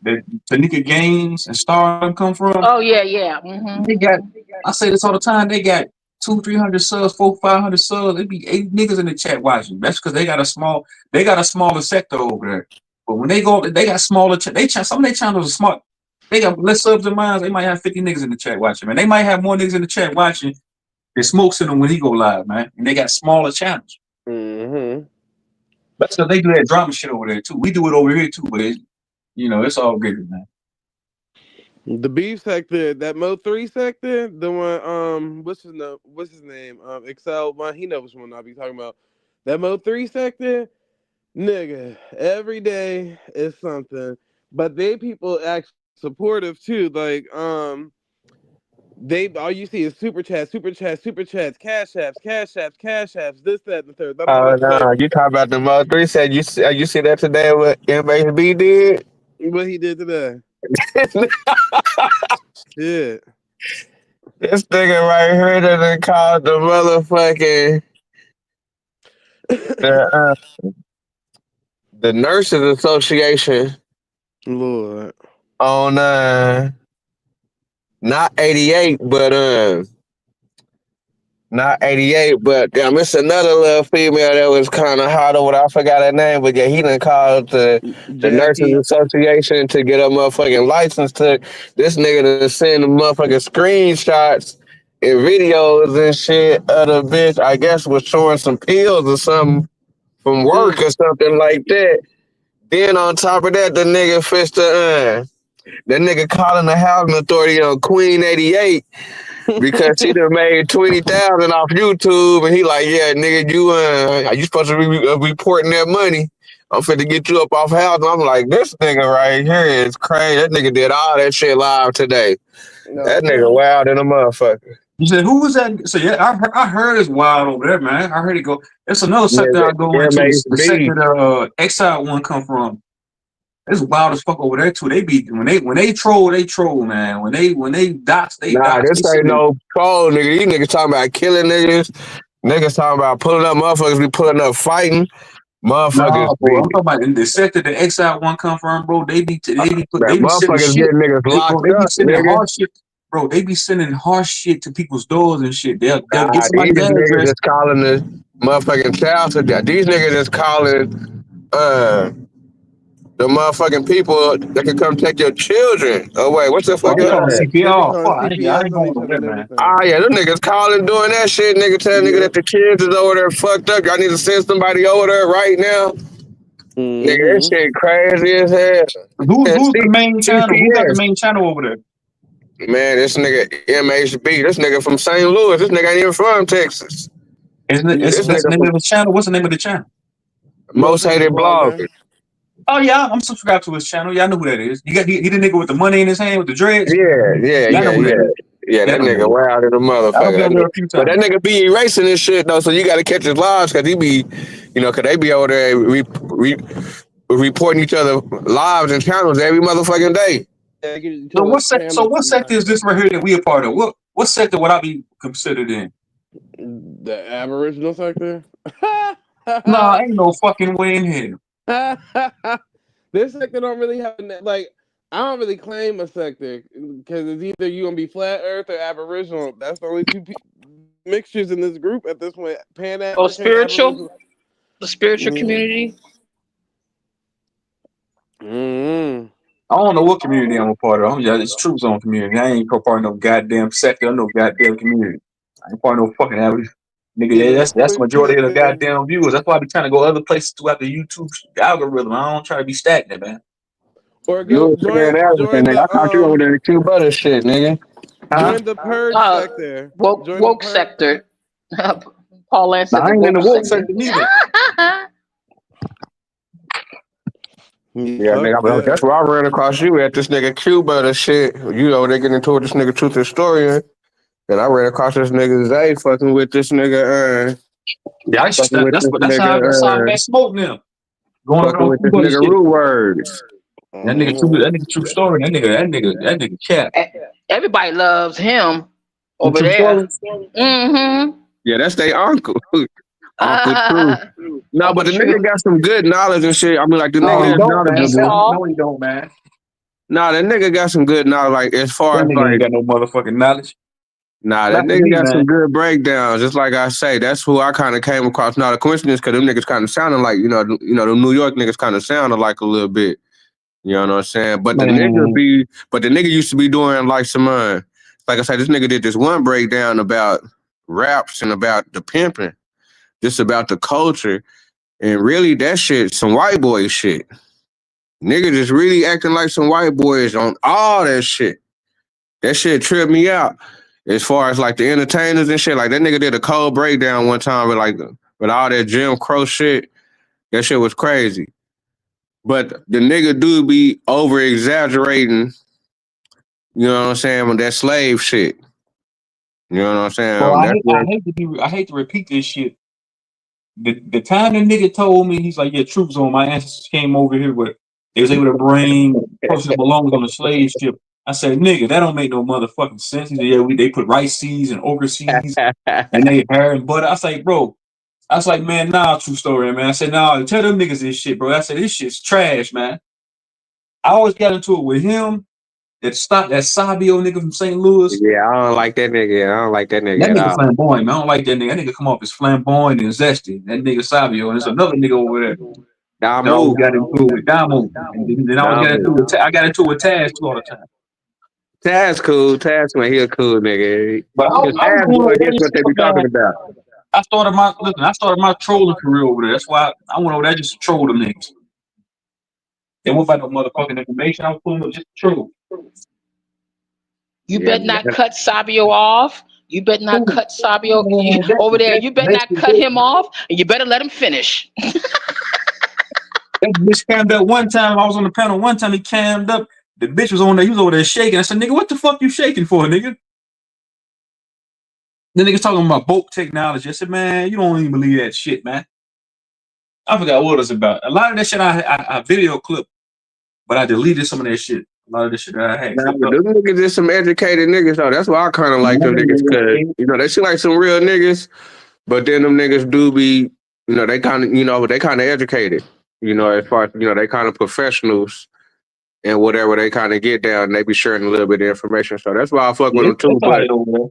That Tanika Gaines and Star come from. Oh yeah, yeah. Hmm. They got, I say this all the time, they got 200-300 subs, 400-500 subs. They be 8 niggas in the chat watching. That's because they got a smaller sector over there. But when they go, they got smaller. Some of their channels are smart. They got less subs than mine. They might have 50 niggas in the chat watching, man. They might have more niggas in the chat watching than Smokes in them when he go live, man. And they got smaller channels. Mm-hmm. That's because they do that drama shit over there too. We do it over here too, but it's all good, man. The beef sector, that Mo 3 sector, the one what's his name? Excel one, he knows which one I'll be talking about. That Mo 3 sector, nigga, every day is something. But they people actually supportive too. Like, they all you see is super chats, super chats, super chats, cash apps, cash apps, cash apps, this, that, and the third. But I'm Oh like, no, but you talking about the Mo 3 said you see that today what MHB did? what he did today. Shit. This nigga right here that they called the motherfucking the the Nurses Association Lord. on not 88, but not 88, but damn, it's another little female that was kind of hot over there. I forgot her name, but yeah, he done called the Nurses Jackie. Association to get a motherfucking license to this nigga to send the motherfucking screenshots and videos and shit of the bitch, I guess, was showing some pills or something from work or something like that. Then on top of that, the nigga fished that nigga calling the housing authority on Queen 88 because she done made 20,000 off YouTube, and he like, yeah, nigga, you supposed to be reporting that money. I'm finna get you up off housing. I'm like, this nigga right here is crazy. That nigga did all that shit live today. That nigga Okay. wild in a motherfucker. You said who was that? So yeah, I heard it's wild over there, man. I heard it go. It's another Yeah, sector I go into. The MHB. sector the Exile one come from. It's wild as fuck over there too. They be when they troll, man. When they dots, they Nah, dots. this They ain't sending no troll, nigga. These niggas talking about killing niggas. Niggas talking about pulling up motherfuckers be pulling up fighting. Motherfuckers no, bro. be I'm talking about in the sector the Exile one come from, bro. man, They be sending motherfuckers shit. getting niggas Bro, locked they be up, sending nigga. hard shit. Bro, they be sending harsh shit to people's doors and shit. They'll get Nah, these somebody's niggas address. is calling the motherfucking child support. These niggas is calling uh the motherfucking people that can come take your children. Oh wait, what's the Oh, fucking they call Yep. They be CPR. calling Fuck, I CPS ain't on going each over other there, and man. everything. ah yeah, them niggas calling doing that shit, nigga telling nigga that Yep. the kids is over there fucked up. Y'all need to send somebody over there right now. Nigga, that Mm-hmm. shit crazy as hell. Who's the main channel? Who got the CPS. main channel over there? Man, this nigga MHB, this nigga from St. Louis. This nigga ain't even from Texas. Isn't it? Yeah. That's This the nigga name from of the channel. What's the name of the channel? Most Most hated Hated blogger. Blogger. Oh yeah, I'm subscribed to his channel. Yeah, I know who that is. You got he the nigga with the money in his hand with the dreads. Yeah, yeah, Yeah, I know yeah, who that yeah. is. Yeah, Yeah, I that know who nigga that is. wild in the I don't motherfucker. been That over there nigga, a few but times. that nigga be erasing this shit though, so you gotta catch his lives because he be, cause they be over there reporting each other lives and channels every motherfucking day. Yeah, get each So other's channels what sector is compromised. this right here that we a part of? What sector would I be considered in? The Aboriginal sector. No, ain't no fucking way in here. This sector don't really have like. I don't really claim a sector because it's either you gonna be flat Earth or Aboriginal. That's the only two mixtures in this group at this point. Pan Oh, African spiritual, Aboriginal. the spiritual Mm. community. Mm. I don't know what community I'm a part of. I'm just it's True Zone community. I ain't part of no goddamn sector, no goddamn community. I ain't part of no fucking average. Nigga, yeah, Either that's the Queen majority of the sector goddamn viewers. That's why I be trying to go other places throughout the YouTube algorithm. I don't try to be stagnant, man. or go You a African join nigga. I thought you over the there to Cuba this shit, nigga. Huh? join the purge Uh, sector. woke Join the woke purge. sector. Paul Lance Now said I the ain't in the woke woke sector. sector neither. Yeah, Fuck nigga, that. that's where I ran across you at this nigga Cuba the shit. You know, they getting into it with this nigga Truth Historian. And I ran across this nigga Zay fucking with this nigga, Yeah, I should, fucking with this that's how I nigga, met Smoke now. Going fucking around with this Cuba and nigga shit. Rue Words. Mhm. That nigga true story. That nigga cat. Everybody loves him You over true there. story? Mm-hmm. Yeah, that's they uncle. Uncle True. No, but Uncle the nigga True. got some good knowledge and shit. I mean, like the No, nigga he that's don't, man. Hey, knowledgeable. Paul. No, he don't, man. Nah, that nigga got some good knowledge. Like as far That as nigga ain't like, got no motherfucking knowledge. nah, that Not for nigga me, got some man. good breakdowns. Just like I say, that's who I kind of came across. Not a coincidence, because them niggas kind of sounded like them New York niggas kind of sounded like a little bit. You know what I'm saying? Man, But the nigga used to be doing like some, like I said, this nigga did this one breakdown about raps and about the pimping, just about the culture. And really, that shit, some white boy shit. Niggas is really acting like some white boys on all that shit. That shit tripped me out. As far as like the entertainers and shit, like that nigga did a cold breakdown one time with all that Jim Crow shit. That shit was crazy. But the nigga do be over exaggerating, you know what I'm saying, with that slave shit. You know what I'm bro, saying? That's where I hate to repeat this shit. The time the nigga told me, he's like, yeah, troops on my ancestors came over here with they was able to bring personal belongings on a slave ship. I said, nigga, that don't make no motherfucking sense. He said, yeah, they put rice seeds and ochre seeds and they hair and butter. I say, bro, I was like, man, nah, true story, man. I said, nah, tell them niggas this shit, bro. I said, this shit's trash, man. I always got into it with him. That Sabio nigga from St. Louis. Yeah, I don't like that nigga. I don't like that nigga That at nigga all. flamboyant, man. I don't like that nigga. That nigga come off as flamboyant and zesty. That nigga Sabio, and there's another nigga over there that I always Damu. got into it with Damo. And then I always got into Damu. it with I got into it with Taz too all the time. Taz cool. Taz, man, he a cool nigga. But Cause I was Taz going go over there against just what they because, be talking man, about. I started my trolling career over there. That's why I went over there just to troll them niggas. They went by no motherfucking information. I was pulling up just to troll. You Yeah, better not cut Sabio off. You better not Cool. cut Sabio Man, over there. that You better not cut basically him off, and you better let him finish. that bitch cammed up one time. I was on the panel one time. He cammed up. The bitch was on there. He was over there shaking. I said, "Nigga, what the fuck you shaking for, nigga?" The niggas talking about boat technology. I said, "Man, you don't even believe that shit, man." I forgot what it was about. A lot of that shit I video clip, but I deleted some of that shit. A lot of the shit that I had nah, clipped but up. them niggas is some educated niggas though. That's why I kind of like them niggas, cause Man, you know they seem like some real niggas, but then them niggas do be, you know, they kind of, you know, they kind of educated. You know, as far as you know, they kind of professionals and whatever they kind of get down, they be sharing a little bit of information. So that's why I fuck with yeah, them too. it's all right But over there.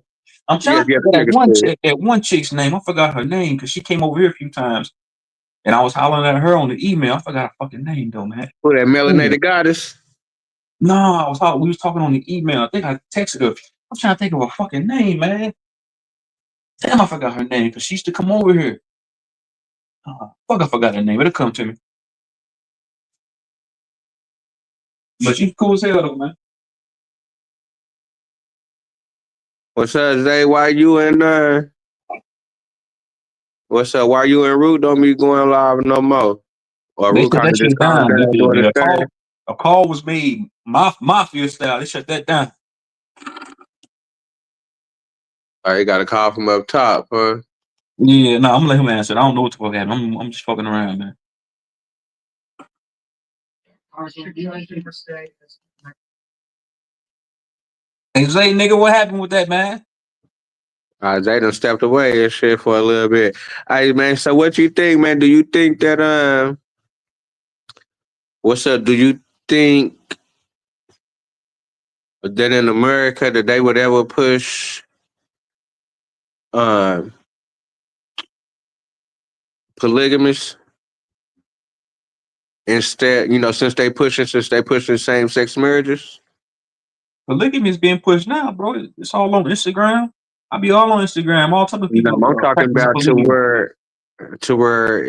I'm yeah, trying to yeah, think of them niggas cool. that one chick's name. I forgot her name because she came over here a few times, and I was hollering at her on the email. I forgot her fucking name though, man. Who that Damn. melanated goddess? No, we was talking on the email. I think I texted her. I'm trying to think of her fucking name, man. Damn, I forgot her name because she used to come over here. Fuck, I forgot her name. It'll come to me. But she's cool as hell though, man. What's up, Zay? Why you and what's up? Why you and Root don't be going live no more? Or They Root shut kind that of just shit calmed down. down doing his thing? A call was made, mafia style. They shut that down. All right, you got a call from up top, huh? Yeah, no, I'm gonna let him answer it. I don't know what the fuck happened. I'm just fucking around, man. Hey, Zay, nigga, what happened with that, man? Zay done stepped away and shit for a little bit. Hey man, so what you think, man? Do you think that what's up? Do you think that in America that they would ever push um polygamous instead, you know, since they pushing same sex marriages? Polygamy is being pushed now, bro. It's all on Instagram. I be all on Instagram. All type of No, people I'm talking practicing about polygamy. to where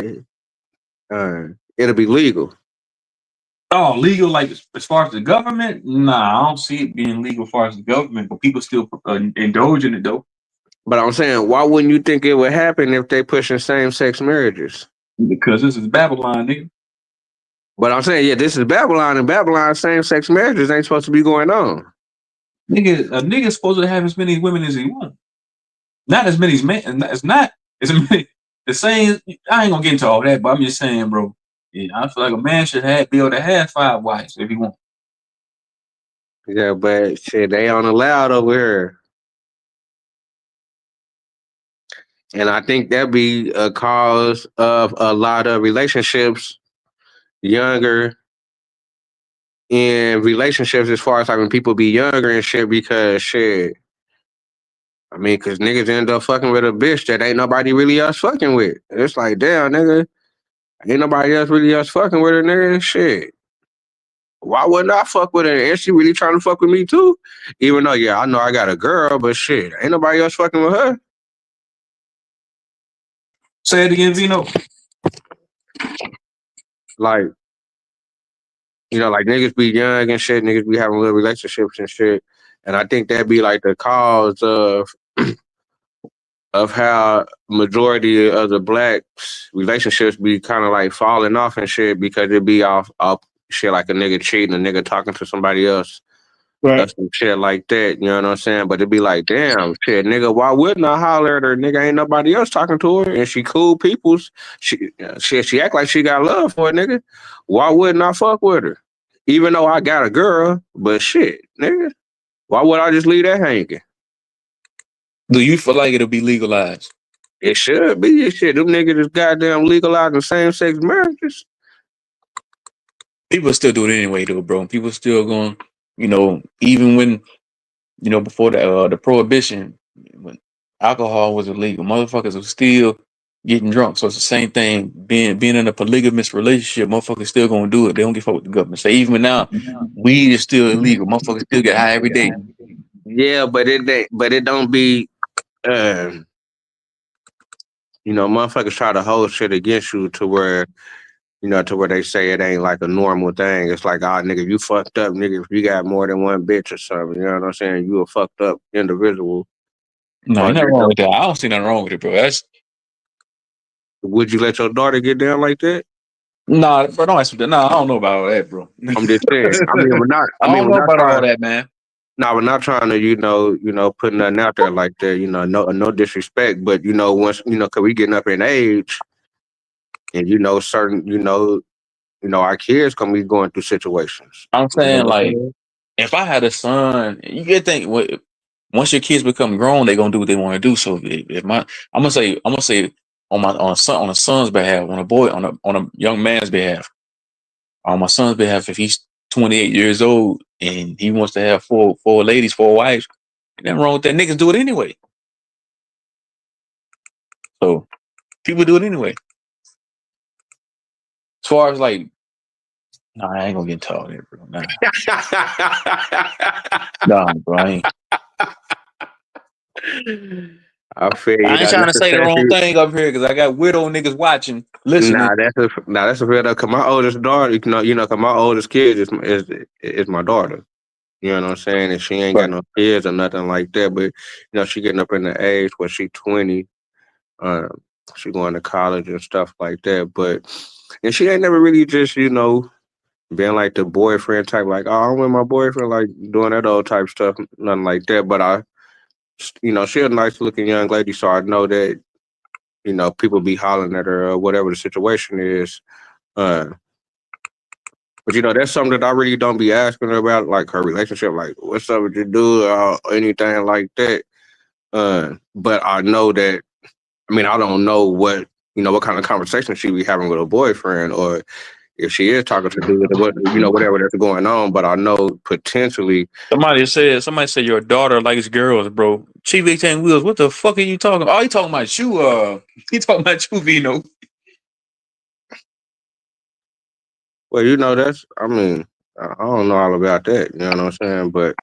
it'll be legal. Oh, legal, like as far as the government? Nah, I don't see it being legal as far as the government, but people still indulge in it though. But I'm saying, why wouldn't you think it would happen if they pushing same sex marriages? Because this is Babylon, nigga. But I'm saying, yeah, this is Babylon, and Babylon same sex marriages ain't supposed to be going on. Nigga, a nigga's supposed to have as many women as he wants. Not as many as men. It's not as many. The same. I ain't gonna get into all that, but I'm just saying, bro. Yeah, I feel like a man should be able to have 5 wives if he wants. Yeah, but shit, they on allowed over here. And I think that be a cause of a lot of relationships younger in relationships as far as like when people be younger and shit because shit. I mean, cause niggas end up fucking with a bitch that ain't nobody really else fucking with. It's like, damn, nigga, ain't nobody else really else fucking with her, nigga. Shit. Why wouldn't I fuck with her? And she really trying to fuck with me too? Even though, yeah, I know I got a girl, but shit, ain't nobody else fucking with her. Say it again, Vino. Like, you know, like niggas be young and shit, niggas be having little relationships and shit. And I think that be like the cause of how majority of the blacks relationships be kind of like falling off and shit because it be off shit like a nigga cheating, a nigga talking to somebody else. Right. Or some shit like that, you know what I'm saying? But it'd be like, damn, shit, nigga, why wouldn't I holler at her? Nigga, ain't nobody else talking to her, and she cool peoples. She act like she got love for a nigga. Why wouldn't I fuck with her? Even though I got a girl, but shit, nigga, why would I just leave that hanging? Do you feel like it'll be legalized? It should be. It shit. Them niggas is goddamn legalizing same sex marriages. People still do it anyway, though, bro. People still going, even when, before the prohibition, when alcohol was illegal, motherfuckers was still getting drunk. So it's the same thing. Being in a polygamous relationship, motherfuckers still gonna do it. They don't give a fuck what the government say. Even now, weed is still illegal. Motherfuckers still get high every day. Yeah, but it don't be. Motherfuckers try to hold shit against you to where they say it ain't like a normal thing. It's like, nigga, you fucked up, nigga. If you got more than one bitch or something, you know what I'm saying? You a fucked up individual. No, Or ain't nothing wrong with that. I don't see nothing wrong with it, bro. would you let your daughter get down like that? Nah, bro. Don't ask me that. Nah, I don't know about all that, bro. I'm just saying. I mean, we're not. I I mean, don't we're know not about all trying. that, man. No, we're not trying to, put nothing out there like that. No disrespect, but once cause we getting up in age, and certain, our kids gonna be going through situations. I'm You know saying, what I'm like, saying? if I had a son, you get think once your kids become grown, they gonna do what they want to do. So if I'm gonna say on a son's behalf, on a young man's behalf, on my son's behalf, if he's 28 years old and he wants to have four ladies, four wives, nothing wrong with that. Niggas do it anyway. So people do it anyway. As far as like, nah, I ain't gonna get tall there, bro. Nah, bro. I feel you. I ain't That, trying to that's a say the wrong statue. thing up here because I got widow niggas watching, listening. That's a real though. Cause my oldest daughter, cause my oldest kid is my daughter. You know what I'm saying? And she ain't got Right. no kids or nothing like that. But she getting up in the age where she 20. Um, she going to college and stuff like that. And she ain't never really just being like the boyfriend type, like, oh, I'm with my boyfriend, like doing that old type stuff, nothing like that. But she a nice looking young lady, so I know that people be hollering at her or whatever the situation is. Uh, but that's something that I really don't be asking her about, like her relationship, like what's up with you do or anything like that. But I know that. I mean, I don't know what kind of conversation she be having with her boyfriend, or if she is talking to dude, whatever that's going on. But I know potentially. Somebody said your daughter likes girls, bro. Chief 18 Wheels, what the fuck are you talking about? Oh, he talking about you, he talking about you, Vino. Well, that's. I mean, I don't know all about that. You know what I'm saying? But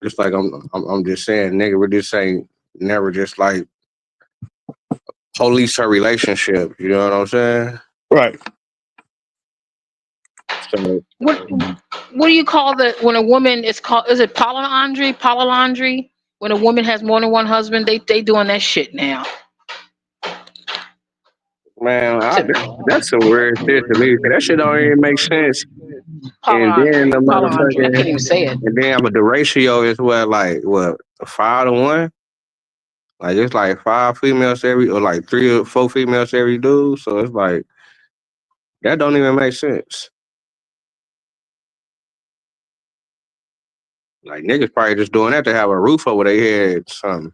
just like I'm just saying, nigga, we're just saying never just like police her relationship. You know what I'm saying? Right. So What do you call the when a woman is called? Is it polyandry? Polyandry? When a woman has more than one husband, they doing that shit now. man, Is it that's some weird shit to me. 'Cause that shit don't even make sense. And then polyandry? Polyandry. I can't even say it. and then but the ratio is what 5 to 1. Like it's like 5 females every, or like 3 or 4 females every dude. So it's like that don't even make sense. Like niggas probably just doing that to have a roof over their head, something.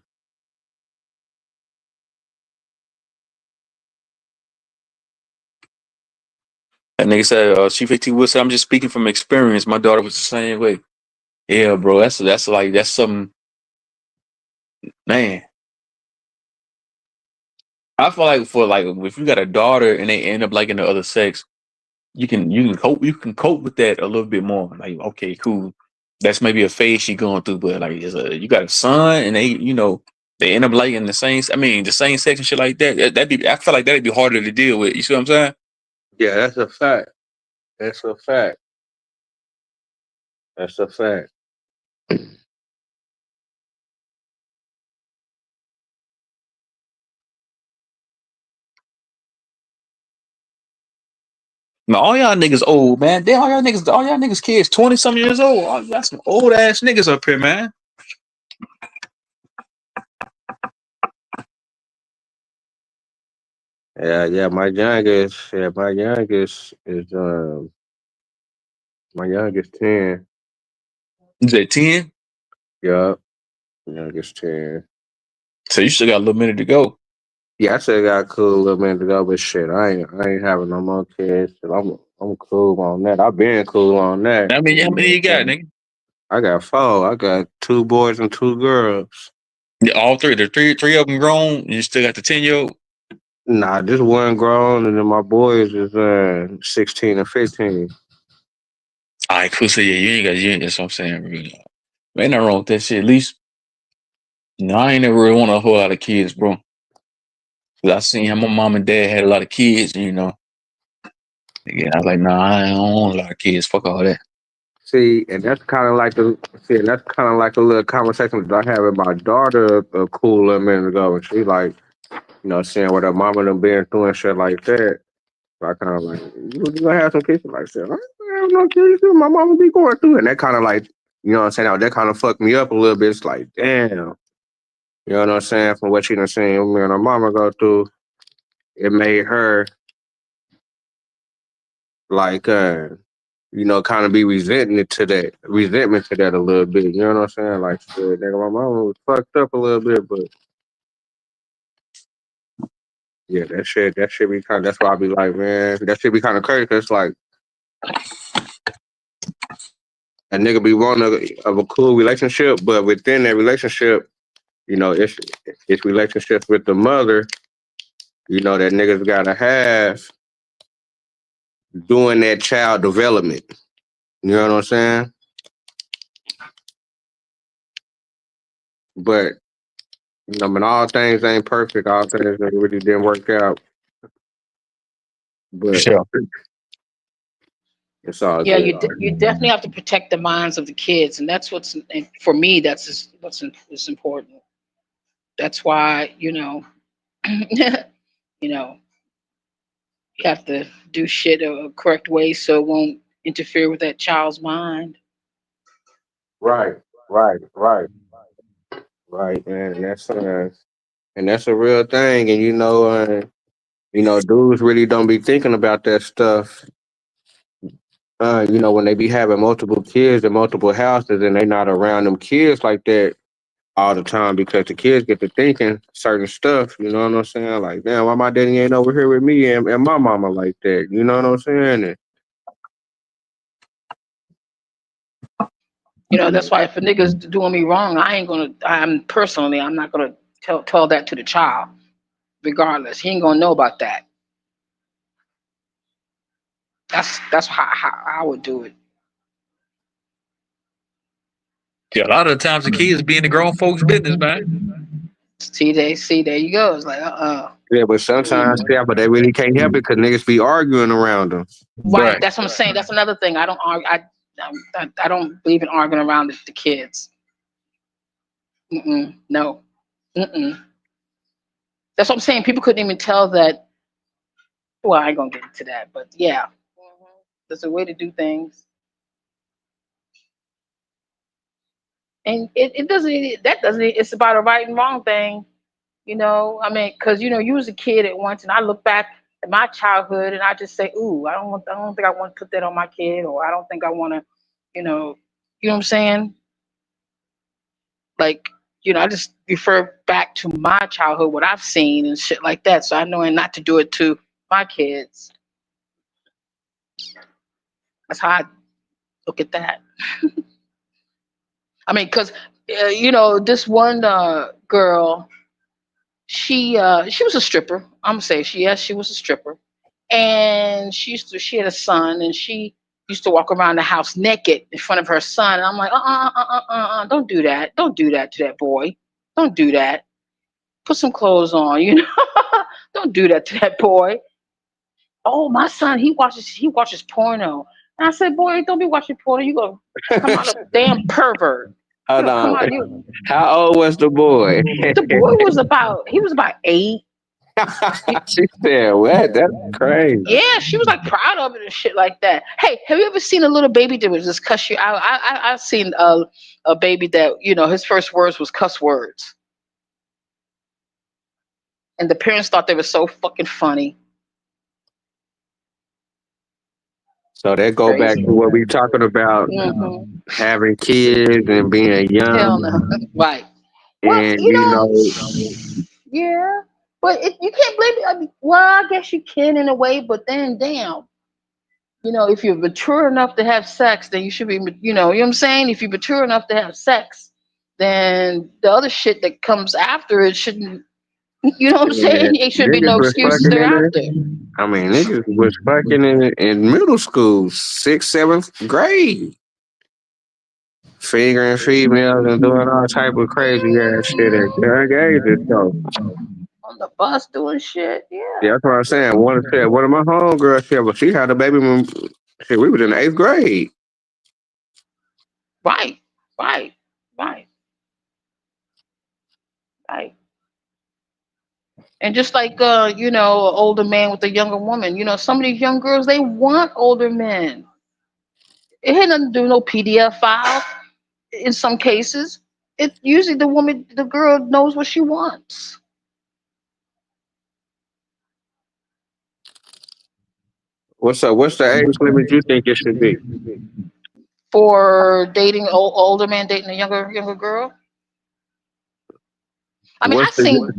That nigga said, Chief 18 Wheels said, I'm just speaking from experience. My daughter was the same way. Yeah, bro. That's something, man. I feel like for like if you got a daughter and they end up liking the other sex, you can cope with that a little bit more. Like, okay, cool. That's maybe a phase she going through, but like you got a son and they end up liking the same sex and shit like that. I feel like that'd be harder to deal with. You see what I'm saying? Yeah, that's a fact. That's a fact. That's a fact. Man, all y'all niggas old, man. All y'all niggas kids 20 some years old. All y'all some old ass niggas up here, man. Yeah. My youngest 10. Is that 10? Yup. Youngest 10. So you still got a little minute to go. Yeah, I still got a cool little minute to go, but shit, I ain't having no more kids. Shit, I'm cool on that. I've been cool on that. How many you got, nigga? I got four. I got 2 boys and 2 girls. Yeah, all three. There's three of them grown. You still got the 10-year-old. Nah, just one grown, and then my boys is 16 and 15. All right, cool. So yeah, you ain't. That's what I'm saying. Really. Ain't nothing wrong with that shit. At least, I ain't never really want a whole lot of kids, bro. 'Cause I seen how my mom and dad had a lot of kids, Yeah, I was like, nah, I don't want a lot of kids. Fuck all that. See, and that's kind of like a little conversation that I had with my daughter a cool little minute ago, and she like, seeing what her mama done been through and shit like that. So I kind of like, you gonna have some kids like shit. I don't have no kids. My mama be going through it. And that kind of like, you know what I'm saying? That kind of fucked me up a little bit. It's like, damn. You know what I'm saying? From what she done seen me and her mama go through, it made her like, kind of be resentment to that a little bit. You know what I'm saying? Like, shit, nigga, my mama was fucked up a little bit, but yeah, that shit be kind. That's why I be like, man, that shit be kind of crazy. Cause like a nigga be wanting of a cool relationship, but within that relationship, it's relationships with the mother. That niggas gotta have doing that child development. You know what I'm saying? But when all things ain't perfect, all things that really didn't work out. For But sure. it's all Yeah, good. you definitely have to protect the minds of the kids, and that's and for me. What's important. That's why you know you have to do shit a correct way so it won't interfere with that child's mind. Right, right, right, right, man. And that's a real thing. And dudes really don't be thinking about that stuff. When they be having multiple kids in multiple houses and they not around them kids like that all the time because the kids get to thinking certain stuff. You know what I'm saying? Like, damn, why my daddy ain't over here with me and my mama like that? You know what I'm saying? And, That's why if a nigga's doing me wrong, I'm not gonna tell that to the child. Regardless, he ain't gonna know about that. That's how I would do it. Yeah, a lot of the times the kids be in the grown folks' business, man. See, there you go. It's like, yeah, but sometimes, yeah, but they really can't help it because niggas be arguing around them. right. Right. That's what I'm saying. That's another thing. I don't argue. I don't believe in arguing around the kids. No. Mm-mm. That's what I'm saying. People couldn't even tell that. Well, I ain't gonna get into that, but yeah, there's a way to do things, and it doesn't. That doesn't. It's about a right and wrong thing. I mean, because you was a kid at once, and I look back at my childhood, and I just say, "Ooh, I don't think I want to put that on my kid, or I don't think I want to, you know what I'm saying?" Like, I just refer back to my childhood, what I've seen and shit like that, so I know and not to do it to my kids. That's how I look at that. I mean, because this one girl, she was a stripper. I'm gonna say she was a stripper, and she had a son, and she used to walk around the house naked in front of her son. And I'm like, don't do that. Don't do that to that boy. Don't do that. Put some clothes on. Don't do that to that boy. Oh, my son, he watches porno. And I said, boy, don't be watching porno. You gonna come out a damn pervert. You Hold know, come on. out. You. How old was the boy? The boy he was about 8. She said, what? That's crazy. Yeah, she was like proud of it and shit like that. Hey, have you ever seen a little baby that was just cuss you out? I've seen a baby that his first words was cuss words, and the parents thought they were so fucking funny. So that go back Crazy. to what we talking about, Hmm. having kids and being Hell young. no. Right. Well, and you know, yeah, but you can't blame it. I mean, well, I guess you can in a way, but then, damn, if you're mature enough to have sex, then you should be, you know what I'm saying? If you're mature enough to have sex, then the other shit that comes after it shouldn't, you know what I'm yeah, saying? It should be niggas no was excuses fucking in thereafter. it. I mean, niggas was fucking in middle school, sixth, seventh grade, fingering females and doing all type of crazy ass shit at young ages. So On the bus doing shit, yeah, yeah. that's what I'm saying. One of my homegirls said, well, she had a baby when shit, we was in the eighth grade. Right, right, right, right. And just like an older man with a younger woman, some of these young girls they want older men. It had nothing to do with no PDF file. In some cases, it usually the girl knows what she wants What's up? What's the age limit you think it should be? for dating older man dating a younger girl. I mean, What's I've the seen.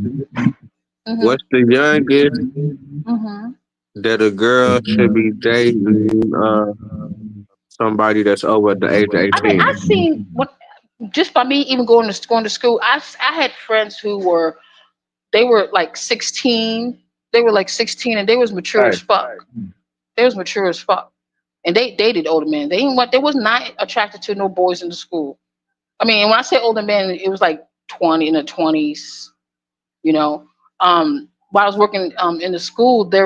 what's Hmm. the youngest Hmm. that a girl should be dating somebody that's over the age of I mean, 18? I've seen what just by me even going to school. I had friends who were like 16. They were like 16 and they was mature Hey, as fuck. They was mature as fuck. And they dated older men. They was not attracted to no boys in the school. I mean, when I say older men, it was like 20 in the 20s, you know. While I was working in the school, they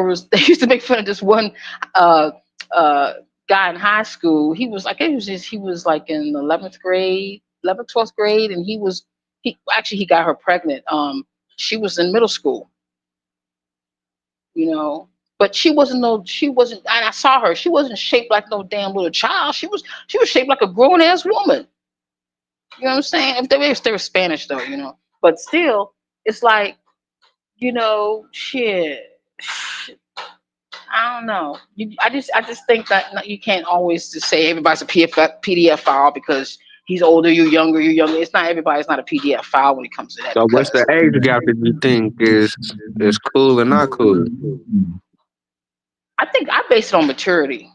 used to make fun of this one uh uh guy in high school. He was like he was like in 11th grade, 11th, 12th grade, and he got her pregnant. She was in middle school, you know. But she wasn't, and I saw her. She wasn't shaped like no damn little child. She was shaped like a grown ass woman. You know what I'm saying? If they were Spanish though, But still, it's like, shit. I don't know. I just think that you can't always just say everybody's a PDF file because he's older, you're younger, you're younger. It's not everybody's not a PDF file when it comes to that so what's because the age gap that you think is cool and not cool? I think I base it on maturity.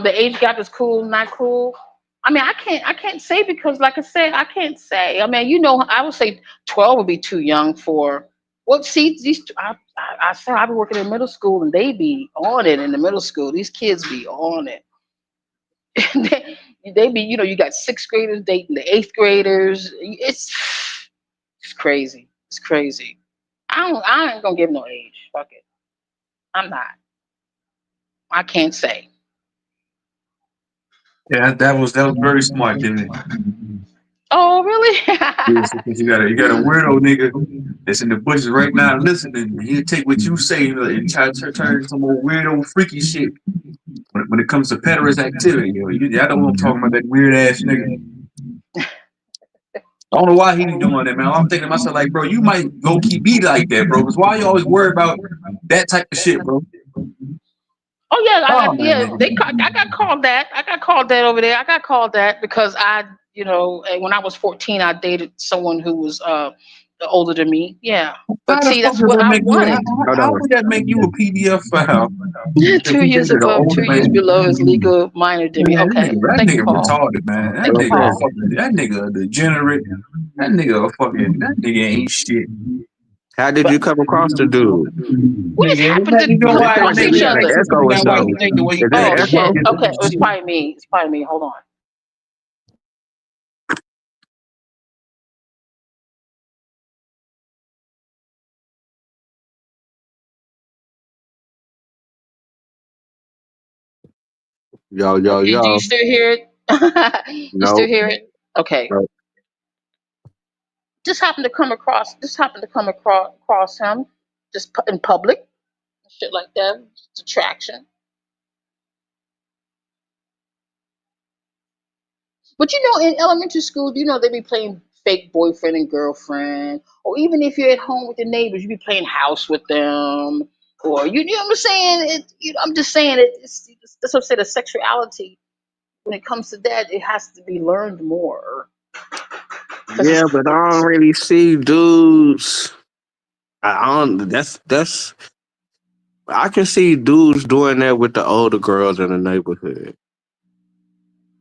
The age gap is cool, not cool. I mean, I can't say because, like I said, I can't say. I mean, I would say 12 would be too young for. Well, see, I said I've been working in middle school and they be on it in the middle school. These kids be on it. they be, you got sixth graders dating the eighth graders. It's crazy. It's crazy. I ain't gonna give no age. Fuck it. I'm not. I can't say. Yeah, that was very smart, didn't it? Oh, really? Yes, because you got a weirdo nigga that's in the bushes right now listening. He'll take what you say, and try to turn into some more weirdo freaky shit. When it comes to pederast activity, y'all know what I'm talking about, that weird ass nigga. I don't know why he be doing that, man. I'm thinking to myself, like, bro, you might low key be like that, bro. Because why you always worry about that type of shit, bro? Oh yeah, Oh yeah. man, I got called that. I got called that over there. I got called that because when I was 14, I dated someone who was older than me. Yeah, but how the see, fuck that's does what that I make you? wanted. Hold How on. would that make you a PDF file? If two you years dated an above, older 2 years man, below is legal minor than me. man, Okay, that thank you, nigga Paul. retarded, man. That Thank you, nigga a Paul. fucking, that nigga a degenerate. That nigga ain't shit. How did you But come across the dude? we just happened to You know It come why sound it like across it make each it got an make other. sense to echo me or now why you something. think the way you Is that Oh an think. shit. echo? Okay, it's probably me. It's probably me. Hold on. Yo, yo, Okay, do you yo. still hear it? You still No, hear it? Okay. no. Just happened to come across him in public, shit like that. It's attraction. But in elementary school, they be playing fake boyfriend and girlfriend, or even if you're at home with your neighbors, you be playing house with them, or you know what I'm saying? I'm just saying that's what I'm saying. The sexuality when it comes to that, it has to be learned more. Because Yeah, but I don't really see dudes. I don't. That's. I can see dudes doing that with the older girls in the neighborhood.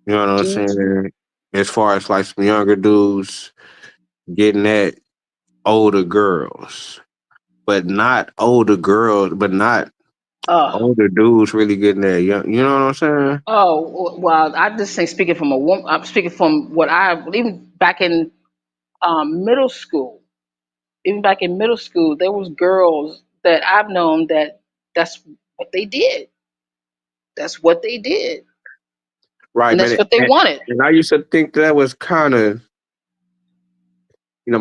You know what I'm dudes. saying? As far as like some younger dudes getting at older girls, but not Oh, older dudes really getting at young. You know what I'm saying? well, I just think speaking from a woman, I'm speaking from what I even back in middle school. Even back in middle school, there was girls that I've known that that's what they did. That's what they did, Right, and man. that's what they And, wanted. and I used to think that was kind of,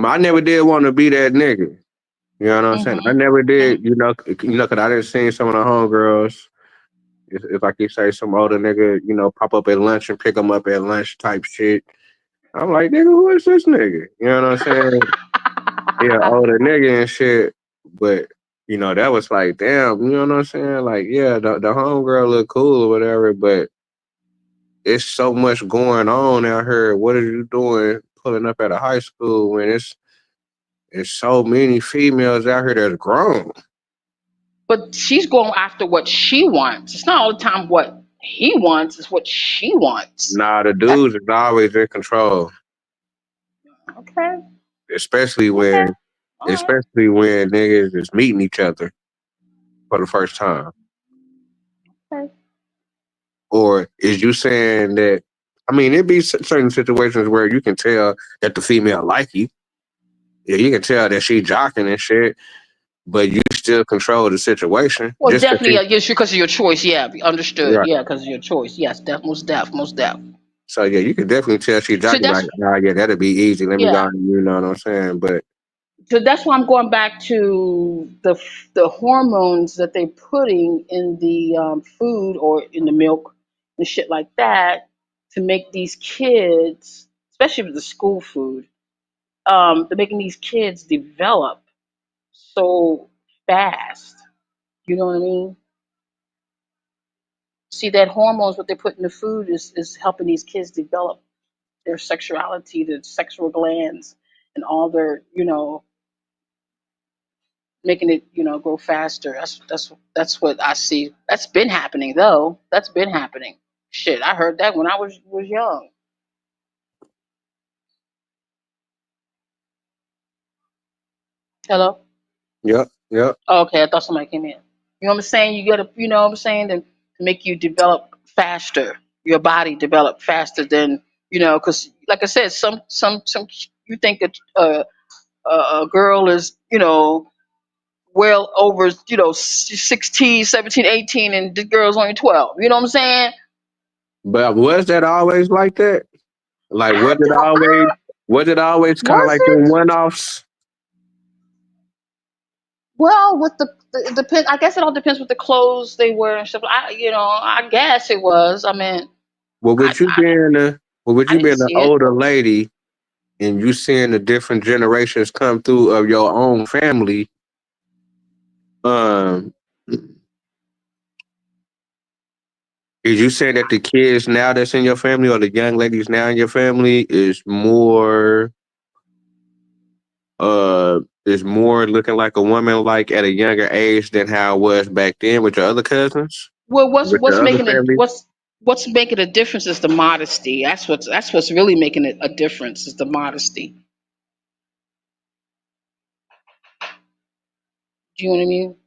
I never did want to be that nigga. You know what I'm saying? I Hmm. never Hmm. did, because I didn't see some of the homegirls. If I could say some older nigga, pop up at lunch and pick them up at lunch type shit. I'm like, nigga, who is this nigga? You know what I'm saying? Yeah, older nigga and shit. But, that was like, damn, you know what I'm saying? Like, yeah, the homegirl look cool or whatever, but it's so much going on out here. What are you doing pulling up at a high school when it's so many females out here that's grown? But she's going after what she wants. It's not all the time what he wants. It's what she wants. Nah, the That dudes is always in control, okay? especially Okay. when All right. especially when niggas is meeting each other for the first time. Okay. Or is you saying that? I mean, it be certain situations where you can tell that the female like you. Yeah, you can tell that she jocking and shit, but you still control the situation Well, just because definitely, she yes, because of your choice. Yeah, understood. right. Yeah, because of your choice. Yes, most def, most def. So yeah, you can definitely tell she So jocking. Like, that's nah, yeah, that'll be easy. Let me go. yeah. On, you know what I'm saying? But So that's why I'm going back to the hormones that they're putting in the food or in the milk and shit like that to make these kids, especially with the school food, they're making these kids develop so fast. You know what I mean? See that hormones, what they put in the food is helping these kids develop their sexuality, their sexual glands, and all their, making it, grow faster. That's what I see. That's been happening though. That's been happening. Shit, I heard that when I was young. Hello. yep, yep. Oh, okay, I thought somebody came in. You know what I'm saying? You gotta, you know what I'm saying, to make you develop faster. Your body develop faster than, because like I said, some you think a girl is, well over, 16, 17, 18, and the girl's only 12. You know what I'm saying? But was that always like that? Like, I don't. was it always kind of Was like the it? one offs? Well, with the depend. I guess it all depends what the clothes they wear and stuff. I guess it was. I mean, Well, I I, with I you didn't being an see it. older lady and you seeing the different generations come through of your own family, um, is you saying that the kids now that's in your family or the young ladies now in your family is more looking like a woman like at a younger age than how it was back then with your other cousins? Well, With your other family? what's making a difference is the modesty. That's what's really making it a difference is the modesty. Do you know what I mean?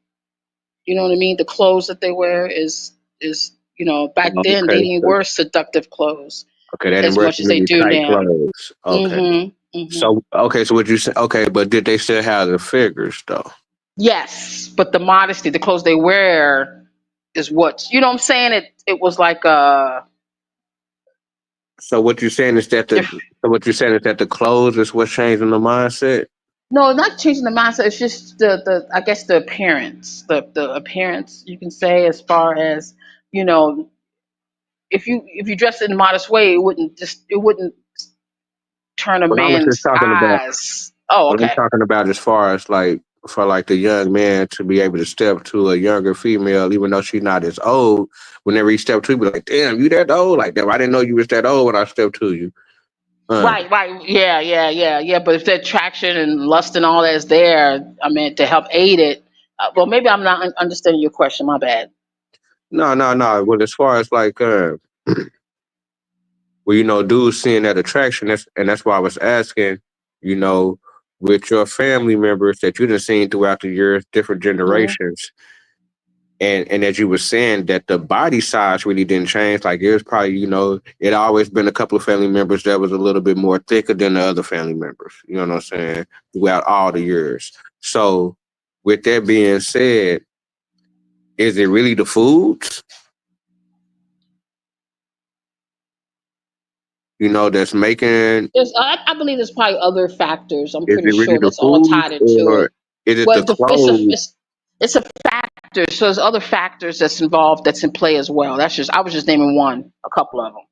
You know what I mean? The clothes that they wear is back then they Okay, didn't so wear seductive clothes okay, they didn't as wear much so as they many do tight now. clothes. Okay. Mm-hmm. Mm-hmm. So okay, so what you say? Okay, but did they still have the figures though? Yes, but the modesty, the clothes they wear is what you know what I'm saying? It was like So what you're saying is that diff- the clothes is what's changing the mindset? no, not changing the mindset, it's just the I guess the appearance. The appearance you can say as far as, you know, if you dress in a modest way, it wouldn't turn a But I was just man's talking about eyes. Oh, what I'm okay. talking about as far as like for like the young man to be able to step to a younger female, even though she's not as old. Whenever he stepped to, be like, "Damn, you that old? Like, damn, I didn't know you was that old when I stepped to you." Uh, Right. Yeah. But if the attraction and lust and all that's there, I mean, to help aid it, well, maybe I'm not understanding your question. My bad. no. Well, as far as like, well, dudes seeing that attraction, that's why I was asking, you know, with your family members that you done seen throughout the years, different Hmm. generations, and as you were saying that the body size really didn't change. Like it was probably, it always been a couple of family members that was a little bit more thicker than the other family members. You know what I'm saying? Throughout all the years. So, with that being said, is it really the foods? That's making. I believe there's probably other factors. I'm Is pretty it really sure the that's all foods, tied into or it. is it Well, the clothes? it's a factor. So there's other factors that's involved that's in play as well. I was just naming one, a couple of them.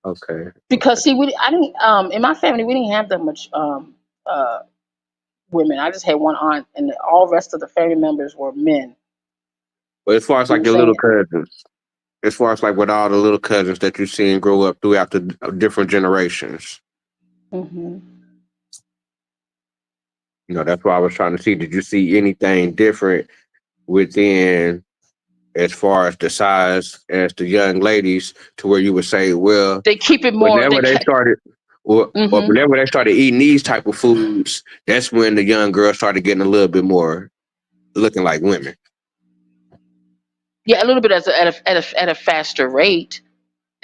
Okay, Because see, I didn't in my family we didn't have that much uh women. I just had one aunt, and all rest of the family members were men. but as far as You know what like I'm your little saying? cousins, as far as like with all the little cousins that you've seen grow up throughout the different generations. Hmm. That's why I was trying to see. Did you see anything different within, as far as the size as the young ladies, to where you would say, well, They keep it more. whenever they started, or Hmm. whenever they started eating these type of foods, that's when the young girls started getting a little bit more looking like women. Yeah, a little bit at a faster rate.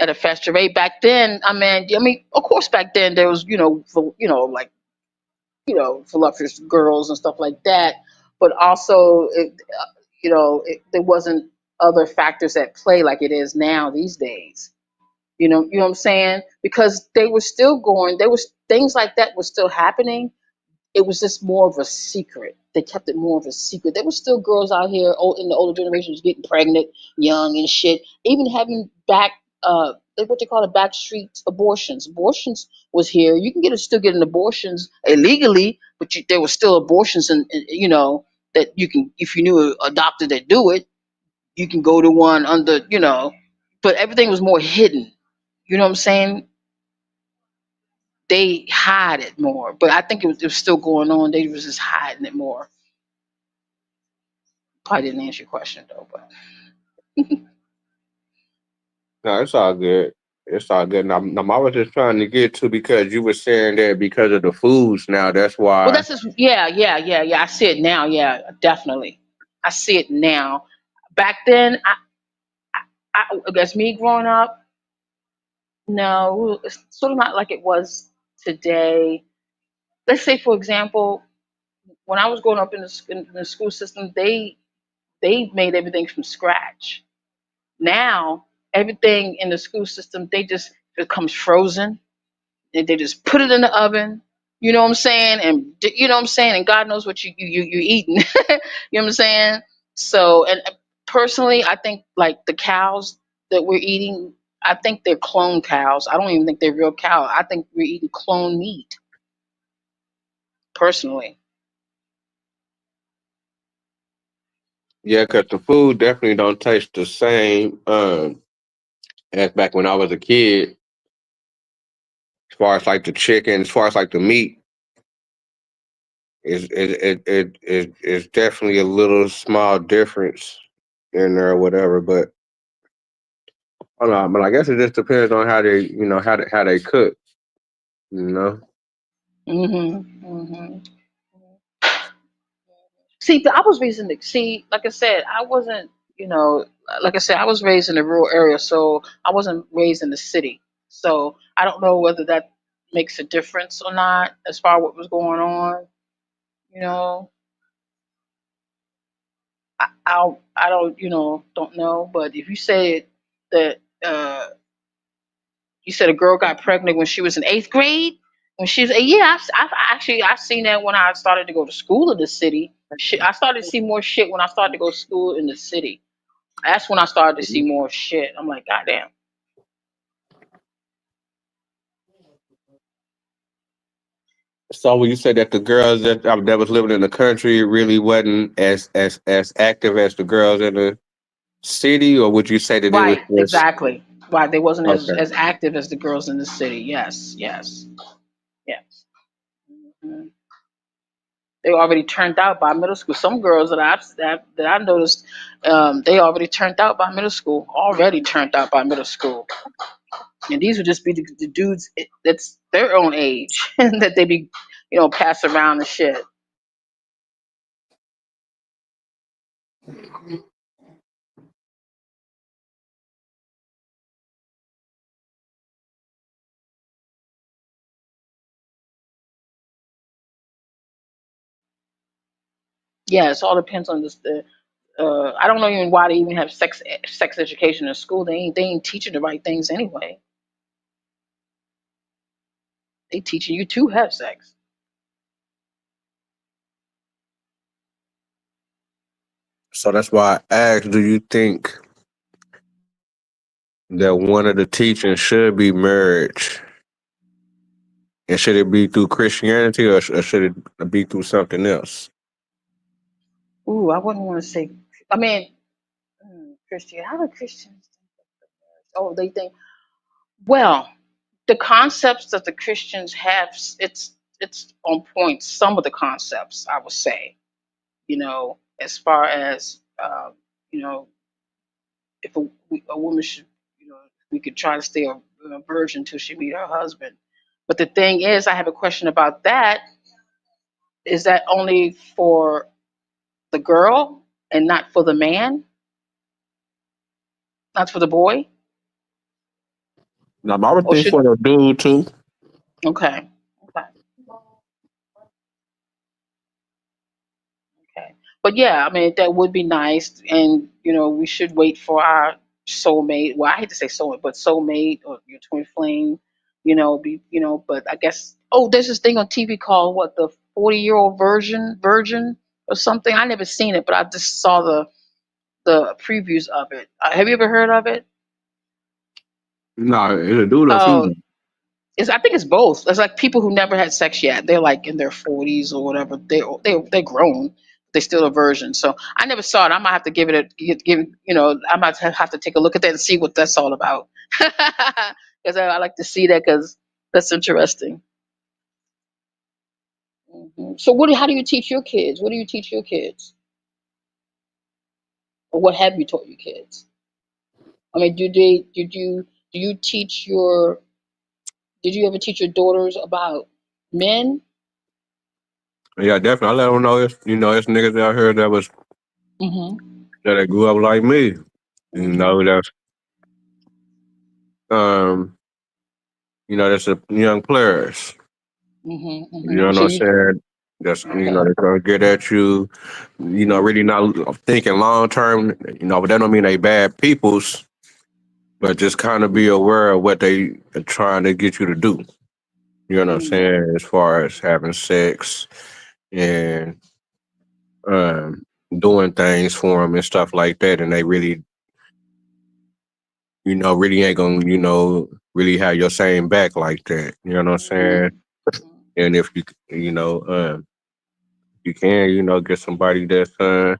At a faster rate back then. I mean, of course, back then there was like voluptuous girls and stuff like that, but also there wasn't other factors at play like it is now these days. You know what I'm saying? Because they were still going, there was things like that was still happening. It was just more of a secret. They kept it more of a secret. There were still girls out here in the older generations getting pregnant, young and shit, even having what they call it, back street abortions. Abortions was here. You can still get an abortions illegally, but there were still abortions, and that you can, if you knew a doctor that do it, you can go to one under. But everything was more hidden. You know what I'm saying? They hide it more, but I think it was still going on. They was just hiding it more. Probably didn't answer your question though, but No, it's all good. It's all good. Now, I was just trying to get to, because you were saying that because of the foods now, that's well, why. that's just yeah. I see it now. Yeah, definitely. I see it now. Back then, I guess me growing up, no, it's sort of not like it was today. Let's say, for example, when I was growing up in the school system, they made everything from scratch. Now, everything in the school system, they just becomes frozen. They just put it in the oven. You know what I'm saying? And you know what I'm saying? And God knows what you eating. You know what I'm saying? So, and personally, I think like the cows that we're eating, I think they're clone cows. I don't even think they're real cow. I think we're eating clone meat. Personally, Yeah, because the food definitely don't taste the same, as back when I was a kid. As far as like the chicken, as far as like the meat, is definitely a little small difference in there or whatever. But I don't know. But I guess it just depends on how they, how they cook. You know. hmm. See, I was raised in the see, like I said, I wasn't, like I said, I was raised in a rural area, so I wasn't raised in the city. So I don't know whether that makes a difference or not as far as what was going on. You know, I don't, don't know. But if you say that you said a girl got pregnant when she was in eighth grade, when she was, yeah, I've seen that when I started to go to school in the city. I started to see more shit when I started to go to school in the city. That's when I started to see more shit. I'm like, goddamn. So when you said that the girls that was living in the country really wasn't as active as the girls in the city, or would you say that it was Right, just exactly. Why they wasn't Okay. as active as the girls in the city. Yes, yes, yes. Mhm. They already turned out by middle school. Some girls that I noticed, they already turned out by middle school. Already turned out by middle school, and these would just be the dudes that's their own age that they be, pass around and shit. Yeah, it all depends on this. I don't know even why they even have sex education in school. They ain't teaching the right things anyway. They teaching you to have sex. So that's why I asked, do you think that one of the teachings should be marriage? And should it be through Christianity or should it be through something else? Ooh, I wouldn't want to say. I mean, Christian. How do Christians think of marriage? Oh, they think. Well, the concepts that the Christians have, it's on point. Some of the concepts, I would say, as far as you know, if a woman should, we could try to stay a virgin until she meet her husband. But the thing is, I have a question about that. Is that only for the girl and not for the man? Not for the boy? Now, I would Or think should for the dude too. okay. Okay. Okay. But yeah, I mean that would be nice, and we should wait for our soulmate. Well, I hate to say soulmate, but soulmate or your twin flame. But I guess there's this thing on TV called what, the 40-year-old virgin or something. I never seen it, but I just saw the previews of it. Have you ever heard of it? No, it's a dude or Oh, female. I think it's both. It's like people who never had sex yet. They're like in their 40s or whatever. They're grown. They're still a virgin. So I never saw it. I might have to give it I might have to take a look at that and see what that's all about. Because I like to see that because that's interesting. So how do you teach your kids? What do you teach your kids? Or what have you taught your kids? I mean, do you teach did you ever teach your daughters about men? Yeah, definitely. I let them know it's niggas out here Mm-hmm. that grew up like me. Mm-hmm. That's um that's a young players. Mm-hmm. You Mm-hmm. know what So I'm you saying? Just okay? they're gonna get at you. Really not thinking long term. But that don't mean they bad peoples. But just kind of be aware of what they are trying to get you to do. You know what I'm Mm-hmm. saying? As far as having sex and um, doing things for them and stuff like that, and they really, really ain't gonna, really have your same back like that. You know what I'm saying? Mm-hmm. And if you can, get somebody that's, that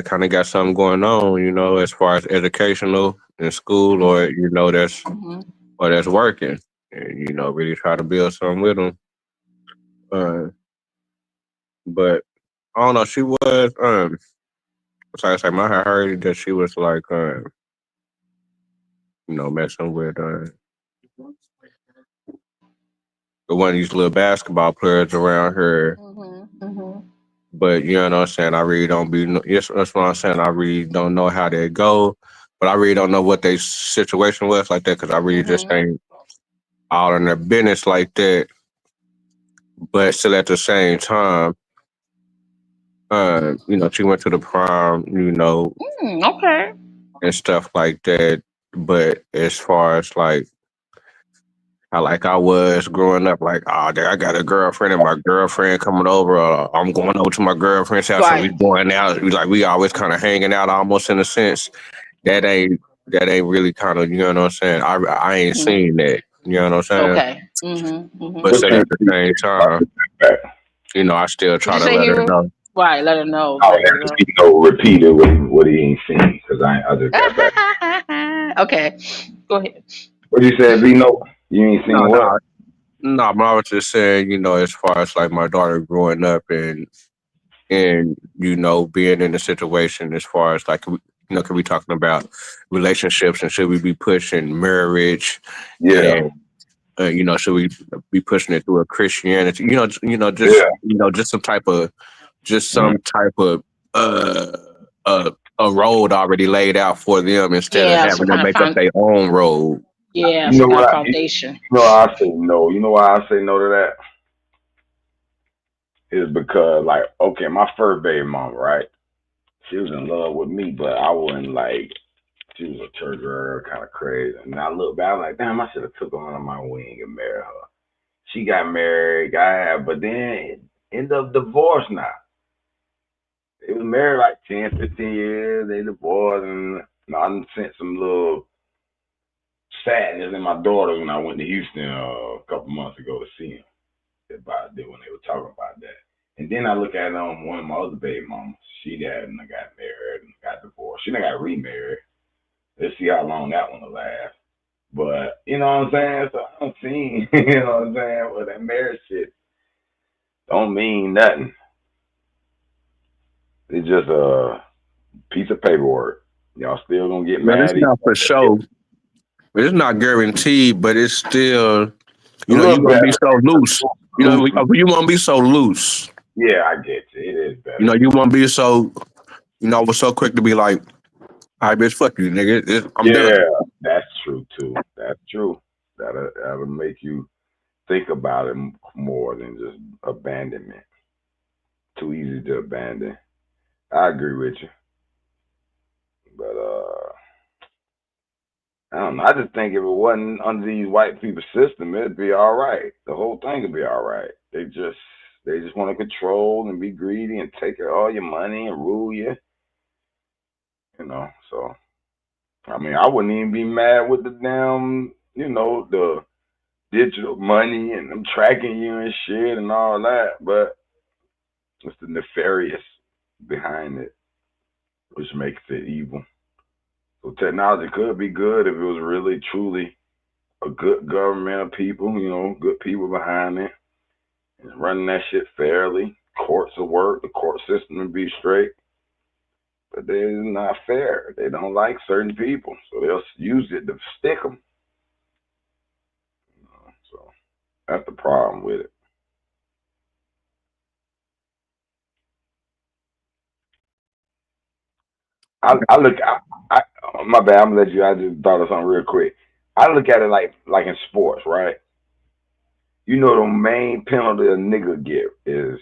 kind of got something going on, as far as educational in school, Mm-hmm. or Mm-hmm. that's working, and really try to build something with them. Uh, but I don't know. She was, so I say, I heard that she was like, messing with one of these little basketball players around here. Mm-hmm. Mm-hmm. But you know what I'm saying? I really don't be. Yes, that's what I'm saying. I really don't know how they go, but I really don't know what their situation was like that because I really just Mm-hmm. ain't all in their business like that. But still, at the same time, she went to the prom, Okay. and stuff like that. But as far as like how like I was growing up, like, oh, I got a girlfriend and my girlfriend coming over. I'm going over to my girlfriend's house and we Right. going out. We always kind of hanging out, almost in a sense. That ain't that ain't really kind of, you know what I'm saying. I ain't Mm-hmm. seen that. You know what I'm saying. Okay. Mm-hmm. But Mm-hmm. What still you at the same time, I still Did try you to say let he her was know. right? Let her know. Oh, Let her yeah, know. he repeated what he ain't seen because I just got back. Okay, go ahead. What you said, B? No, you ain't No, seen what? no, no. But I was just saying, as far as like my daughter growing up and being in a situation as far as like could we talking about relationships and should we be pushing marriage Yeah, and should we be pushing it through a Christianity? yeah. Just Mhm. some type of uh uh a road already laid out for them instead of Yeah, some having to kind of make up their own road. yeah, You some know kind what? of You foundation. know why I say no. You know why I say no to that is because, like, okay, my first baby mama, right? She was in love with me, but I wasn't like. She was a church girl, kind of crazy. And I look back, I'm like, damn, I should have took her under my wing and married her. She got married, but then ended up divorced now. They was married like 10, 15 years. They divorced, and I done sent some little sadness in my daughter when I went to Houston a couple months ago to see him about that when they were talking about that. And then I look at one of my other baby mamas. She hadn't got married and got divorced. She done got remarried. Let's see how long that one will last. But you know what I'm saying? So I don't see, you know what I'm saying? Well, that marriage shit don't mean nothing. It's just a piece of paperwork. Y'all still gonna get But it's mad. not for show. It's not guaranteed, but it's still, A you little want to be better. so loose. Loose. You want to be so loose. Yeah, I get you. It is better. You want to be so, was so quick to be like, all right, bitch, fuck you, nigga. I'm done. Yeah, that's true too. That's true. That'll make you think about it more than just abandonment. Too easy to abandon. I agree with you, but I don't know. I just think if it wasn't under these white people system, it'd be all right. The whole thing would be all right. They just want to control and be greedy and take all your money and rule you. So I mean, I wouldn't even be mad with the damn, the digital money and them tracking you and shit and all that, but it's the nefarious behind it, which makes it evil. So technology could be good if it was really truly a good government of people, good people behind it, and running that shit fairly. Courts will work, the court system will be straight, but they're not fair. They don't like certain people, so they'll use it to stick them. So that's the problem with it. I look. My bad. I'm gonna let you. I just thought of something real quick. I look at it like in sports, right? The main penalty a nigga get is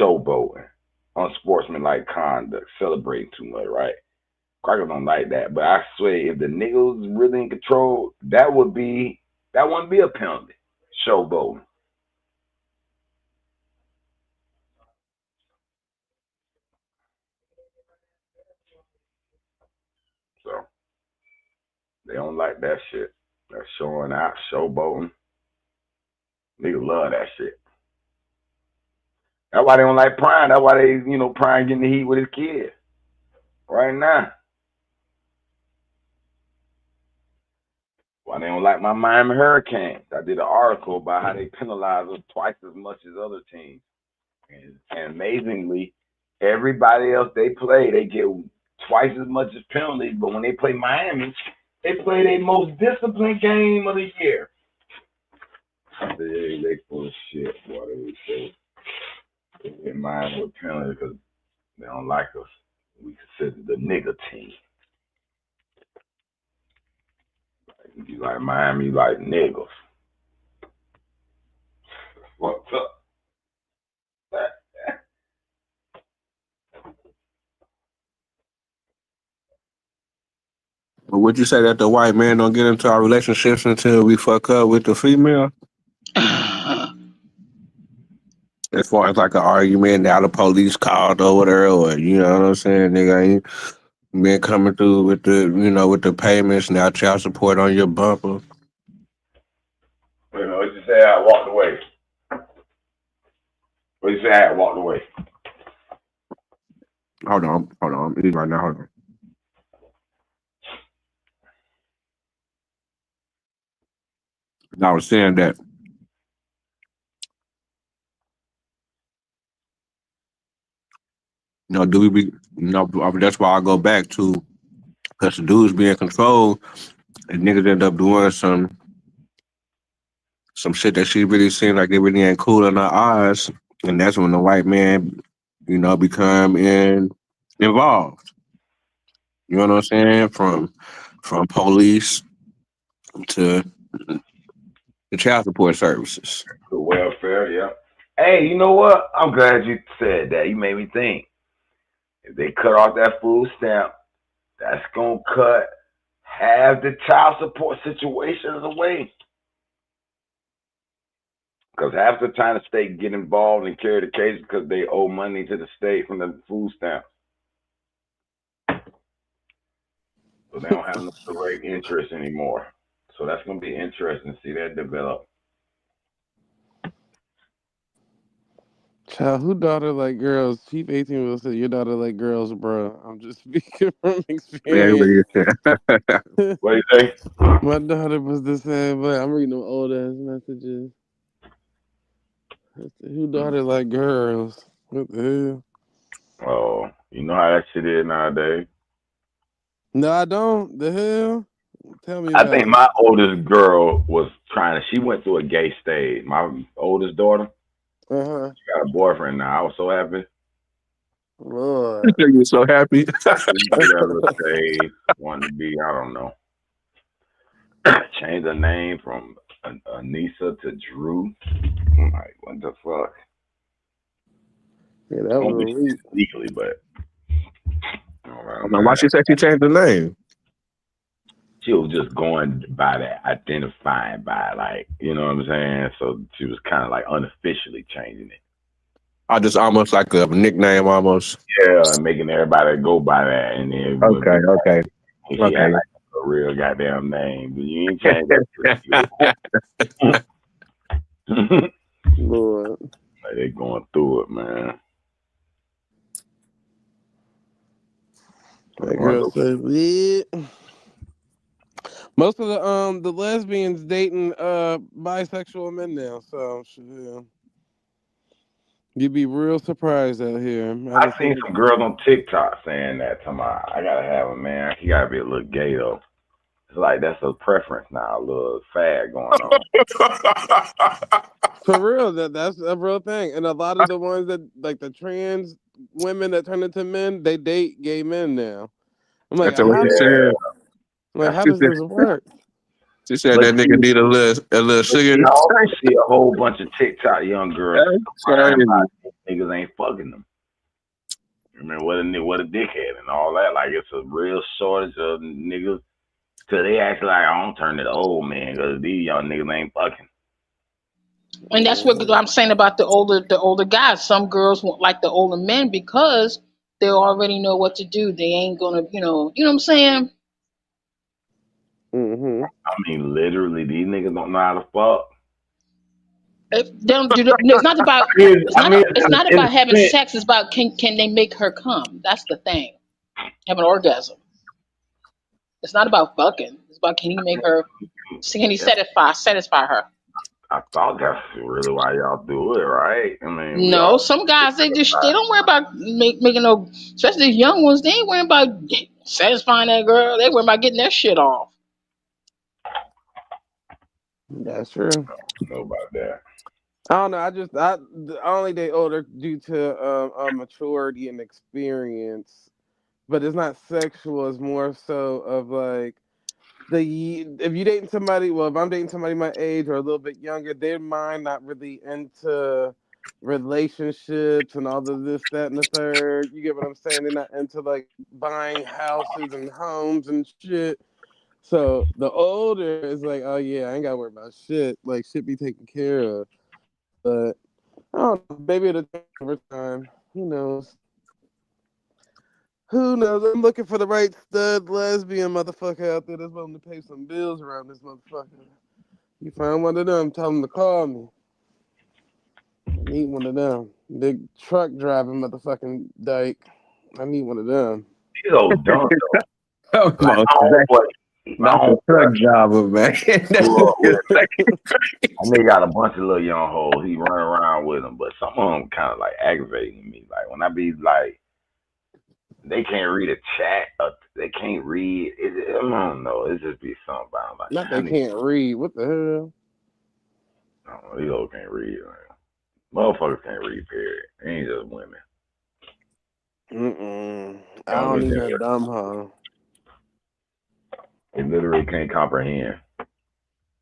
showboating, unsportsmanlike conduct, celebrating too much, right? Crackers don't like that, but I swear, if the nigga was really in control, that wouldn't be a penalty. Showboating. So they don't like that shit. That showing out, showboating. Niggas love that shit. That's why they don't like Prime. That's why Prime getting the heat with his kids right now. Why they don't like my Miami Hurricanes. I did an article about how they penalize us twice as much as other teams. And amazingly, everybody else they play, they get twice as much as penalties. But when they play Miami, they play their most disciplined game of the year. They full of shit, boy. They get Miami with penalties because they don't like us. We consider the nigga team. You like Miami, you like niggas. What's up? But would you say that the white man don't get into our relationships until we fuck up with the female? As far as like an argument, now the police called over there, or you know what I'm saying, nigga ain't been coming through with with the payments, now child support on your bumper. What you say? I walked away. What you say? I walked away. Hold on. It is right now, hold on. And I was saying that, do we be, that's why I go back to, because the dudes being controlled, and niggas end up doing some shit that she really seemed like they really ain't cool in her eyes, and that's when the white man, become involved. You know what I'm saying? From police to the child support services. The welfare, yeah. Hey, you know what? I'm glad you said that. You made me think. If they cut off that food stamp, that's gonna cut half the child support situations away. Because half the time the state get involved and carry the case because they owe money to the state from the food stamps. So they don't have no direct interest anymore. So that's gonna be interesting to see that develop. Child, who daughter like girls? Chief 18 will say your daughter like girls, bro. I'm just speaking from Yeah, experience. everybody is. What do you say? My daughter was the same, but I'm reading them old ass messages. Who daughter like girls? What the hell? Oh, you know how that shit is nowadays. No, I don't. The hell? Tell me I about think it. my oldest girl was trying to. She went through a gay stage. My oldest daughter, Uh-huh. she got a boyfriend now. I was so happy. Lord. You're so happy. She went through that little stage, wanted to be, I don't know, change her name from Anissa to Drew. I'm like, what the fuck? Yeah, that was Only elite. legally, but all right, Why man. she said she changed the name? She was just going by that, identifying by like, you know what I'm saying? So she was kind of like unofficially changing it. I just almost like a nickname almost. Yeah, and making everybody go by that, and then would Okay, be okay, and she had okay. like a real goddamn name, but you ain't changed that shit. Lord. Like they going through it, man. That girl said, yeah. Most of the lesbians dating bisexual men now, so shit, yeah. You'd be real surprised out here. I I done seen seen some girls on TikTok saying that to my I gotta have a man. He gotta be a little gay though. It's like that's a preference now, a little fad going on. for real, that's a real thing. And a lot of the ones that like the trans women that turn into men, they date gay men now. I'm like, That's what how she does Yeah, said. that's how She does said, this work? she said but that nigga see, need a little but see, sugar. I also see a whole bunch of TikTok young girls That's crying crazy. about niggas ain't fucking them. Remember what a dickhead and all that. Like it's a real shortage of niggas. Till they act like I don't turn to the old man because these young niggas ain't fucking. And that's what I'm saying about the older guys. Some girls won't like the older men because they already know what to do. They ain't gonna, what I'm saying. Mm-hmm. I mean, literally, these niggas don't know how to fuck. If they don't do, it's not about it's I not mean, it's not in about a having sense, sex. It's about can they make her come? That's the thing. Have an orgasm. It's not about fucking. It's about can he make her? Can he yeah, satisfy her? I thought that's really why y'all do it, right? I mean, we No, all some guys they don't worry about making no. Especially these young ones, they ain't worrying about satisfying that girl. They worry about getting their shit off. That's true. know about that. I don't know. I only date older due to maturity and experience, but it's not sexual. It's more so of like if you dating somebody, well, if I'm dating somebody my age or a little bit younger, their mind not really into relationships and all of this, that, and the third. You get what I'm saying? They're not into like buying houses and homes and shit. So the older is like, oh yeah, I ain't gotta worry about shit. Like shit be taken care of. But I don't know. Maybe it'll change over time. Who knows? Who knows? I'm looking for the right stud lesbian motherfucker out there that's willing to pay some bills around this motherfucker. You find one of them, tell them to call me. I need one of them. Big truck driving motherfucking dyke. I need one of them. These old dumb though. Like Almost. my homeboy, My Not the homeboy truck driver, man. That grew up with nigga say- that nigga got a bunch of little young hoes. He run around with them, but some of them kind of like aggravating me. Like when I be like, they can't read a chat, they can't read. I don't know. It just be something about like, Not I they need. can't read. What the hell? I don't know, these hoes can't read. Man. Motherfuckers can't read. Period. They ain't just women. I Young don't as need they no dumb hoe. They literally can't comprehend.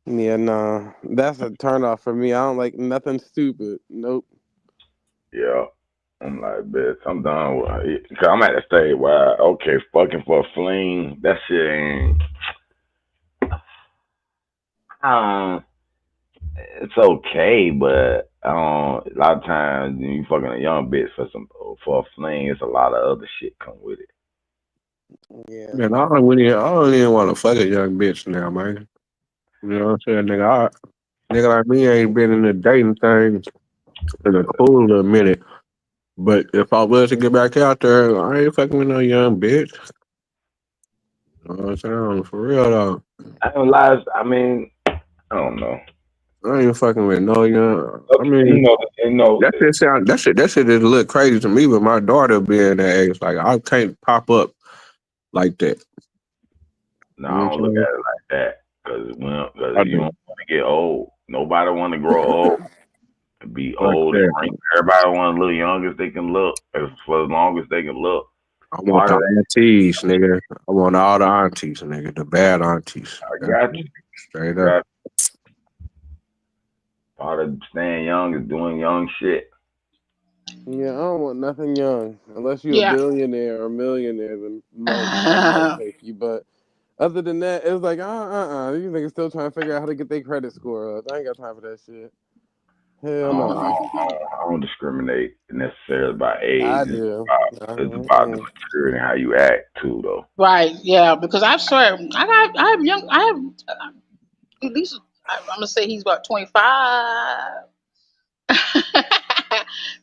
Yeah, nah. That's a turn off for me. I don't like nothing stupid. Nope. Yeah. I'm like, bitch, I'm done with it. Cause I'm at the stage where, okay, fucking for a fling, that shit ain't. Um, it's okay, but a lot of times when you fucking a young bitch for a fling, it's a lot of other shit come with it. Yeah. Man, I don't even want to fuck a young bitch now, man. You know what I'm saying? Nigga like me ain't been in the dating thing in a cool little minute. But if I was to get back out there, I ain't fucking with no young bitch. You know what I'm saying? For real though. I don't lie. I mean, I don't know. I ain't fucking with no young. I You mean, know, you know. that shit just look crazy to me. But my daughter being that age, like I can't pop up like that. No, You know I what I'm don't look saying? at it like that. Cause I you do don't want to get old. Nobody want to grow old. Be like old and that. wrinkly. Everybody want to look young as they can look, for as long as they can look. I want Part the of that, aunties, nigga. I want all the aunties, nigga. The bad aunties. I That's got you. straight up. Got part of staying young is doing young shit. Yeah, I don't want nothing young. Unless you're a Yeah. billionaire or millionaire, then I might take you. But other than that, it's like, these niggas still trying to figure out how to get their credit score up. I ain't got time for that shit. I Hell don't, I no. don't, I don't, I don't discriminate necessarily by I age. do. It's about the maturity and how you act too, though. Right. Yeah. Because I swear, I have young. I have at least. I'm gonna say he's about 25.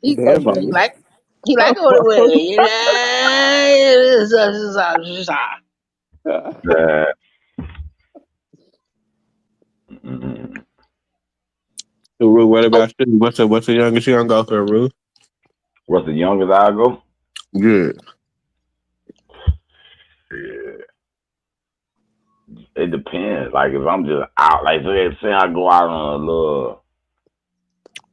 He's That's Damn, you know, baby. he like older women. You know. That, mm, So, Ruth, what about you? What's the youngest you gonna go for, Ruth? what's the youngest I go? Good. Yeah, it depends. Like if I'm just out, like say I go out on a little,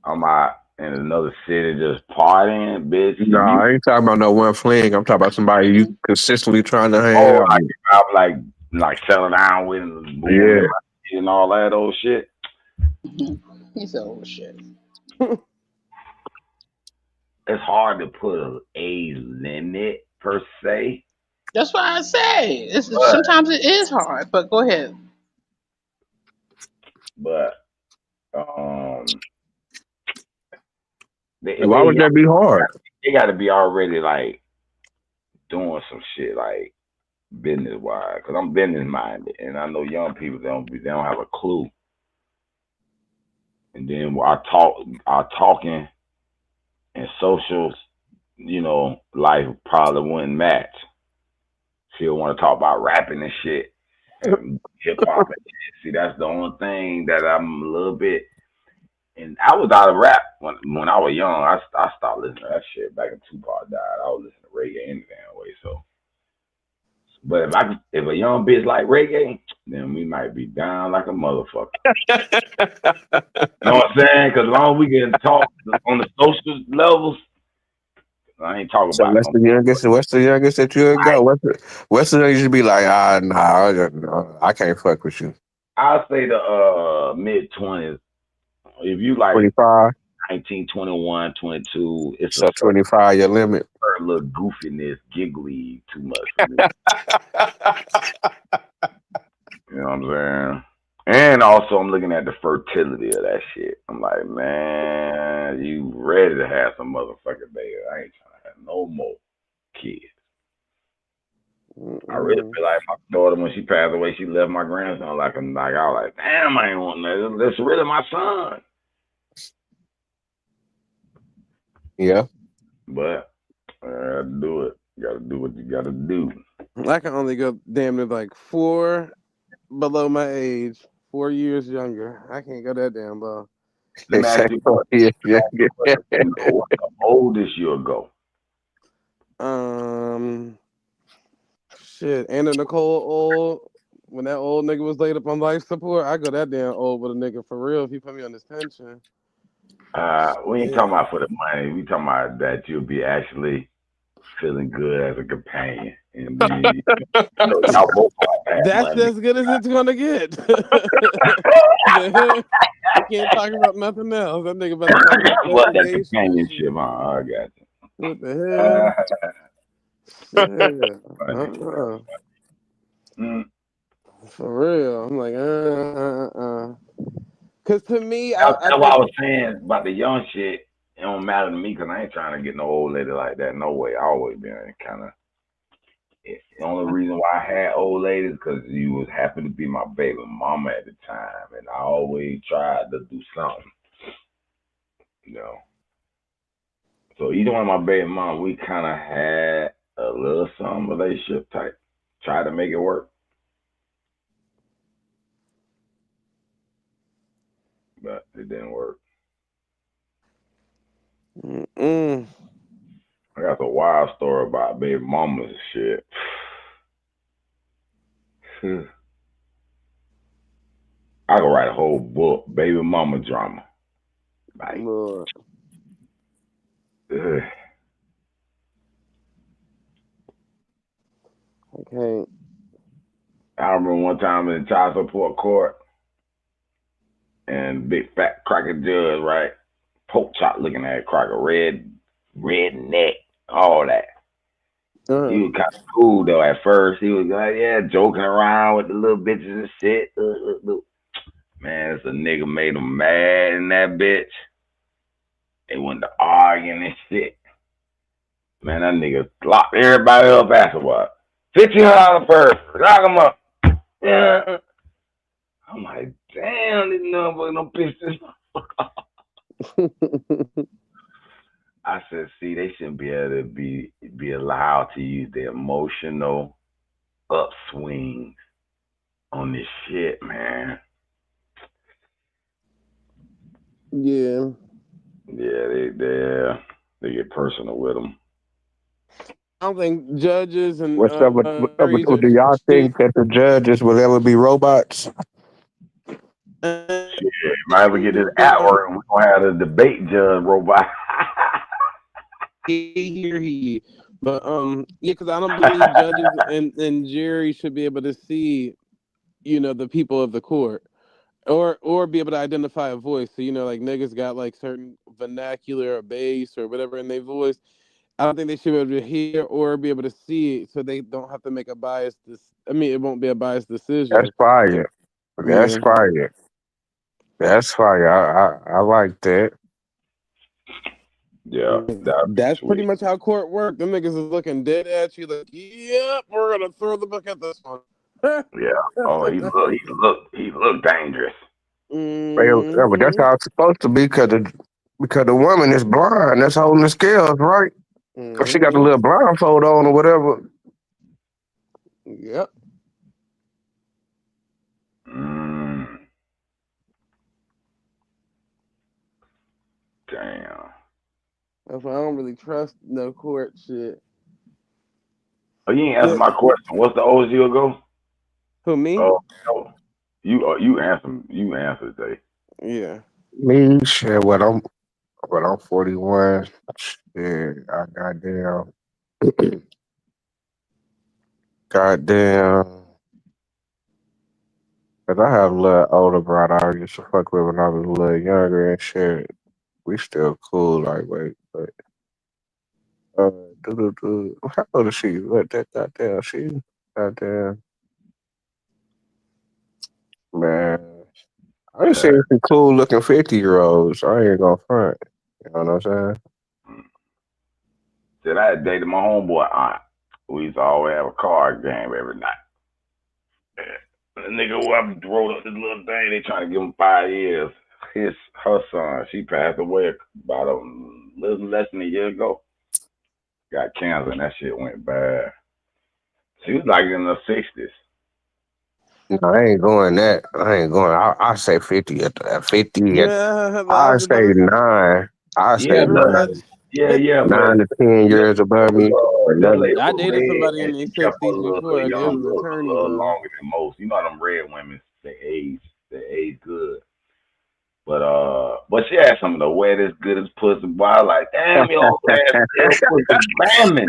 I'm out in another city just partying, bitch. No, If you I ain't talking about no one fling. I'm talking about somebody you consistently trying to hang oh out like with. if I'm like settling down with and booming in Yeah. my shit and all that old shit. He's old shit. It's hard to put a age limit per se, That's why I say but sometimes it is hard. But go ahead. but um And why would that be hard? they got to be already like doing some shit like business wise because I'm business minded and I know young people they don't have a clue. And then our talking and socials, life probably wouldn't match. She'll want to talk about rapping and shit and hip hop and shit. See, that's the only thing that I'm a little bit. And I was out of rap when I was young. I stopped listening to that shit back when Tupac died. I was listening to reggae any damn way. So, but if a young bitch like reggae, then we might be down like a motherfucker. You know what I'm saying? Because as long as we can talk on the social levels, I ain't talking So about no. what's the youngest that you would go? What's the youngest you be like, nah, no, I can't fuck with you. I'll say the mid-20s. If you like 25. 19, 21, 22, it's a So certain 25 your limit. little goofiness, giggly too much for me. You know what I'm saying? And also, I'm looking at the fertility of that shit. I'm like, man, you ready to have some motherfucking baby? I ain't trying to have no more kids. I really feel like my daughter, when she passed away, she left my grandson like I was like, damn, I ain't want that. That's really my son. Yeah. But I gotta do it. You gotta do what you gotta do. I can only go damn near like 4. below my age, 4 years younger. I can't go that damn low. Let me ask you a question. Yeah, Let me yeah, ask you a question. yeah. What's the oldest you'll go? Um, shit, Anna Nicole old. When that old nigga was laid up on life support, I go that damn old with a nigga for real. If he put me on this pension, We ain't shit. talking about for the money. We talking about that you'll be actually feeling good as a companion and be, y'all both gonna have That's money. as good as it's gonna get. The hell? We can't talk about nothing else. That nigga about to talk about You want that segregation and companionship, shit. huh? I got you. What the hell? Shit. Funny. Mm. For real. I'm like, Cause to me, I That's why I think was saying about the young shit. It don't matter to me because I ain't trying to get no old lady like that. No way. I always been kind of. The only reason why I had old ladies because you was happen to be my baby mama at the time, and I always tried to do something, you know. So either one of my baby mom, we kind of had a little some relationship type. Tried to make it work, but it didn't work. mm-mm. I got a wild story about baby mamas and shit. I could write a whole book, baby mama drama. Like, Lord. ugh. Okay. I remember one time in child support court, and big fat cracker judge, right? Pork chop looking at cracker, red neck, all that. He Uh-huh. was kind of cool though at first. He was like, yeah, joking around with the little bitches and shit. Man, it's a nigga made him mad in that bitch. They went to arguing and shit. Man, that nigga locked everybody up afterward. $1,500 first. Lock him up. Yeah. I'm like, damn, this motherfucker don't piss this. I said, see, they shouldn't be able to be allowed to use the emotional upswing on this shit, man. Yeah. Yeah, they get personal with them. I don't think judges and What's up with what's up with juries do y'all should. think that the judges will ever be robots? Shit, might ever get this at work and we gonna have a debate judge robot. Hear he. But yeah, because I don't believe judges and juries should be able to see, the people of the court. Or be able to identify a voice. So like niggas got like certain vernacular or bass or whatever in their voice. I don't think they should be able to hear or be able to see it, so they don't have to make a biased. I mean, it won't be a biased That's decision. fire. That's Yeah, fire. That's fire. I like that. Yeah, that'd be that's pretty sweet. much how court work. Them niggas is looking dead at you like, yep, we're gonna throw the book at this one. Yeah. Oh, he looked dangerous. Well, yeah, but that's Mm-hmm. how it's supposed to be because the woman is blind. That's holding the scales, right? If she got a Mm-hmm. little blindfold on or whatever. Yep. Mm, damn. That's why I don't really trust no court shit. Oh, you ain't answer The, my question. What's the oldest you'll go? who me? Oh, no. You answer. You answer, Jay. Yeah. Me, shit, what I'm 41. Shit, I goddamn. Cause I have a little older brother I used to fuck with when I was a little younger and shit. We still cool, like, wait, but, uh, how old is she? What, that goddamn, goddamn, man. I ain't seen some cool looking 50-year-olds. I ain't gonna front. You know what I'm saying? Said I had dated my homeboy aunt. We used to always have a card game every night. The nigga who I wrote up this little thing, they trying to give him 5 years. Her son, she passed away about a little less than a year ago. Got cancer and that shit went bad. She was like in her 60s. No, I ain't going that. I ain't going. I say 50 at 50. Yeah, I I was say about to say nine. I say Yeah, pretty look, much. nine. yeah, but 9 to 10 years above me. this Eleven. lady I was dated red somebody in and their she kept her 60s little before. They young was girl a attorneys little though. longer than most. You know them red women, they age good. But she had some of the wettest, goodest pussy. Boy, I was like, damn, your old ass still pussy slamming.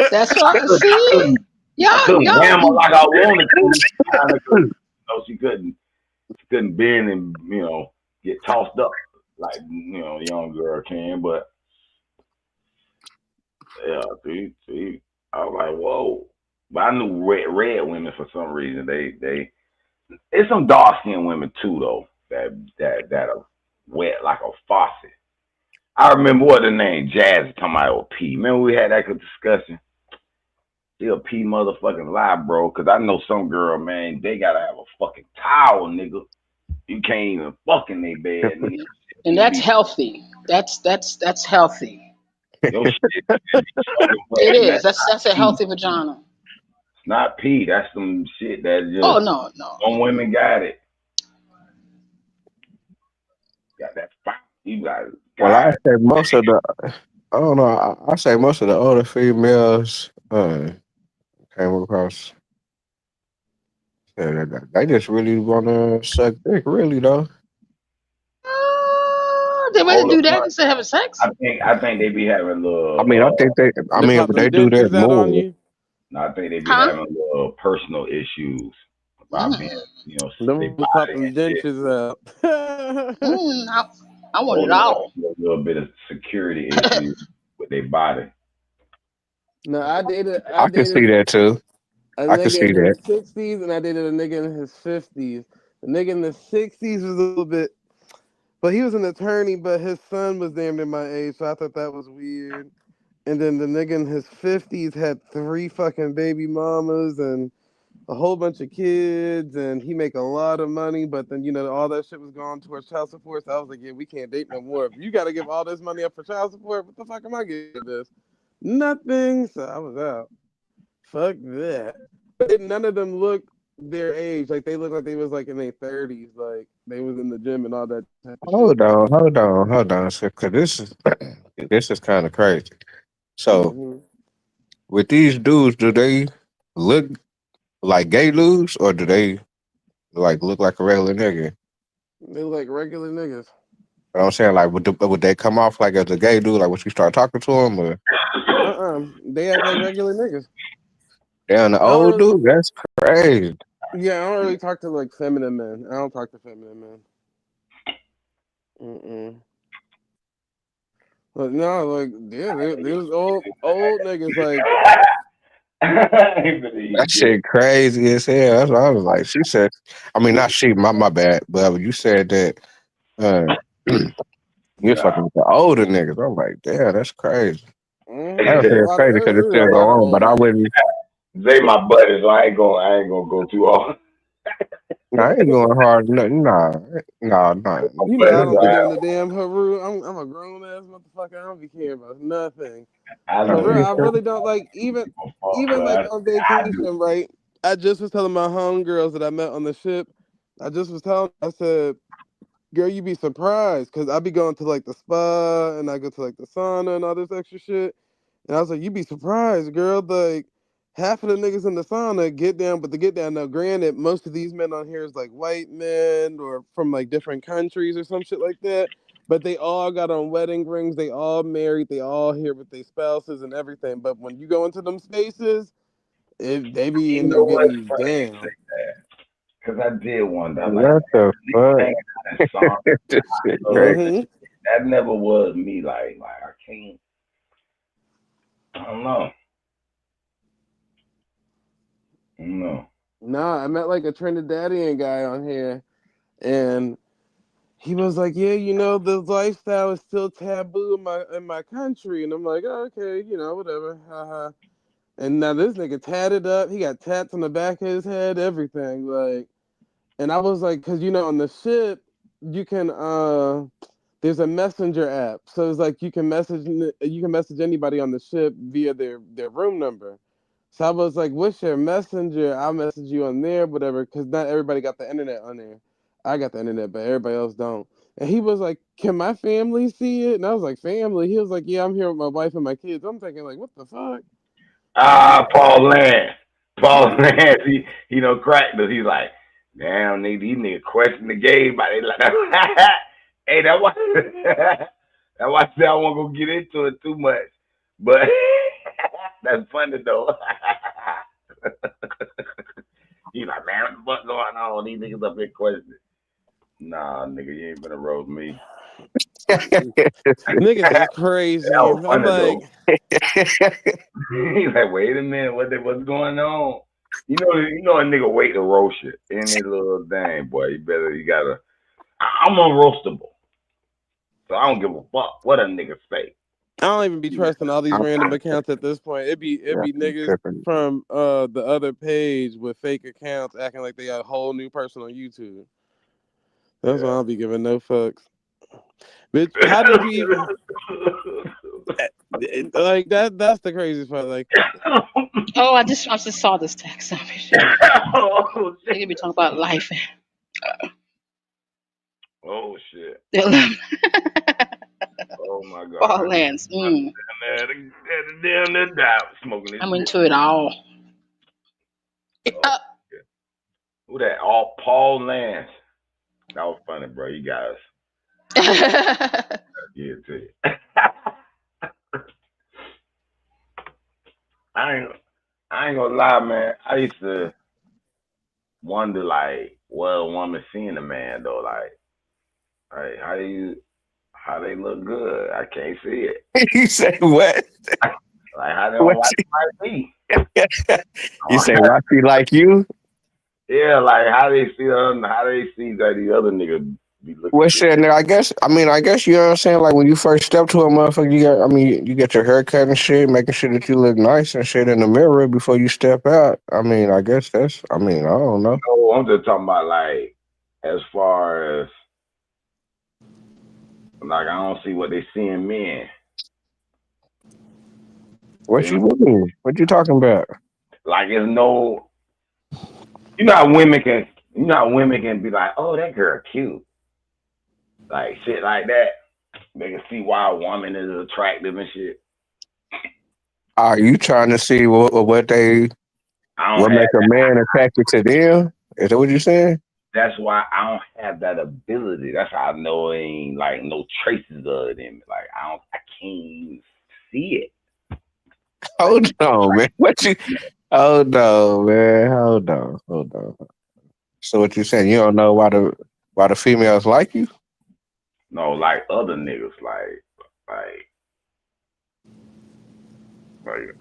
That's right. I See, couldn't, I couldn't y'all. wham her like I wanted to, kind of, cause she couldn't bend and get tossed up like a young girl can. But yeah, see, I was like, whoa. But I knew red women for some reason. It's some dark skinned women too though that are wet like a faucet. I remember what the name Jazz talking about P. Remember we had that good discussion. Still P motherfucking lie, bro. Cause I know some girl, man, they gotta have a fucking towel, nigga. You can't even fuck in their bed, nigga. And You that's be healthy. That's healthy. your shit just be soaking wet, It and is. that's That's not a pee. healthy vagina. It's not pee. That's some shit that Oh just no, no. some women got it. Got that fire. You got Well, I God. say most of the. I don't know. I say most of the older females came across. They just really want to suck dick, really though. They ready to Older do that one. instead of having sex? I think they be having a I mean, I little. think they. I They mean, pop but them they do that dentures out on more. you. No, I think they be Huh? having little personal issues about being, Mm. they Them pop body them and shit. dentures out. Mm, I want it Older ones all. have a little bit of security issues with their body. No, I I can see dated that too. a I can nigga see in that. his 60s and I dated a nigga in his 50s. The nigga in the 60s was a little bit, but he was an attorney, but his son was damn near my age, so I thought that was weird. And then the nigga in his 50s had three fucking baby mamas and a whole bunch of kids, and he make a lot of money, but then, all that shit was going towards child support, so I was like, yeah, we can't date no more. If you got to give all this money up for child support, what the fuck am I getting for this? Nothing, so I was out. Fuck that. None of them look their age. Like they look like they was like in their 30s. Like they was in the gym and all that type of shit. Hold on, because this is kind of crazy. So Hmm. with these dudes, do they look like gay dudes, or do they like look like a regular nigga? They look like regular niggas. You know what I'm saying, like, would they come off like as a gay dude, like once you start talking to them, or They act like regular niggas. they on the I don't old really. dude? That's crazy. Yeah, I don't really talk to like feminine men. I don't talk to feminine men. Mm-mm. But no, like yeah, they was old niggas. Like I believe That shit crazy as hell. That's what I was like. She said, I mean, not she, my bad, but you said that uh, you're Nah. fucking with the older niggas. I'm like, damn, that's crazy. I don't it's a say it's lot of crazy because it there's a still go lot of on, but old I niggas. wouldn't. They my buddy, so I ain't gonna go too hard. Nah, I ain't going hard. Nah. My You know, I buddy, don't so be giving a damn Haru. I'm a grown ass motherfucker. I don't be caring about nothing. I For know real, you I really don't like even but like I on do. vacation, right? I just was telling my homegirls that I met on the ship. I just was telling. I said, "Girl, you be surprised because I be going to like the spa and I go to like the sauna and all this extra shit." And I was like, "You be surprised, girl. Like half of the niggas in the sauna get down, but the get down. Now, granted, most of these men on here is like white men or from like different countries or some shit like that." But they all got on wedding rings. They all married. They all here with their spouses and everything. But when you go into them spaces, they be You end know up what? getting It's you funny you say down. that. Cause I did wonder, I'm like, What the niggas fuck? hanging out in song, This shit crazy. clubs and Hmm. shit. That never was me. Like I can't. I don't know. I don't know. Nah, I met like a Trinidadian guy on here, and he was like, "Yeah, the lifestyle is still taboo in my country," and I'm like, oh, "Okay, whatever." Haha. And now this nigga tatted up. He got tats on the back of his head, everything. Like, and I was like, because on the ship, you can there's a messenger app, so it's like you can message anybody on the ship via their room number. So I was like, "What's your messenger?" I'll message you on there, whatever, because not everybody got the internet on there. I got the internet, but everybody else don't. And he was like, "Can my family see it?" And I was like, "Family?" He was like, "Yeah, I'm here with my wife and my kids." I'm thinking, like, what the fuck? Paul Lance. Paul Lance, he don't cracked us. He's like, damn, nigga, these niggas question the game, but they like, hey, that why that why I said I won't go get into it too much, but that's funny though. He's like, man, what the fuck going on? These niggas up here questioning. Nah, nigga, you ain't gonna roast me. Niggas is That crazy. was I'm funny like, though. He's like, wait a minute, what's going on? You know a nigga wait to roast you. Any little thing, boy. You gotta. I'm unroastable, so I don't give a fuck what a nigga say. I don't even be You know, trusting all these I'm random accounts at this point. It be definitely niggas tripping. from the other page with fake accounts acting like they got a whole new person on YouTube. That's why I yeah. don't be giving no fucks. Bitch, how did you even like that? That's the craziest part. Like, Oh, I just saw this text. oh They shit! could be talking about life. Oh shit! And Oh my Paul god! Lance. Down there, down, smoking this I'm shit. into it all. Oh shit! Who that? All Paul Lance. That was funny, bro. You guys, give it to you. I ain't, I ain't gonna lie, man. I used to wonder, like, what a woman seeing a man though. Like, how they look good? I can't see it. You say what? Like, how they don't What like me? you say? Why she like you? Yeah, like how they see them, how they see that the other nigga be looking Well, good. shit, nigga, I guess you know what I'm saying. Like when you first step to a motherfucker, you get your hair cut and shit, making sure that you look nice and shit in the mirror before you step out. I guess I don't know. No, I'm just talking about like as far as like I don't see what they see in men. What You know, you mean? What you talking about? like it's no, you know how women can, you know how women can be like, oh that girl cute, like shit like that. They can see why a woman is attractive and shit. Are you trying to see I don't what have make a man attracted to them? Is that what you're saying? That's why I don't have that ability. That's how I know it ain't like no traces of it in me. Like I can't even see it. Like, Hold on, man. What you? Hold on, man. Hold on. So what you saying? You don't know why the females like you? no, like other niggas, like, like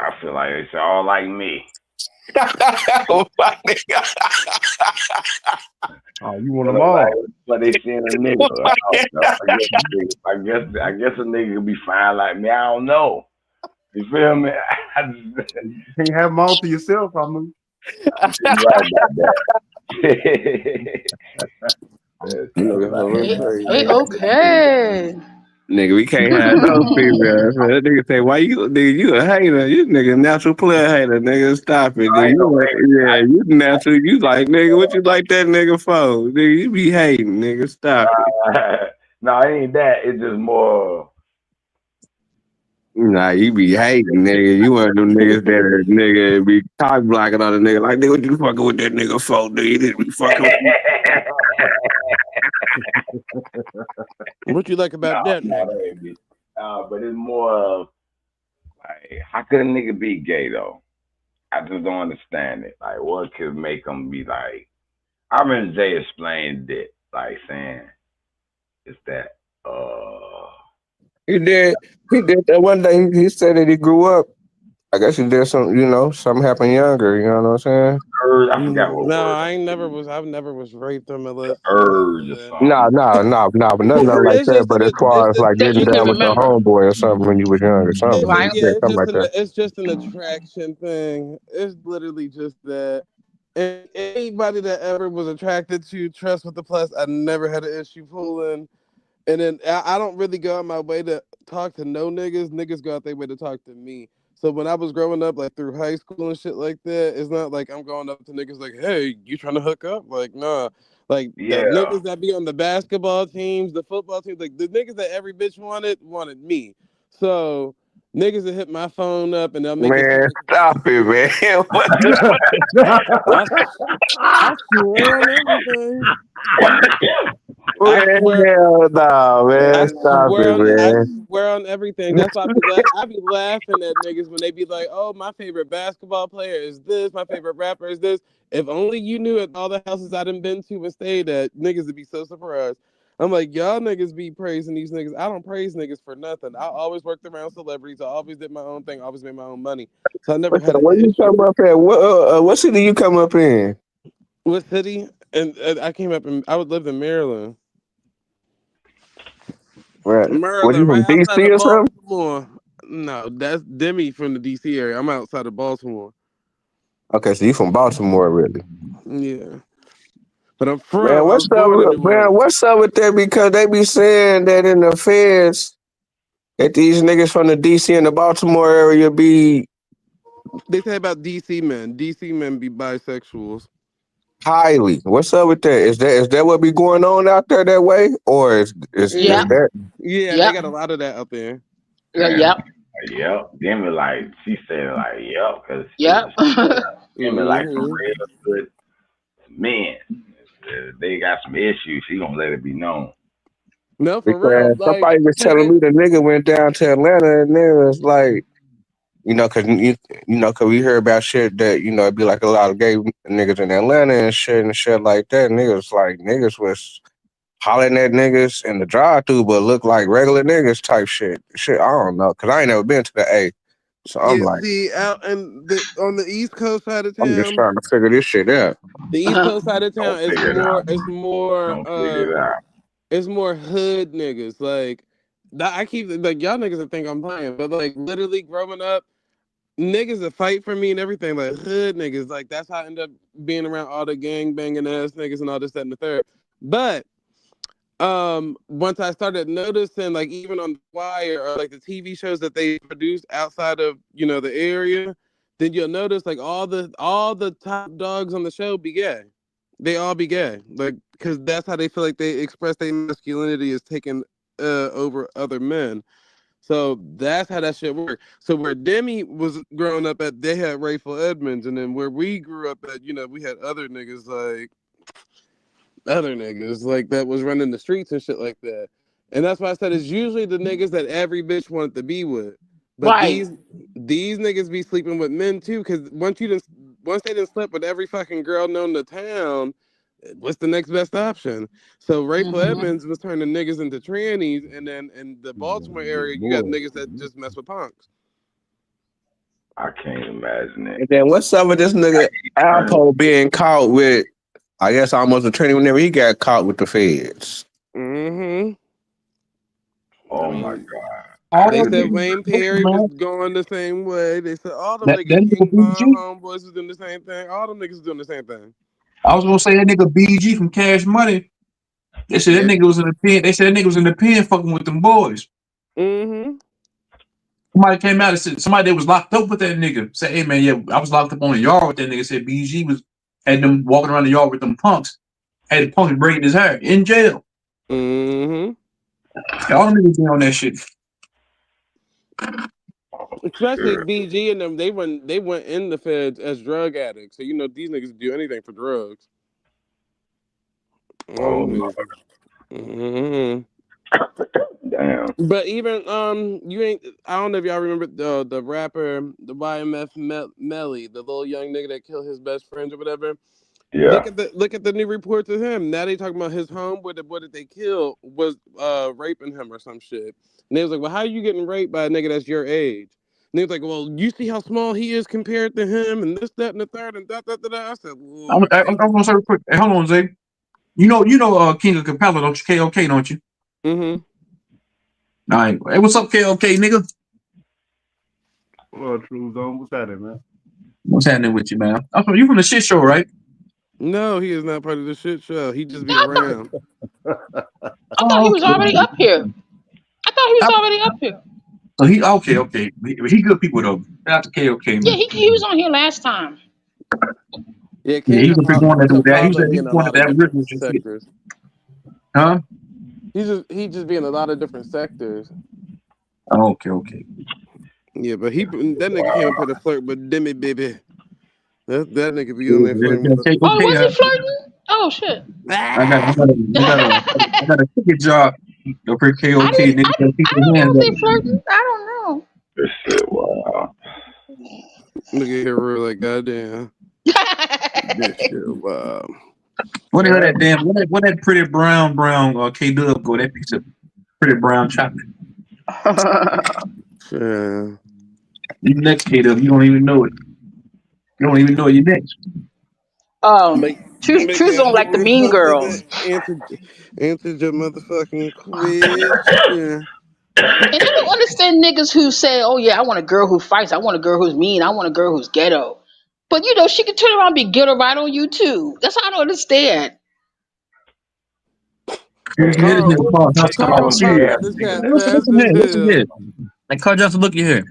I feel like it's all like me. Oh, my nigga. Oh, you want But them like, all? but they seeing a nigga. I don't know. I guess a nigga could be fine like me. I don't know. You feel me? I just, You can't have them all to yourself. I mean, you right about that. You nigga, right for real Hey, crazy. okay. Nigga, we can't have no females. That nigga say, why you a hater? You nigga natural player hater, nigga. Stop it, I nigga. ain't no You natural. You like, nigga, what you like that nigga for? Nigga, you be hating, nigga. Stop it. no, it ain't that. It's just more. Nah, you be hating, nigga. You one of them niggas that nigga be cock blocking on a nigga. Like, nigga, what you fucking with that nigga for, nigga? You didn't be fucking with me. What you like no, about that no, nigga? that ain't me. But it's more of like, how could a nigga be gay though? I just don't understand it. Like, what could make them be like? I remember Jay explained it, like saying it's that. He did. He did that one day. He said that he grew up. I guess he did something happened younger. You know what I'm saying? Urge. I forgot what No, word. I've never was raped or molested or nothing Urge like or that. No, but nothing like It's that. just But in as the it's far as like That getting you can down with your remember, homeboy or something when you was young or something, it's but right? he yeah, said something like that. it's just an attraction thing. It's literally just that. And anybody that ever was attracted to Trust with the Plus, I never had an issue pulling. And then I don't really go out my way to talk to no niggas. Niggas go out their way to talk to me. So when I was growing up, like through high school and shit like that, it's not like I'm going up to niggas like, "Hey, you trying to hook up?" Like, nah. Like the Yeah. niggas that be on the basketball teams, the football teams, like the niggas that every bitch wanted me. So niggas that hit my phone up and they'll make it seem Man, like stop it, man. What the I, I swear on everything. I man, swear. hell no, man. Stop it, I man. swear on everything. That's why I be laughing at niggas when they be like, "Oh, my favorite basketball player is this. My favorite rapper is this." If only you knew at all the houses I done been to and stayed at, niggas would be so surprised. I'm like, y'all niggas be praising these niggas. I don't praise niggas for nothing. I always worked around celebrities. I always did my own thing. I always made my own money. So I never What's had that? an Where you issue. come up at? What city you come up in? What city? And I came up I would live in Maryland. Right. What you Maryland, from right outside DC of or something? Baltimore. No, that's Demi from the DC area. I'm outside of Baltimore. Okay, so you from Baltimore, really? Yeah, but Man, I was born in New Orleans. what's up with that? Because they be saying that in the feds that these niggas from the DC and the Baltimore area be They say about DC men. DC men be bisexuals. highly. What's up with that? Is that what be going on out there that way, or is Yep. Mm, that? yeah, they Yep. got a lot of that out there. And Yep. yep. Demi like she said like yep, cause Yep. Demi like some Hmm. real good men. They got some issues. She gonna let it be known. No, for real. Because Like, somebody was telling me the nigga went down to Atlanta and there was like, cause we hear about shit that it be like a lot of gay niggas in Atlanta and shit like that. Niggas was hollering at niggas in the drive through, but look like regular niggas type shit. Shit, I don't know, cause I ain't never been to the A, so I'm yeah, like, see, out and on the East Coast side of I'm just town, trying to figure this shit out. the East Uh-huh. Coast side of Don't town is figure it out. more. It's more. Don't figure it out. It's more hood niggas. Like that. I keep like y'all niggas that think I'm playing, but like literally growing up. Niggas that fight for me and everything, like hood niggas. Like that's how I end up being around all the gang banging ass niggas and all this, that, and the third. But once I started noticing, like even on the wire or like the TV shows that they produce outside of, the area, then you'll notice like all the top dogs on the show be gay. They all be gay. Like because that's how they feel like they express their masculinity is taking over other men. So that's how that shit worked. So where Demi was growing up at, they had Rayful Edmonds, and then where we grew up at, we had other niggas like that was running the streets and shit like that. And that's why I said it's usually the niggas that every bitch wanted to be with. But Right. these niggas be sleeping with men too, because once they didn't sleep with every fucking girl known to town, what's the next best option? So Rayful Hmm. Edmonds was turning niggas into trannies, and then in the Baltimore area, you got niggas that just mess with punks. I can't imagine it. And then what's up with this nigga Alpo being caught with? I guess almost a training whenever he got caught with the feds. Mm-hmm. Oh my god. All They them said niggas, Wayne Perry was man. going the same way. They said all them That niggas, nigga King Von BG. homeboys was doing the same thing. All them niggas doing the same thing. I was gonna say that nigga BG from Cash Money. They said that Yeah. nigga was in the pen. They said that nigga was in the pen fucking with them boys. Mm-hmm. Somebody came out and said somebody that was locked up with that nigga. Said, hey man, yeah, I was locked up on the yard with that nigga. Said BG was had them walking around the yard with them punks. Had the punks braiding his hair in jail. Mm-hmm. All them niggas be on that shit. Oh Especially shit. BG and them, they went in the feds as drug addicts. So these niggas do anything for drugs. All Oh them no. niggas. Mm-hmm. Damn. But even you ain't. I don't know if y'all remember the rapper, the YMF Melly, the little young nigga that killed his best friends or whatever. Yeah. Look at the new reports of him. Now they talking about his homeboy, the boy that they killed was raping him or some shit. And they was like, well, how are you getting raped by a nigga that's your age? And they was like, well, you see how small he is compared to him, and this, that, and the third, and that. I said, well, I'm, I I'm, can't. I'm gonna say real quick. Hey, hold on, Zay. King of Capella, don't you? KOK, don't you? Mm-hmm. All right. Hey, what's up, KOK, nigga? Well, True Zone, what's happening, man? What's happening with you, man? You from the shit show, right? No, he is not part of the shit show. He just be I thought around. I thought he Oh, was already okay. up here. I thought he was already up here. So he okay. He good people though. Shout out to KOK, Yeah, man. he was on here last time. Yeah, Yeah, King he was the one that do just that. popped up He being was a one lot of of that different original shit. sectors. Huh? He just being a lot of different sectors. Oh, okay. Yeah, but that nigga came up here to flirt with Demi baby. That nigga be on there flirting with. Oh, KOK, was he flirting? Oh shit. I got a ticket job for KOK. Nigga, gotta keep I your don't know hands if up. they flirting. I don't know. This shit, wow. Nigga here real like goddamn. This shit wow. What the hell Yeah. that damn? What that pretty brown K Dub go? That piece of pretty brown chocolate. Yeah. You next K Dub, you don't even know it. You don't even know you're next. Make Truth it don't like the hungry mean hunger girls. that answered your motherfucking question. And I don't understand niggas who say, "Oh yeah, I want a girl who fights. I want a girl who's mean. I want a girl who's ghetto." But you know, she can turn around and be ghetto right on you too. That's how I don't understand. Listen here, this Carl, nigga Paul Johnson talking about Carl serious. popped in the chat Listen fast here, as listen hell. here. Like Carl Johnson, look here.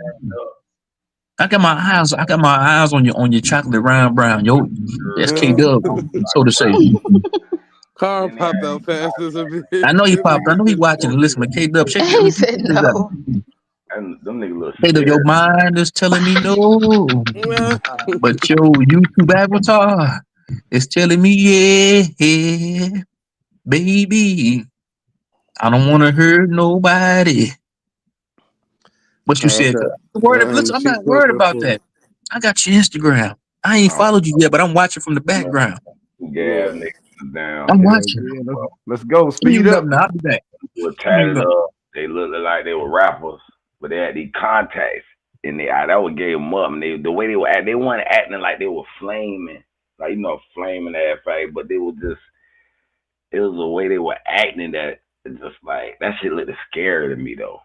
I got my eyes on your chocolate round brown. Yo, that's K Dub, so to say. Carl popped out fast as a bitch. I know he That popped. I nigga know he said, watching and listening. K Dub, shake your He said no. And them niggas look K Dub, your scared. mind is telling me no, "Nah." but your YouTube avatar is telling me yeah, baby. I don't want to hurt nobody. What you Carl said? said, Listen, I'm she not worried spoke about before. that. I got your Instagram. I ain't Oh, followed you yet, but I'm watching from the no. background. Gas niggas down. I'm Yeah, watching. yeah. Let's go. Mute Speed up up. now. I'll be back. They were Mute tatted up. up. They looked like they were rappers, but they had these contacts. And that would gave them up. And the way they were acting, they weren't acting like they were flaming. Like, flaming that fight, but they were just, it was the way they were acting that it just like, that shit looked scary to me though.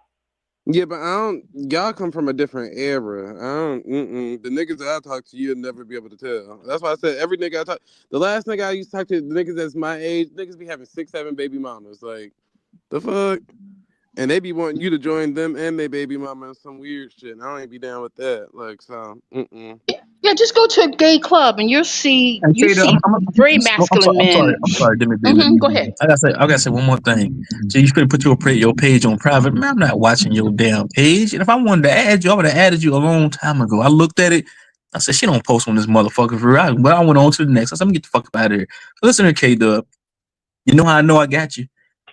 Yeah, but I don't. Y'all come from a different era. I don't. The niggas that I talk to, you'll never be able to tell. That's why I said every nigga I talk. The last nigga I used to talk to, the niggas that's my age, niggas be having 6, 7 baby mamas. Like the fuck, and they be wanting you to join them and their baby mama and some weird shit. I don't even be down with that. Like so. Yeah, just go to a gay club and you'll see And Kate, very masculine men. I'm sorry, Demi baby. Go ahead. I gotta say one more thing. So you should put your page on private. Man, I'm not watching your damn page. And if I wanted to add you, I would have added you a long time ago. I looked at it. I said, she don't post on this motherfucker for real. But I went on to the next. I said, let me get the fuck up out of here. Listen to K Dub. You know how I know I got you?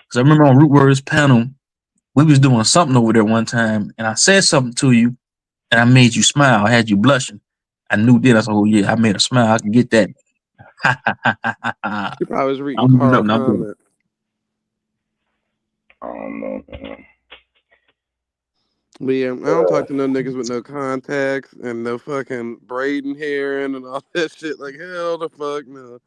Because I remember on Root Words panel, we was doing something over there one time, and I said something to you, and I made you smile. I had you blushing. I knew then. I said, oh yeah, I made her smile. I can get that. She probably was reading I'm moving Carl up now. I'm good. comment. I don't know, man. But yeah, I don't talk to no niggas with no contacts and no fucking braiding hair and all that shit. Like hell the fuck no.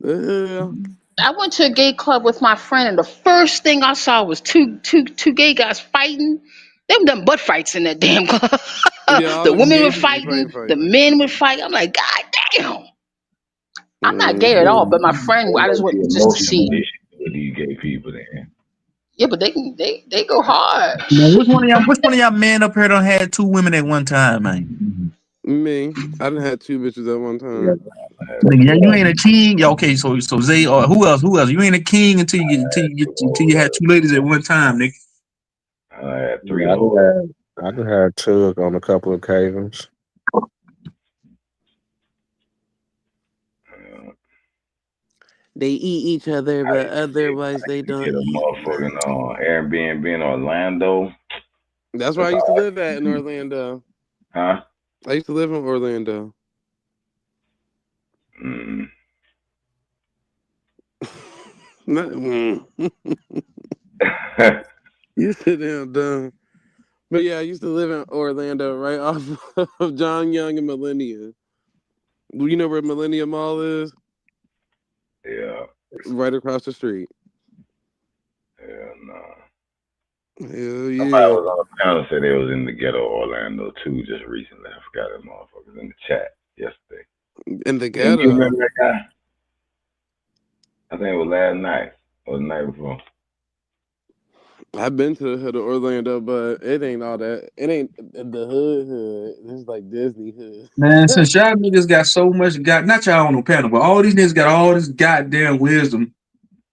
The hell. I went to a gay club with my friend, and the first thing I saw was two gay guys fighting. Them done butt fights in that damn club. Yeah, all The them women gay were people be fighting, the fighting. men would fight. I'm like, God damn. I'm not gay at all, Mm-hmm. but my friend, They I just must be went just to emotional see. issues with these gay people then. Yeah, but they go hard. Man, which one of y'all men up here done had two women at one time, man? Me, I done had 2 bitches at one Yeah, time. Nigga, yeah, you ain't a king. Yeah, okay, so Zay or who else? Who else? You ain't a king until you had two ladies at one time, nigga. I had 3 Yeah, hoes. I just had two on a couple of occasions. They eat each other, but otherwise they You don't get a eat. motherfucking Airbnb in Orlando. That's where That's I used to all live at in Orlando. right. Huh? I used to live in Orlando. Mm. You sit down, dumb. But yeah, I used to live in Orlando, right off of John Young and Millennia. You know where Millennia Mall is? Yeah. Right across the street. Yeah, no. Hell Somebody yeah. was on the panel said they was in the ghetto Orlando too just recently. I forgot that motherfuckers in the chat yesterday. In the You ghetto. remember that guy? I think it was last night or the night before. I've been to the hood of Orlando, but it ain't all that. It ain't the hood. It's like Disney hood. Man, since y'all niggas got so much not y'all on the panel, but all these niggas got all this goddamn wisdom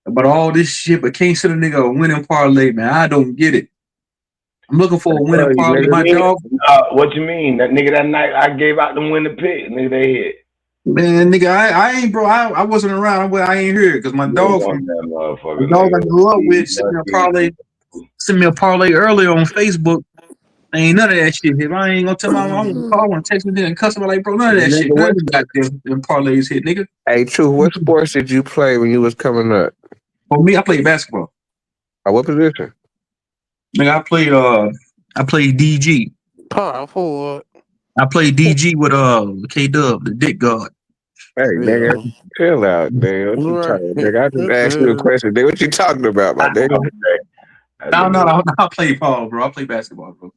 about all this shit, but can't send a nigga a winning parlay, man. I don't get it. I'm looking for a winning Tell you, parlay. nigga. My Nigga, dog, what you mean? That nigga that night I gave out them winning picks, nigga they hit. man, nigga, I ain't, bro. I wasn't around. I ain't here because my You dog want from that my motherfucker, dog I nigga. grew up He with must be. sent me a parlay earlier on Facebook. Ain't none of that shit hit. I ain't gonna tell my mom. I'm gonna call and text me and cuss me like, bro, none of that Nigga, shit. None what? of them goddamn parlays hit, nigga. Hey, True, what sports did you play when you was coming up? For me, I played basketball. What position? Nigga, I played DG. Power forward. I played DG with K Dub, the dick guard. Hey, nigga, Yeah. chill out, nigga. What you Right. talking, nigga? I just asked you a question, nigga. What you talking about, my nigga? Okay. That No, no, nigga. no, I play ball, bro. I play basketball, bro.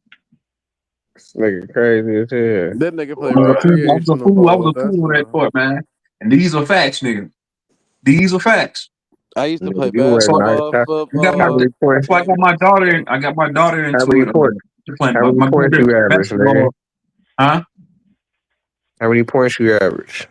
This nigga crazy as hell. That nigga play I was a fool. I was a recreational fool. I was ball. a That's fool on that fine. court, man. And these are facts, nigga. These are facts. I used to Nigga, play you wear So nice. basketball, I got my. How football, many That's points? why I got my daughter. I got my daughter How into many it. points? To playing How many my points daughter you average, nigga? basketball. Huh? How many points you average?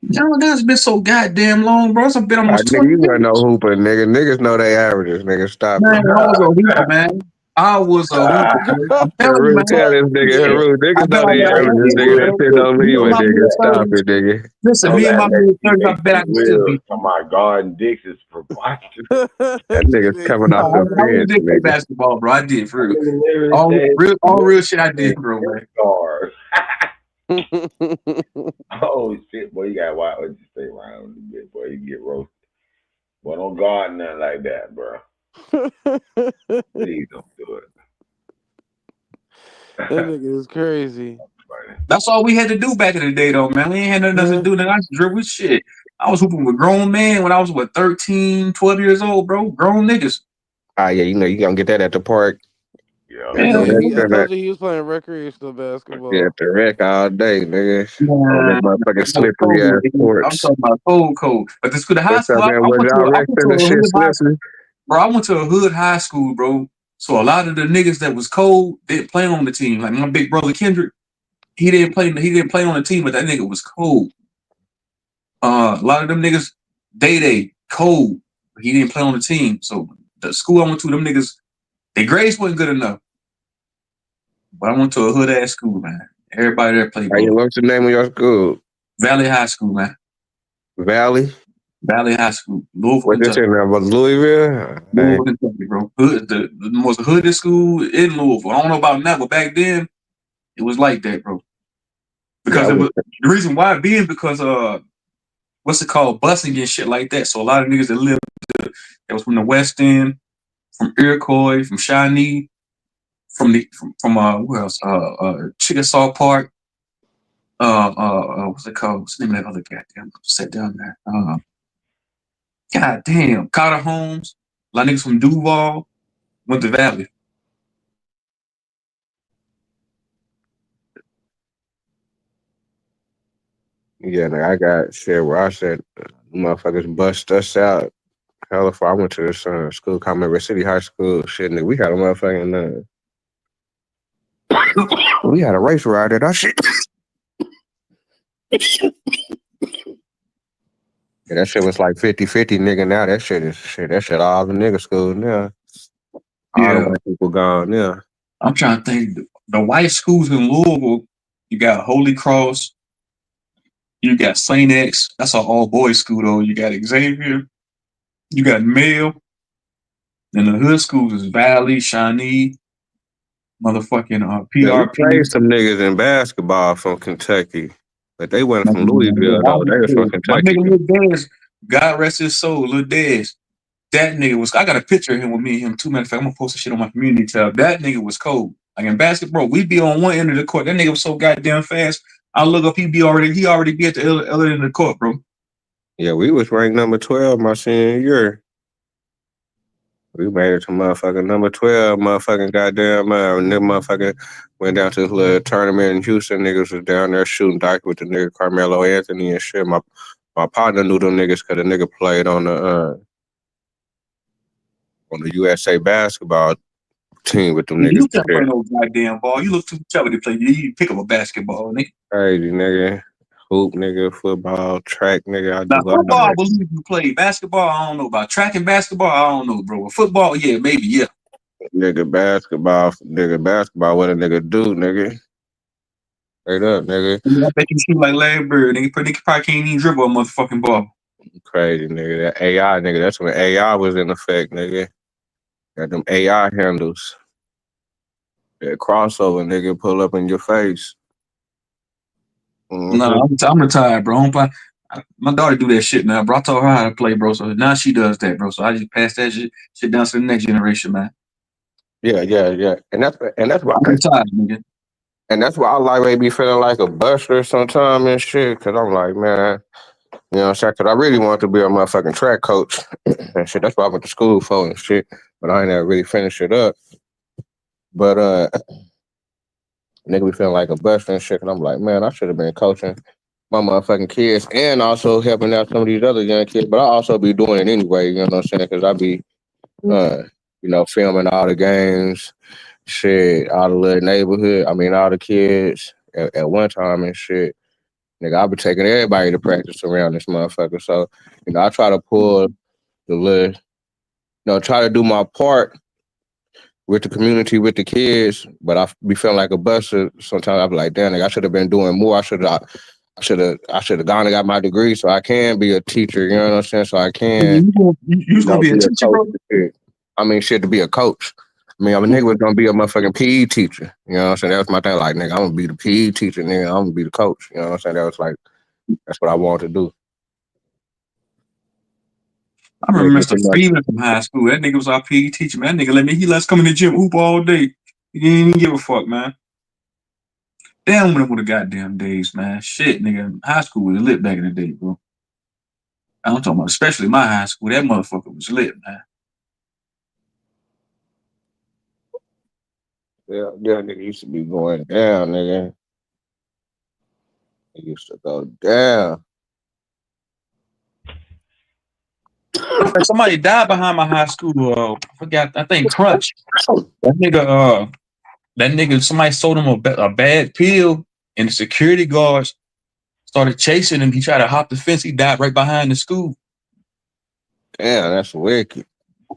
Yo, that's been so goddamn long, bro. It's been almost Nigga, 20 you wear no years. hooper, nigga. Niggas know they averages, nigga. Stop Man, it. I was a hooper, man. I was a hooper, bro. I'm telling you, Haru, man. tell this nigga, Yeah. Haru, I niggas bet know I they got. I averages, bet nigga. That you. shit don't Me leave in a my nigga. mid Stop thirties. it, nigga. Listen, Don't me in act my like mid you thirties. I bet I AP can still Will. beat. Come on, garden dicks is preposterous. That nigga's coming No, off the I really bench, did play nigga. basketball, bro. I did for I real. mean, literally said All real shit I did, bro, man. guard. Oh shit, boy, you got why would you stay around a bit, boy? You get roasted. Boy, don't guard nothing like that, bro. That Please don't do it. nigga is crazy. Funny. That's all we had to do back in the day, though, man. We ain't had nothing else to Yeah. do. Nigga, I just dribble shit. I was hooping with grown men when I was, 13, 12 years old, bro. Grown niggas. Ah, yeah, you know you gonna get that at the park. Yeah. At the Yeah, Yeah, I nigga. restaurant, told you he was playing recreational yeah, at basketball. the rec all day, nigga. On that Man, motherfucking that was slippery cold. ass Nigga. I'm courts. talking about cold, cold. But the school, the high What's school, up, man? I Was y'all I rec went to in the a shit hood high, slippery? bro. I went to a hood high school, bro. So a lot of the niggas that was cold didn't play on the team. Like my big brother Kendrick, he didn't play. He didn't play on the team, but that nigga was cold. A lot of them niggas, they cold. But he didn't play on the team. So the school I went to, them niggas, their grades wasn't good enough. But I went to a hood ass school, man. Everybody there played Hey, ball. what's the name of your school? Valley High School, man. Valley? Valley High School, Louisville, What this Kentucky. in there? Was Louisville? Hey, Louisville, Kentucky, bro. The most hooded school in Louisville. I don't know about now, but back then it was like that, bro. yeah, Because it was the reason why being because what's it called, busing and shit like that. So a lot of niggas that lived that was from the West End, from Iroquois, from Shawnee, from where else? Chickasaw Park. What's it called? What's the name of that other goddamn set down there? God damn, Carter Holmes. A lot of niggas from Duval went to Valley. yeah, nigga, I got shit where I said, motherfuckers bust us out. Hell, if I went to this school called River City High School, shit, nigga, we had a motherfucking, we had a race ride at our shit. Yeah, that shit was like 50-50, nigga. Now that shit is shit. That shit all the nigga school now. All the Yeah, white people gone now. I'm trying to think. The white schools in Louisville, you got Holy Cross, you got St. X. That's an all boys school though. You got Xavier, you got Mayo, and the hood schools is Valley, Shawnee, motherfucking Yeah, we PRP. played some niggas in basketball from Kentucky, but they wasn't from Louisville though. They was from My Kentucky. nigga Lil Dez, God rest his soul, Lil Dez. That nigga was. I got a picture of him with me and him too. Matter of fact, I'm gonna post the shit on my community tab. That nigga was cold. Like in basketball, we'd be on one end of the court. That nigga was so goddamn fast. I look up, he already be at the other end of the court, bro. Yeah, we was ranked number 12 my senior year. We made it to motherfucking number 12, motherfucking goddamn, nigga motherfucking went down to this little tournament in Houston. Niggas was down there shooting dice with the nigga Carmelo Anthony and shit. My partner knew them niggas because the nigga played on the on the USA basketball team with them niggas. You can't play no goddamn ball. You look too chubby to play. You pick up a basketball, nigga. Crazy, nigga. Hoop, nigga. Football, track, nigga. I Now, do all football, I that. believe you play. Basketball, I don't know about. Track and basketball, I don't know, bro. Football, yeah, maybe, yeah. Nigga, basketball, what a nigga do, nigga. Straight up, nigga. I bet you shoot like Larry Bird. Nigga probably can't even dribble a motherfucking ball. Crazy, nigga. That AI, nigga. That's when AI was in effect, nigga. Got them AI handles. That crossover, nigga, pull up in your face. No, I'm retired, bro. My daughter do that shit now, bro. I told her how to play, bro. So now she does that, bro. So I just pass that shit down to the next generation, man. Yeah. And that's why I'm retired, nigga. And that's why I like maybe feeling like a buster sometime and shit. Cause I'm like, man, you know what I'm saying? Cause I really wanted to be a motherfucking track coach and shit. That's what I went to school for and shit. But I ain't never really finished it up. But nigga be feeling like a buster and shit. And I'm like, man, I should have been coaching my motherfucking kids and also helping out some of these other young kids. But I also be doing it anyway, you know what I'm saying? Cause I be filming all the games, shit, all the little neighborhood. I mean, all the kids at one time and shit. Nigga, I be taking everybody to practice around this motherfucker. So, I try to pull the little, try to do my part with the community, with the kids. But I be feeling like a buster. Sometimes I be like, damn, nigga, I should have been doing more. I should have gone and got my degree so I can be a teacher. You know what I'm saying? So I can. You was gonna be a teacher, bro? I mean, shit, to be a coach. I mean, I'm a nigga was gonna be a motherfucking PE teacher. You know what I'm saying? That was my thing. Like, nigga, I'm gonna be the PE teacher, nigga. I'm gonna be the coach. You know what I'm saying? That was like, that's what I wanted to do. I remember Mr. Freeman from high school. That nigga was our PE teacher, man. That nigga he let us come in the gym, hoop all day. He didn't even give a fuck, man. Damn, when the goddamn days, man. Shit, nigga. High school was lit back in the day, bro. I'm talking about, especially my high school. That motherfucker was lit, man. Yeah, nigga used to be going down, nigga. It used to go down. Somebody died behind my high school. I forgot. I think Crunch. That nigga. Somebody sold him a bad pill, and the security guards started chasing him. He tried to hop the fence. He died right behind the school. Damn, that's wicked.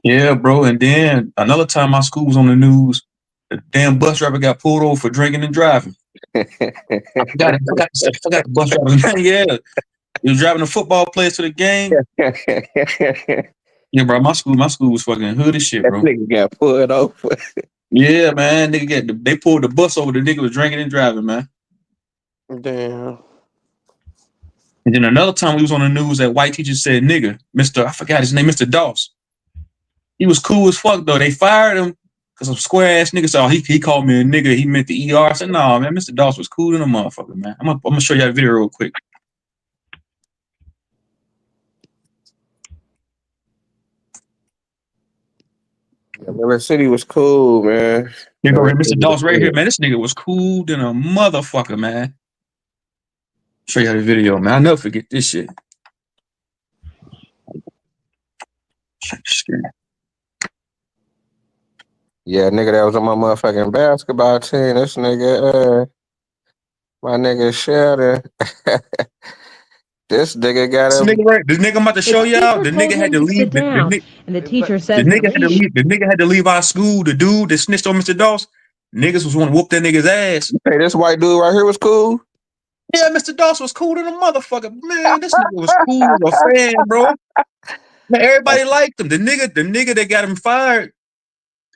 Yeah, bro. And then another time, my school was on the news. The damn bus driver got pulled over for drinking and driving. I forgot the bus driver's name. Yeah, he was driving the football players to the game. Yeah, bro. My school was fucking hood as shit, bro. That nigga got pulled over. Yeah, man. They pulled the bus over. The nigga was drinking and driving, man. Damn. And then another time we was on the news that white teacher said nigga, I forgot his name, Mr. Doss. He was cool as fuck though. They fired him because some square ass nigga said, he called me a nigga. He meant the ER. I said, no, man, Mr. Doss was cool than a motherfucker, man. I'm gonna show you that video real quick. River City was cool, man. Here go Mr. Doss right here, man. This nigga was cool than a motherfucker, man. Show you the video, man. I'll never forget this shit. Yeah, nigga, that was on my motherfucking basketball team. This nigga, my nigga Sheldon. This nigga got him. This nigga I'm about to show y'all. The nigga had to leave. And the teacher said the nigga had to leave our school. The dude that snitched on Mr. Doss, niggas was want to whoop that nigga's ass. Hey, this white dude right here was cool. Yeah, Mr. Doss was cool than a motherfucker. Man, this nigga was cool as a fan, bro. Man, everybody liked him. The nigga that got him fired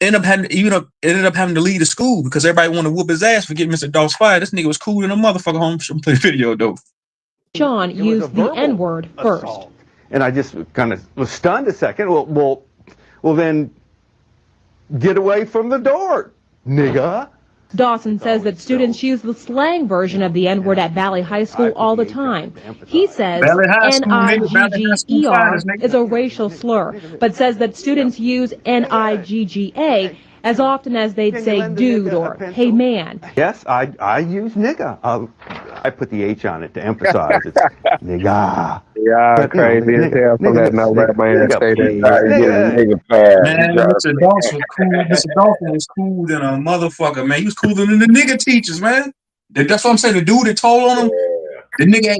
ended up having to leave the school because everybody wanted to whoop his ass for getting Mr. Doss fired. This nigga was cool than a motherfucker. Home, play a video though. Sean used the N-word first. And I just kind of was stunned a second. Well, then get away from the door, nigga. Dawson says that students use the slang version of the N-word at Valley High School all the time. He says N-I-G-G-E-R is a racial slur, but says that students use N-I-G-G-A as often as they'd say dude or hey man. Yes, I use nigga. I put the H on it to emphasize it. Nigga. Yeah, But no, crazy as hell from that no rap man nigga, say that. He tried please, to get a nigga. nigga pass. He Man, tried to Mr. Dawson was cool. Mr. Dawson was cool than a motherfucker, man. He was cooler than the nigga teachers, man. That's what I'm saying. The dude that told on him, the nigga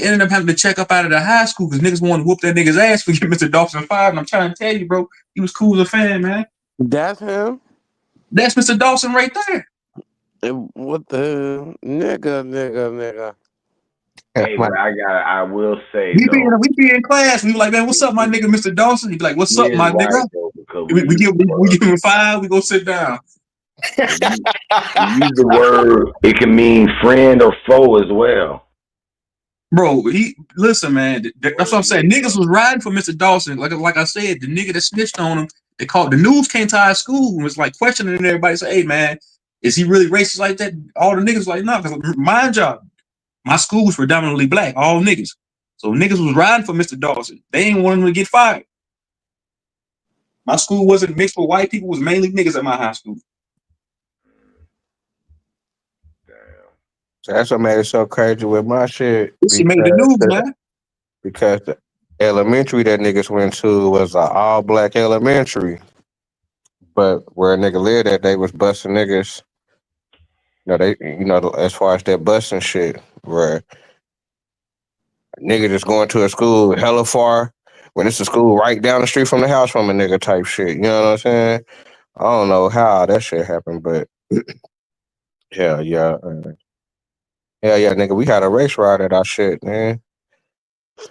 ended up having to check up out of the high school because niggas wanted to whoop that nigga's ass for getting Mr. Dawson fired. And I'm trying to tell you, bro, he was cool as a fan, man. That's him. That's Mr. Dawson right there. What the nigga? Hey, but I will say We though, be in class. We be like, man, what's up, my nigga, Mr. Dawson? He be like, what's he up, is my right nigga? though, because We give him 5. We go sit down. we use the word. It can mean friend or foe as well. Bro, listen, man. That's what I'm saying. Niggas was riding for Mr. Dawson. Like I said, the nigga that snitched on him, they called the news came to our school and was like questioning everybody. Say, hey man, is he really racist like that? All the niggas like, no, because mind y'all, my school was predominantly black, all niggas. So niggas was riding for Mr. Dawson. They ain't want him to get fired. My school wasn't mixed with white people, it was mainly niggas at my high school. So that's what made it so crazy with my shit This shit made the news, man. because the elementary that niggas went to was an all black elementary, but where a nigga lived at, they was busting niggas. As far as that busting shit, where a nigga just going to a school hella far when it's a school right down the street from the house from a nigga type shit. You know what I'm saying? I don't know how that shit happened, but hell yeah. Hell yeah, nigga, we had a race ride at our shit, man.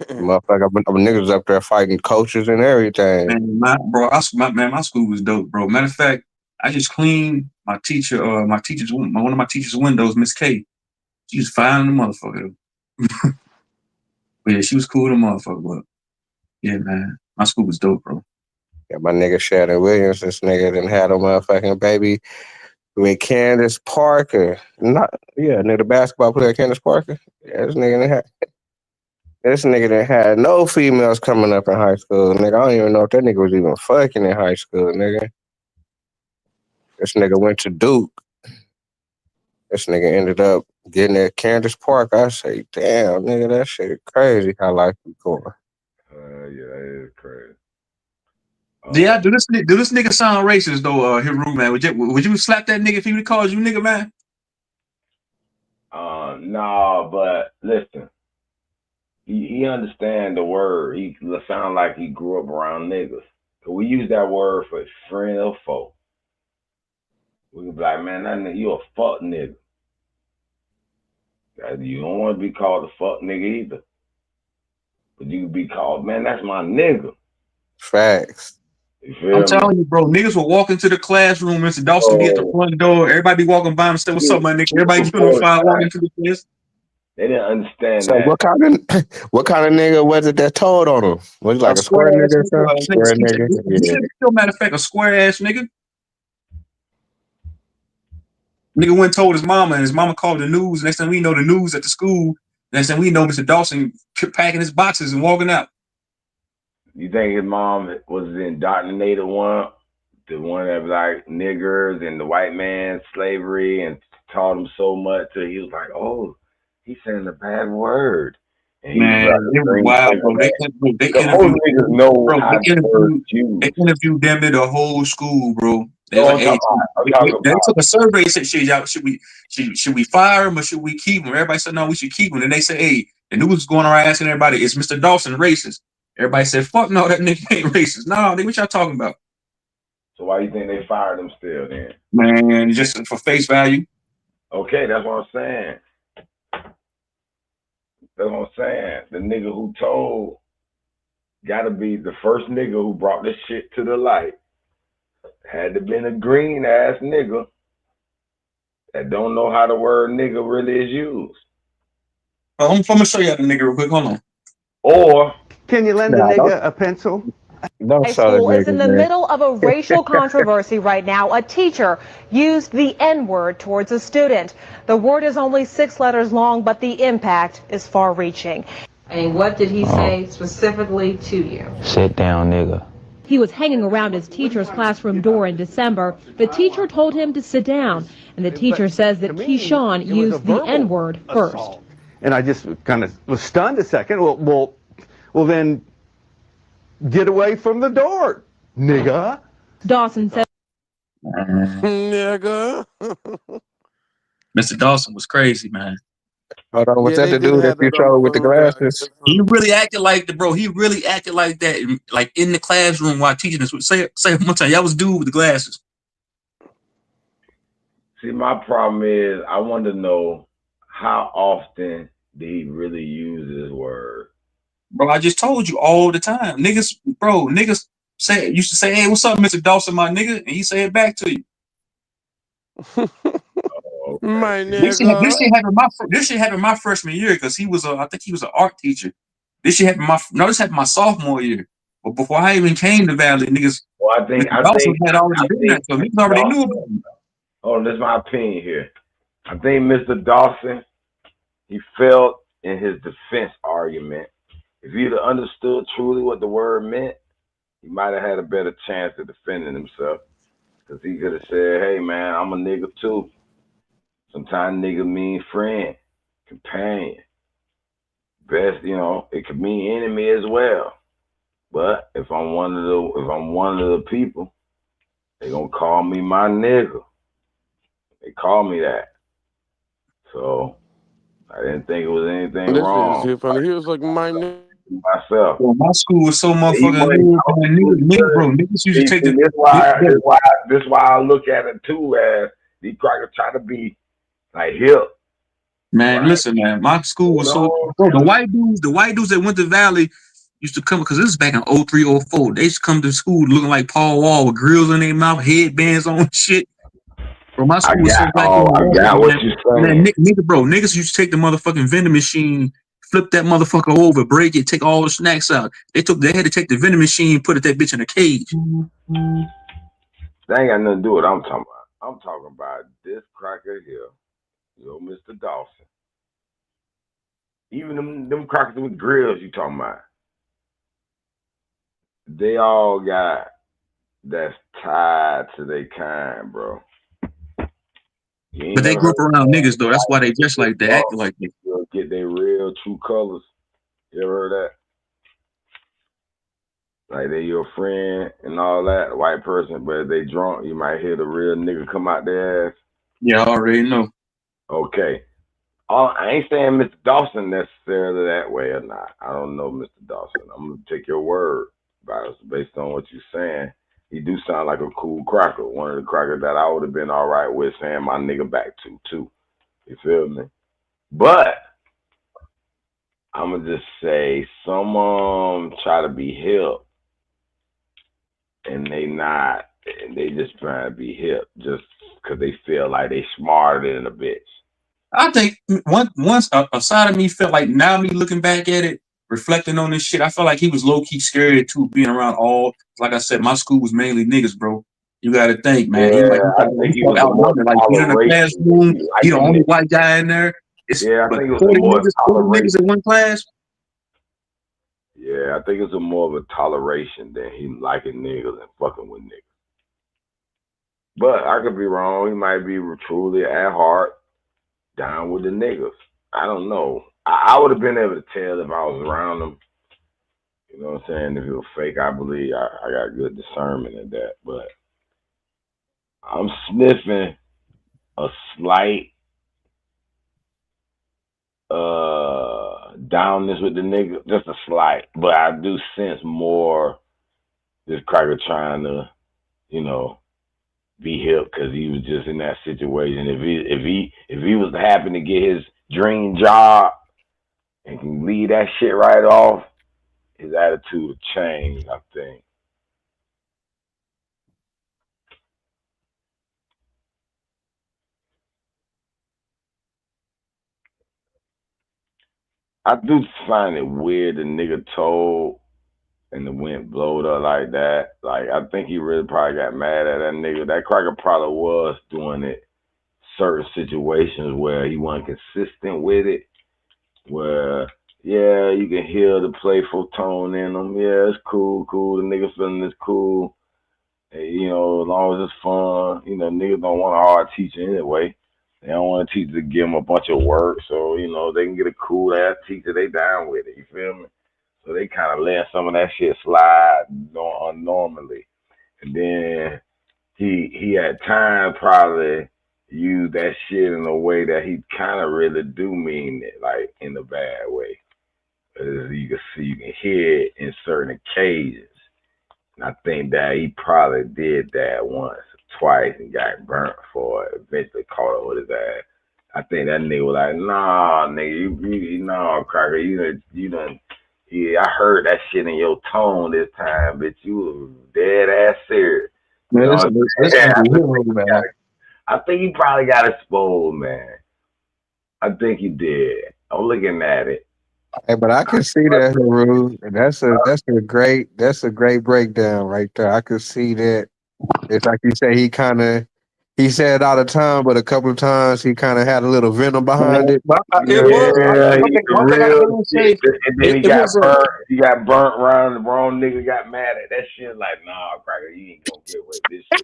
Motherfucker, niggas up there fighting coaches and everything. Man, my school was dope, bro. Matter of fact, I just cleaned one of my teacher's windows, Miss K. She was fine in the motherfucker. But yeah, she was cool to motherfucker. But yeah, man, my school was dope, bro. Yeah, my nigga Shannon Williams, this nigga done had a motherfucking baby with Candace Parker. Nigga, the basketball player Candace Parker. Yeah, this nigga done had no females coming up in high school, nigga. I don't even know if that nigga was even fucking in high school, nigga. This nigga went to Duke. This nigga ended up getting at Candace Park. I say, damn, nigga, that shit crazy how life be going. Yeah, that is crazy. Yeah, do this nigga sound racist though, Hiru, man? Would you slap that nigga if he calls you nigga, man? No, but listen, he understand the word. He sound like he grew up around niggas. So we use that word for friend or foe. We can be like, man, that nigga, you a fuck nigga. You don't want to be called a fuck nigga either. But you can be called, man, that's my nigga. Facts. I'm telling you, bro, niggas will walk into the classroom, Mr. Dawson be at the front door, everybody be walking by him and say, what's up, my nigga? Everybody giving him 5 walking into the class. They didn't understand so that. what kind of nigga was it that told on him? Was he like a square nigga or something? Square nigga. Yeah. Still, matter of fact, a square ass nigga. Nigga went and told his mama, and his mama called the news. Next time we know the news at the school. Next time we know Mr. Dawson packing his boxes and walking out. You think his mom was the indoctrinated one? The one that was like niggers and the white man slavery and taught him so much till he was like, oh, he's saying a bad word. And man, it was wild, bro. They interviewed them in the whole school, bro. They was like, hey, they took a survey, said, should we fire him or should we keep him? Everybody said, no, we should keep him. And they said, hey, the news was going around asking everybody, is Mr. Dawson racist? Everybody said, fuck no, that nigga ain't racist. No, what y'all talking about? So why do you think they fired him still then? Man, just for face value. Okay, that's what I'm saying. That's what I'm saying. The nigga who told gotta be the first nigga who brought this shit to the light. Had to been a green ass nigga that don't know how the word nigga really is used. I'm gonna show you the nigga real quick. Hold on. Or can you lend a nigga a pencil? High school is in the middle of a racial controversy right now. A teacher used the N-word towards a student. The word is only 6 letters long, but the impact is far-reaching. And what did he say specifically to you? Sit down, nigga. He was hanging around his teacher's classroom door in December. The teacher told him to sit down, and the teacher says that Keyshawn used the N-word first. And I just kind of was stunned a second. Well, then get away from the door, nigga. Dawson said, Nigga. Mr. Dawson was crazy, man. Hold on, was Yeah, that they the did dude that have you that on the showed with the phone down glasses? He really acted like the bro. He really acted like that, like in the classroom while teaching us. Say it one time. Y'all was dude with the glasses. See, my problem is I want to know how often did he really use this word? Bro, I just told you all the time. Niggas, bro, niggas used to say, hey, what's up, Mr. Dawson, my nigga? And he say it back to you. Oh, My okay. This nigga. shit happened my freshman year because I think he was an art teacher. This happened my sophomore year. But before I even came to Valley, niggas, Well, Mr. Dawson had already been there, so niggas already knew about him. Oh, this is my opinion here. I think Mr. Dawson, he failed in his defense argument. If he'd have understood truly what the word meant, he might have had a better chance of defending himself. Because he could have said, hey, man, I'm a nigga too. Sometimes nigga mean friend, companion. Best, it could mean enemy as well. But if I'm one of the people, they gonna call me my nigga. They call me that. So I didn't think it was anything This is wrong. too funny. He was like, my nigga. Myself. Bro, my school was so He motherfucking wasn't hood, man. Niggas used to take the. this why I look at it too as these crackers try to be like hip. Man, Right? listen, man. My school was so. Bro, the white dudes that went to Valley used to come because this is back in 03, 04. They used to come to school looking like Paul Wall with grills in their mouth, headbands on, shit. Bro, my school was so black. I got what you're saying. Niggas used to take the motherfucking vending machine, flip that motherfucker over, break it, take all the snacks out. They had to take the vending machine, put that bitch in a cage. That ain't got nothing to do with what I'm talking about. I'm talking about this cracker here, Mr. Dawson. Even them crackers with grills you talking about. They all got that's tied to their kind, bro. But they grew up around niggas though. That's why they dress like they act like that. You'll get their real true colors. You ever heard that? Like they your friend and all that, white person, but if they drunk, you might hear the real nigga come out their ass. Yeah, I already know. Okay. I ain't saying Mr. Dawson necessarily that way or not. I don't know Mr. Dawson. I'm gonna take your word based on what you're saying. He do sound like a cool cracker. One of the crackers that I would have been all right with saying my nigga back to too. You feel me? But I'm gonna just say some try to be hip and they just trying to be hip just because they feel like they smarter than a bitch. I think once a side of me felt like, now me looking back at it, reflecting on this shit, I felt like he was low key scared too, being around like I said, my school was mainly niggas, bro. You got to think, man. Yeah, I He think he felt was a more outnumbered. Like being in a toleration. classroom, he the only white guy in there. Yeah, I think it was 40 a more niggas in one class. Yeah, I think it's a more of a toleration than him liking niggas and fucking with niggas. But I could be wrong. He might be truly at heart down with the niggas. I don't know. I would have been able to tell if I was around him. You know what I'm saying? If he was fake, I believe I got good discernment in that. But I'm sniffing a slight downness with the nigga, just a slight. But I do sense more this cracker trying to, be hip because he was just in that situation. If he was happy to get his dream job and can leave that shit right off, his attitude would change, I think. I do find it weird the nigga told and the wind blowed up like that. Like, I think he really probably got mad at that nigga. That cracker probably was doing it certain situations where he wasn't consistent with it, where Yeah, you can hear the playful tone in them. Yeah, it's cool, cool. The niggas feeling it's cool. You know, as long as it's fun. You know, niggas don't want a hard teacher anyway. They don't want a teacher to give them a bunch of work. So, you know, they can get a cool ass teacher. They down with it. You feel me? So they kind of let some of that shit slide normally. And then he at times probably use that shit in a way that he kind of really do mean it, like in a bad way. As you can see, you can hear it in certain occasions. And I think that he probably did that once or twice and got burnt for it. Eventually caught up with his ass. I think that nigga was like, nah, nigga, nah, Cracker, you done, yeah, I heard that shit in your tone this time, bitch. You was dead ass serious. You Man, know this what I'm this saying? nigga hero, man. I think he probably got exposed, man. I think he did. I'm looking at it. Hey, but I can see that, Haru. And that's a great breakdown right there. I could see that. It's like you say, he said it all the time, but a couple of times he kind of had a little venom behind it. But You it know what I'm was saying? Yeah, one he thing. the One thing I real will shit. say, And then it was a. he got burnt around the wrong nigga got mad at that shit like, nah, Cracker, you ain't gonna get away with this shit.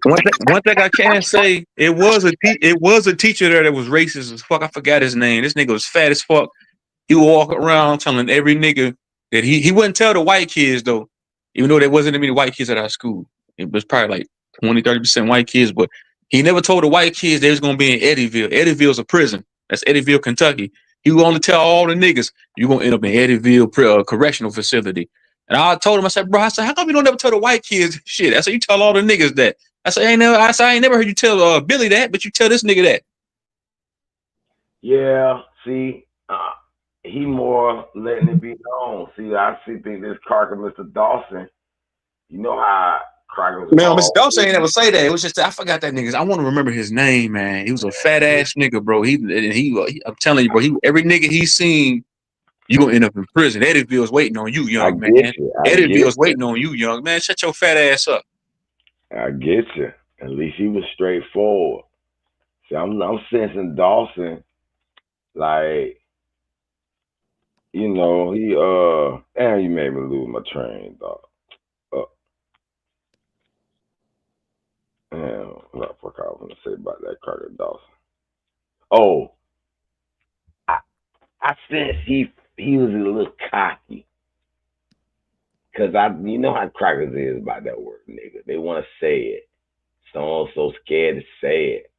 One thing I can say, it was a teacher there that was racist as fuck. I forgot his name. This nigga was fat as fuck. He would walk around telling every nigga that he wouldn't tell the white kids though, even though there wasn't that many white kids at our school. It was probably like 20-30% white kids, but he never told the white kids they was gonna be in Eddyville. Eddyville's a prison. That's Eddyville, Kentucky. He would only tell all the niggas you're gonna end up in Eddyville correctional facility. And I told him, I said, bro, I said, how come you don't never tell the white kids shit? I said, you tell all the niggas that. I ain't never heard you tell Billy that, but you tell this nigga that. Yeah, see, he more letting it be known. See, I think this Cracker, Mr. Dawson, you know how Cracker was Man, Mr. Dawson always. ain't never say that. It was just I forgot that nigga. I want to remember his name, man. He was a fat ass nigga, bro. I'm telling you, bro. Every nigga he seen, you gonna end up in prison. Eddyville's waiting on you, I young get man. you. I get Eddyville's you. waiting on you, young man. Shut your fat ass up. I get you. At least he was straightforward. See, I'm sensing Dawson like, you know, and you made me lose my train, dog. Uh, what the fuck I was gonna say about that Carter Dawson? Oh, I I sense he was a little cocky. Cause you know how crackers is about that word, nigga. They want to say it. Someone's so scared to say it,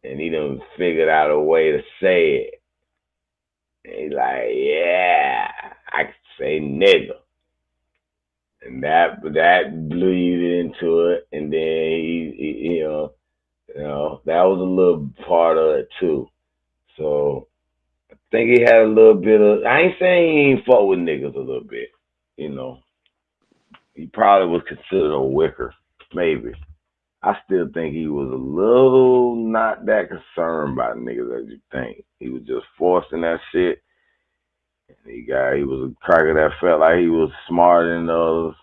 and he done figured out a way to say it. And he's like, yeah, I can say nigga, and that bleeded into it, and then that was a little part of it too. So I think he had a little bit of. I ain't saying he ain't fuck with niggas a little bit, you know. He probably was considered a wicker, maybe. I still think he was a little not that concerned about niggas as you think. He was just forcing that shit. And he was a cracker that felt like he was smarter than the others.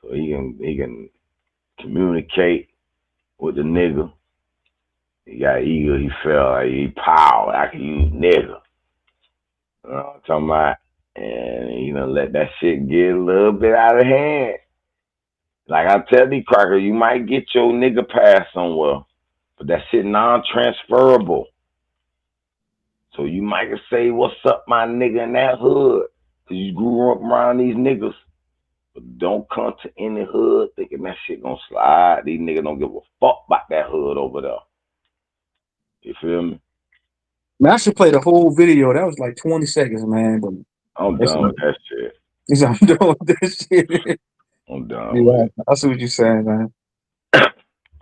So he can communicate with the nigga. He got ego, he felt like he power. I can use nigga. You know what I'm talking about? And let that shit get a little bit out of hand. Like I tell these cracker, you might get your nigga pass somewhere, but that shit non-transferable. So you might say, "What's up, my nigga?" in that hood, cause you grew up around these niggas. But don't come to any hood thinking that shit gonna slide. These niggas don't give a fuck about that hood over there. You feel me? Man, I should play the whole video. That was like 20 seconds, man. But I'm that's done with that shit. I'm doing this shit. I'm done with Yeah, it. I see what you're saying, man.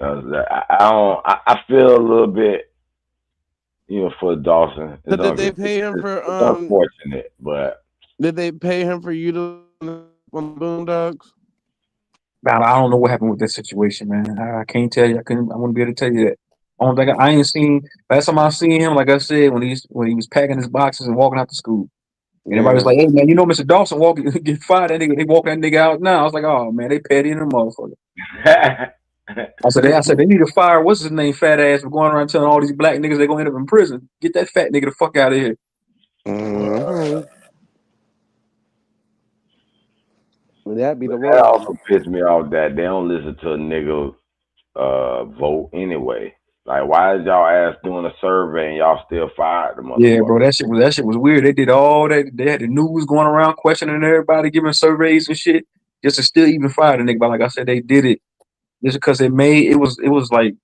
I feel a little bit, for Dawson. So did they pay him for It's unfortunate, but Did they pay him for you on the Boondocks? I don't know what happened with that situation, man. I can't tell you. I wouldn't be able to tell you that. I don't think I ain't seen. Last time I seen him, like I said, when he was packing his boxes and walking out to school. And everybody was Yeah. like, "Hey man, you know Mr. Dawson walking get fired. That nigga, they walk that nigga out now." I was like, "Oh man, they petty in the motherfucker." I said they need to fire what's his name, fat ass, for going around telling all these black niggas they're gonna end up in prison. Get that fat nigga the fuck out of here. Mm-hmm. That'd be But the that one. also pissed me off that they don't listen to a nigga vote anyway. Like, why is y'all ass doing a survey and y'all still fired the Yeah, bro, motherfucker? that shit was weird. They did all that. They had the news going around questioning everybody, giving surveys and shit, just to still even fire the nigga. But like I said, they did it just because it was like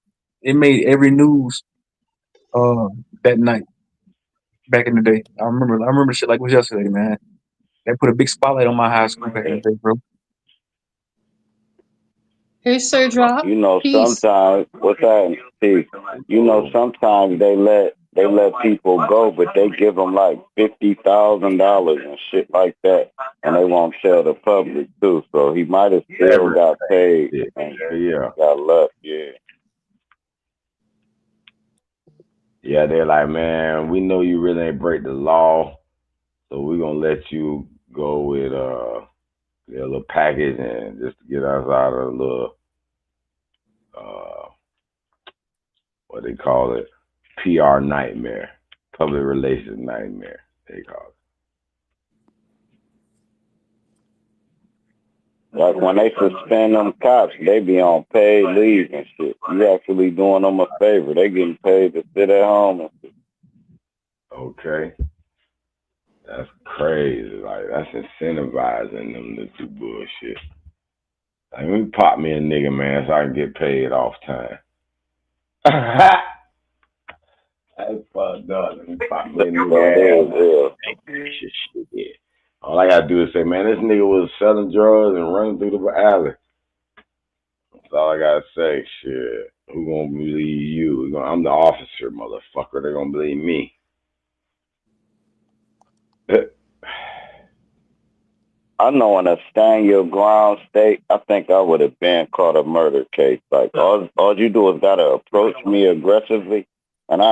it made every news uh that night back in the day. I remember shit like it was yesterday, man. They put a big spotlight on my high school back in the day, bro. Hey, Sir Drop. You know, Peace. sometimes what's happening? See, you know, sometimes they let people go, but they give them like $50,000 and shit like that, and they won't tell the public too. So he might have still got paid Everything. and Yeah. got left. Yeah. Yeah, they're like, man, we know you really ain't break the law, so we're gonna let you go with a little package and just to get us out of a little uh what they call it, PR nightmare, public relations nightmare. They call Like when they suspend them cops, they be on paid leave and shit. You actually doing them a favor. They getting paid to sit at home and shit. it. Okay, that's crazy. Like that's incentivizing them to do bullshit. Like, let me pop me a nigga, man, so I can get paid off time. That's fucked up. Let me pop me a That nigga ass. is, Shit, yeah. All I gotta do is say, man, this nigga was selling drugs and running through the alley. That's all I gotta say. Shit. Who gonna believe you? I'm the officer, motherfucker. They gonna believe me. I know in a stand your ground state, I think I would have been caught a murder case. Like all you do is gotta approach me aggressively, and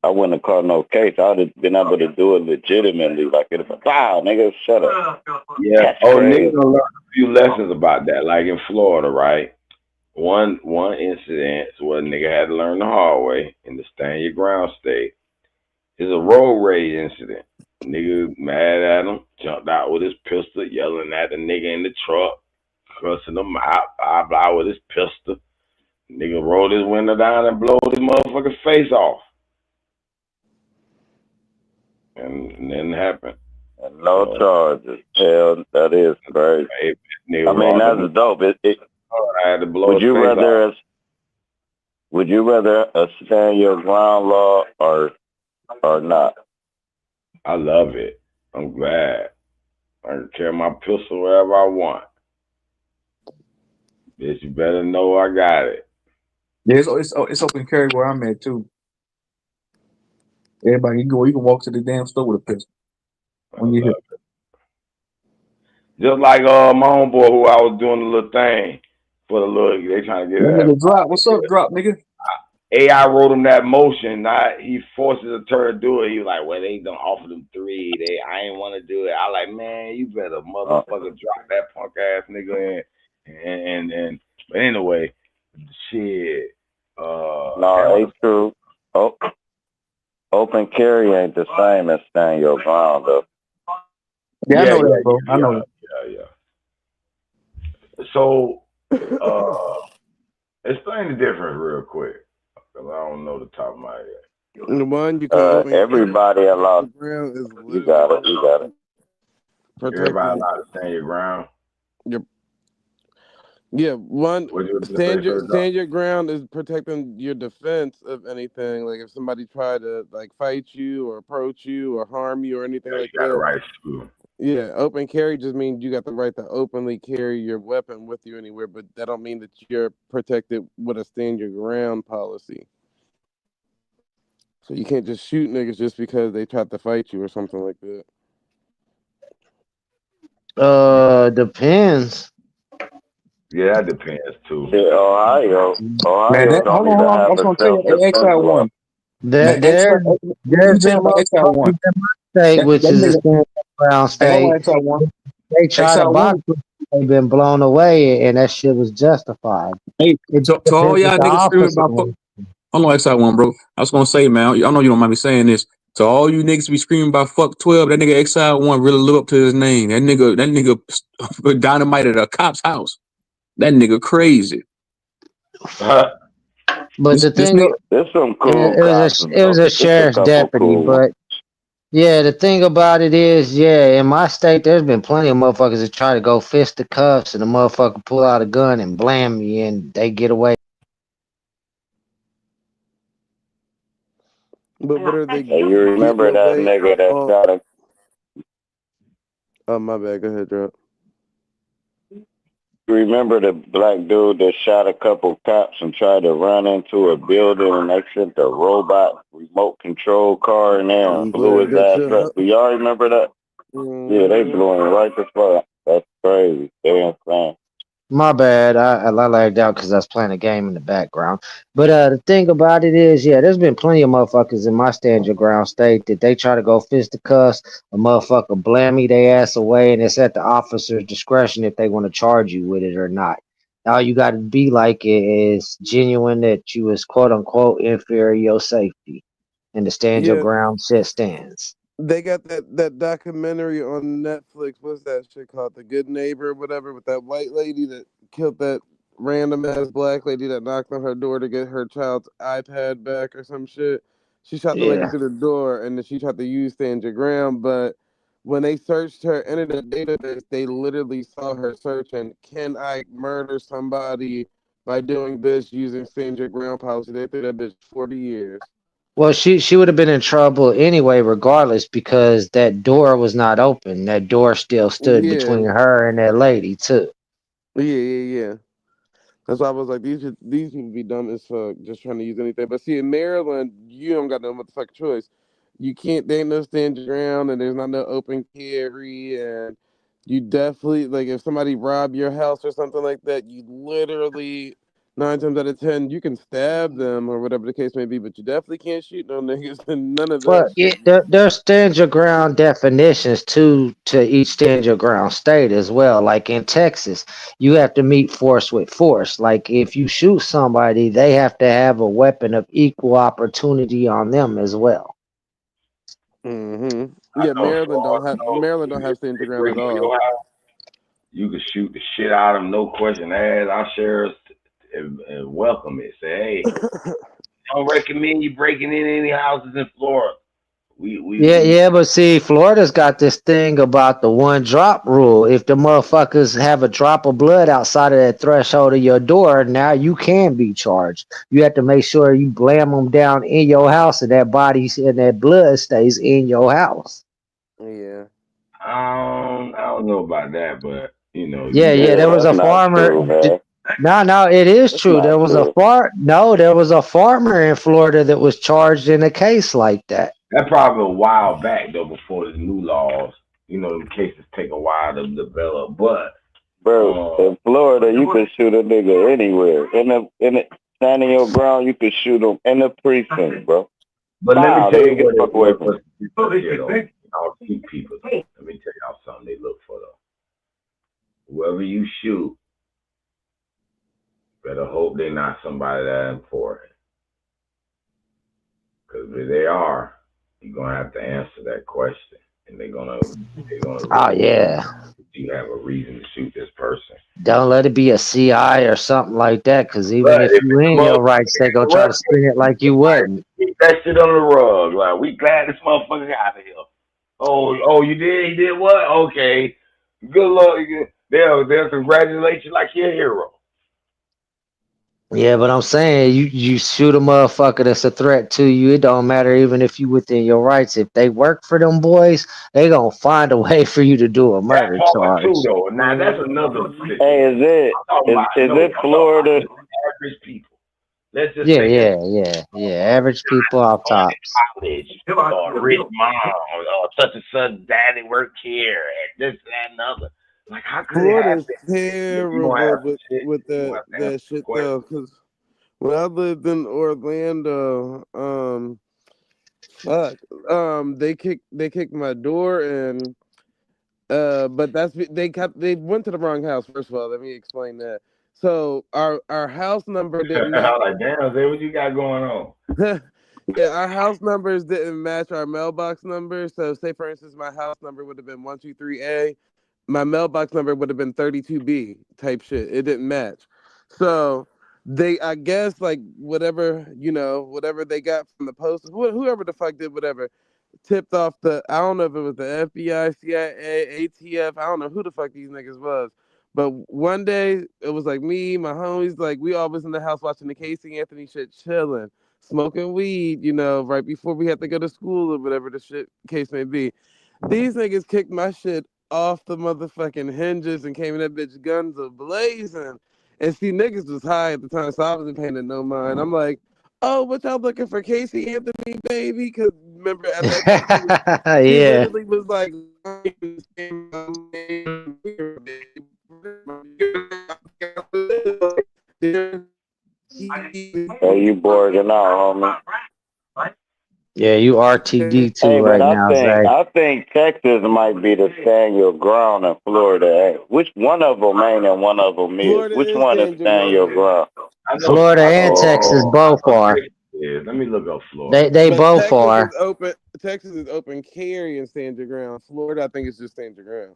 I wouldn't have caught no case. I'd have been able to do it legitimately. Like it was, wow, nigga, shut up. Yeah. That's Oh, crazy. niggas gonna learn a few lessons about that. Like in Florida, right? One incident is what a nigga had to learn the hard way in the stand your ground state. Is a road rage incident. Nigga mad at him, jumped out with his pistol, yelling at the nigga in the truck, cussing him out, blah blah with his pistol. Nigga rolled his window down and blowed his motherfucking face off. And nothing happened. And no So charges. Hell, that is crazy. nigga I mean, rolled that's dope. I had to blow Would his you face off. rather stand your ground law or not? I love it. I'm glad. I can carry my pistol wherever I want. Bitch, you better know I got it. Yeah, it's open carry where I'm at too. Everybody, you can walk to the damn store with a pistol I when you hit. love it. Just like my homeboy who I was doing the little thing for the little, they trying to get That that. nigga drop. What's up, drop, nigga? AI wrote him that motion. He forces a turd to do it. He was like, well, they gonna offer them 3. I ain't want to do it. I like, man, you better motherfucker drop that punk ass nigga in. And but anyway, shit. No, ain't true. Oh, open carry ain't the same as stand your ground though. Yeah, I know that, bro. I know that. Yeah. So, explain the difference real quick, cause I don't know the top of my head. The one you can open Everybody allowed. ground is You got it. You got it. Everybody protecting allowed to stand your ground. your one What you say, sir? stand your ground is protecting your defense of anything. Like if somebody tried to like fight you or approach you or harm you or anything Yeah, like you got the that. right to. Yeah, open carry just means you got the right to openly carry your weapon with you anywhere, but that don't mean that you're protected with a stand your ground policy. So you can't just shoot niggas just because they tried to fight you or something like that. Depends. Yeah, that depends too. Yeah, Ohio Man, don't hold even on. I have was a gonna tell you, self defense XI law. one. Man, There's let me tell you some about XI one. in my state, That which is a nigga. stand ground Hey, hold state. on, XI one. They try XI to box one. with they've been blown away, and that shit was justified. Hey, It to all depends what y'all the niggas screaming officer about. wants. Hold on, XI one, bro. I was gonna say, man. I know you don't mind me saying this. So all you niggas be screaming about fuck 12, that nigga Exile One really live up to his name. That nigga dynamited a cop's house. That nigga crazy. But the This thing, nigga, There's some it, cool it was cops, it was though. a It's a sheriff's couple deputy, cool ones. but yeah, the thing about it is, yeah, in my state, there's been plenty of motherfuckers that try to go fist the cuffs, and the motherfucker pull out a gun and blam me, and they get away. But what are they Hey, you getting remember that away? nigga that Oh, shot a oh my bad. Go ahead, drop. You remember the black dude that shot a couple cops and tried to run into a building and they sent a robot remote control car in there and blew Blew that his bitch ass up. up? Do y'all remember that? Yeah, they Hmm. blew him right the fuck. That's crazy. They insane. My bad. I lagged out because I was playing a game in the background. But the thing about it is, yeah, there's been plenty of motherfuckers in my stand your ground state that they try to go fisticuffs, a motherfucker blammy they ass away, and it's at the officer's discretion if they want to charge you with it or not. All you got to be like is genuine that you is quote unquote in fear of your safety, and the stand your Yeah, ground shit stands. they got that documentary on Netflix. What's that shit called? The Good Neighbor, or whatever, with that white lady that killed that random ass black lady that knocked on her door to get her child's iPad back or some shit. She shot the lady Yeah. through the door, and then she tried to use Stand Your Ground. But when they searched her internet database, they literally saw her searching, "Can I murder somebody by doing this using Stand Your Ground policy?" They threw that bitch 40 years. Well, she would have been in trouble anyway, regardless, because that door was not open. That door still stood Yeah, between her and that lady too. yeah. That's why I was like, these people be dumb as fuck, just trying to use anything. But see, in Maryland, you don't got no motherfucking choice. You can't. They ain't no stand your ground, and there's not no open carry, and you definitely like if somebody rob your house or something like that, you literally 9 times out of 10 you can stab them or whatever the case may be, but you definitely can't shoot no niggas and none of Well, that yeah, shit. there's stand your ground definitions to each stand your ground state as well. Like in Texas, you have to meet force with force. Like if you shoot somebody, they have to have a weapon of equal opportunity on them as well. Yeah, I know Florida, Maryland don't if have stand they your ground break at in all. your house, you can shoot the shit out of them, no question asked. Our sheriffs and welcome it. Say, hey, don't recommend you breaking in any houses in Florida. Yeah, We yeah, but see, Florida's got this thing about the one drop rule. If the motherfuckers have a drop of blood outside of that threshold of your door, now you can be charged. You have to make sure you blam them down in your house and that body and that blood stays in your house. Yeah. I don't know about that, but you know, Yeah, you yeah, gotta there Yeah, was that's a not farmer. true, man. No, no, it is That's true. not There was a true. no, there was a farmer in Florida that was charged in a case like that. that probably a while back though before the new laws. You know, the cases take a while to develop. But Bro, um in Florida, you can shoot a nigga anywhere. In the standing your ground, you can shoot them in the precinct, bro. but let me Wow, tell you they get the what fuck away from what's the difference here though. Y'all shoot people though. Let me tell y'all something they look for though. Whoever you shoot, better hope they're not somebody that important. Because if they are, you're gonna have to answer that question, and they're gonna Oh really yeah. you have a reason to shoot this person. Don't let it be a CI or something like that, because even But if if you it's a in your rights, they motherfucker gonna try to interrupted, spin it like they you might wasn't. keep that shit under the rug. Like we glad this motherfucker got out of here. Oh, you did? He did what? Okay. Good luck. They'll congratulate you like you're a hero. Yeah, but I'm saying you shoot a motherfucker that's a threat to you. It don't matter even if you within your rights. If they work for them boys, they gonna find a way for you to do a That murder part too, charge. though. Now that's Mm. another Hey, situation. I'm talking about is no. it I'm talking Florida? about average people. Let's just Yeah, say this yeah. Average people off going tops. to college or a rich mom or such and such daddy work here and this, that, and the other. Like, how could it Florida's happen? You don't terrible have with shit. You don't have to answer that the shit question. though, because when I lived in Orlando, fuck, they kicked my door in, but they went to the wrong house. First of all, let me explain that. So our house number didn't match. I'm like, damn, Zay, what you got going on? Yeah, our house numbers didn't match our mailbox numbers. So, say for instance, my house number would have been 123A. My mailbox number would have been 32B type shit. It didn't match. So they, I guess, like whatever whatever they got from the post, whoever the fuck did whatever, tipped off the. I don't know if it was the FBI, CIA, ATF. I don't know who the fuck these niggas was. But one day it was like me, my homies, like we all was in the house watching the Casey Anthony shit, chilling, smoking weed, right before we had to go to school or whatever the shit case may be. These niggas kicked my shit off the motherfucking hinges and came in that bitch guns a blazing. And see, niggas was high at the time, so I wasn't paying it no mind. I'm like, oh, what y'all looking for, Casey Anthony, baby? Because remember at that time he Yeah. literally was like, Hey, you borging out, homie. Yeah, you RTD too Hey, but right I now, think Zay. I think Texas might be the stand your ground, and Florida ain't. Which one of them ain't, and one of them is? Florida Which is one is stand your stand your ground. ground? Florida and Texas I both know are. Texas is. Let me look up Florida. They But both are. Texas is open carry and stand your ground. Florida, I think it's just stand your ground.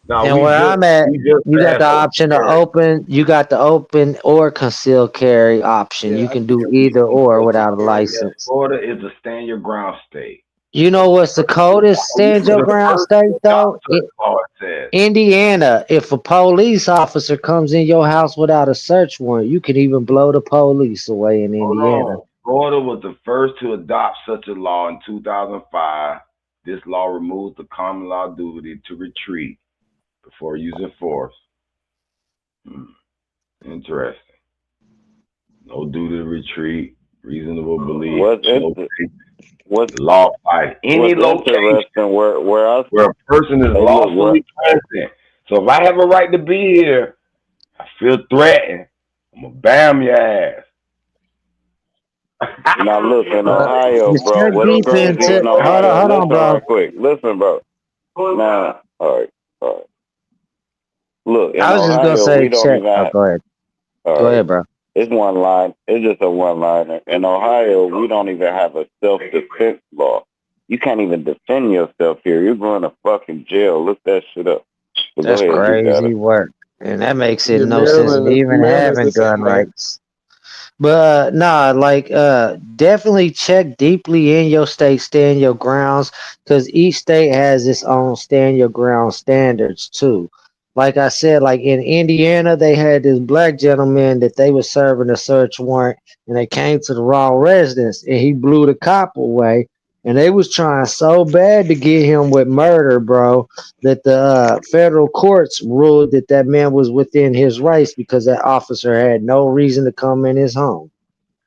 No, And where I'm at, we just you got the passed open option to carry. open. You got the open or concealed carry option. You Yeah, I can think do it's either just or open without a carry. Yes, license. Florida is a stand your ground state. You know what's the coldest We stand were your the ground first to state adopt though? such law, it says. Indiana. If a police officer comes in your house without a search warrant, you can even blow the police away in Hold Indiana. on. Florida was the first to adopt such a law in 2005. This law removes the common law duty to retreat before using force. Hmm. Interesting. No duty to retreat, reasonable belief, What's location. what's The law applies any what's location interesting? Where I where a person is hey look where lawfully present. So if I have a right to be here, I feel threatened, I'm gonna bam your ass. now look in Uh, Ohio, you bro. check What's deep crazy into. in Ohio? Hold on, Listen bro. right quick. Listen, bro. Now, all right. Look in I was just gonna Ohio, say we don't check. even Oh, have. go ahead. All Go right. ahead, bro. It's one line. It's just a one liner. In Ohio, we don't even have a self defense law. You can't even defend yourself here. You're going to fucking jail. Look that shit up. But go That's ahead, you got crazy it. work, and that makes it Yeah, no sense in even Maryland's having the gun same way. rights. But nah, like definitely check deeply in your state, stand your grounds, because each state has its own stand your ground standards too. Like I said, like in Indiana, they had this black gentleman that they were serving a search warrant, and they came to the wrong residence, and he blew the cop away. And they was trying so bad to get him with murder, bro, that the federal courts ruled that that man was within his rights because that officer had no reason to come in his home.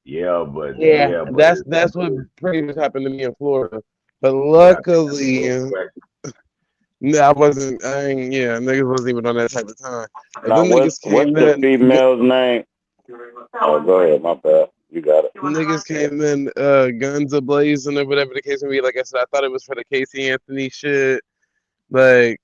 Yeah, but Yeah, yeah, but that's what pretty much happened to me in Florida. But yeah, I think that's a luckily, little quick. no, I wasn't. I ain't, yeah, niggas wasn't even on that type of time. If Now, them niggas what's came the in, female's name? Oh, go ahead. My bad. You got it. niggas came in, guns a blazing or whatever the case may be. Like I said, I thought it was for the Casey Anthony shit. Like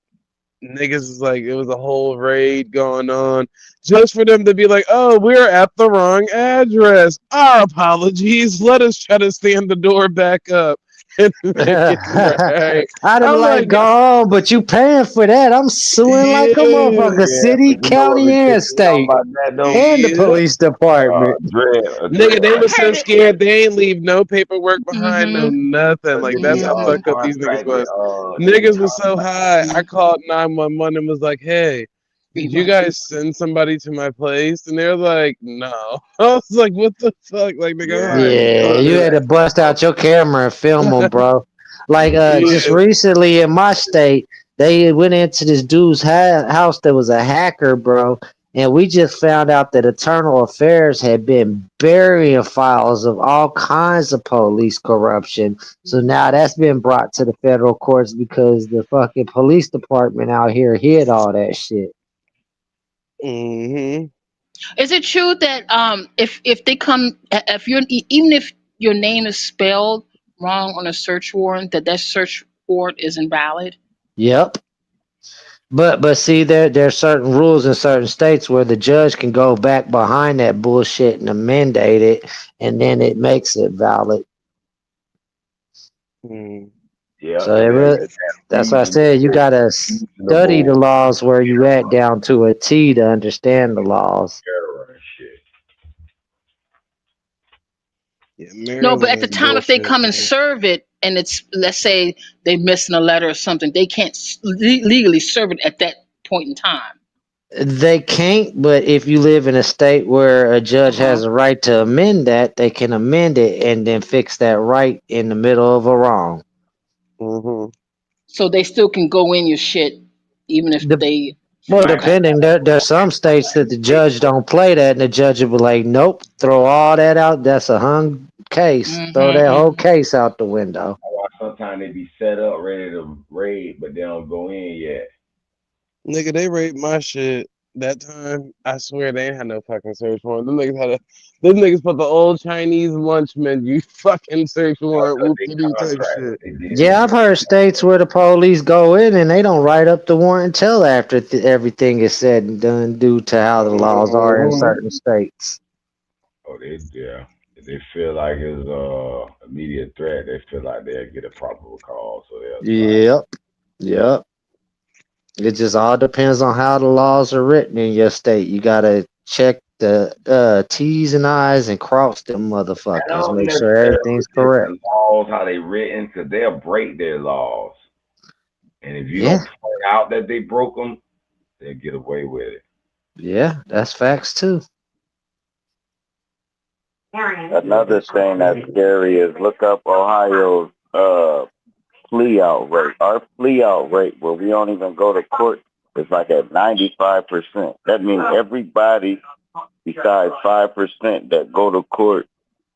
niggas is like it was a whole raid going on just for them to be like, oh, we're at the wrong address. Our apologies. Let us try to stand the door back up. And niggas, right. I'd have been I'm like, like, go on, but you paying for that. I'm suing like a yeah, motherfucker, Yeah, city, but you know what county, be and pissing me off state, about that though? and the yeah. police department. Nigga, they Dread. was so scared they ain't leave no paperwork behind, no Mm-hmm. nothing. But Like didn't that's he how fucked up these niggas contracted was. didn't he Niggas was so contract high. I called 911 and was like, "Hey, did you guys send somebody to my place?" And they're like, "No." I was like, "What the fuck?" Like, nigga, I'm yeah, not he Yeah, doing you this. had to contracted, bust bro. out your camera and film them, bro. Like just Yeah. recently in my state, they went into this dude's house that was a hacker, bro, and we just found out that Internal Affairs had been burying files of all kinds of police corruption. So now that's been brought to the federal courts because the fucking police department out here hid all that shit. Hmm. Is it true that if they come if you're even if your name is spelled wrong on a search warrant that search warrant is invalid? Yep. But see there's certain rules in certain states where the judge can go back behind that bullshit and amendate it, and then it makes it valid. Hmm. Yeah, So because it really, that's why I said you gotta study the reasonable laws where you at down to a T to understand the laws. error and shit. Yeah, No, but at Maryland the is time, if they bullshit, come and man. serve it, and it's, let's say they're missing a letter or something, they can't legally serve it at that point in time. They can't, but if you live in a state where a judge Uh-huh. has a right to amend that, they can amend it and then fix that right in the middle of a wrong. Hmm. So they still can go in your shit, even if The, they. well, Might have Okay. depending, there's some states that the judge don't play that, and the judge will be like, "Nope, throw all that out. That's a hung case. Throw that whole Mm-hmm. case out the window." why sometimes they be set up ready to raid, but they don't go in yet. Nigga, they raped my shit that time. I swear they ain't had no fucking search warrant. Them niggas put the old Chinese lunch menu fucking search warrant, Because whoop they de doo type contract, shit. they did Yeah, it. I've heard states where the police go in and they don't write up the warrant until after everything is said and done, due to how the laws are in Mm-hmm. certain states. Oh, yeah. If they feel like it's immediate threat, they feel like they'll get a proper call, so they'll try. Yep, yep. It just all depends on how the laws are written in your state. You gotta check the T's and I's and cross them I motherfuckers. don't Make sure necessarily everything's look at correct. the laws how they written, because they'll break their laws, and if you Yeah, don't point out that they broke them, they'll get away with it. yeah, that's facts too. Another thing that's scary is look up Ohio's plea out rate. Our plea out rate, where we don't even go to court, is like at 95%. That means everybody besides 5% that go to court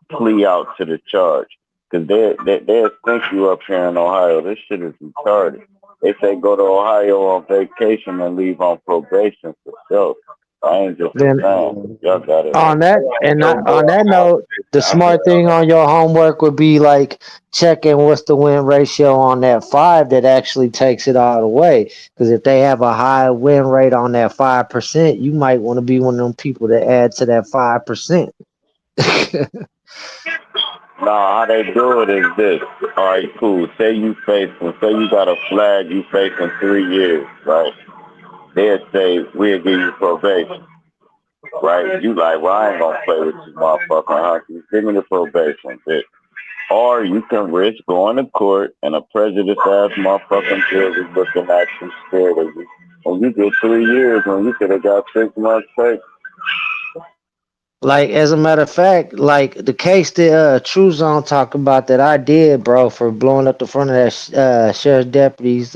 plea out to the charge. Because they'll think you up here in Ohio. This shit is retarded. They say go to Ohio on vacation and leave on probation for self. I ain't just a Then fan. Y'all got it. on that and Don't go on that out. note, the I feel smart thing on your homework would be like checking what's the win ratio on that five that actually takes it all away. Because if they have a high win rate on that 5%, you might want to be one of them people that add to that 5%. No, how they do it is this. All right, cool. Say you got a flag you facing 3 years, right? They'll say, we'll give you probation, right? You like, well, I ain't gonna play with you, motherfucker, huh? You give me the probation, bitch. Or you can risk going to court and a prejudiced ass motherfucking judge is looking at you scared of you. And you get 3 years when you could have got 6 months straight. Like as a matter of fact, like the case that True Zone talked about that I did, bro, for blowing up the front of that sheriff deputy's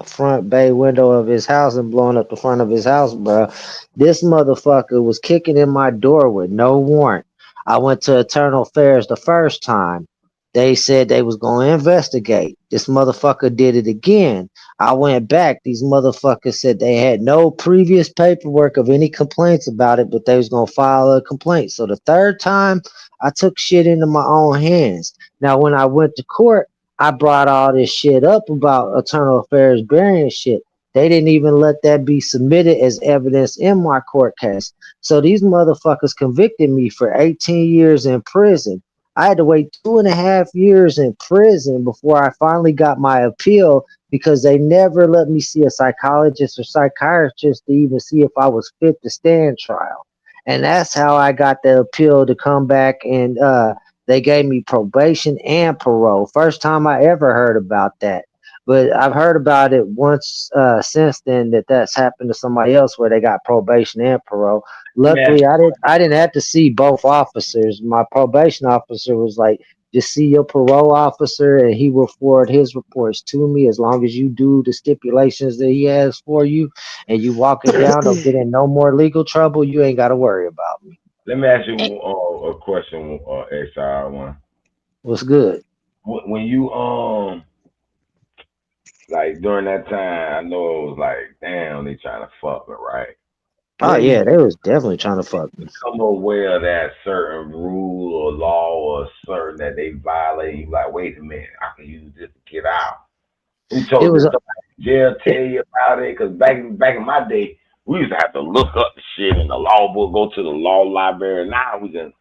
front bay window of his house and blowing up the front of his house, bro. This motherfucker was kicking in my door with no warrant. I went to Eternal Affairs the first time. They said they was gonna investigate. This motherfucker did it again. I went back. These motherfuckers said they had no previous paperwork of any complaints about it, but they was gonna file a complaint. So the third time, I took shit into my own hands. Now, when I went to court, I brought all this shit up about Eternal Affairs burying shit. They didn't even let that be submitted as evidence in my court case. So these motherfuckers convicted me for 18 years in prison. I had to wait 2.5 years in prison before I finally got my appeal because they never let me see a psychologist or psychiatrist to even see if I was fit to stand trial. And that's how I got the appeal to come back and they gave me probation and parole. First time I ever heard about that. But I've heard about it once since then that's happened to somebody else where they got probation and parole. Let me ask Luckily, I didn't have to see both officers. My probation officer was like, just see your parole officer and he will forward his reports to me as long as you do the stipulations that he has for you and you walk it down, don't get in no more legal trouble, you ain't got to worry about me. Let me ask you Eh, a question, XR one. What's good? When you like during that time, I know it was like, damn, they trying to fuck me, right? Oh When yeah, you they was definitely trying to fuck me. become aware of that certain rule or law or certain that they violate, you like, wait a minute, I can use this to get out. Who It told you? was Somebody in jail tell it, you about it? Because back in my day, we used to have to look up the shit in the law book, go to the law library. Now we can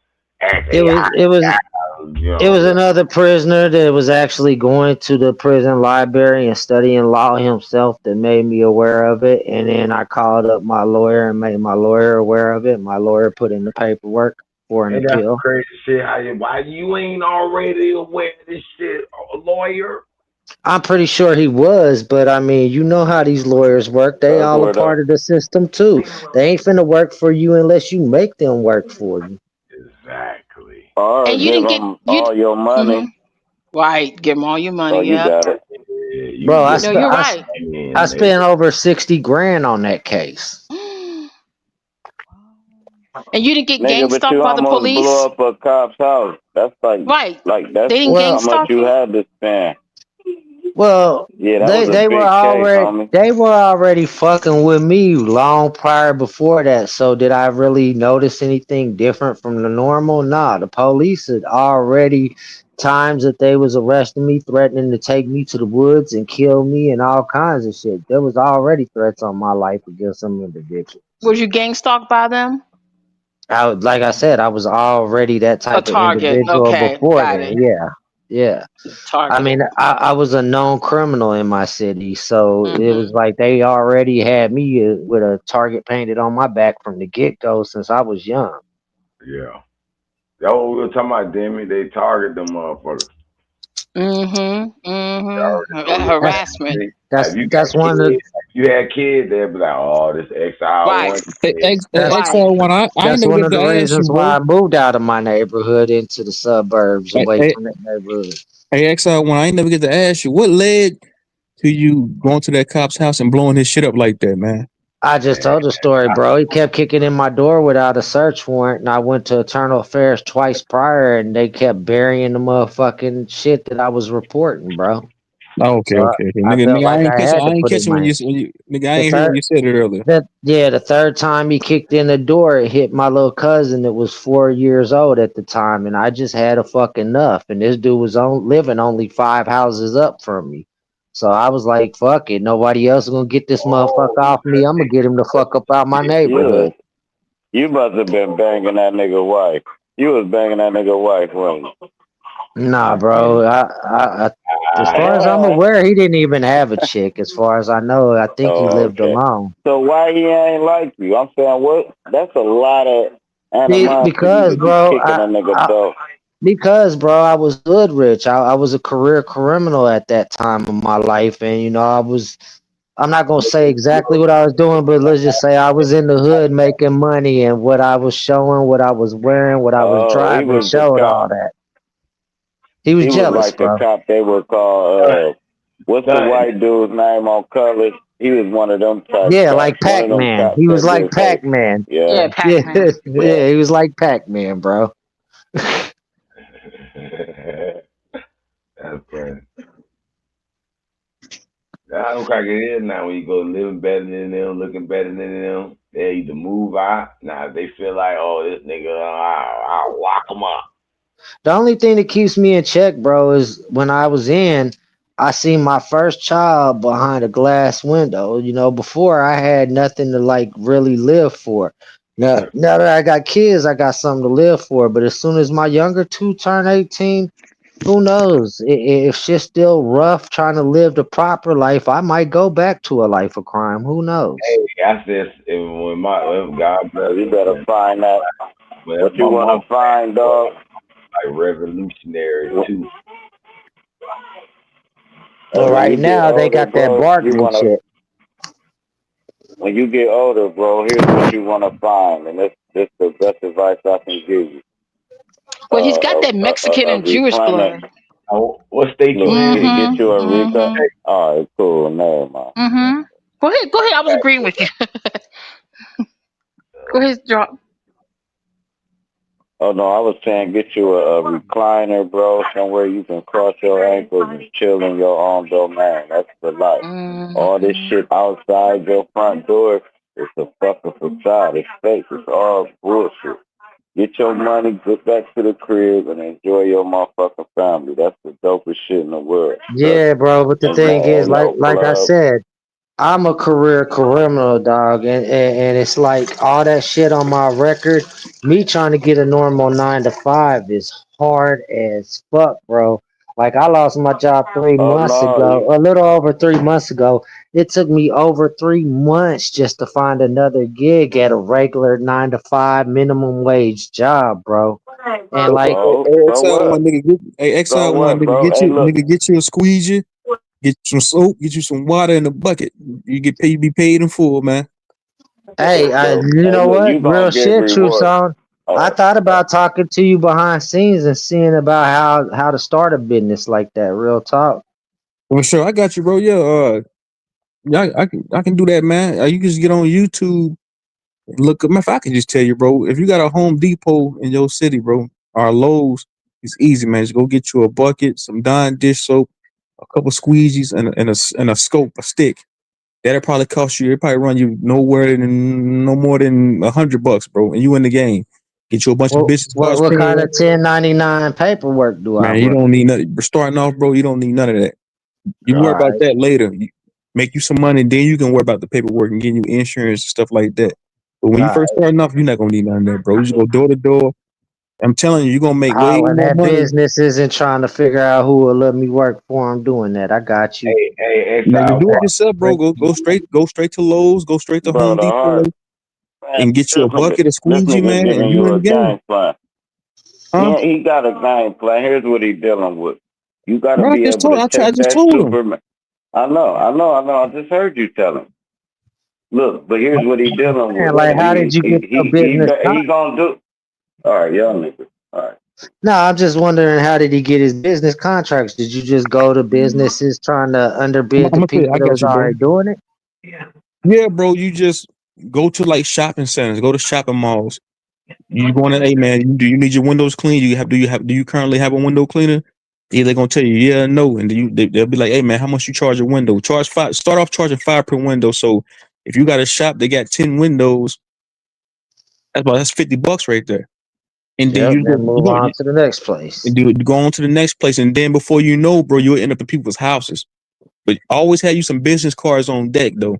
ask it AI. was it was You It was know, another prisoner that was actually going to the prison library and studying law himself that made me aware of it. And then I called up my lawyer and made my lawyer aware of it. My lawyer put in the paperwork for an and that's appeal. crazy shit. Why you ain't already aware of this shit, a lawyer? I'm pretty sure he was, but I mean, you know how these lawyers work. They That's all a where the part of the system too. They ain't finna work for you unless you make them work for you. Exactly. or And you give didn't get them you. all your Hmm. money. Right, give them all your Oh, money. you Yep. got it. Yeah, you Bro, can give No, them you're all right. the money I and they spent over 60 grand on that case. And you didn't get gang Nigga, but stalked you by the almost blew police. up a cop's house. That's Right. that's They didn't gang how Well, much stalk you you. had to spend. Well, Yeah, that they was a they were big case, already homie. they were already fucking with me long prior before that. So did I really notice anything different from the normal? Nah, the police had already times that they was arresting me, threatening to take me to the woods and kill me and all kinds of shit. There was already threats on my life against some individuals. Was you gang stalked by them? Like I said, I was already that A type of target. individual Okay, before got it. then. Yeah, yeah. I Targeted. mean, I was a known criminal in my city, so it was Hmm. like they already had me with a target painted on my back from the get go since I was young. yeah. That's what we were talking about, Demi. They target them motherfuckers. Mm-hmm. They already Mm-hmm. know your That's Harassment. family. If you got that's one of kids, if you had kids, they'd be like, "Oh, this XR Right. one Hey, kid." that's Right. XR1, I ain't that's never one get of to the ask you, reasons why bro. I moved out of my neighborhood into the suburbs, Hey, away hey, from that neighborhood. hey, XR1, I ain't never get to ask you. What led to you going to that cop's house and blowing his shit up like that, man? I just told the story, bro. He kept kicking in my door without a search warrant, and I went to Internal Affairs twice prior, and they kept burying the motherfucking shit that I was reporting, bro. Oh, okay, So okay, okay. I Nigga, felt nigga, like I had I to ain't put in catching when my nigga, I the ain't hear when third you said it earlier. the third time he kicked in the door, it hit my little cousin that was 4 years old at the time, and I just had a fucking enough. And this dude was living only 5 houses up from me. So I was like, fuck it. Nobody else gonna get this motherfucker Oh, off me. I'm gonna get him the fuck up out my neighborhood. You must have been banging that nigga wife. You was banging that nigga wife, wasn't you? Nah, bro. As far as I'm aware, he didn't even have a chick. As far as I know, I think he Oh, lived okay. alone. So why he ain't like you? I'm saying what? That's a lot of animosity Because, to be bro, kicking a nigga dog. because, bro, I was hood rich. I was a career criminal at that time of my life, and I'm not gonna say exactly what I was doing, but let's just say I was in the hood making money, and what I was showing, what I was wearing, what I was Oh, he driving was the showed all cop. that. He was He was jealous, like the bro. cop they would call what's the nothing. white dude's name on Colors? He was one of them type Yeah, cops. like One of them Pac-Man. cops He was that like just like Pac-Man. yeah. Yeah, Yeah, Pac-Man. yeah, he was like Pac-Man, bro. That's funny. I don't crack it in now when you go living better than them, looking better than them. They either move out. Now if they feel like, oh, this nigga, I'll lock him up. The only thing that keeps me in check, bro, is when I was in, I seen my first child behind a glass window. Before I had nothing to like really live for. Now that I got kids, I got something to live for. But as soon as my younger two turn 18, who knows? If shit's still rough trying to live the proper life, I might go back to a life of crime. Who knows? Hey, I said, when God bless You us, better find that. whenever What you my wanna mom find, dog? like revolutionary too. Well, When you right get now they older, got that bro, you bargaining wanna shit. when you get older, bro, here's what you wanna find, and this the best advice I can give you. Well, he's got that Mexican A and Jewish recliner. blood. Oh, what state you Look, in? get you a Mm-hmm. recliner. Mm-hmm. All right, cool. Never mind. Mm-hmm. Go ahead. Go ahead. I was agreeing with you. Go ahead, drop. Oh no, I was saying get you a recliner, bro, somewhere you can cross your ankles and chill in your own domain. That's the life. All this Mm-hmm. shit outside your front door is a fucking facade. It's fake. It's all bullshit. Get your money, get back to the crib, and enjoy your motherfucking family. That's the dopest shit in the world. Trust Yeah, bro. But the me. And thing there is, ain't like no like I club. said. I'm a career criminal, dog, and it's like all that shit on my record. Me trying to get a normal 9 to 5 is hard as fuck, bro. Like I lost my job three Oh months no, ago, a little over 3 months ago. It took me over 3 months just to find another gig at a regular 9 to 5 minimum wage job, bro. And like, so Exile one what? nigga get hey So Exile one what, nigga bro? get Hey, you look, nigga get you a squeegee, get you some soap, get you some water in a bucket. You get paid, you be paid in full, man. hey, so you hey, know look, what? you Real gonna get shit, true rewarded. song. I Oh, thought about talking to you behind scenes and seeing about how to start a business like that. Real talk. Well, sure, I got you, bro. Yeah, yeah, I can do that, man. You can just get on YouTube. Look, if I can just tell you, bro, if you got a Home Depot in your city, bro, or Lowe's, it's easy, man. Just go get you a bucket, some Dawn dish soap, a couple squeegees, and a scope, a stick. That'll probably cost you. It probably run you no more than $100, bro, and you in the game. Get you a bunch of What business what cards what kind printed. of 1099 paperwork do I Man, you run? don't need nothing. Starting off, bro, you don't need none of that. You All worry about right, that later. Make you some money, then you can worry about the paperwork and getting you insurance and stuff like that. But when all you first right. starting off, you're not gonna need none of that, bro. You just go door to door. I'm telling you, you're gonna make way Oh, and more that money. business isn't trying to figure out who will let me work for him doing that. I got you. Hey, Now you Exile, do it yourself, bro. Go straight to Lowe's, go straight to bro, Home the Depot, hard man, and get you a bucket, a this squeegee, nigga man, and giving you you in a the game, game plan. huh? He got a game plan. Here's what he dealing with. You got to Bro, I be just able told. to I take just that told him. Superman. I know. I just heard you tell him. Look, but here's what he dealing Man, with. like, how did you get your business? He gonna do. All right, y'all niggas. All right. No, I'm just wondering how did he get his business contracts? Did you just go to businesses trying to underbid I'm the gonna tell you. people I that got was you, bro. already doing it? Yeah, bro. You just go to like shopping centers, go to shopping malls. You going to, hey man, do you need your windows clean? Do you currently have a window cleaner? Yeah, they're gonna tell you yeah or no, and they'll be like, hey man, how much you charge a window? Charge five. Start off charging five per window. So if you got a shop, they got 10 windows. That's $50 right there. And then Yep, you then go you move go on to the next place. and do go on to the next place, and then before you know, bro, you'll end up in people's houses. But always have you some business cards on deck though,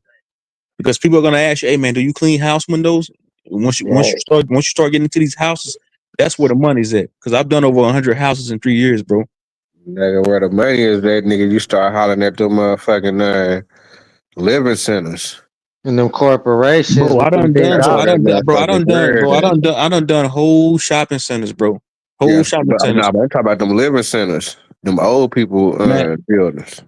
because people are gonna ask you, hey man, do you clean house windows? Yeah. Once you start getting into these houses, that's where the money's at. Because I've done over 100 houses in 3 years, bro. Nigga, where the money is, that nigga, you start hollering at them motherfucking living centers. And them corporations Bro, with I them done big done. So That's I where that done, offices. bro. I done motherfucking done, bread bro. at. I done done whole shopping centers, bro. Whole Yes, shopping but centers, nah, but I'm talking about them living centers, them old people man. buildings.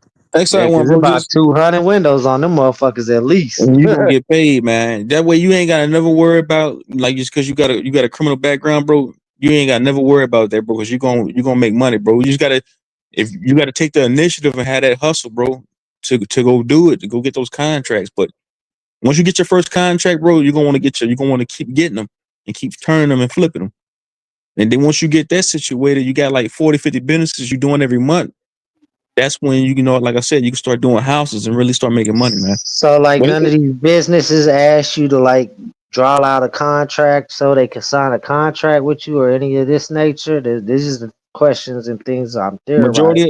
Yeah, Excellent one, because bro. about Just 200 windows on them motherfuckers at least. and you gonna get paid, man. That way you ain't gotta never worry about like just because you got a criminal background, bro. You ain't gotta never worry about that, bro. Because you gonna make money, bro. You just gotta if you gotta take the initiative and have that hustle, bro, to go do it, to go get those contracts. But once you get your first contract, bro, you're gonna want to keep getting them and keep turning them and flipping them. And then once you get that situated, you got like 40, 50 businesses you're doing every month. That's when like I said, you can start doing houses and really start making money, man. So, like, When none of these businesses ask you to, like, draw out a contract so they can sign a contract with you or any of this nature? This is the questions and things I'm theorizing.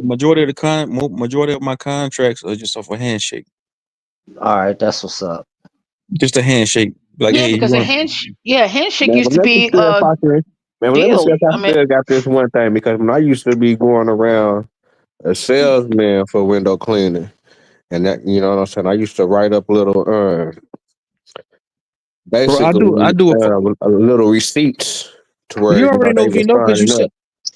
majority of my contracts are just off a handshake. All right, that's what's up. Just a handshake. Like, Yeah, hey, you because want handshake Man, used but to let me be see if a I can. Man, but let me see deal. if I I mean, still got this one thing because when I used to be going around a salesman for window cleaning, and that you know what I'm saying. I used to write up little, bro, I basically, do little receipts to where you already know they you were know because signing up.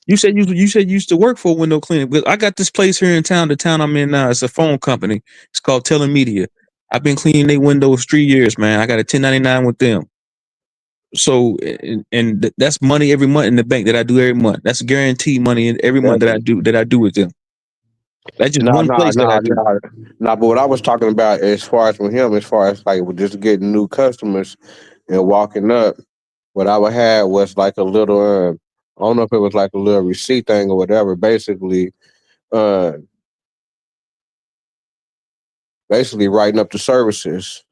you said you used to work for a window cleaning. But I got this place here in town, the town I'm in now. It's a phone company. It's called Telemedia. I've been cleaning their windows 3 years, man. I got a 1099 with them. So that's money every month in the bank that I do every month. That's guaranteed money in every month that I do with them. That's just No, one no, place that I no, do. no, no. But what I was talking about as far as with him, as far as like with just getting new customers and walking up, what I would have was like a little, I don't know if it was like a little receipt thing or whatever. Uh, basically writing up the services.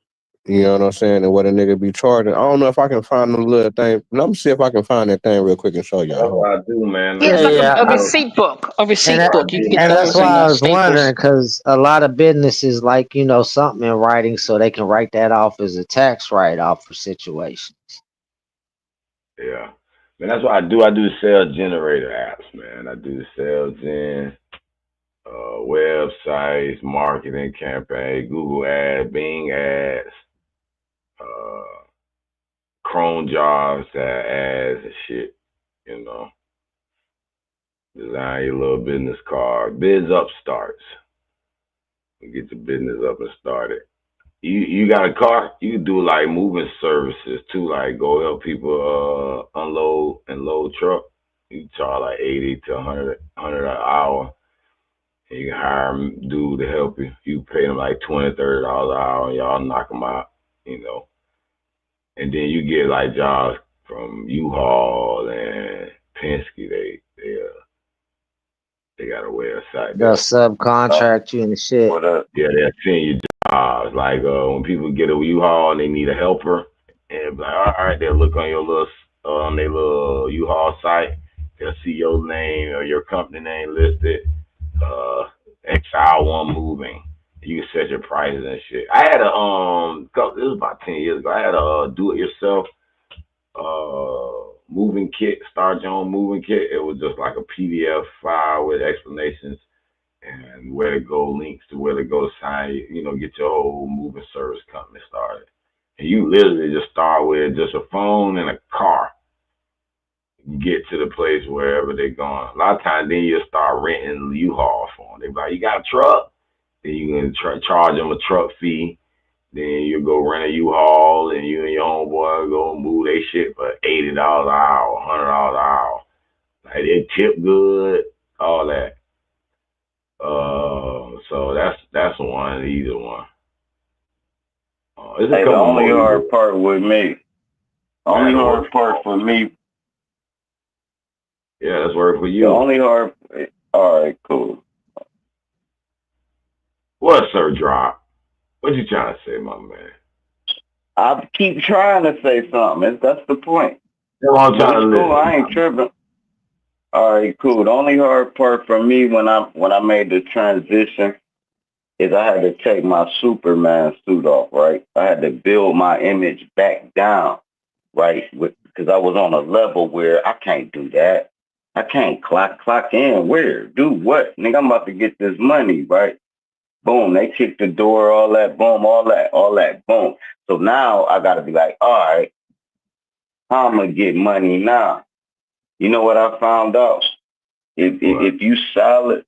You know what I'm saying? And what a nigga be charging. I don't know if I can find the little thing. Let me see if I can find that thing real quick and show That's y'all. what I do, man. Yeah, I it's Yeah, like do. yeah. a You know, receipt book. A And receipt that, book. You can get and those that's in why I was Staples. wondering because a lot of businesses like something in writing so they can write that off as a tax write off for situation. yeah. Man, that's what I do. I do sales generator apps, man. I do the sales gen, websites, marketing campaign, Google ads, Bing ads, uh, Chrome jobs, ads and shit. You know, design your little business card, biz up starts. Get your business up and started. You got a car, you can do like moving services too, like go help people unload and load truck. You charge like 80 to 100 an hour. And you can hire a dude to help you. You pay them like $20, $30 an hour, and y'all knock them out, you know. And then you get like jobs from U-Haul and Penske. They got a website They'll there. subcontract you and shit. What up? Yeah, they'll send you jobs. Like when people get a U-Haul and they need a helper, and like, all right, they'll look on your little on their little U-Haul site. They'll see your name or your company name listed. XR1 moving. You can set your prices and shit. I had this was about 10 years ago. I had a do-it-yourself moving kit, start your own moving kit. It was just like a PDF file with explanations and where to go, links to where to go to sign, get your whole moving service company started. And you literally just start with just a phone and a car. Get to the place wherever they're going. A lot of times, then you start renting U-Haul for them. They be like, "You got a truck?" Then you can charge them a truck fee. Then you go rent a U-Haul, and you and your homeboy go move they shit for $80 an hour, $100 an hour. Like they tip good, all that. So that's one, either one. There's a Hey, the couple only more you hard do. part with me, the only Man, work. hard part for me, Yeah, that's work for the you. only hard. All right, cool. What, Sir Drop? What you trying to say, my man? I keep trying to say something. That's the point. That's what I'm But trying it's to cool. listen. I ain't tripping. All right, cool. The only hard part for me when I made the transition is I had to take my Superman suit off. Right, I had to build my image back down. Right, because I was on a level where I can't do that. I can't clock in. Where? Do what? Nigga, I'm about to get this money. Right. Boom. They kick the door. All that. Boom. All that. Boom. So now I got to be like, all right, how I'm gonna get money now? You know what I found out? If you solid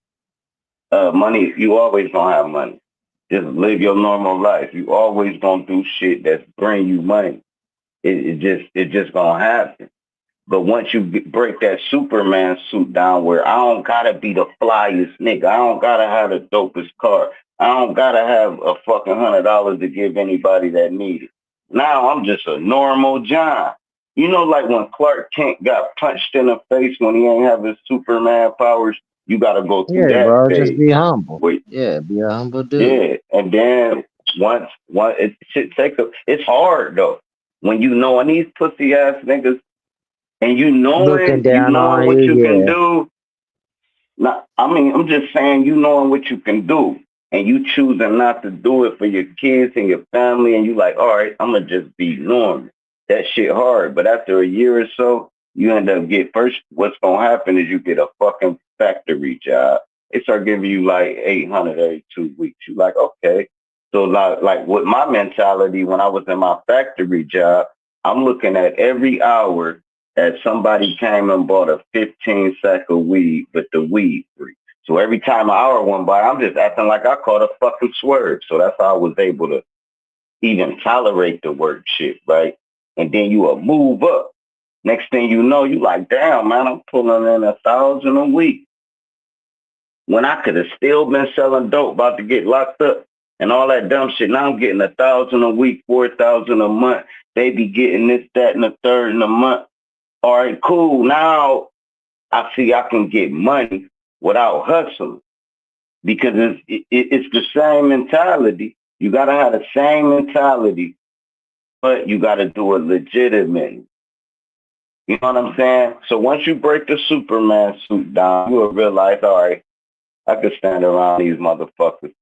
money, you always gonna have money. Just live your normal life. You always gonna do shit that's bring you money. It just gonna happen. But once you break that Superman suit down, where I don't gotta be the flyest nigga, I don't gotta have the dopest car, I don't gotta have a fucking $100 to give anybody that need it. Now I'm just a normal John. You know, like when Clark Kent got punched in the face when he ain't have his Superman powers, you gotta go through Yeah, that bro. Just phase. be humble. Wait, Yeah, be a humble dude. yeah, and then once it should take a. It's hard though when you know, and these pussy ass niggas and Looking you down knowing on what you, you can yeah. do. Not, I mean, I'm just saying, you knowing what you can do, and you choosing not to do it for your kids and your family, and you like, all right, I'm gonna just be normal. That shit hard, but after a year or so, you end up get first. What's gonna happen is you get a fucking factory job. They start giving you like 800 every 2 weeks. You like, okay. So like with my mentality when I was in my factory job, I'm looking at every hour that somebody came and bought a 15 sack of weed, but the weed free. So every time an hour went by, I'm just acting like I caught a fucking swerve. So that's how I was able to even tolerate the work shit, right? And then you will move up. Next thing you know, you like, damn, man, I'm pulling in 1,000 a week. When I could have still been selling dope, about to get locked up and all that dumb shit. Now I'm getting 1,000 a week, 4,000 a month. They be getting this, that, and the third in a month. All right, cool. Now I see I can get money without hustling because it's the same mentality. You got to have the same mentality but you got to do it legitimately. You know what I'm saying? So once you break the Superman suit down, you will realize, all right, I could stand around these motherfuckers.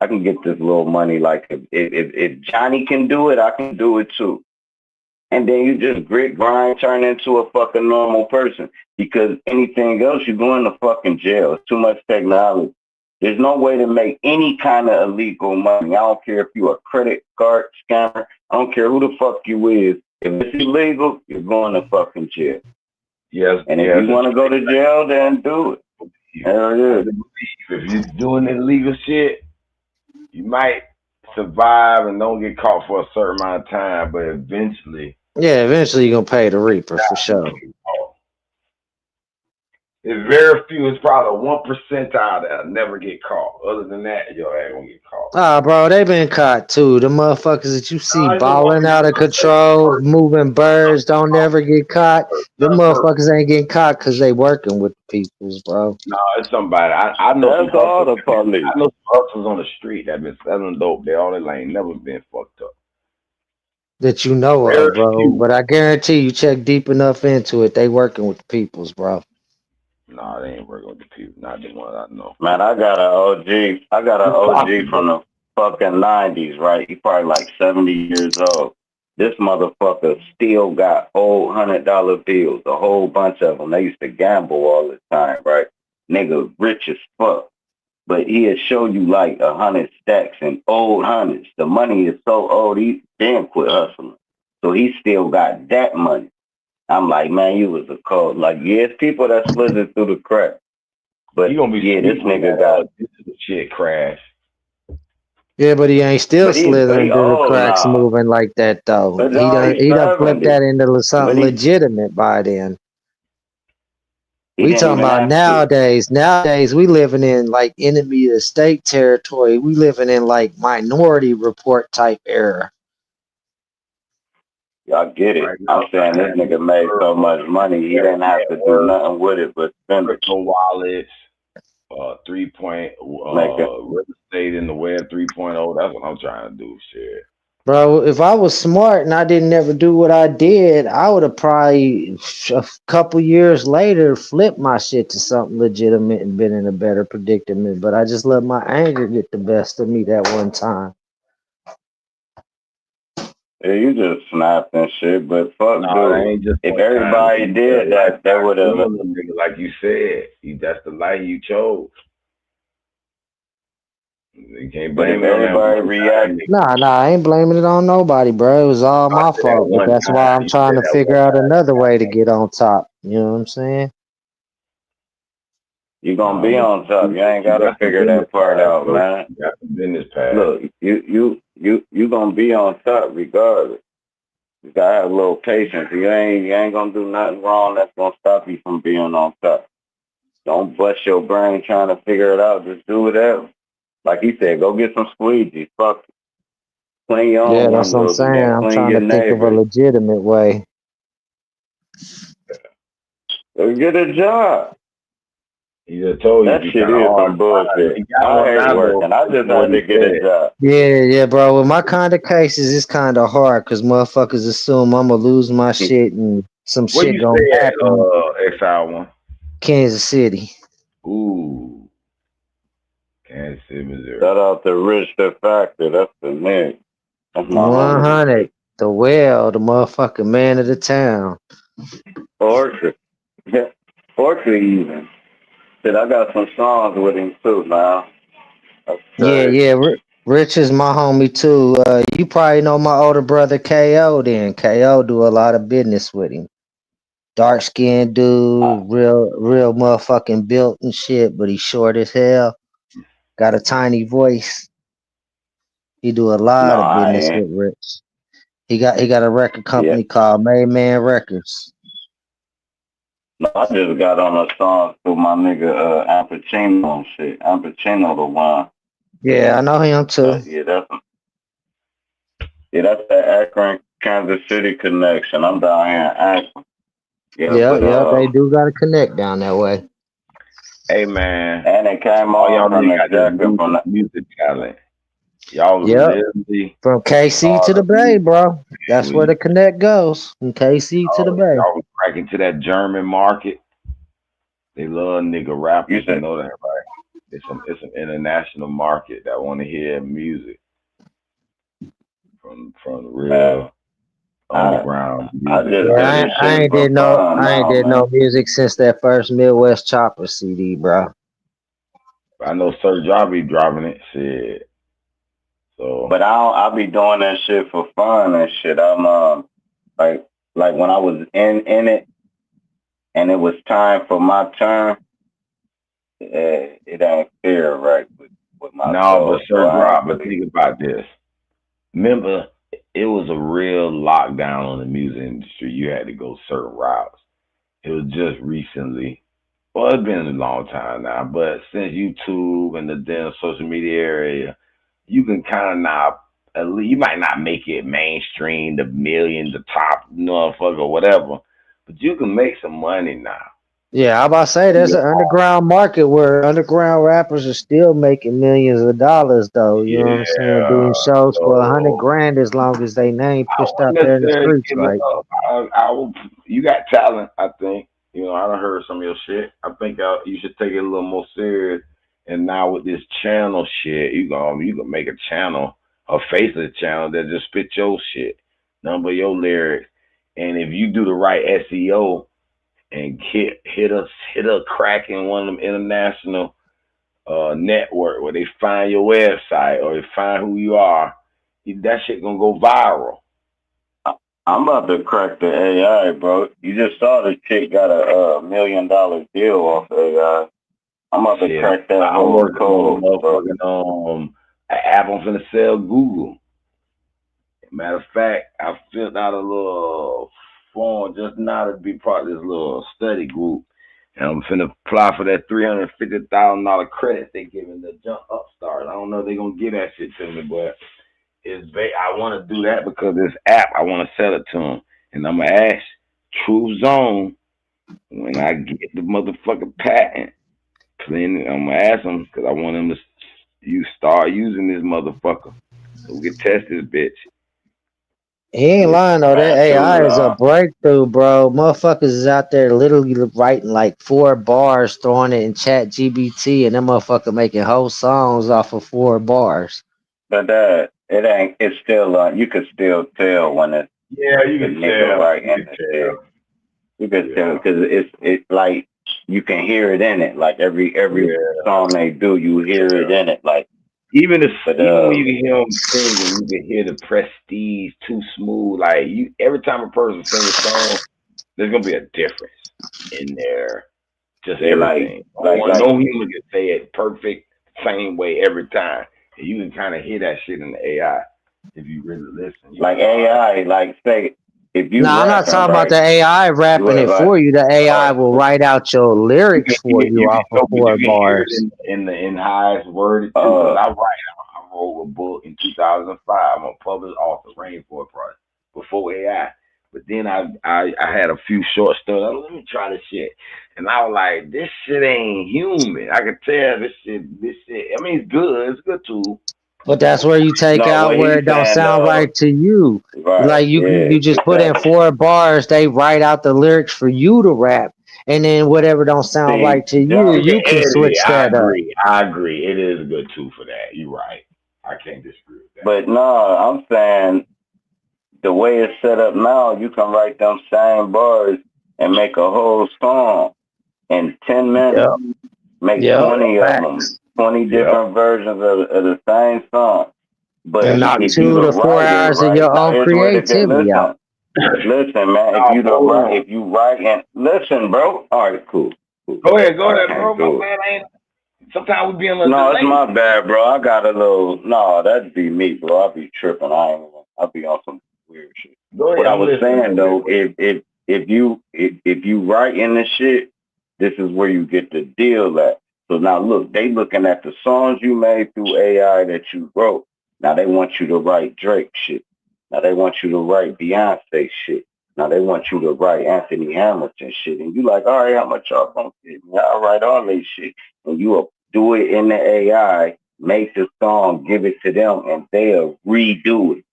I can get this little money. Like if Johnny can do it, I can do it too. And then you just grit, grind, turn into a fucking normal person. Because anything else, you're going to fucking jail. It's too much technology. There's no way to make any kind of illegal money. I don't care if you're a credit card scammer. I don't care who the fuck you is. If it's illegal, you're going to fucking jail. Yes, And if yes. you want to go to jail, then do it. Hell yeah. If you're doing illegal shit, you might survive and don't get caught for a certain amount of time, but eventually, Yeah, eventually you're gonna pay the reaper for sure. it's very few. It's probably 1% that'll never get caught. Other than that, your ass gonna get caught. Ah, bro, they been caught too. The motherfuckers that you see I ain't gonna balling out of control, moving birds, don't never get caught. Them motherfuckers ain't getting caught because they working with the peoples, bro. No, it's somebody. I know some That's all hustlers. the police. I know some hustlers on the street that been selling dope. They all ain't never been fucked up. That you know Very of, bro. few. But I guarantee you check deep enough into it, they working with the peoples, bro. No, they ain't working with the people. Not the ones I know. Man, I got an It's OG from possible. the fucking 90s, right? He probably like 70 years old. This motherfucker still got old $100 bills, a whole bunch of them. They used to gamble all the time, right? Nigga rich as fuck. But he'll show you like 100 stacks and old hundreds. The money is so old, he damn quit hustling. So he still got that money. I'm like, man, you was a cold. Like, yeah, it's people that slithered through the crack. But You gonna be yeah, this sweet when nigga that got, shit crash. Yeah, but he ain't still but he slithering through the old cracks, now. moving like that though. But no, he's He done flipped 70. that into But something legitimate by then. he We didn't talking even about have to. nowadays. Nowadays, we living in like enemy of the state territory. We living in like minority report type era. Y'all get it. Right now, I'm saying this man, nigga made so much money, he didn't have to do network, nothing with it but spend it. crypto wallets, 3 point, Make it. real estate in the web 3.0. That's what I'm trying to do. Shit. Bro, if I was smart and I didn't ever do what I did, I would have probably a couple years later flipped my shit to something legitimate and been in a better predicament. But I just let my anger get the best of me that one time. Yeah, you just snapped and shit, but fuck, No, that dude. ain't just If one time. everybody did that, they would have. Nigga, like you said, that's the life you chose. You can't But if blame it on that everybody one time, react, nigga. Nah, I ain't blaming it on nobody, bro. It was all I my said that fault. But one that's time. why I'm You trying said to that figure one out time. another way to get on top. You know what I'm saying? you gonna No, be but on top. You ain't gotta got some figure business that part pass, out, bro. man. You got some business pass. Look, you gonna be on top regardless. You gotta have a little patience. You ain't gonna do nothing wrong that's gonna stop you from being on top. Don't bust your brain trying to figure it out. Just do whatever. Like he said, go get some squeegees. Fuck it. Clean your Yeah, own that's what I'm windows and saying. then I'm clean trying your to think of a neighbors. legitimate way. Go get a job. He just told you That it's shit kind of is hard some to find. If bullshit. he got I one hate now, though, working. I just listen to what had he to get a said. job. Yeah, bro. With my kind of cases, it's kind of hard because motherfuckers assume I'm gonna lose my shit and some What shit you gonna say happen. at XI1? Kansas City. Ooh, Kansas City, Missouri. Shout out to Rich the Factor. That's the name. That's my homie. 100. The well, the motherfucking man of the town. Orchard. Orchard even. Shit, I got some songs with him too, man. That's Yeah, crazy. yeah. Rich is my homie too. You probably know my older brother KO. Then KO do a lot of business with him. Dark skinned I, dude, real motherfucking built and shit, but he's short as hell. Got a tiny voice. He do a no, lot of I business ain't. with Rich. He got a record Yeah. company called Mayman Records. No, I just got on a song with my nigga Al Pacino and shit. Al Pacino the one. Yeah, I know him too. That's the Akron, Kansas City connection. I'm down here in Akron. Yeah, Yeah, but yeah, they do got to connect down that way. Hey, man. and it came All on y'all from niggas the got this jacket from the music talent. Y'all Yep. literally From KC to start the a Bay, music bro. That's when where the connect goes. From KC to the Bay. y'all was cracking to that German market. They love nigga You rappers, you said, know that, right? It's an international market that want to hear music from man, real I underground I music just Yeah, do guys. this I shit ain't for did no fun I ain't now, did man. no music since that first Midwest Chopper CD, bro. I know Sir Job be dropping it, shit. So But I'll be doing that shit for fun and shit. I'm like like when I was in it and it was time for my turn, it ain't fair right with my no, but dog. So Sir I ain't Drop, but really. think about this. Remember, it was a real lockdown on the music industry. You had to go certain routes. It was just recently. Well, it's been a long time now, but since YouTube and the damn social media area, you can kind of now, at least, you might not make it mainstream, the million, the top motherfucker, whatever, but you can make some money now. Yeah, I about to say there's Yeah, an underground market where underground rappers are still making millions of dollars though. You know what I'm saying? yeah. Doing shows for So $100 grand as long as they name I pushed out wouldn't there in the necessarily streets, give it right? up. I will. You got talent, I think. You know, I done heard some of your shit. I think you should take it a little more serious. And now with this channel shit, you can make a channel, a faceless channel that just spit your shit, number your lyrics. And if you do the right SEO and hit a crack in one of them international network where they find your website or they find who you are, that shit gonna go viral. I'm about to crack the AI, bro. You just saw the chick got a $1 million deal off AI. I'm about to Shit, crack that I'm whole working on a code, bro. motherfucking an app I'm finna sell Google. Matter of fact, I filled out a little form just now to be part of this little study group. And I'm finna apply for that $350,000 credit they giving the jump upstart. I don't know if they gonna give that shit to me, but I want to do that because this app I want to sell it to them, and I'm gonna ask True Zone when I get the motherfucking patent. Clean, I'm gonna ask them because I want them to you start using this motherfucker so we can test this bitch. He ain't This lying though. That Man, AI true, is a breakthrough, bro. Motherfuckers is out there literally writing like 4 bars, throwing it in Chat GBT, and them motherfucker making whole songs off of 4 bars. but it ain't. It's still. You could still tell when yeah, you the can nigga tell. You writing can the shit. tell. You could tell Yeah, because it's like you can hear it in it. Like every yeah. song they do, you hear it in it. Like, but Even when you can hear them singing, you can hear the prestige too smooth. Like you, every time a person sings a song, there's gonna be a difference in there. Just yeah, like everything. like No like human can say it perfect same way every time. And you can kind of hear that shit in the AI if you really listen. You be like like, all right, AI. Like say if No, you I'm not rapping talking about right, the AI rapping you it like for you. The all AI right. will write out your lyrics for you You can off of so but four you can hear bars. it in highest worded too. Cause uh I wrote a book in 2005. I'm a published author, Rainforest Project, before AI. But then I had a few short stories. I was, let me try this shit, and I was like, this shit ain't human. I could tell this shit. I mean, it's good. It's a good tool. But that's where you take no, out what where he's it don't saying sound though, right to you. right? Like Yeah, you just it's put in that. 4 bars, they write out the lyrics for you to rap, and then whatever don't sound See, right to you, You jump. can you can edit it. switch I that up. agree. I agree. It is a good tool for that. You're right. I can't disagree with that. But no, I'm saying the way it's set up now, you can write them same bars and make a whole song in 10 minutes. Yep, Make yep, 20 of them, facts. 20 Yep. different versions of the same song. But And That's knock true. if you two the to four writer, hours of right your now, own here's where the good. creativity out. Listen, man. If No, you but the hold right, on. if you write and listen, bro. All right, cool, cool. Go I ahead, can't bro. My do it. bad. I ain't. Sometimes we be on a No, it's delay. my bad, bro. I got a little. No, that'd be me, bro. I'll be tripping. I'll be on some weird shit. Go ahead. What I I'm was listening saying though, big though, bro. if you write in the shit, this is where you get the deal at. So now look, they looking at the songs you made through AI that you wrote. Now they want you to write Drake shit. Now they want you to write Beyonce shit. Now they want you to write Anthony Hamilton shit. And you like, all right, how much y'all gonna give me? I'll write all this shit. And you do it in the AI make the song, give it to them, and they'll redo it.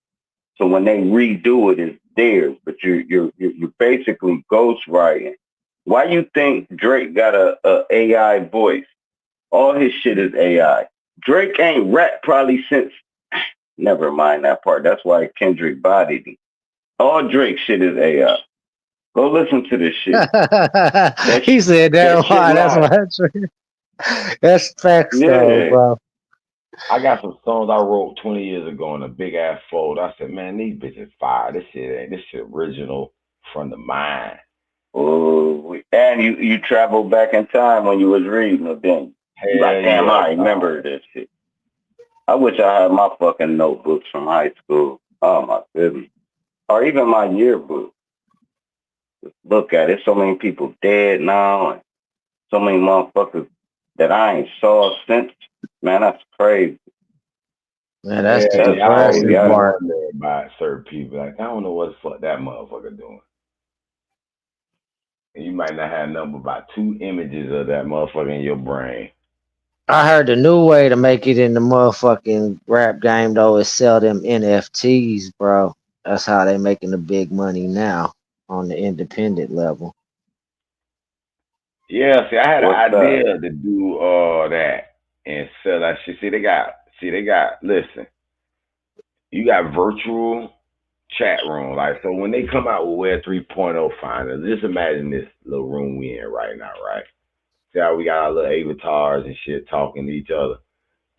So when they redo it, it's theirs, but you're basically ghostwriting. Why you think Drake got a AI voice? All his shit is AI. Drake ain't rap probably since. Never mind that part. That's why Kendrick bodied him. All Drake shit is AI. Go listen to this shit. He said That that shit why. That's live. why. That's facts though, Yeah. bro. I got some songs I wrote 20 years ago in a big ass folder. I said, man, these bitches fire. This shit original from the mind. Oh, and you traveled back in time when you was reading it. Then you like, Hell damn, yeah, I dog. remember this shit. I wish I had my fucking notebooks from high school. Oh my goodness, or even my yearbook. Look at it. So many people dead now, and so many motherfuckers that I ain't saw since. Man, that's crazy. Man, Yeah, that's the That's I crazy. depressing always I, part. wonder about certain people. Like, I don't know what the fuck that motherfucker doing. And you might not have nothing but about 2 images of that motherfucker in your brain. I heard the new way to make it in the motherfucking rap game though is sell them NFTs, bro. That's how they making the big money now on the independent level. Yeah, see, I had an what's that? idea to do that and sell that shit. Listen, you got virtual chat room. Like, so when they come out with Web 3.0 finals, just imagine this little room we in right now, right? See how we got our little avatars and shit talking to each other.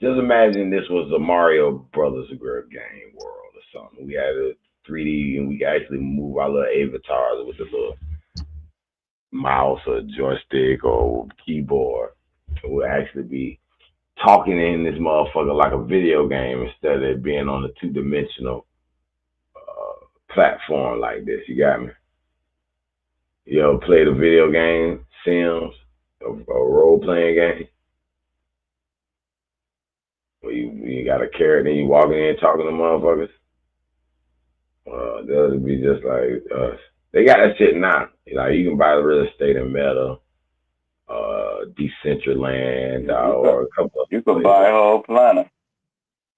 Just imagine this was a Mario Brothers group game world or something. We had a 3D and we could actually move our little avatars with a little mouse or joystick or keyboard. It would actually be talking in this motherfucker like a video game instead of it being on a 2 dimensional platform like this. You got me? You ever played a video game, Sims, a role playing game? Where you got a character and you walking in talking to motherfuckers? They'll be just like us. They got that shit now. Like you can buy the real estate in Meta, Decentraland, You or could a couple of you could places. buy a whole planet.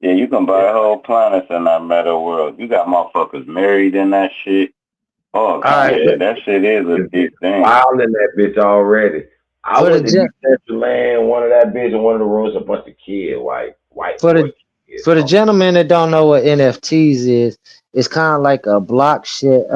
Yeah, you can buy whole planets in that meta world. You got motherfuckers married in that shit. All All kind right, of Yeah, shit. That shit is a it's deep thing. wild in that bitch already. I for the went to gen- Decentraland, one of that bitch, in one of the rooms, a bunch of kids, white for boy the kids for the talking. gentlemen that don't know what NFTs is, it's kind of like a a blockchain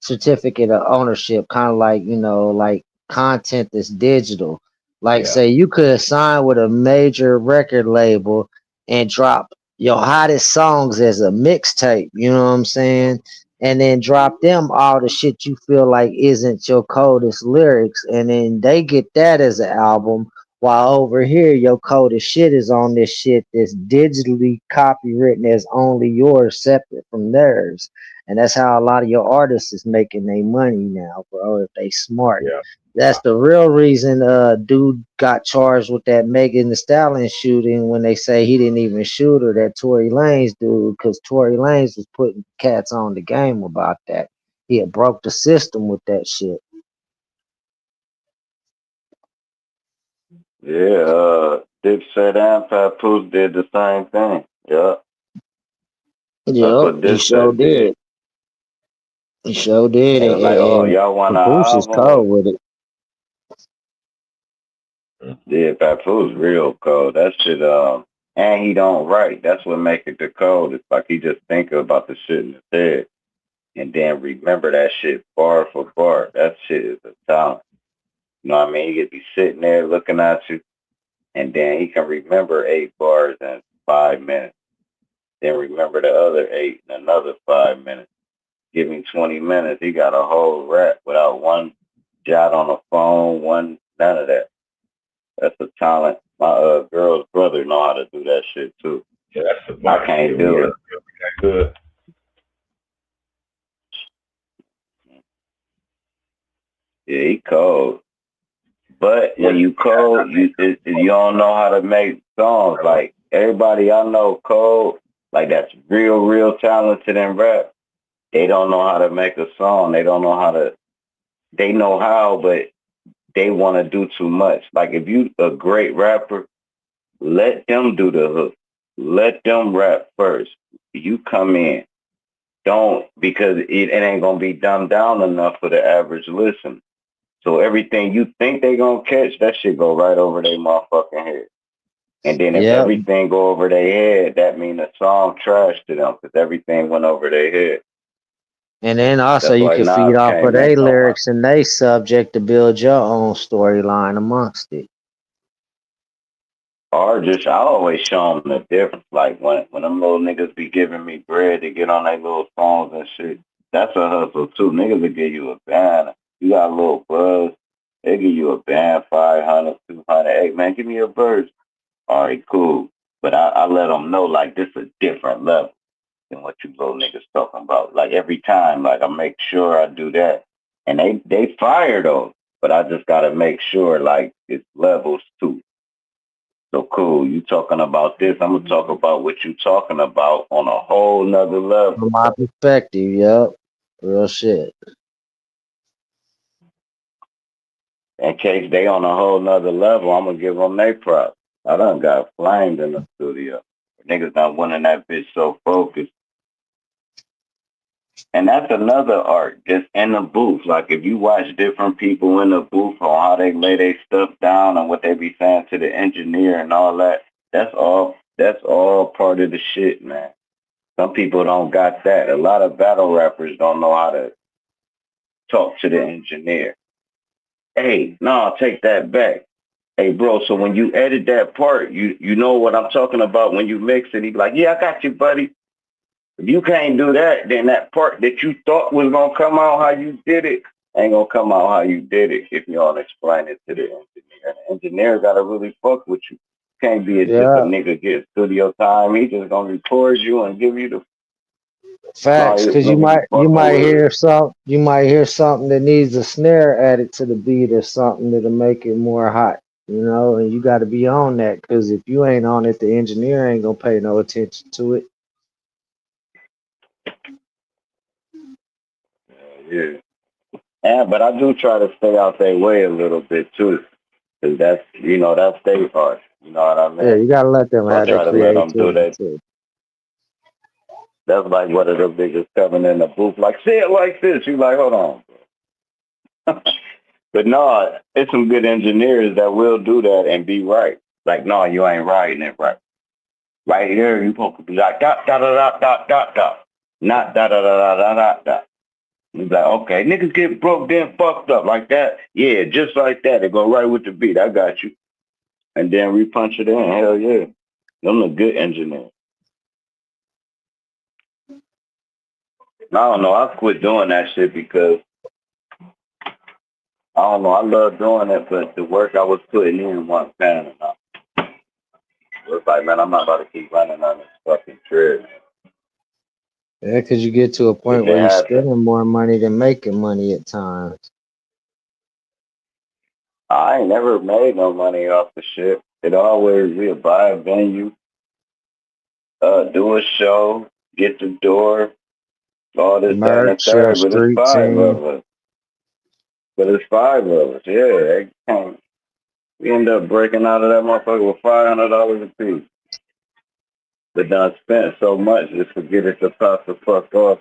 certificate of ownership, kind of like like content that's digital. Like Yeah, say you could sign with a major record label and drop your hottest songs as a mixtape. You know what I'm saying? And then drop them all the shit you feel like isn't your coldest lyrics, and then they get that as an album while over here, your code of shit is on this shit that's digitally copywritten as only yours, separate from theirs. And that's how a lot of your artists is making their money now, bro, if they smart. yeah. That's the real reason dude got charged with that Megan Thee Stallion shooting when they say he didn't even shoot her, that Tory Lanez dude, because Tory Lanez was putting cats on the game about that. He had broke the system with that shit. Yeah, Dipset and Papoose did the same thing. Yeah, that's Yep, what he sure Dipset did. did. He sure did, They was like, "Oh, and y'all want an Caboose is album?" cold with it. Yeah, Papoose real cold. That shit. And he don't write. That's what make it the code. It's like he just think about the shit in his head and then remember that shit bar for bar. That shit is a talent. You know what I mean? He could be sitting there looking at you, and then he can remember 8 bars in 5 minutes. Then remember the other 8 in another 5 minutes. Give him 20 minutes. He got a whole rap without one jot on the phone, one none of that. That's a talent. My girl's brother know how to do that shit too. Yeah, that's the I bomb can't shit. We do got it. that good. Yeah, he cold. But Yeah, when you cold, you don't know how to make songs. Like everybody I know cold, like that's real talented in rap. They don't know how to make a song. They don't know how to. They know how, but they want to do too much. Like if you a great rapper, let them do the hook. Let them rap first. You come in. Don't because it ain't gonna be dumbed down enough for the average listener. So everything you think they gonna catch, that shit go right over their motherfucking head. And then if Yep. everything go over their head, that mean the song trash to them because everything went over their head. And then also That's you why can feed Nas off can't of their make no money. lyrics and they subject to build your own storyline amongst it. Or just I always show them the difference. Like when them little niggas be giving me bread to get on their little phones and shit, that's a hustle too. Niggas will give you a band. You got a little buzz, they give you a band, 500, 200. Hey man, give me a verse. All right, cool. But I let them know like this is a different level than what you little niggas talking about. Like every time, like I make sure I do that, and they fire though. But I just gotta make sure like it's levels too. So cool, you talking about this? I'm gonna talk about what you talking about on a whole nother level. From my perspective, yep. Real shit. In case they on a whole nother level, I'm gonna give them their props. I done got flamed in the studio. Niggas done went in that bitch so focused. And that's another art, just in the booth. Like if you watch different people in the booth on how they lay their stuff down and what they be saying to the engineer and all that, that's all part of the shit, man. Some people don't got that. A lot of battle rappers don't know how to talk to the engineer. Hey, no, take that back. Hey, bro, so when you edit that part, you know what I'm talking about when you mix it. He be like, yeah, I got you, buddy. If you can't do that, then that part that you thought was gonna come out how you did it ain't gonna come out how you did it if you don't explain it to the engineer. The engineer gotta really fuck with you. Can't be just a Yeah. nigga get studio time. He just gonna record you and give you the no, Facts, cause no, you we might you fucking might with it. hear something that needs a snare added to the beat or something that'll make it more hot, and you got to be on that, cause if you ain't on it, the engineer ain't gonna pay no attention to it. Yeah. Yeah, but I do try to stay out their way a little bit too, because that's their part. You know what I Yeah, mean? you gotta let them So I have try that to let them do creativity that. too. That's like one of the biggest coming in the booth, like say it like this. You like, hold on. But no, it's some good engineers that will do that and be right. Like, no, you ain't writing it right. Right here, you supposed to be like dot dot dot dot dot dot, not dot dot dot dot dot dot. You be like, okay, niggas get broke, then fucked up like that. Yeah, just like that. They go right with the beat. I got you. And then repunch it in. Hell yeah. Them the good engineers. I don't know. I quit doing that shit because I don't know. I love doing it, but the work I was putting in wasn't paying enough. It's like, man, I'm not about to keep running on this fucking trip. Yeah, cause you get to a If point where it you're has to, spending more money than making money at times. I ain't never made no money off the shit. It always we'll buy a venue, do a show, get the door, all this, that, and the Merch, your third. But it's street five team. of us. But it's five of us. Yeah, we end up breaking out of that motherfucker with $500 a piece. But done spent so much just to get it to pop the fuck off.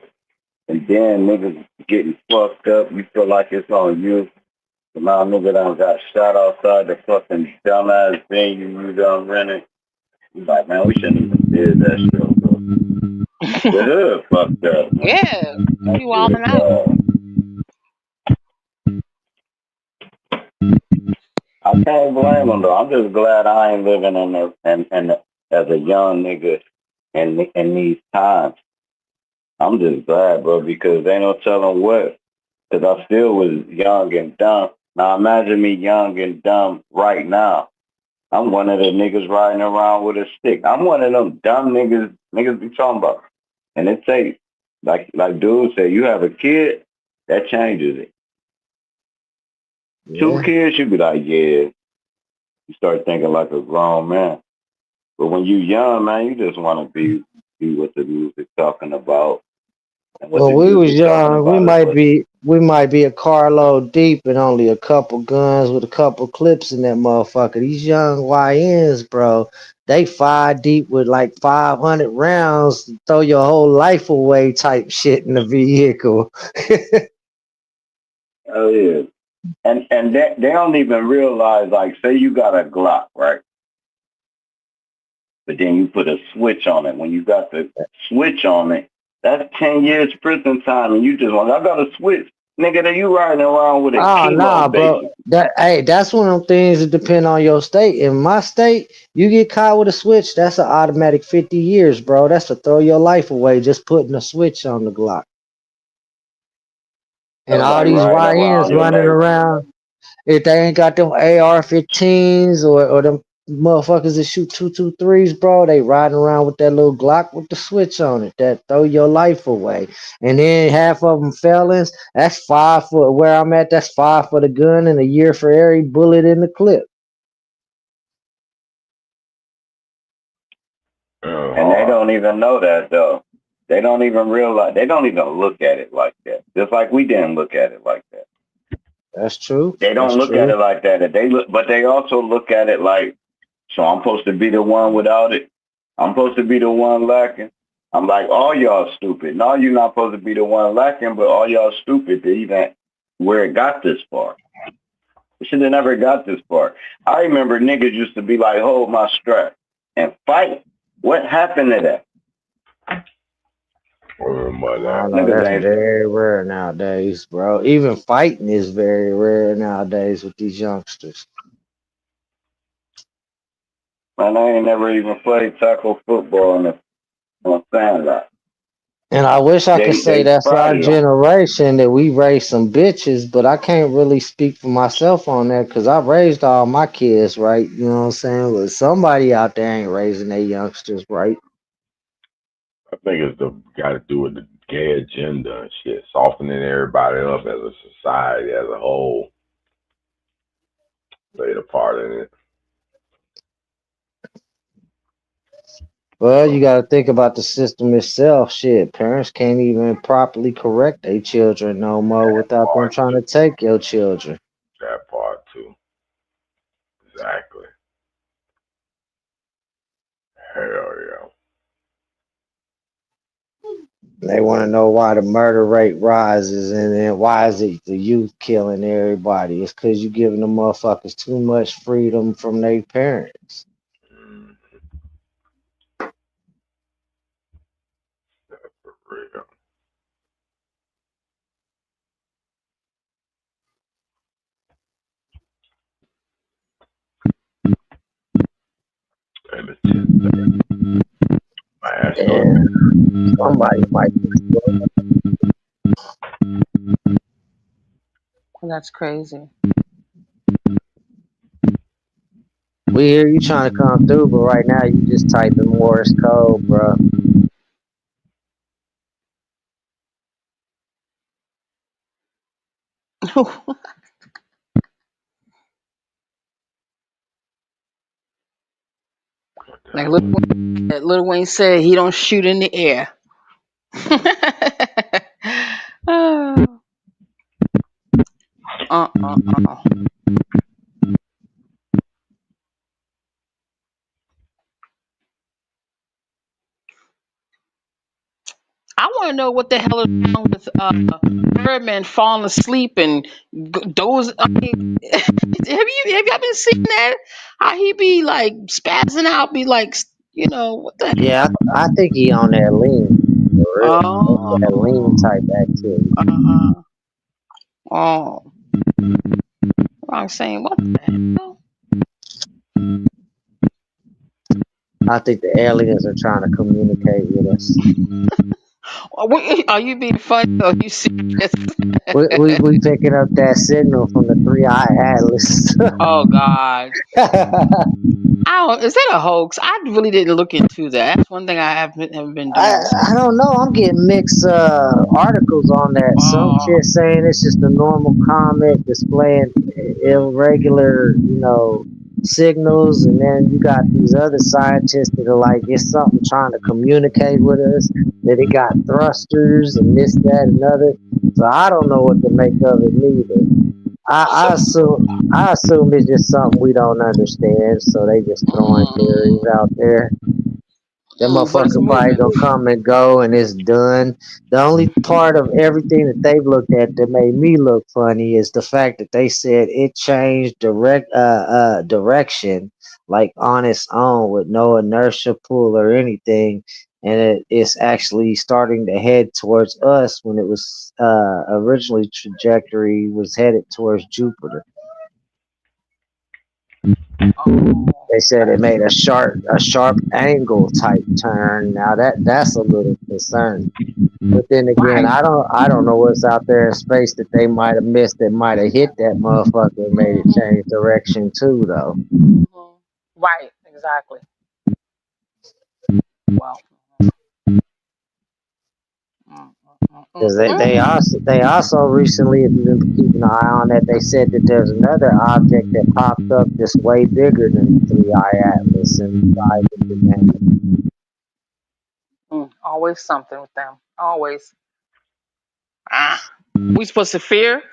And then niggas getting fucked up. You feel like it's on you. So now nigga done got shot outside the fucking dumbass venue you done rented. You like, man, we shouldn't even did that show, bro. The hood fucked up, man. Yeah, That you shit wilding out. bad. I can't blame them though. I'm just glad I ain't living in as a young nigga in these times. I'm just glad, bro, because ain't no telling what. Because I still was young and dumb. Now imagine me young and dumb right now. I'm one of the niggas riding around with a stick. I'm one of them dumb niggas be talking about. And it takes, like dude said, you have a kid, that changes it. Two Yeah. kids, you be like, yeah. You start thinking like a grown man. But when you young, man, you just want to be what the music talking about. And what Well, the we was music talking young. We about is might what be we might be a carload deep and only a couple guns with a couple clips in that motherfucker. These young YNs, bro, they 5 deep with like 500 rounds to throw your whole life away type shit in the vehicle. Oh yeah. And they don't even realize, like, say you got a Glock, right? But then you put a switch on it. When you got the switch on it, that's 10 years prison time, and you just want, I got a switch. Nigga, that you riding around with a Oh nah, chemo, bro. basically. That's one of them things that depend on your state. In my state, you get caught with a switch, that's an automatic 50 years, bro. That's to throw your life away just putting a switch on the Glock. And That's all like these riding YNs around your running neighbor. around, if they ain't got them AR-15s or them motherfuckers that shoot 223s, bro, they riding around with that little Glock with the switch on it that throw your life away. And then half of them felons. That's 5 for where I'm at. That's 5 for the gun and a year for every bullet in the clip. And they don't even know that, though. They don't even realize, they don't even look at it like that. Just like we didn't look at it like that. That's true. They That's don't look at true. it like that. They look, but they also look at it like, so I'm supposed to be the one without it. I'm supposed to be the one lacking. I'm like, all y'all stupid. No, you're not supposed to be the one lacking, but all y'all stupid to even where it got this far. It should have never got this far. I remember niggas used to be like, hold my strap and fight. What happened to that? I know Niggas that's ain't. very rare nowadays, bro. Even fighting is very rare nowadays with these youngsters. Man, I ain't never even played tackle football on sandlot. And I wish I could say They that's our sprouted them. generation that we raised some bitches, but I can't really speak for myself on that because I raised all my kids right. You know what I'm saying? But somebody out there ain't raising their youngsters right. I think it's got to do with the gay agenda and shit, softening everybody up as a society as a whole. Played a part in it. Well, you got to think about the system itself. Shit, parents can't even properly correct their children no more without them trying to take your children. That part too. Exactly. Hell yeah. They want to know why the murder rate rises and then why is it the youth killing everybody? It's because you're giving the motherfuckers too much freedom from their parents. Mm, that's for real. Let me see. My ass And somebody might be. That's crazy. We hear you trying to come through, but right now you just typing Morse code, bro. Like Lil Wayne said, he don't shoot in the air. Oh, uh. I want to know what the hell is wrong with Birdman falling asleep and doze. I mean, have y'all been seeing that? How he be like spazzing out, be like, what the Yeah, I think he on that lean for real. hell? That lean type activity. Oh, oh. I'm saying, what the hell? I think the aliens are trying to communicate with us. Are you being funny or are you serious? We picking up that signal from the 3-eye atlas. Oh God. Is that a hoax? I really didn't look into that. That's one thing I haven't been I doing. I don't know. I'm getting mixed articles on that. Some shit saying it's just a normal comet displaying irregular, signals, and then you got these other scientists that are like, it's something trying to communicate with us, that it got thrusters and this, that, and other. So I don't know what to make of it neither. I assume it's just something we don't understand, so they just throwing theories out there. That But it's motherfucker probably moving. gonna come and go and it's done. The only part of everything that they've looked at that made me look funny is the fact that they said it changed direction like on its own with no inertia pull or anything, and it's actually starting to head towards us when it was originally trajectory was headed towards Jupiter. They said it made a sharp angle type turn. Now that's a little concerning. But then again, Right. I don't know what's out there in space that they might have missed that might have hit that motherfucker and made it change direction too though. Right. Exactly. Well. Because they also recently, if you've been keeping an eye on that, they said that there's another object that popped up that's way bigger than the Three Eye Atlas and size and dimension. Always something with them. Always. We supposed to fear?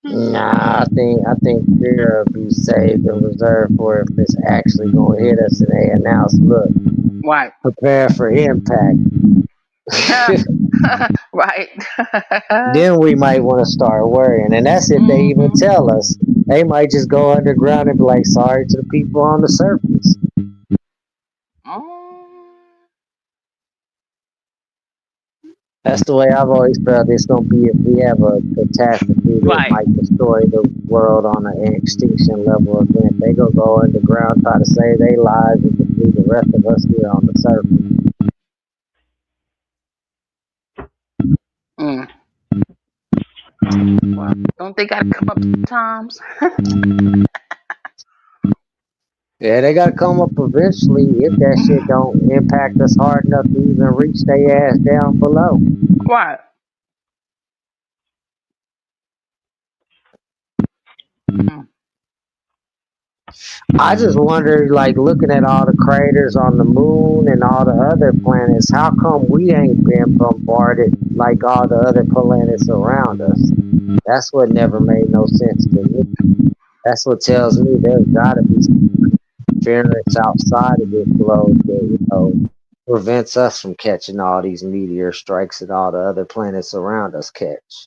Nah, I think fear will be saved and reserved for if it's actually gonna hit us and they announce, look, Right. prepare for impact. Right. Then we might want to start worrying. And that's if they even tell us. They might just go underground and be like, sorry to the people on the surface. That's the way I've always felt it's going to be if we have a catastrophe that Right. might destroy the world on an extinction level event. They going to go underground, try to save their lives, and just leave the rest of us here on the surface. Well, don't they got to come up sometimes? Yeah, they got to come up eventually if that shit don't impact us hard enough to even reach their ass down below. Right. I just wonder, like, looking at all the craters on the moon and all the other planets, how come we ain't been bombarded like all the other planets around us? That's what never made no sense to me. That's what tells me there's got to be some interference outside of this globe that, prevents us from catching all these meteor strikes that all the other planets around us catch.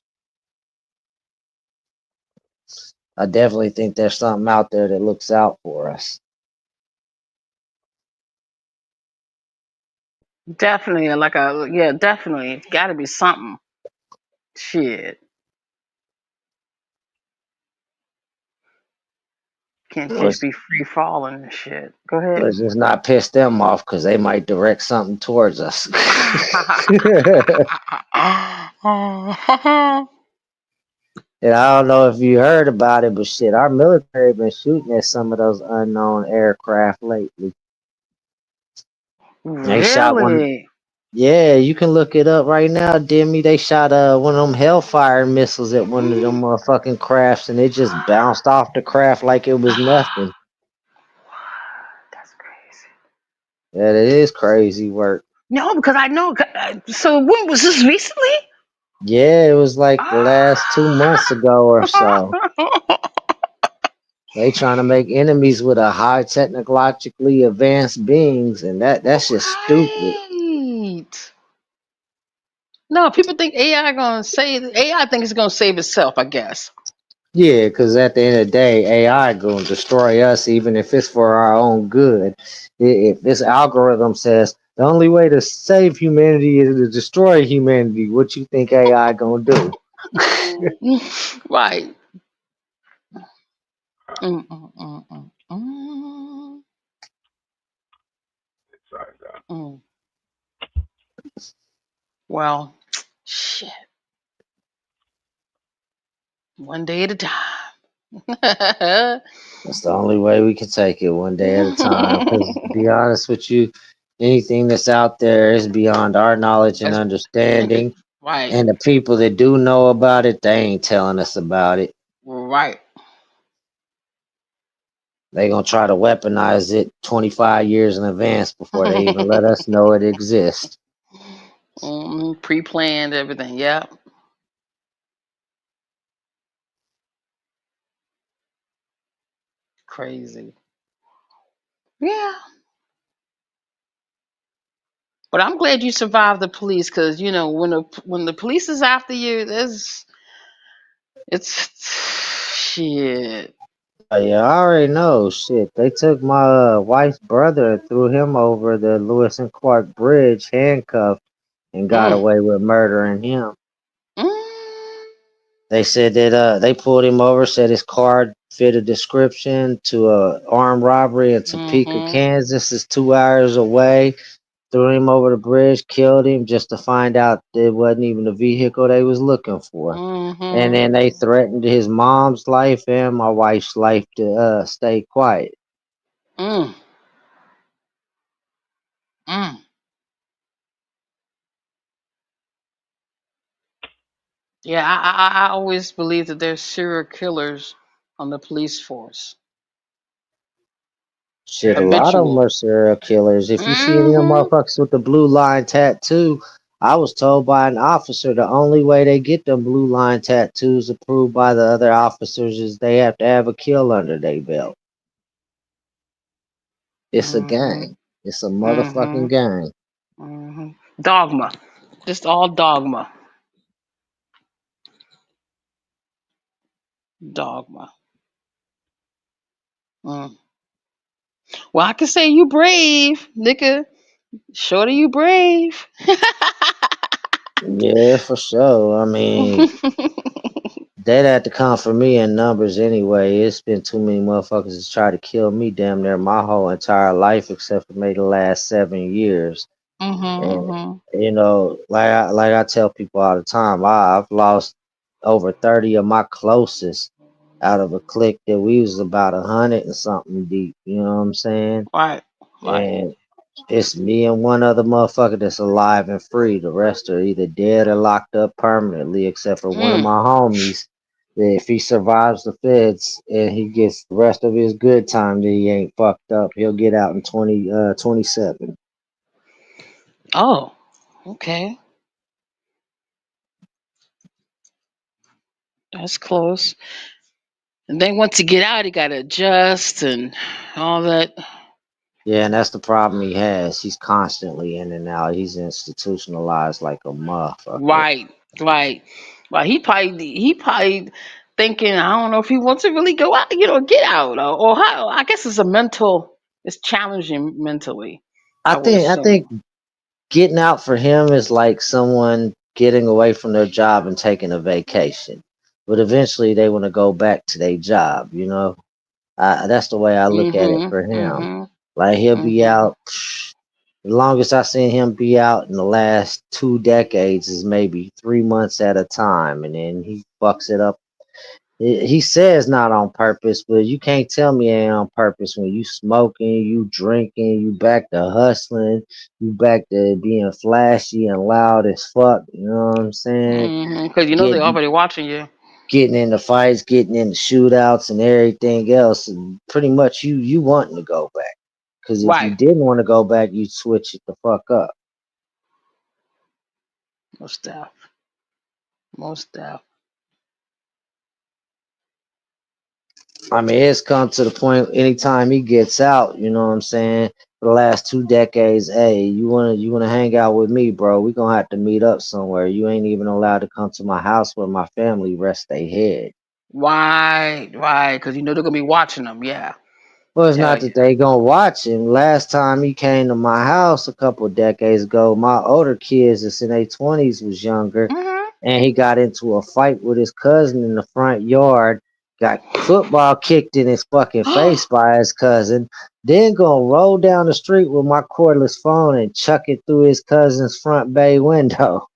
I definitely think there's something out there that looks out for us. Definitely. Definitely. Got to be something. Shit. Can't just Let's, be free falling and shit. Go ahead. let's just not piss them off because they might direct something towards us. And I don't know if you heard about it, but shit, our military been shooting at some of those unknown aircraft lately. They shot one. Really? Yeah, you can look it up right now, Demi. They shot one of them Hellfire missiles at one of them motherfucking crafts, and it just bounced off the craft like it was nothing. That's crazy. Yeah, it is crazy work. No, because I know. So when was this recently? Yeah, it was like the last 2 months ago or so. They trying to make enemies with a high technologically advanced beings, and that's just stupid. Right. No, people think AI gonna save. AI think it's gonna save itself. I guess. Yeah, because at the end of the day, AI going to destroy us, even if it's for our own good. If this algorithm says the only way to save humanity is to destroy humanity, what you think AI going to do? Right. Mm, mm, mm, mm, mm. Mm. Well, shit. One day at a time. That's the only way we can take it one day at a time. Because to be honest with you, anything that's out there is beyond our knowledge and understanding. Right. And the people that do know about it, they ain't telling us about it. Right. They gonna try to weaponize it 25 years in advance before they even let us know it exists. Pre-planned everything. Yeah. Crazy. Yeah. But I'm glad you survived the police, because when the police is after you, it's shit. Oh yeah, I already know. Shit, they took my wife's brother and threw him over the Lewis and Clark Bridge, handcuffed, and got Mm. away with murdering him. Mm. They said that they pulled him over, said his car fit a description to a armed robbery in Topeka, Mhm. Kansas. Is 2 hours away. Threw him over the bridge, killed him, just to find out that it wasn't even the vehicle they was looking for. And Mhm. then they threatened his mom's life and my wife's life to stay quiet. Mm. Mm. Yeah, I always believe that there's serial killers on the police force. Shit, a lot of them Habitual. are serial killers. If you see any of them Mhm. motherfuckers with the blue line tattoo, I was told by an officer the only way they get them blue line tattoos approved by the other officers is they have to have a kill under their belt. It's a Mhm. gang. It's a motherfucking Mhm. gang. Mhm. Dogma. Just all dogma. Dogma. Mm. Well, I can say you brave, nigga. Shorty, you brave. Yeah, for sure. I mean, they'd have to come for me in numbers anyway. It's been too many motherfuckers to try to kill me damn near my whole entire life, except for maybe the last 7 years. And Mhm. like I tell people all the time, I've lost over 30 of my closest out of a clique that we was about 100 and something deep. You know what I'm saying? Right. Right. And it's me and one other motherfucker that's alive and free. The rest are either dead or locked up permanently, except for one of Mm. my homies. That if he survives the feds and he gets the rest of his good time, that he ain't fucked up, he'll get out in 2027. Oh. Okay. That's close. And then once you get out, you gotta adjust and all that. Yeah, and that's the problem he has. He's constantly in and out. He's institutionalized like a motherfucker. Right. Right. Right. He probably thinking, I don't know if he wants to really go out, get out, or how. I guess it's challenging mentally. I I would think I assume. think getting out for him is like someone getting away from their job and taking a vacation. But eventually they want to go back to their job, you know? That's the way I look at it Mhm. for him. Mhm. Like he'll be Mhm. out. The longest I've seen him be out in the last 2 decades is maybe 3 months at a time, and then he fucks it up. He says not on purpose, but you can't tell me it ain't on purpose when you smoking, you drinking, you back to hustling, you back to being flashy and loud as fuck. You know what I'm saying? Mhm. Because they're Getting already watching you. getting into fights, getting into shootouts, and everything else. And pretty much you wanting to go back. Because if you Right. didn't want to go back, you'd switch it the fuck up. Most deaf. Most deaf. I mean, it's come to the point anytime he gets out, you know what I'm saying? For the last 2 decades, hey, you wanna hang out with me, bro? We gonna have to meet up somewhere. You ain't even allowed to come to my house where my family rests their head. Right. Right. Because they're gonna be watching them. Yeah. Well, it's Tell not you. that they gonna watch him. Last time he came to my house a couple of decades ago, my older kids that's in their 20s was younger, Mhm. and he got into a fight with his cousin in the front yard, got football kicked in his fucking face by his cousin, then gonna roll down the street with my cordless phone and chuck it through his cousin's front bay window.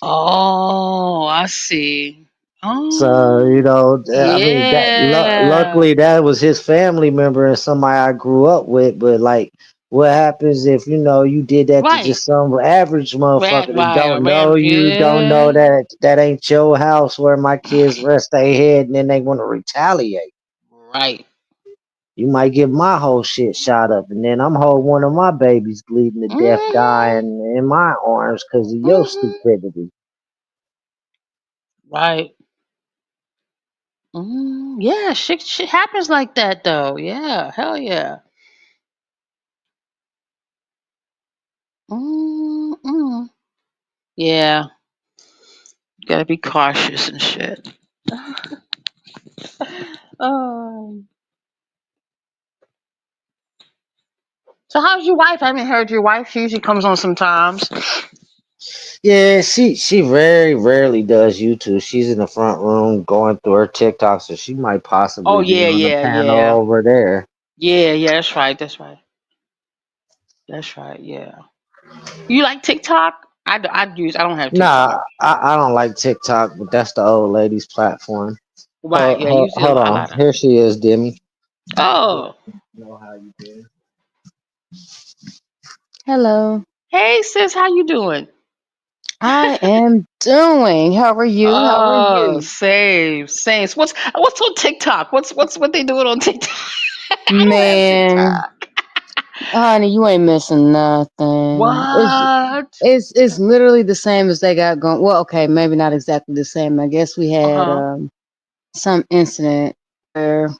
Oh, I see. So, Oh, I mean, yeah. luckily that was his family member and somebody I grew up with. But like, what happens if you did that to Right. just some average Right. motherfucker that Right. don't know you, don't know Yeah. that ain't your house where my kids rest their head, and then they want to retaliate? Right. You might get my whole shit shot up, and then I'm holding one of my babies bleeding to death, Hmm. dying in my arms because of your Hmm. stupidity. Right. Yeah, shit happens like that though. Yeah, hell yeah. Mm-mm. Yeah, gotta be cautious and shit. um, so how's your wife? I haven't heard your wife. She usually comes on sometimes. Yeah, she very rarely does YouTube. She's in the front room going through her TikTok, so she might Oh possibly be yeah, on the yeah, panel yeah, over there. yeah, yeah. That's right. That's right. That's right. Yeah. You like TikTok? I use. I don't have TikTok. Nah, I don't like TikTok, but that's the old lady's platform. Right. Yeah. You see Hold a on, lot of. here she is, Demi. Oh. Know how you doing? Hello. Hey sis, how you doing? I am doing. How are you? How are Oh, you? same, same. What's on TikTok? What's what they doing on TikTok? I don't have Man, TikTok. honey, you ain't missing nothing. What? It's literally the same as they got going. Well, okay, maybe not exactly the same. I guess we had Uh-huh. some incident where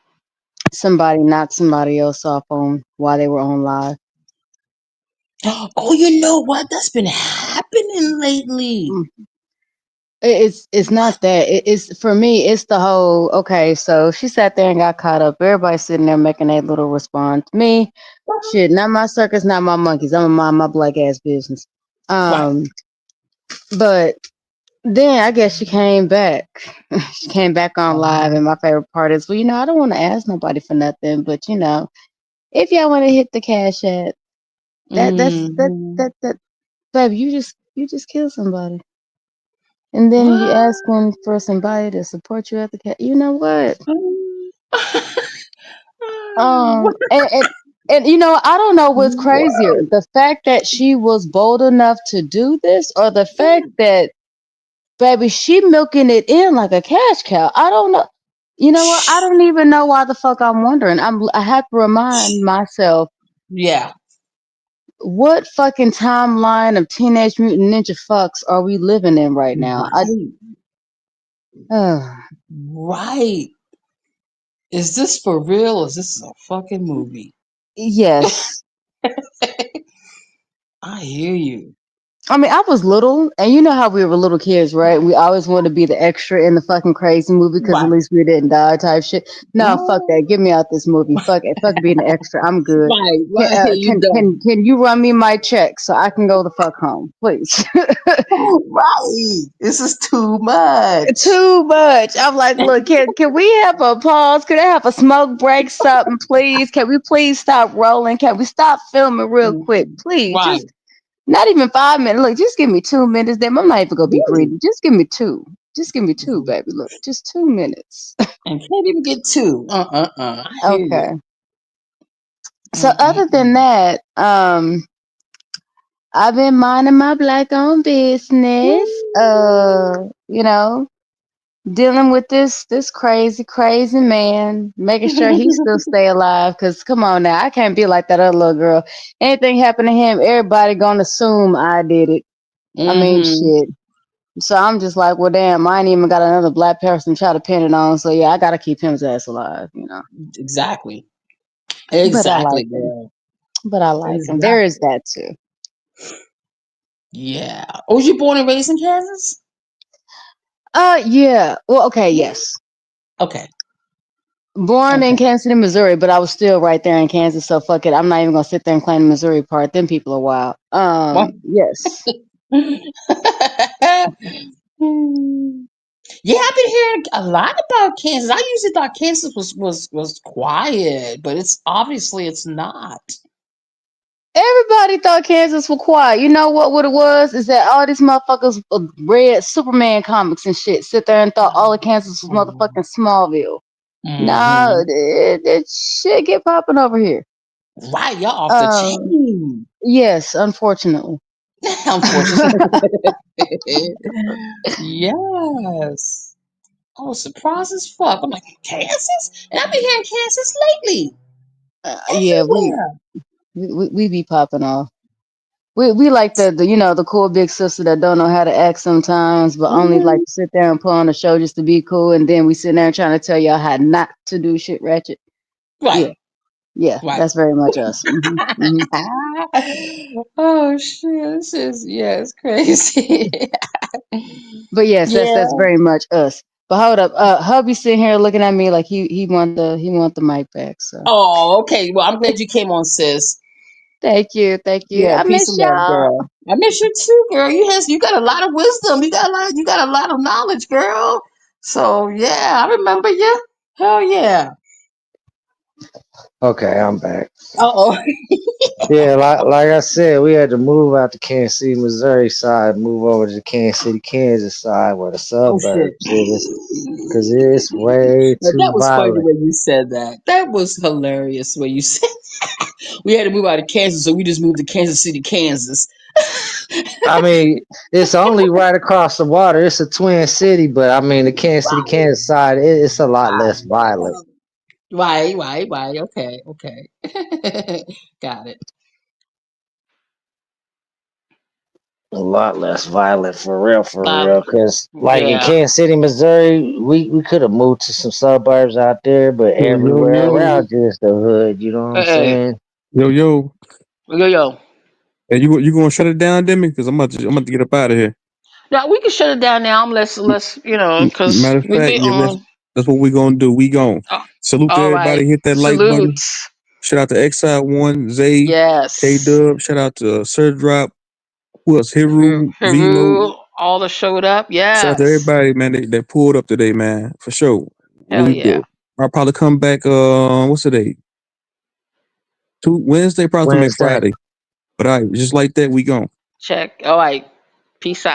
somebody knocked somebody else off on while they were on live. Oh, you know what? That's been happening lately. Mm. It's not that. It's for me. It's the whole. Okay, so she sat there and got caught up. Everybody sitting there making a little response. Me, shit, not my circus, not my monkeys. I'm gonna mind my black ass business. Right. Um, but then I guess she came back. She came back on live, and my favorite part is, well, I don't want to ask nobody for nothing, but if y'all want to hit the cash app, Hmm. that, baby, you just kill somebody. And then you What? asking for somebody to support you at the cat. You know what? What? And I don't know what's crazier, the fact that she was bold enough to do this, or the fact that, baby, she milking it in like a cash cow. I don't know. You know what? I don't even know why the fuck I'm wondering. I have to remind myself, Yeah. what fucking timeline of Teenage Mutant Ninja fucks are we living in right now? Right. Uh, Right. Is this for real? Or is this a fucking movie? yes. I hear you. I mean, I was little, and you know how we were little kids, right? We always wanted to be the extra in the fucking crazy movie because at Right. least we didn't die, type shit. No, fuck that. Get me out this movie. Fuck it. Fuck being an extra. I'm good. Right. Can Right. You done. can you run me my check so I can go the fuck home, please? Right. This is too much. Too much. I'm like, look, can we have a pause? Can I have a smoke break, something, please? Can we please stop rolling? Can we stop filming real quick, please? Right. Just not even 5 minutes. Look, just give me 2 minutes. Then I'm not even gonna be Really? greedy. Just give me two. Just give me two, baby. Look, just 2 minutes. And can't even get two. I hear you. Okay. So other than Mm-mm-mm. that, I've been minding my black owned business. Dealing with this crazy man, making sure he still stay alive. Cause come on now, I can't be like that other little girl. Anything happen to him, everybody gonna assume I did it. I mean, Mm-hmm. shit. So I'm just like, well, damn, I ain't even got another black person to try to pin it on. So yeah, I gotta keep his ass alive. Exactly. But I like Exactly, him. girl. But I like him. There is Exactly. that too. Yeah. Oh, was you born and raised in Kansas? Yeah. Well, okay, yes. Okay. Born in Okay. Kansas City, Missouri, but I was still right there in Kansas. So fuck it. I'm not even gonna sit there and claim the Missouri part. Them people are wild. Well. Yes. Hmm. Yeah, I've been hearing a lot about Kansas. I usually thought Kansas was quiet, but it's not. Everybody thought Kansas was quiet. You know what it was? Is that all these motherfuckers read Superman comics and shit, sit there and thought all of Kansas was motherfucking Smallville. Nah, Mm-hmm. it shit get popping over here. Right, y'all off the Um, chain. yes, unfortunately. Unfortunately. Yes. I was surprised as fuck. I'm like, Kansas? And I've been hearing Kansas lately. Yeah, Everywhere. we be popping off. We like the the cool big sister that don't know how to act sometimes, but only like Mhm. to sit there and put on a show just to be cool, and then we sit there trying to tell y'all how not to do shit ratchet. Right. Yeah, yeah, Right. that's very much us. Oh shit. It's crazy. But yes, that's Yeah. very much us. But hold up, hubby sitting here looking at me like he want the mic back. So Oh, okay. Well, I'm glad you came on, sis. thank you. Yeah, I peace and miss love, y'all. girl. I miss you too, girl. You got a lot of wisdom. You got a lot of knowledge, girl. So yeah, I remember you. Hell yeah. Okay, I'm back. Uh-oh. Yeah, like I said, we had to move out the Kansas City, Missouri side, move over to the Kansas City, Kansas side, where the Oh shit. suburbs is, because it's way Now, that too was funny the violent. way you said that. That was hilarious the way you said we had to move out of Kansas, so we just moved to Kansas City, Kansas. I mean, it's only right across the water. It's a twin city, but I mean, the Kansas City, Right. Kansas side, it's a lot less violent. Right. Okay. Got it. A lot less violent for Uh, real. Cause like in yeah. Kansas City, Missouri, we could have moved to some suburbs out there, but Yo, yo, everywhere yo, around you is the hood. You know what I'm Hey, saying? yo. yo. Hey, you gonna shut it down, Demi? Because I'm about to get up out of here. Now we can shut it down now. Let's because Matter of we fact, be yeah, on. that's what we gonna do. We gon' Oh, salute to all right. everybody. Hit that like Salute. button. Shout out to Exile One, Zay, K Yes. Dub. Shout out to Sir Drop. Who else? Hiru, Vino. Haru, all that showed up. Shout out to Yes. everybody, man. That pulled up today, man. For sure. Hell We yeah. do. I'll probably come back. What's today? Wednesday. Probably come back Wednesday. Friday. But I just like that. We gone. Check. All right. Peace out.